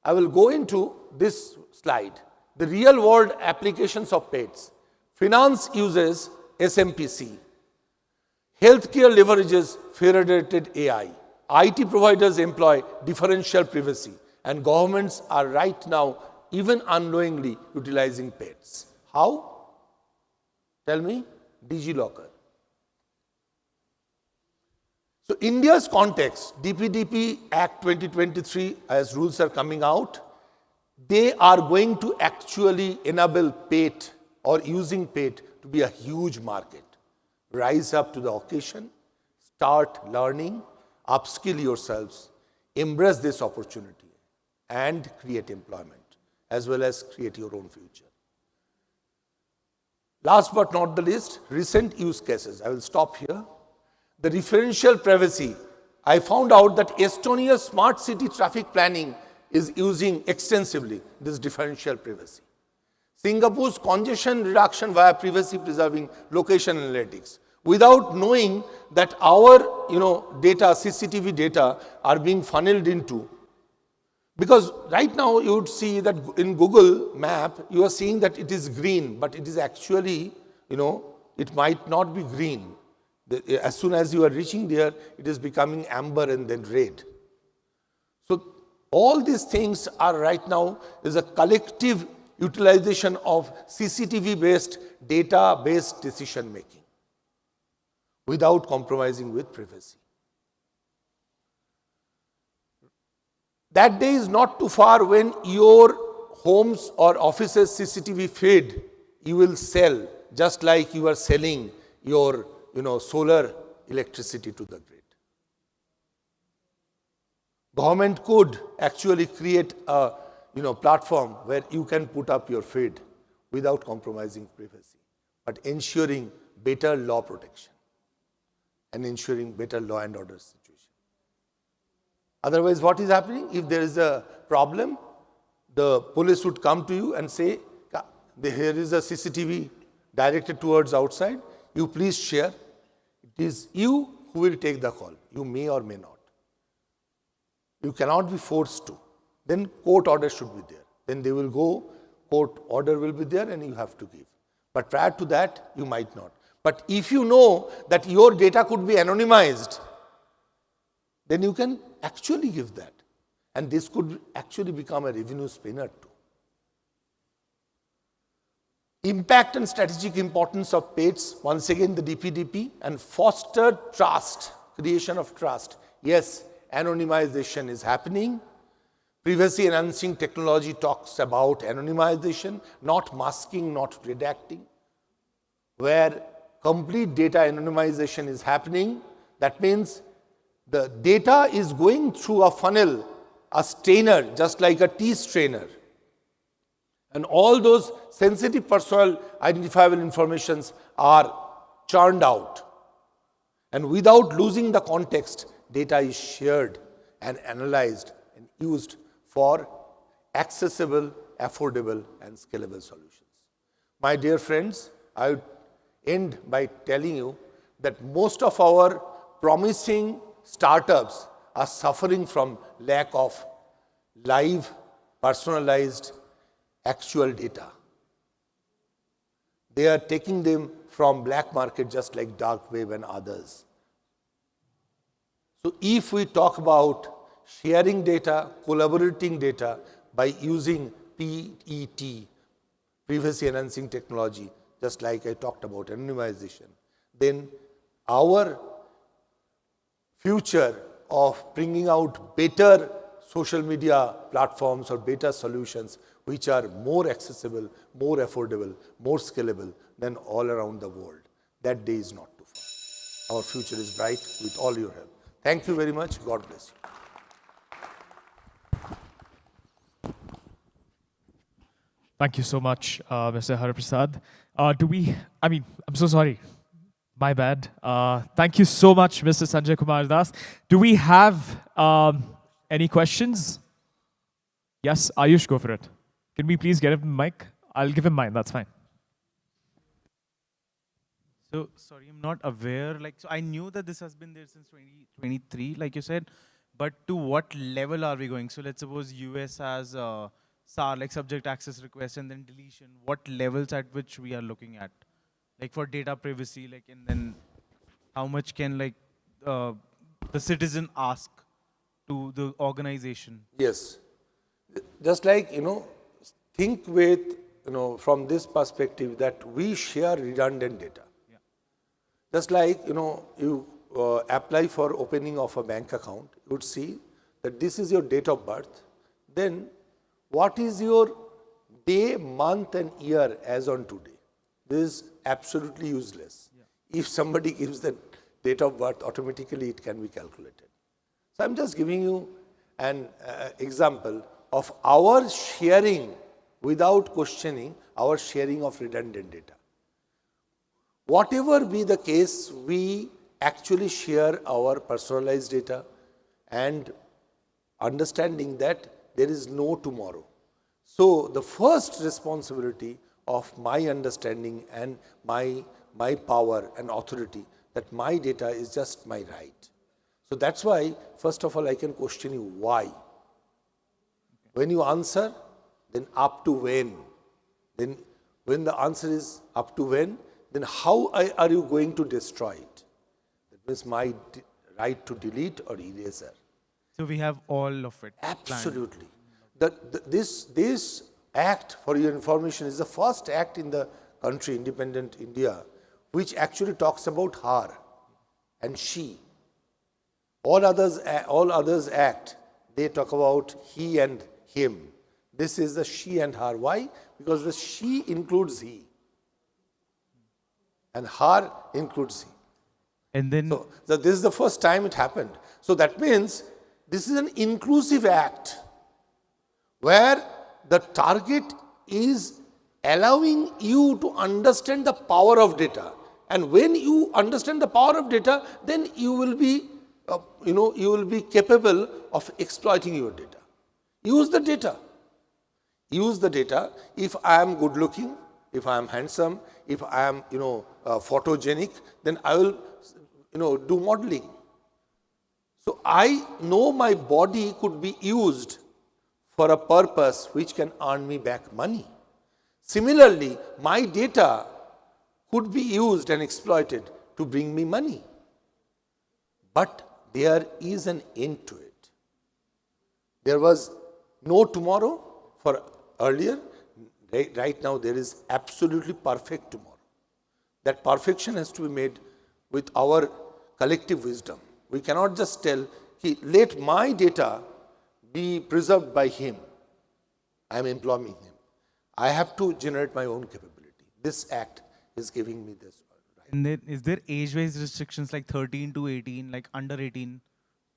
Speaker 11: I will go into this slide. The real world applications of PATEs. Finance uses SMPC. Healthcare leverages federated AI. IT providers employ differential privacy. And governments are right now even unknowingly utilizing PATEs. How? Tell me, DigiLocker. So India's context, DPDP Act 2023, as rules are coming out, they are going to actually enable PATE or using PATE to be a huge market. Rise up to the occasion, start learning, upskill yourselves, embrace this opportunity and create employment as well as create your own future. Last but not the least, recent use cases. I will stop here. The referential privacy. I found out that Estonia's smart city traffic planning is using extensively this differential privacy. Singapore's congestion reduction via privacy preserving location analytics. Without knowing that our data, CCTV data are being funneled into. Because right now you would see that in Google map, you are seeing that it is green, but it is actually, it might not be green. As soon as you are reaching there, it is becoming amber and then red. So all these things are right now is a collective utilization of CCTV-based, data-based decision making without compromising with privacy. That day is not too far when your homes or offices CCTV feed, you will sell just like you are selling your solar electricity to the grid. Government could actually create a platform where you can put up your feed without compromising privacy, but ensuring better law protection and ensuring better law and order situation. Otherwise, what is happening? If there is a problem, the police would come to you and say, here is a CCTV directed towards outside. You please share. It is you who will take the call. You may or may not. You cannot be forced to. Then court order should be there. Then they will go, court order will be there and you have to give. But prior to that, you might not. But if you know that your data could be anonymized, then you can actually give that. And this could actually become a revenue spinner too. Impact and strategic importance of PATEs, once again the DPDP, and foster trust, creation of trust. Yes, anonymization is happening. Privacy enhancing technology talks about anonymization, not masking, not redacting. Where complete data anonymization is happening, That means the data is going through a funnel, a strainer, just like a tea strainer. And all those sensitive personal identifiable informations are churned out. And without losing the context, data is shared and analyzed and used for accessible, affordable, and scalable solutions. My dear friends, I would end by telling you that most of our promising startups are suffering from lack of live, personalized, actual data. They are taking them from black market just like dark web and others. So if we talk about sharing data, collaborating data by using PET, privacy enhancing technology, just like I talked about, anonymization, then our future of bringing out better social media platforms or better solutions which are more accessible, more affordable, more scalable than all around the world. That day is not too far. Our future is bright with all your help. Thank you very much. God bless you.
Speaker 3: Thank you so much, Mr. Hariprasad. I'm so sorry. My bad. Thank you so much, Mr. Sanjay Kumar Das. Do we have any questions? Yes, Ayush, go for it. Can we please get him the mic? I'll give him mine, that's fine.
Speaker 12: So, sorry, I'm not aware. So I knew that this has been there since 2023, like you said, but to what level are we going? So let's suppose US has SAR, like subject access request and then deletion. What levels at which we are looking at? Like for data privacy, and then how much can the citizen ask to the organization?
Speaker 11: Yes. Just like, think with, from this perspective that we share redundant data.
Speaker 12: Yeah.
Speaker 11: Just like, you apply for opening of a bank account, you would see that this is your date of birth. Then what is your day, month and year as on today? This is absolutely useless. Yeah. If somebody gives the date of birth, automatically it can be calculated. So I'm just giving you an example of our sharing without questioning, our sharing of redundant data. Whatever be the case, we actually share our personalized data and understanding that there is no tomorrow. So the first responsibility of my understanding and my power and authority that my data is just my right. So that's why, first of all, I can question you why. When you answer, then up to when. Then when the answer is up to when, then how are you going to destroy it? That means my right to delete or eraser.
Speaker 12: So we have all of it.
Speaker 11: Absolutely. This act, for your information, is the first act in the country, independent India, which actually talks about her and she. All others act, they talk about he and him. This is the she and her. Why? Because the she includes he. And her includes he.
Speaker 12: And then
Speaker 11: so this is the first time it happened. So that means this is an inclusive act where the target is allowing you to understand the power of data. And when you understand the power of data, then you will be, you will be capable of exploiting your data. Use the data. Use the data. If I am good looking, if I am handsome, if I am, photogenic, then I will, do modeling. So I know my body could be used for a purpose which can earn me back money. Similarly, my data could be used and exploited to bring me money. But there is an end to it. There was no tomorrow for earlier. Right now, there is absolutely perfect tomorrow. That perfection has to be made with our collective wisdom. We cannot just tell, let my data be preserved by him. I am employing him. I have to generate my own capability. This act is giving me this right.
Speaker 12: And then is there age-based restrictions like 13 to 18, like under 18?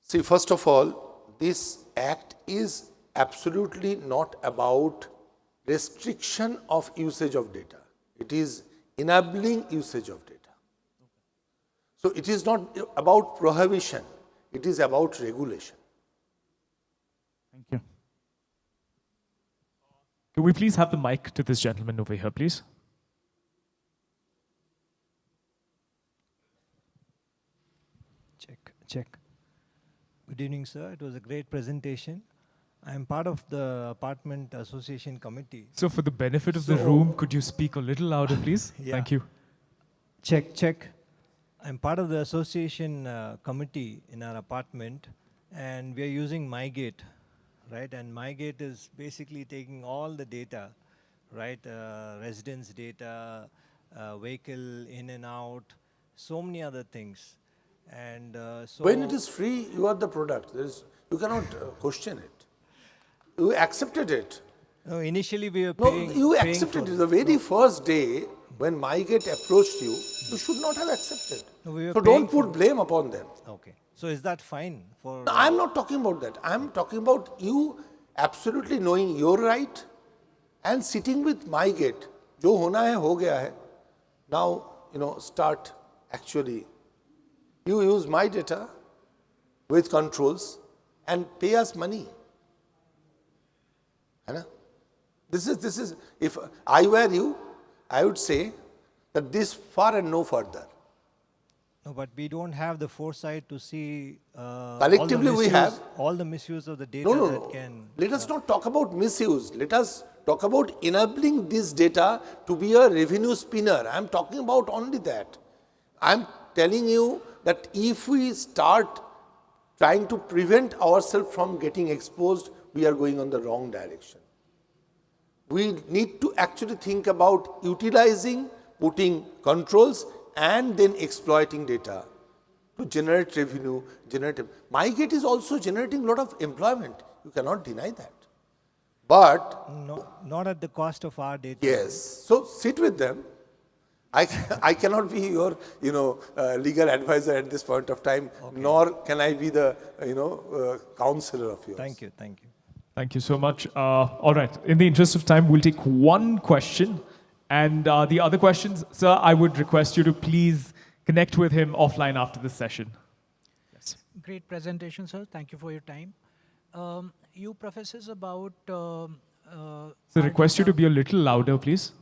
Speaker 11: See, first of all, this act is absolutely not about restriction of usage of data. It is enabling usage of data. So it is not about prohibition, it is about regulation.
Speaker 3: Thank you. Can we please have the mic to this gentleman over here, please?
Speaker 13: Check. Good evening, sir. It was a great presentation. I am part of the Apartment Association Committee.
Speaker 3: So for the benefit of the room, could you speak a little louder, please?
Speaker 13: Yeah.
Speaker 3: Thank you.
Speaker 13: Check. I'm part of the association committee in our apartment, and we are using MyGate, right? And MyGate is basically taking all the data, right? Residence data, vehicle in and out, so many other things. And so
Speaker 11: when it is free, you are the product. You cannot question it. You accepted it.
Speaker 13: No, initially we were
Speaker 11: No,
Speaker 13: paying.
Speaker 11: you accepted it. The very first day when MyGate approached you, you should not have accepted.
Speaker 13: No, we were
Speaker 11: so don't
Speaker 13: paying
Speaker 11: put blame upon them.
Speaker 13: Okay. So is that fine for?
Speaker 11: No, I'm not talking about that. I'm talking about you absolutely knowing your right and sitting with MyGate. Jo hona hai, ho gaya hai. Now, start actually. You use my data with controls and pay us money. This is, if I were you, I would say that this far and no further.
Speaker 13: No, but we don't have the foresight to see
Speaker 11: collectively we have
Speaker 13: all the misuse of the data that can.
Speaker 11: Let us not talk about misuse. Let us talk about enabling this data to be a revenue spinner. I am talking about only that. I am telling you that if we start trying to prevent ourselves from getting exposed, we are going on the wrong direction. We need to actually think about utilizing, putting controls, and then exploiting data to generate revenue, MyGate is also generating a lot of employment. You cannot deny that. But
Speaker 13: no, not at the cost of our data.
Speaker 11: Yes. So sit with them. I cannot be your legal advisor at this point of time, nor can I be the counselor of yours.
Speaker 13: Thank you.
Speaker 3: Thank you so much. All right. In the interest of time, we'll take one question. And the other questions, sir, I would request you to please connect with him offline after this session. Yes.
Speaker 18: Great presentation, sir. Thank you for your time. You professes about...
Speaker 3: So request you to be a little louder, please.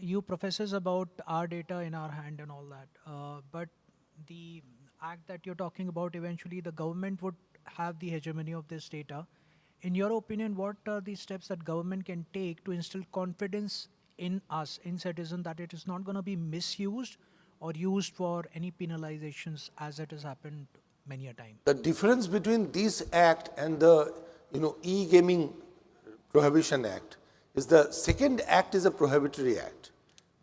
Speaker 18: You professes about our data in our hand and all that. But the act that you're talking about, eventually the government would have the hegemony of this data. In your opinion, what are the steps that government can take to instill confidence in us, in citizens, that it is not going to be misused or used for any penalizations as it has happened many a time?
Speaker 11: The difference between this act and the e-gaming prohibition act is the second act is a prohibitory act.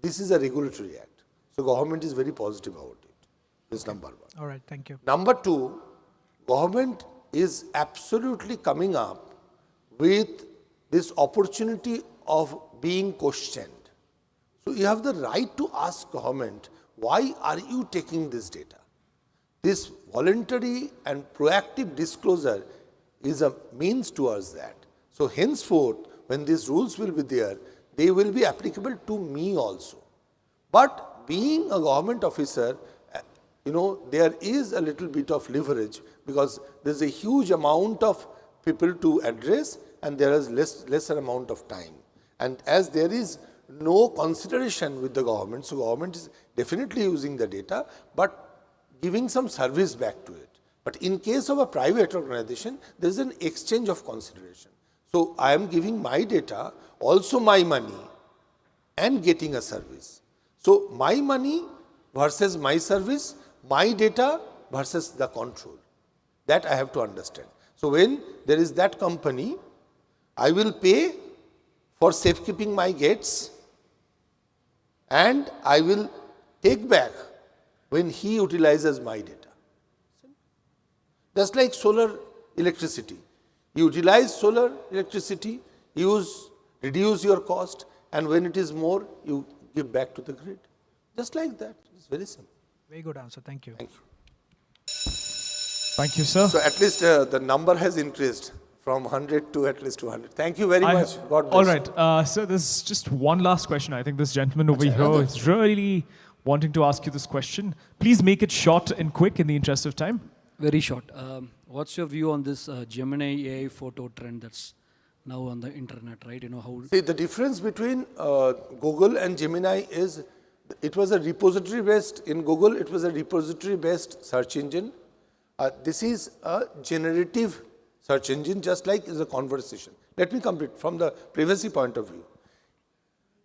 Speaker 11: This is a regulatory act. So government is very positive about it. This is number one.
Speaker 18: All right, thank you.
Speaker 11: Number two, government is absolutely coming up with this opportunity of being questioned. So you have the right to ask government, why are you taking this data? This voluntary and proactive disclosure is a means towards that. So henceforth, when these rules will be there, they will be applicable to me also. But being a government officer, there is a little bit of leverage because there's a huge amount of people to address and there is lesser amount of time. And as there is no consideration with the government, so government is definitely using the data, but giving some service back to it. But in case of a private organization, there is an exchange of consideration. So I am giving my data, also my money, and getting a service. So my money versus my service, my data versus the control. That I have to understand. So when there is that company, I will pay for safekeeping my gates and I will take back when he utilizes my data. Just like solar electricity. You utilize solar electricity, reduce your cost, and when it is more, you give back to the grid. Just like that. It's very simple.
Speaker 18: Very good answer. Thank you.
Speaker 11: Thank you.
Speaker 3: Thank you, sir.
Speaker 11: So at least the number has increased from 100 to at least 200. Thank you very much. God bless.
Speaker 3: All right. So there's just one last question. I think this gentleman over here is really wanting to ask you this question. Please make it short and quick in the interest of time.
Speaker 17: Very short. What's your view on this Gemini AI photo trend that's now on the internet, right? You know how...
Speaker 11: See, the difference between Google and Gemini is it was a repository-based, in Google, it was a repository-based search engine. This is a generative search engine, just like is a conversation. Let me complete from the privacy point of view.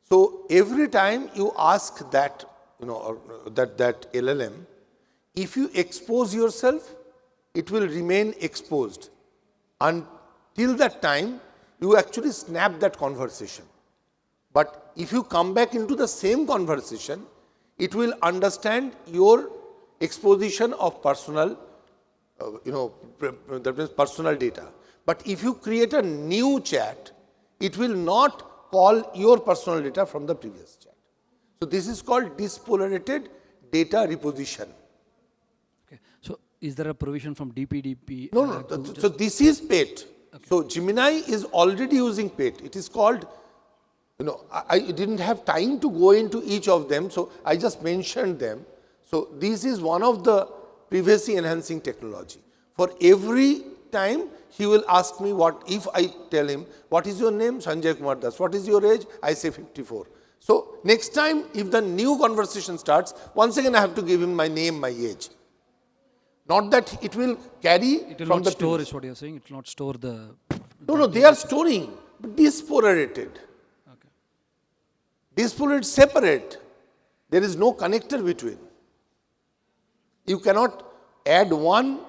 Speaker 11: So every time you ask that, that LLM, if you expose yourself, it will remain exposed. Until that time, you actually snap that conversation. But if you come back into the same conversation, it will understand your exposition of personal, that means personal data. But if you create a new chat, it will not call your personal data from the previous chat. So this is called dispolarated data reposition.
Speaker 17: Okay. So is there a provision from DPDP?
Speaker 11: No. So this is PATE. Okay. So Gemini is already using PATE. It is called, I didn't have time to go into each of them, so I just mentioned them. So this is one of the privacy enhancing technology. For every time, he will ask me what, if I tell him, what is your name? Sanjay Kumar Das. What is your age? I say 54. So next time, if the new conversation starts, once again I have to give him my name, my age. Not that it will carry
Speaker 17: it will
Speaker 11: from
Speaker 17: not
Speaker 11: the
Speaker 17: store
Speaker 11: previous.
Speaker 17: is what you're saying. It will not store the...
Speaker 11: No, they are storing, but dispolarated.
Speaker 17: Okay.
Speaker 11: Dispolarated, separate. There is no connector between. You cannot add one,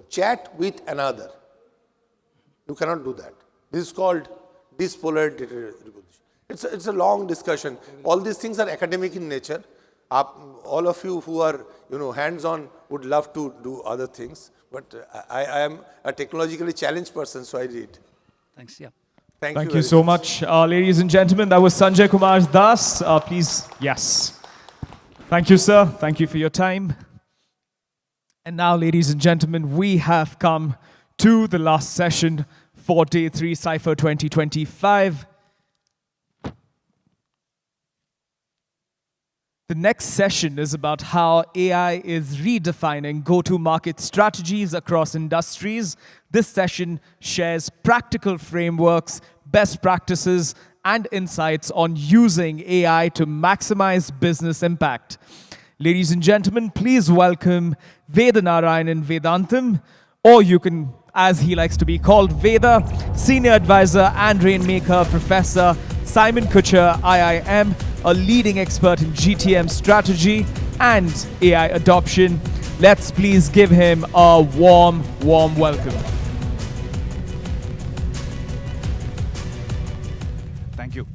Speaker 11: chat with another. You cannot do that. This is called dispolarated data reposition. It's a long discussion. All these things are academic in nature. All of you who are, hands-on would love to do other things, but I am a technologically challenged person, so I read.
Speaker 17: Thanks. Yeah.
Speaker 3: Thank you so much. Ladies and gentlemen, that was Sanjay Kumar Das. Please, yes. Thank you, sir. Thank you for your time. And now, ladies and gentlemen, we have come to the last session for Day 3 Cypher 2025. The next session is about how AI is redefining go-to-market strategies across industries. This session shares practical frameworks, best practices, and insights on using AI to maximize business impact. Ladies and gentlemen, please welcome Vedanarayanan Vedantam, or you can, as he likes to be called, Veda, Senior Advisor and Rainmaker Professor, Simon Kucher, IIM, a leading expert in GTM strategy and AI adoption. Let's please give him a warm welcome.
Speaker 20: Thank you.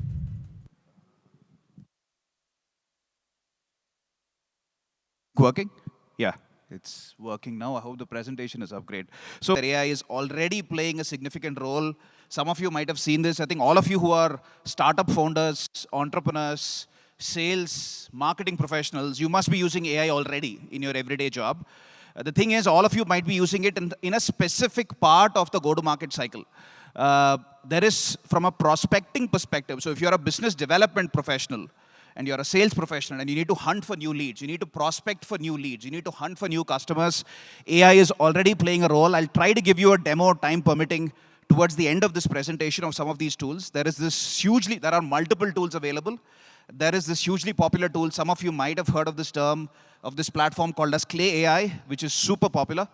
Speaker 20: Working? Yeah, it's working now. I hope the presentation is upgraded. So AI is already playing a significant role. Some of you might have seen this. I think all of you who are startup founders, entrepreneurs, sales, marketing professionals, you must be using AI already in your everyday job. The thing is, all of you might be using it in a specific part of the go-to-market cycle. There is, from a prospecting perspective, so if you're a business development professional, and you're a sales professional and you need to hunt for new leads, you need to prospect for new leads, you need to hunt for new customers, AI is already playing a role. I'll try to give you a demo, time permitting, towards the end of this presentation of some of these tools. There are multiple tools available. There is this hugely popular tool. Some of you might have heard of this term, of this platform called as Clay AI, which is super popular.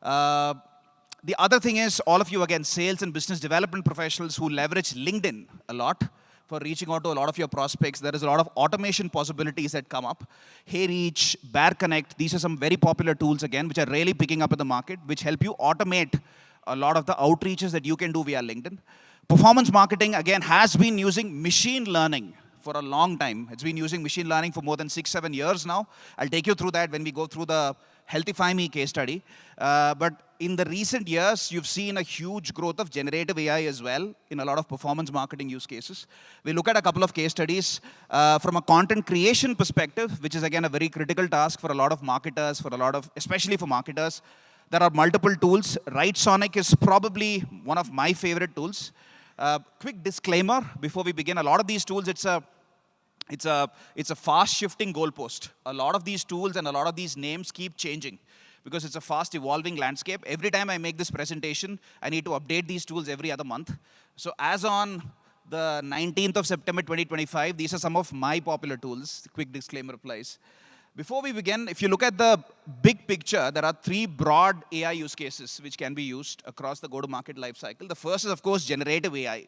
Speaker 20: The other thing is, all of you, again, sales and business development professionals who leverage LinkedIn a lot for reaching out to a lot of your prospects. There is a lot of automation possibilities that come up. HeyReach, Bear Connect, these are some very popular tools, again, which are really picking up in the market, which help you automate a lot of the outreaches that you can do via LinkedIn. Performance marketing, again, has been using machine learning for a long time. It's been using machine learning for more than 6-7 years now. I'll take you through that when we go through the Healthify Me case study. But in the recent years, you've seen a huge growth of generative AI as well in a lot of performance marketing use cases. We look at a couple of case studies from a content creation perspective, which is again a very critical task for a lot of marketers, especially for marketers. There are multiple tools. Sonic is probably one of my favorite tools. Quick disclaimer before we begin: a lot of these tools, it's a fast-shifting goalpost. A lot of these tools and a lot of these names keep changing because it's a fast-evolving landscape. Every time I make this presentation, I need to update these tools every other month. So as on the 19th of September 2025, these are some of my popular tools. Quick disclaimer applies. Before we begin, if you look at the big picture, there are 3 broad AI use cases which can be used across the go-to-market lifecycle. The first is, of course, generative AI,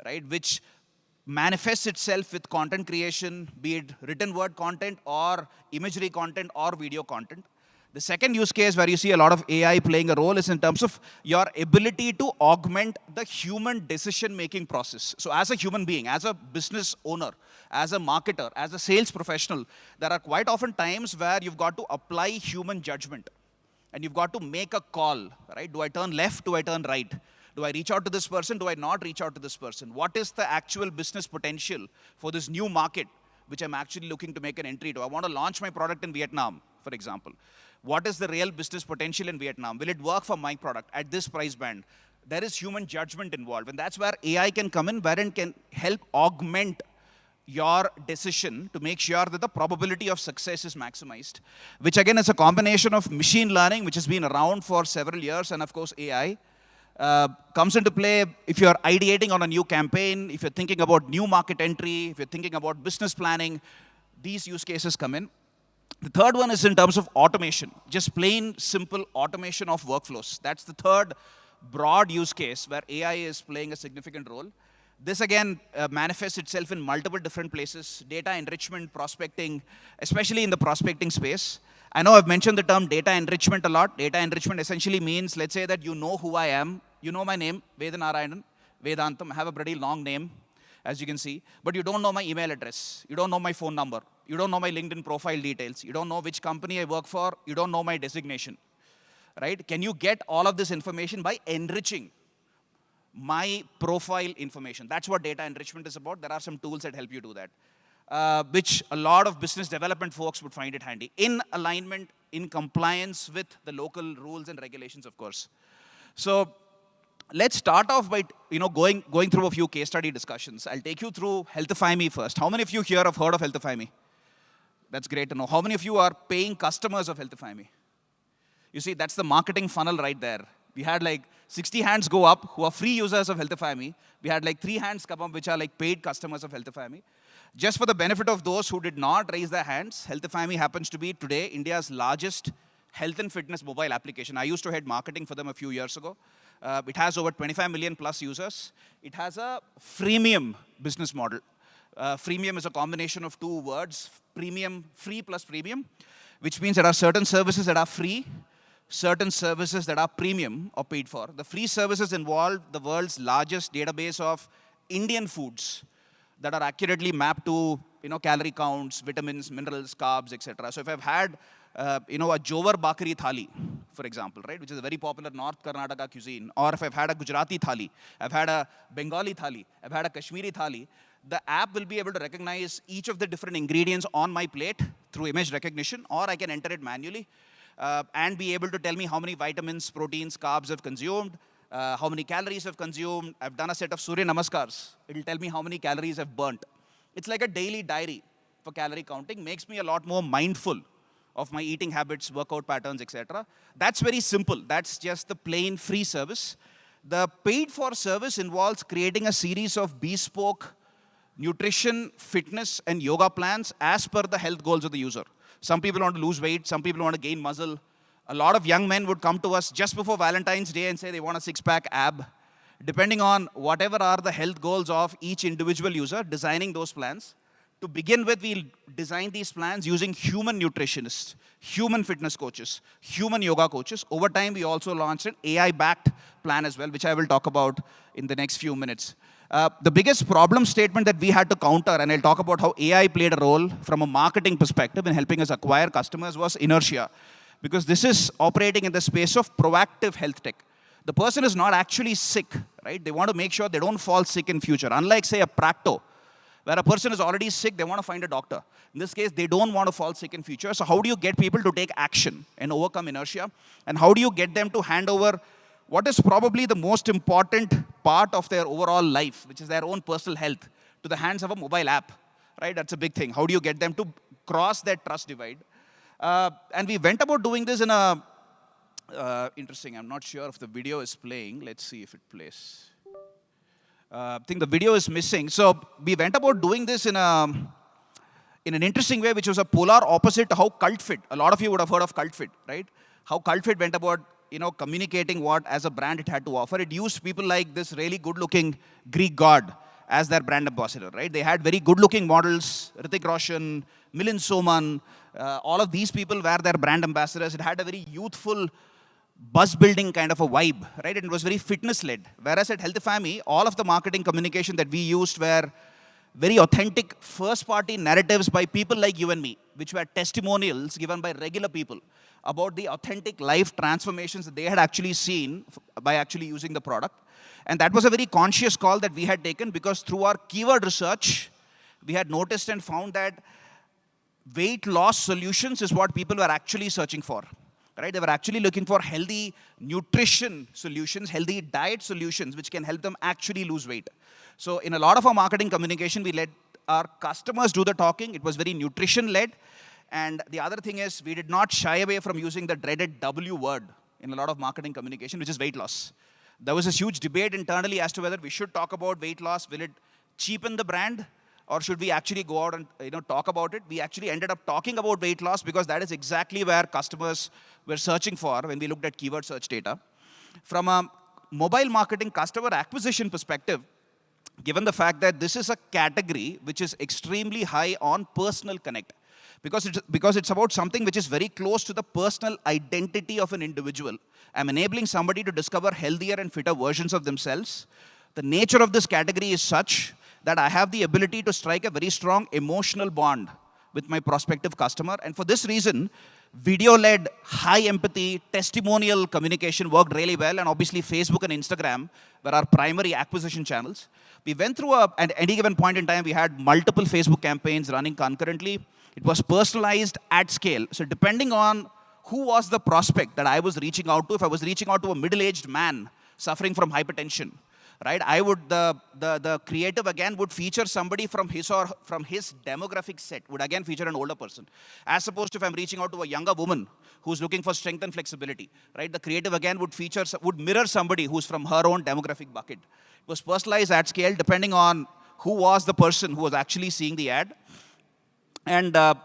Speaker 20: right, which manifests itself with content creation, be it written word content or imagery content or video content. The second use case where you see a lot of AI playing a role is in terms of your ability to augment the human decision-making process. So as a human being, as a business owner, as a marketer, as a sales professional, there are quite often times where you've got to apply human judgment and you've got to make a call, right? Do I turn left? Do I turn right? Do I reach out to this person? Do I not reach out to this person? What is the actual business potential for this new market which I'm actually looking to make an entry to? I want to launch my product in Vietnam, for example. What is the real business potential in Vietnam? Will it work for my product at this price band? There is human judgment involved. And that's where AI can come in, wherein can help augment your decision to make sure that the probability of success is maximized, which again is a combination of machine learning, which has been around for several years, and of course AI. Comes into play if you're ideating on a new campaign, if you're thinking about new market entry, if you're thinking about business planning, these use cases come in. The third one is in terms of automation, just plain simple automation of workflows. That's the third broad use case where AI is playing a significant role. This again manifests itself in multiple different places: data enrichment, prospecting, especially in the prospecting space. I know I've mentioned the term data enrichment a lot. Data enrichment essentially means, let's say that you know who I am, you know my name, Vedanarayanan, Vedantam. I have a pretty long name, as you can see, but you don't know my email address, you don't know my phone number, you don't know my LinkedIn profile details, you don't know which company I work for, you don't know my designation, right? Can you get all of this information by enriching my profile information? That's what data enrichment is about. There are some tools that help you do that, which a lot of business development folks would find it handy, in alignment, in compliance with the local rules and regulations, of course. So let's start off by going through a few case study discussions. I'll take you through Healthify Me first. How many of you here have heard of Healthify Me? That's great to know. How many of you are paying customers of Healthify Me? You see, that's the marketing funnel right there. We had like 60 hands go up who are free users of Healthify Me. We had like 3 hands come up which are like paid customers of Healthify Me. Just for the benefit of those who did not raise their hands, Healthify Me happens to be today India's largest health and fitness mobile application. I used to head marketing for them a few years ago. It has over 25 million plus users. It has a freemium business model. Freemium is a combination of 2 words, premium, free plus premium, which means there are certain services that are free, certain services that are premium or paid for. The free services involve the world's largest database of Indian foods that are accurately mapped to calorie counts, vitamins, minerals, carbs, etc. So if I've had a Jowar Bakri thali, for example, right, which is a very popular North Karnataka cuisine, or if I've had a Gujarati thali, I've had a Bengali thali, I've had a Kashmiri thali, the app will be able to recognize each of the different ingredients on my plate through image recognition, or I can enter it manually and be able to tell me how many vitamins, proteins, carbs I've consumed, how many calories I've consumed. I've done a set of Surya Namaskars. It'll tell me how many calories I've burnt. It's like a daily diary for calorie counting, makes me a lot more mindful of my eating habits, workout patterns, etc. That's very simple. That's just the plain free service. The paid for service involves creating a series of bespoke nutrition, fitness, and yoga plans as per the health goals of the user. Some people want to lose weight, some people want to gain muscle. A lot of young men would come to us just before Valentine's Day and say they want a 6-pack ab. Depending on whatever are the health goals of each individual user, designing those plans. To begin with, we'll design these plans using human nutritionists, human fitness coaches, human yoga coaches. Over time, we also launched an AI-backed plan as well, which I will talk about in the next few minutes. The biggest problem statement that we had to counter, and I'll talk about how AI played a role from a marketing perspective in helping us acquire customers, was inertia. Because this is operating in the space of proactive health tech. The person is not actually sick, right? They want to make sure they don't fall sick in future. Unlike, say, a practo, where a person is already sick, they want to find a doctor. In this case, they don't want to fall sick in future. So how do you get people to take action and overcome inertia? And how do you get them to hand over what is probably the most important part of their overall life, which is their own personal health, to the hands of a mobile app, right? That's a big thing. How do you get them to cross that trust divide? And we went about doing this in a, interesting, I'm not sure if the video is playing. Let's see if it plays. I think the video is missing. So we went about doing this in an interesting way, which was a polar opposite to how CultFit, a lot of you would have heard of CultFit, right? How CultFit went about, communicating what as a brand it had to offer. It used people like this really good-looking Greek god as their brand ambassador, right? They had very good-looking models, Hrithik Roshan, Milind Soman, all of these people were their brand ambassadors. It had a very youthful, buzz-building kind of a vibe, right? And it was very fitness-led. Whereas at Healthifamy, all of the marketing communication that we used were very authentic first-party narratives by people like you and me, which were testimonials given by regular people about the authentic life transformations that they had actually seen by actually using the product. And that was a very conscious call that we had taken, because through our keyword research, we had noticed and found that weight loss solutions is what people were actually searching for. Right? They were actually looking for healthy nutrition solutions, healthy diet solutions, which can help them actually lose weight. So in a lot of our marketing communication, we let our customers do the talking. It was very nutrition-led. And the other thing is, we did not shy away from using the dreaded W word in a lot of marketing communication, which is weight loss. There was this huge debate internally as to whether we should talk about weight loss. Will it cheapen the brand? Or should we actually go out and talk about it? We actually ended up talking about weight loss because that is exactly where customers were searching for when we looked at keyword search data. From a mobile marketing customer acquisition perspective, given the fact that this is a category which is extremely high on personal connect, because it's about something which is very close to the personal identity of an individual. I'm enabling somebody to discover healthier and fitter versions of themselves. The nature of this category is such that I have the ability to strike a very strong emotional bond with my prospective customer. And for this reason, video-led, high empathy, testimonial communication worked really well. And obviously, Facebook and Instagram were our primary acquisition channels. We went through, at any given point in time, we had multiple Facebook campaigns running concurrently. It was personalized at scale. So depending on who was the prospect that I was reaching out to, if I was reaching out to a middle-aged man suffering from hypertension, right? The creative again would feature somebody from his demographic set, would again feature an older person. As opposed to if I'm reaching out to a younger woman who's looking for strength and flexibility, right? The creative again would mirror somebody who's from her own demographic bucket. It was personalized at scale depending on who was the person who was actually seeing the ad. And I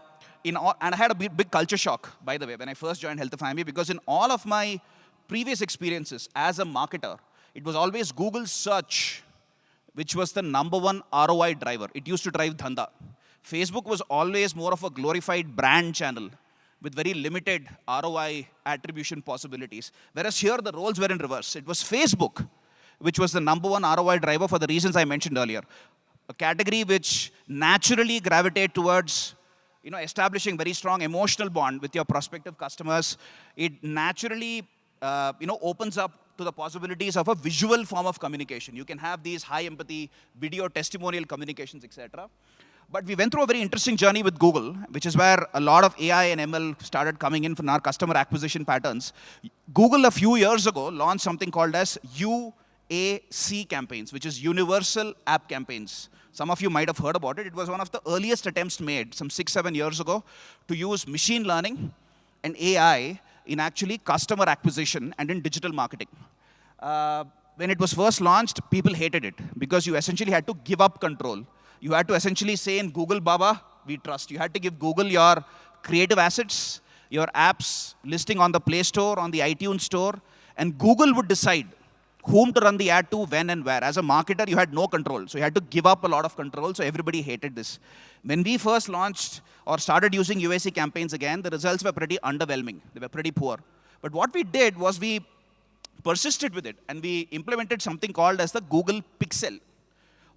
Speaker 20: had a big culture shock, by the way, when I first joined Healthifamy, because in all of my previous experiences as a marketer, it was always Google search, which was the #1 ROI driver. It used to drive dhanda. Facebook was always more of a glorified brand channel with very limited ROI attribution possibilities. Whereas here, the roles were in reverse. It was Facebook, which was the #1 ROI driver for the reasons I mentioned earlier. A category which naturally gravitate towards establishing very strong emotional bond with your prospective customers. It naturally opens up to the possibilities of a visual form of communication. You can have these high empathy, video, testimonial communications, etc. But we went through a very interesting journey with Google, which is where a lot of AI and ML started coming in from our customer acquisition patterns. Google a few years ago launched something called as UAC campaigns, which is Universal App Campaigns. Some of you might have heard about it. It was one of the earliest attempts made some 6-7 years ago to use machine learning and AI in actually customer acquisition and in digital marketing. When it was first launched, people hated it because you essentially had to give up control. You had to essentially say in Google, Baba, we trust. You had to give Google your creative assets, your apps listing on the Play Store, on the iTunes Store, and Google would decide whom to run the ad to, when and where. As a marketer, you had no control. So you had to give up a lot of control, so everybody hated this. When we first launched or started using UAC campaigns again, the results were pretty underwhelming. They were pretty poor. But what we did was we persisted with it, and we implemented something called as the Google Pixel.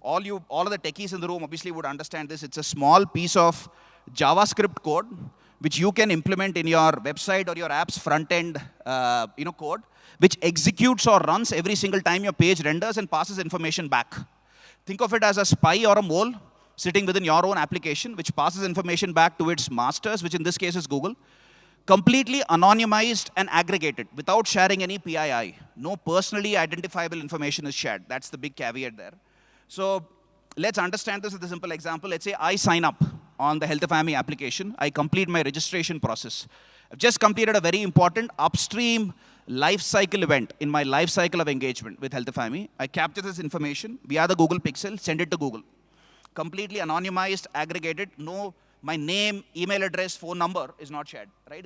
Speaker 20: All of the techies in the room obviously would understand this. It's a small piece of JavaScript code which you can implement in your website or your app's front-end code, which executes or runs every single time your page renders and passes information back. Think of it as a spy or a mole sitting within your own application, which passes information back to its masters, which in this case is Google, completely anonymized and aggregated without sharing any PII. No personally identifiable information is shared. That's the big caveat there. So let's understand this with a simple example. Let's say I sign up on the Health Family application. I complete my registration process. I've just completed a very important upstream life cycle event in my life cycle of engagement with Health Family. I capture this information via the Google Pixel, send it to Google. Completely anonymized, aggregated, no, my name, email address, phone number is not shared, right?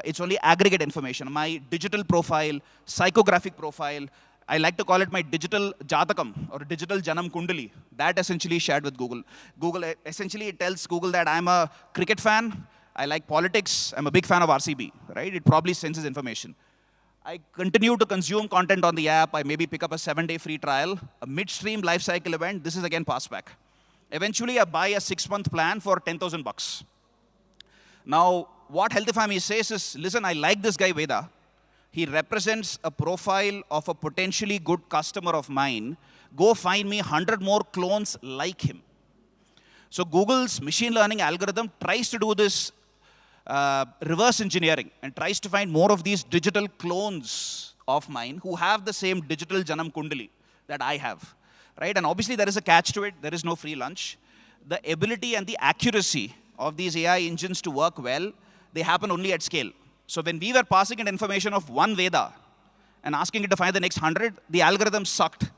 Speaker 20: It's only aggregate information. My digital profile, psychographic profile, I like to call it my digital Jatakam or digital Janam Kundali. That essentially shared with Google. Google essentially it tells Google that I'm a cricket fan, I like politics, I'm a big fan of RCB, right? It probably sends this information. I continue to consume content on the app. I maybe pick up a 7-day free trial, a midstream lifecycle event. This is again passback. Eventually, I buy a 6-month plan for $10,000. Now, what Health Family says is, listen, I like this guy Veda. He represents a profile of a potentially good customer of mine. Go find me 100 more clones like him. So Google's machine learning algorithm tries to do this reverse engineering and tries to find more of these digital clones of mine who have the same digital Janam Kundali that I have. Right? And obviously there is a catch to it. There is no free lunch. The ability and the accuracy of these AI engines to work well, they happen only at scale. So when we were passing in information of one Veda and asking it to find the next 100, the algorithm sucked.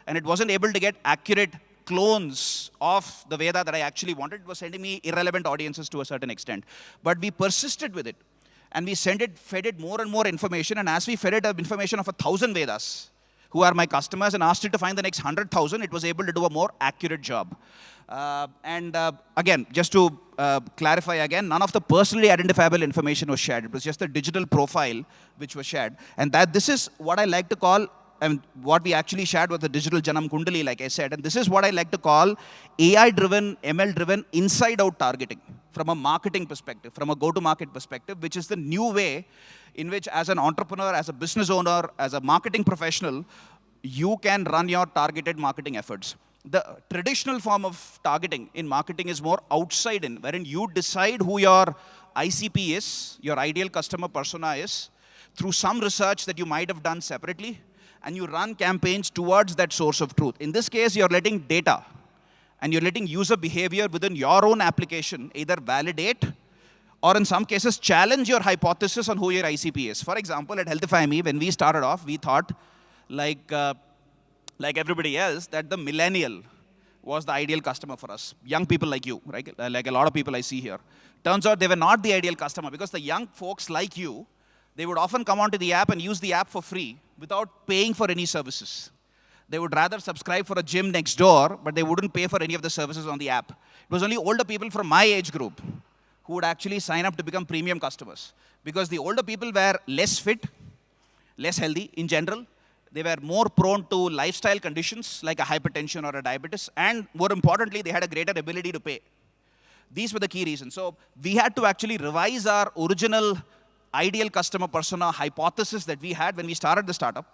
Speaker 20: And it wasn't able to get accurate clones of the Veda that I actually wanted. It was sending me irrelevant audiences to a certain extent. But we persisted with it. And we fed it more and more information. And as we fed it information of 1,000 Vedas, who are my customers, and asked it to find the next 100,000, it was able to do a more accurate job. Again, just to clarify again, none of the personally identifiable information was shared. It was just the digital profile which was shared. And this is what I like to call, what we actually shared was the digital Janam Kundali, like I said. And this is what I like to call AI-driven, ML-driven, inside-out targeting from a marketing perspective, from a go-to-market perspective, which is the new way in which as an entrepreneur, as a business owner, as a marketing professional, you can run your targeted marketing efforts. The traditional form of targeting in marketing is more outside in, wherein you decide who your ICP is, your ideal customer persona is, through some research that you might have done separately, and you run campaigns towards that source of truth. In this case, you're letting data and you're letting user behavior within your own application either validate or in some cases challenge your hypothesis on who your ICP is. For example, at Healthify.me, when we started off, we thought, like everybody else, that the millennial was the ideal customer for us. Young people like you, right? Like a lot of people I see here. Turns out they were not the ideal customer because the young folks like you, they would often come onto the app and use the app for free without paying for any services. They would rather subscribe for a gym next door, but they wouldn't pay for any of the services on the app. It was only older people from my age group who would actually sign up to become premium customers. Because the older people were less fit, less healthy in general. They were more prone to lifestyle conditions like a hypertension or a diabetes. And more importantly, they had a greater ability to pay. These were the key reasons. So we had to actually revise our original ideal customer persona hypothesis that we had when we started the startup.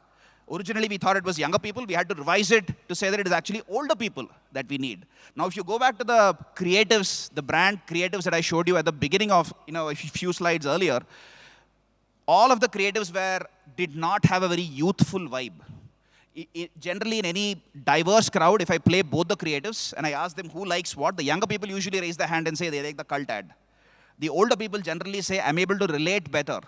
Speaker 20: Originally, we thought it was younger people. We had to revise it to say that it is actually older people that we need. Now, if you go back to the creatives, the brand creatives that I showed you at the beginning of a few slides earlier, all of the creatives did not have a very youthful vibe. Generally, in any diverse crowd, if I play both the creatives and I ask them who likes what, the younger people usually raise their hand and say they like the cult ad. The older people generally say, I'm able to relate better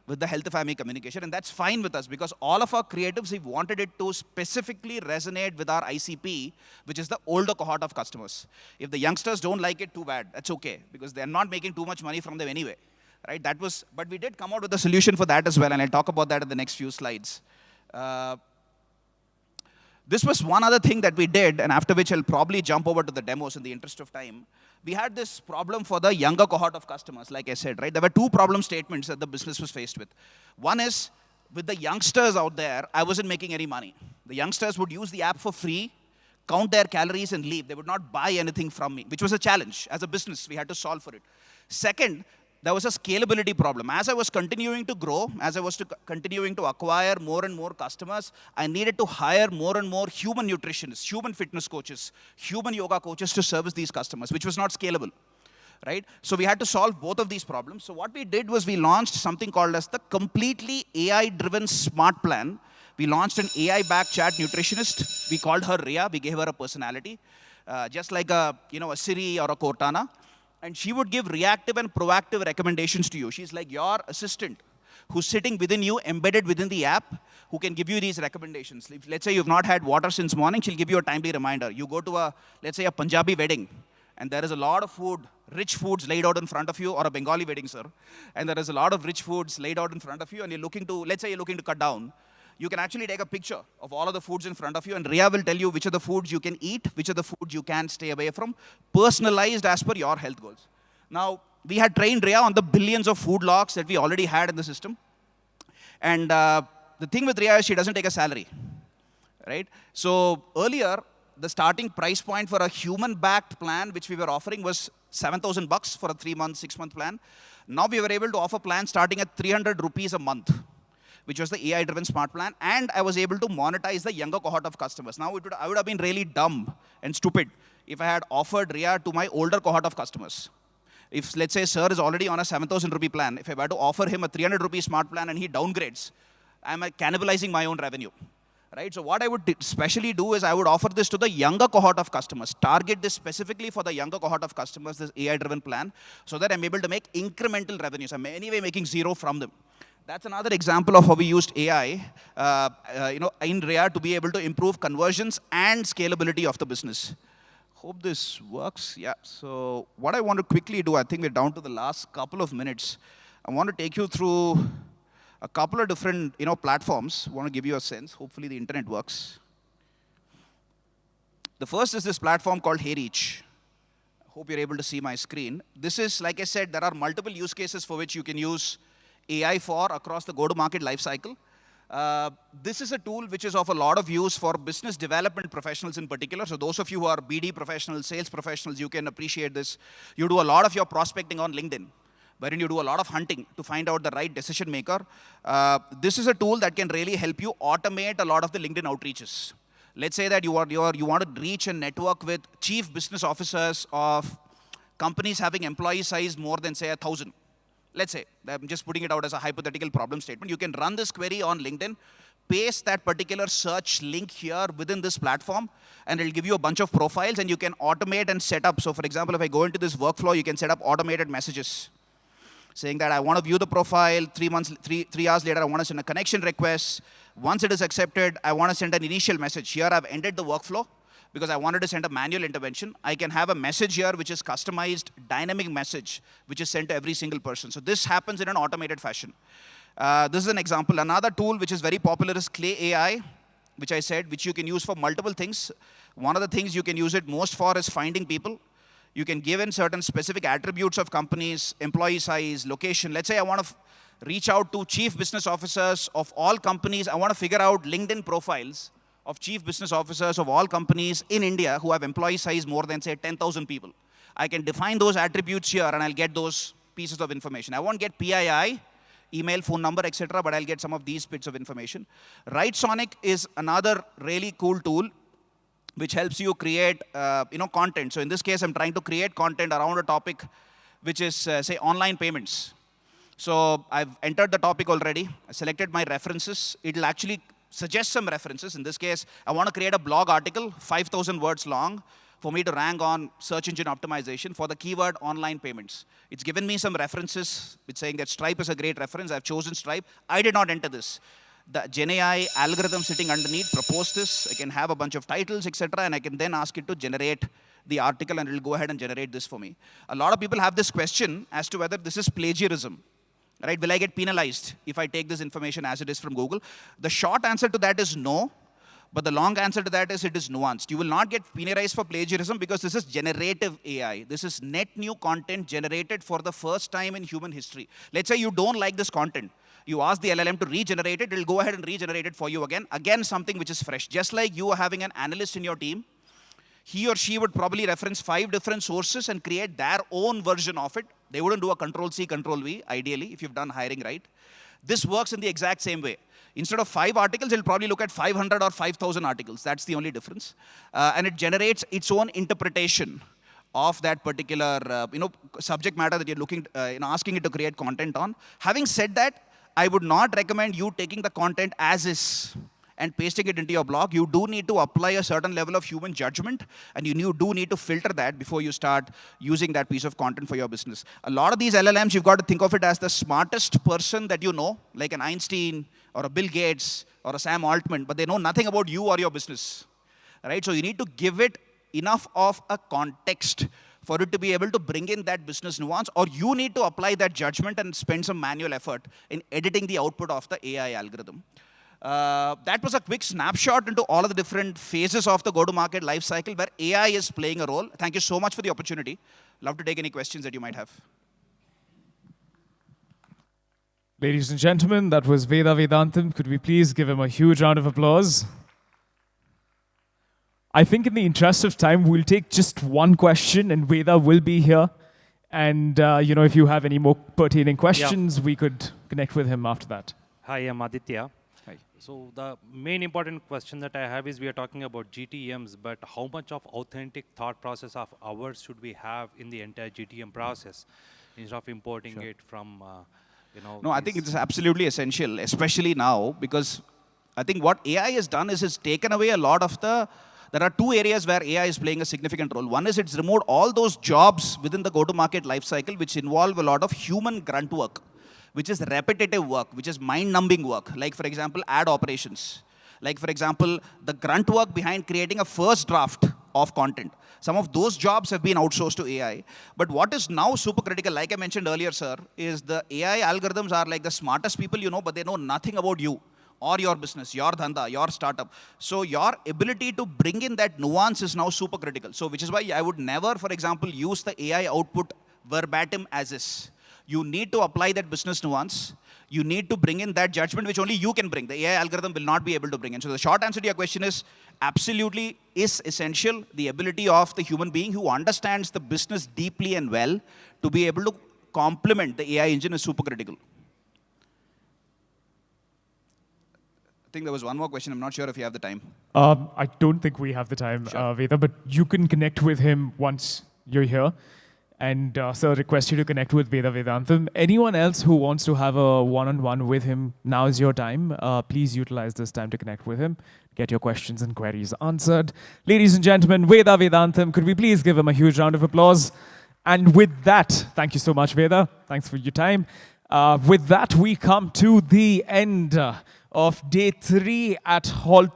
Speaker 20: with the Health Family communication, and that's fine with us because all of our creatives, we wanted it to specifically resonate with our ICP, which is the older cohort of customers. If the youngsters don't like it, too bad. That's okay because they're not making too much money from them anyway. Right? But we did come out with a solution for that as well, and I'll talk about that in the next few slides. This was one other thing that we did, and after which I'll probably jump over to the demos in the interest of time. We had this problem for the younger cohort of customers, like I said, right? There were two problem statements that the business was faced with. One is, with the youngsters out there, I wasn't making any money. The youngsters would use the app for free, count their calories and leave. They would not buy anything from me, which was a challenge. As a business, we had to solve for it. Second, there was a scalability problem. As I was continuing to grow, as I was continuing to acquire more and more customers, I needed to hire more and more human nutritionists, human fitness coaches, human yoga coaches to service these customers, which was not scalable, right? So we had to solve both of these problems. So what we did was we launched something called as the completely AI-driven smart plan. We launched an AI-backed chat nutritionist. We called her Rhea. We gave her a personality, just like a Siri or a Cortana. And she would give reactive and proactive recommendations to you. She's like your assistant who's sitting within you, embedded within the app, who can give you these recommendations. If, let's say you've not had water since morning, she'll give you a timely reminder. You go to let's say a Punjabi wedding, and there is a lot of food, rich foods laid out in front of you, or a Bengali wedding, sir, and there is a lot of rich foods laid out in front of you, and you're looking to, let's say you're looking to cut down. You can actually take a picture of all of the foods in front of you, and Rhea will tell you which are the foods you can eat, which are the foods you can stay away from, personalized as per your health goals. Now, we had trained Rhea on the billions of food logs that we already had in the system. And the thing with Rhea is she doesn't take a salary, right? So earlier, the starting price point for a human-backed plan, which we were offering, was $7,000 for a 3-month, 6-month plan. Now we were able to offer plans starting at 300 rupees a month, which was the AI-driven smart plan, and I was able to monetize the younger cohort of customers. Now, I would have been really dumb and stupid if I had offered Rhea to my older cohort of customers. If, let's say, sir is already on a 7,000 rupee plan, if I were to offer him a 300 rupee smart plan and he downgrades, I'm cannibalizing my own revenue, right? So what I would specially do is I would offer this to the younger cohort of customers, target this specifically for the younger cohort of customers, this AI-driven plan, so that I'm able to make incremental revenues. I'm anyway making zero from them. That's another example of how we used AI in Rhea to be able to improve conversions and scalability of the business. Hope this works. Yeah, so what I want to quickly do, I think we're down to the last couple of minutes. I want to take you through a couple of different platforms. I want to give you a sense. Hopefully the internet works. The first is this platform called HeyReach. Hope you're able to see my screen. This is, like I said, there are multiple use cases for which you can use AI for across the go-to-market lifecycle. This is a tool which is of a lot of use for business development professionals in particular. So those of you who are BD professionals, sales professionals, you can appreciate this. You do a lot of your prospecting on LinkedIn, wherein you do a lot of hunting to find out the right decision maker. This is a tool that can really help you automate a lot of the LinkedIn outreaches. Let's say that you want to reach and network with chief business officers of companies having employee size more than, say, 1,000. Let's say, I'm just putting it out as a hypothetical problem statement. You can run this query on LinkedIn, paste that particular search link here within this platform, and it'll give you a bunch of profiles, and you can automate and set up. So for example, if I go into this workflow, you can set up automated messages saying that I want to view the profile, 3 hours later, I want to send a connection request. Once it is accepted, I want to send an initial message. Here I've ended the workflow because I wanted to send a manual intervention. I can have a message here which is customized, dynamic message, which is sent to every single person. So this happens in an automated fashion. This is an example. Another tool which is very popular is Clay AI, which I said, which you can use for multiple things. One of the things you can use it most for is finding people. You can give in certain specific attributes of companies, employee size, location. Let's say I want to reach out to chief business officers of all companies. I want to figure out LinkedIn profiles of chief business officers of all companies in India who have employee size more than, say, 10,000 people. I can define those attributes here, and I'll get those pieces of information. I won't get PII, email, phone number, etc., but I'll get some of these bits of information. Writesonic is another really cool tool which helps you create content. So in this case, I'm trying to create content around a topic which is, say, online payments. So I've entered the topic already. I selected my references. It'll actually suggest some references. In this case, I want to create a blog article, 5,000 words long, for me to rank on search engine optimization for the keyword online payments. It's given me some references. It's saying that Stripe is a great reference. I've chosen Stripe. I did not enter this. The GenAI algorithm sitting underneath proposed this. I can have a bunch of titles, etc., and I can then ask it to generate the article, and it will go ahead and generate this for me. A lot of people have this question as to whether this is plagiarism. Right? Will I get penalized if I take this information as it is from Google? The short answer to that is no, but the long answer to that is it is nuanced. You will not get penalized for plagiarism because this is generative AI. This is net new content generated for the first time in human history. Let's say you don't like this content. You ask the LLM to regenerate it, it will go ahead and regenerate it for you again. Again, something which is fresh. Just like you are having an analyst in your team He or she would probably reference 5 different sources and create their own version of it. They wouldn't do a Control-C, Control-V, ideally, if you've done hiring right. This works in the exact same way. Instead of 5 articles, it'll probably look at 500 or 5,000 articles. That's the only difference. And it generates its own interpretation of that particular subject matter that you're looking, asking it to create content on. Having said that, I would not recommend you taking the content as is and pasting it into your blog. You do need to apply a certain level of human judgment, and you do need to filter that before you start using that piece of content for your business. A lot of these LLMs, you've got to think of it as the smartest person that you know, like an Einstein or a Bill Gates or a Sam Altman, but they know nothing about you or your business, right? So you need to give it enough of a context for it to be able to bring in that business nuance, or you need to apply that judgment and spend some manual effort in editing the output of the AI algorithm. That was a quick snapshot into all of the different phases of the go-to-market lifecycle where AI is playing a role. Thank you so much for the opportunity. Love to take any questions that you might have.
Speaker 3: Ladies and gentlemen, that was Veda Vedantam. Could we please give him a huge round of applause? I think in the interest of time, we'll take just one question, and Veda will be here. And if you have any more pertaining questions, we could connect with him after that.
Speaker 1: Hi, I'm Aditya.
Speaker 20: Hi.
Speaker 1: So the main important question that I have is, we are talking about GTMs, but how much of authentic thought process of ours should we have in the entire GTM process instead of importing it from,
Speaker 20: No, I think it's absolutely essential, especially now, because I think what AI has done is it's taken away a lot of the. There are 2 areas where AI is playing a significant role. One is it's removed all those jobs within the go-to-market lifecycle which involve a lot of human grunt work, which is repetitive work, which is mind-numbing work. Like, for example, ad operations. Like, for example, the grunt work behind creating a first draft of content. Some of those jobs have been outsourced to AI. But what is now super critical, like I mentioned earlier, sir, is the AI algorithms are like the smartest people you know, but they know nothing about you or your business, your dhanda, your startup. So your ability to bring in that nuance is now super critical. So which is why I would never, for example, use the AI output verbatim as is. You need to apply that business nuance. You need to bring in that judgment which only you can bring. The AI algorithm will not be able to bring in. So the short answer to your question is, absolutely is essential. The ability of the human being who understands the business deeply and well to be able to complement the AI engine is super critical. I think there was one more question. I'm not sure if you have the time.
Speaker 3: I don't think we have the time, sure. Veda, but you can connect with him once you're here. And sir, request you to connect with Veda Vedantam. Anyone else who wants to have a one-on-one with him, now is your time. Please utilize this time to connect with him. Get your questions and queries answered. Ladies and gentlemen, Veda Vedantam, could we please give him a huge round of applause? And with that, thank you so much, Veda. Thanks for your time. With that, we come to the end of day 3 at Hall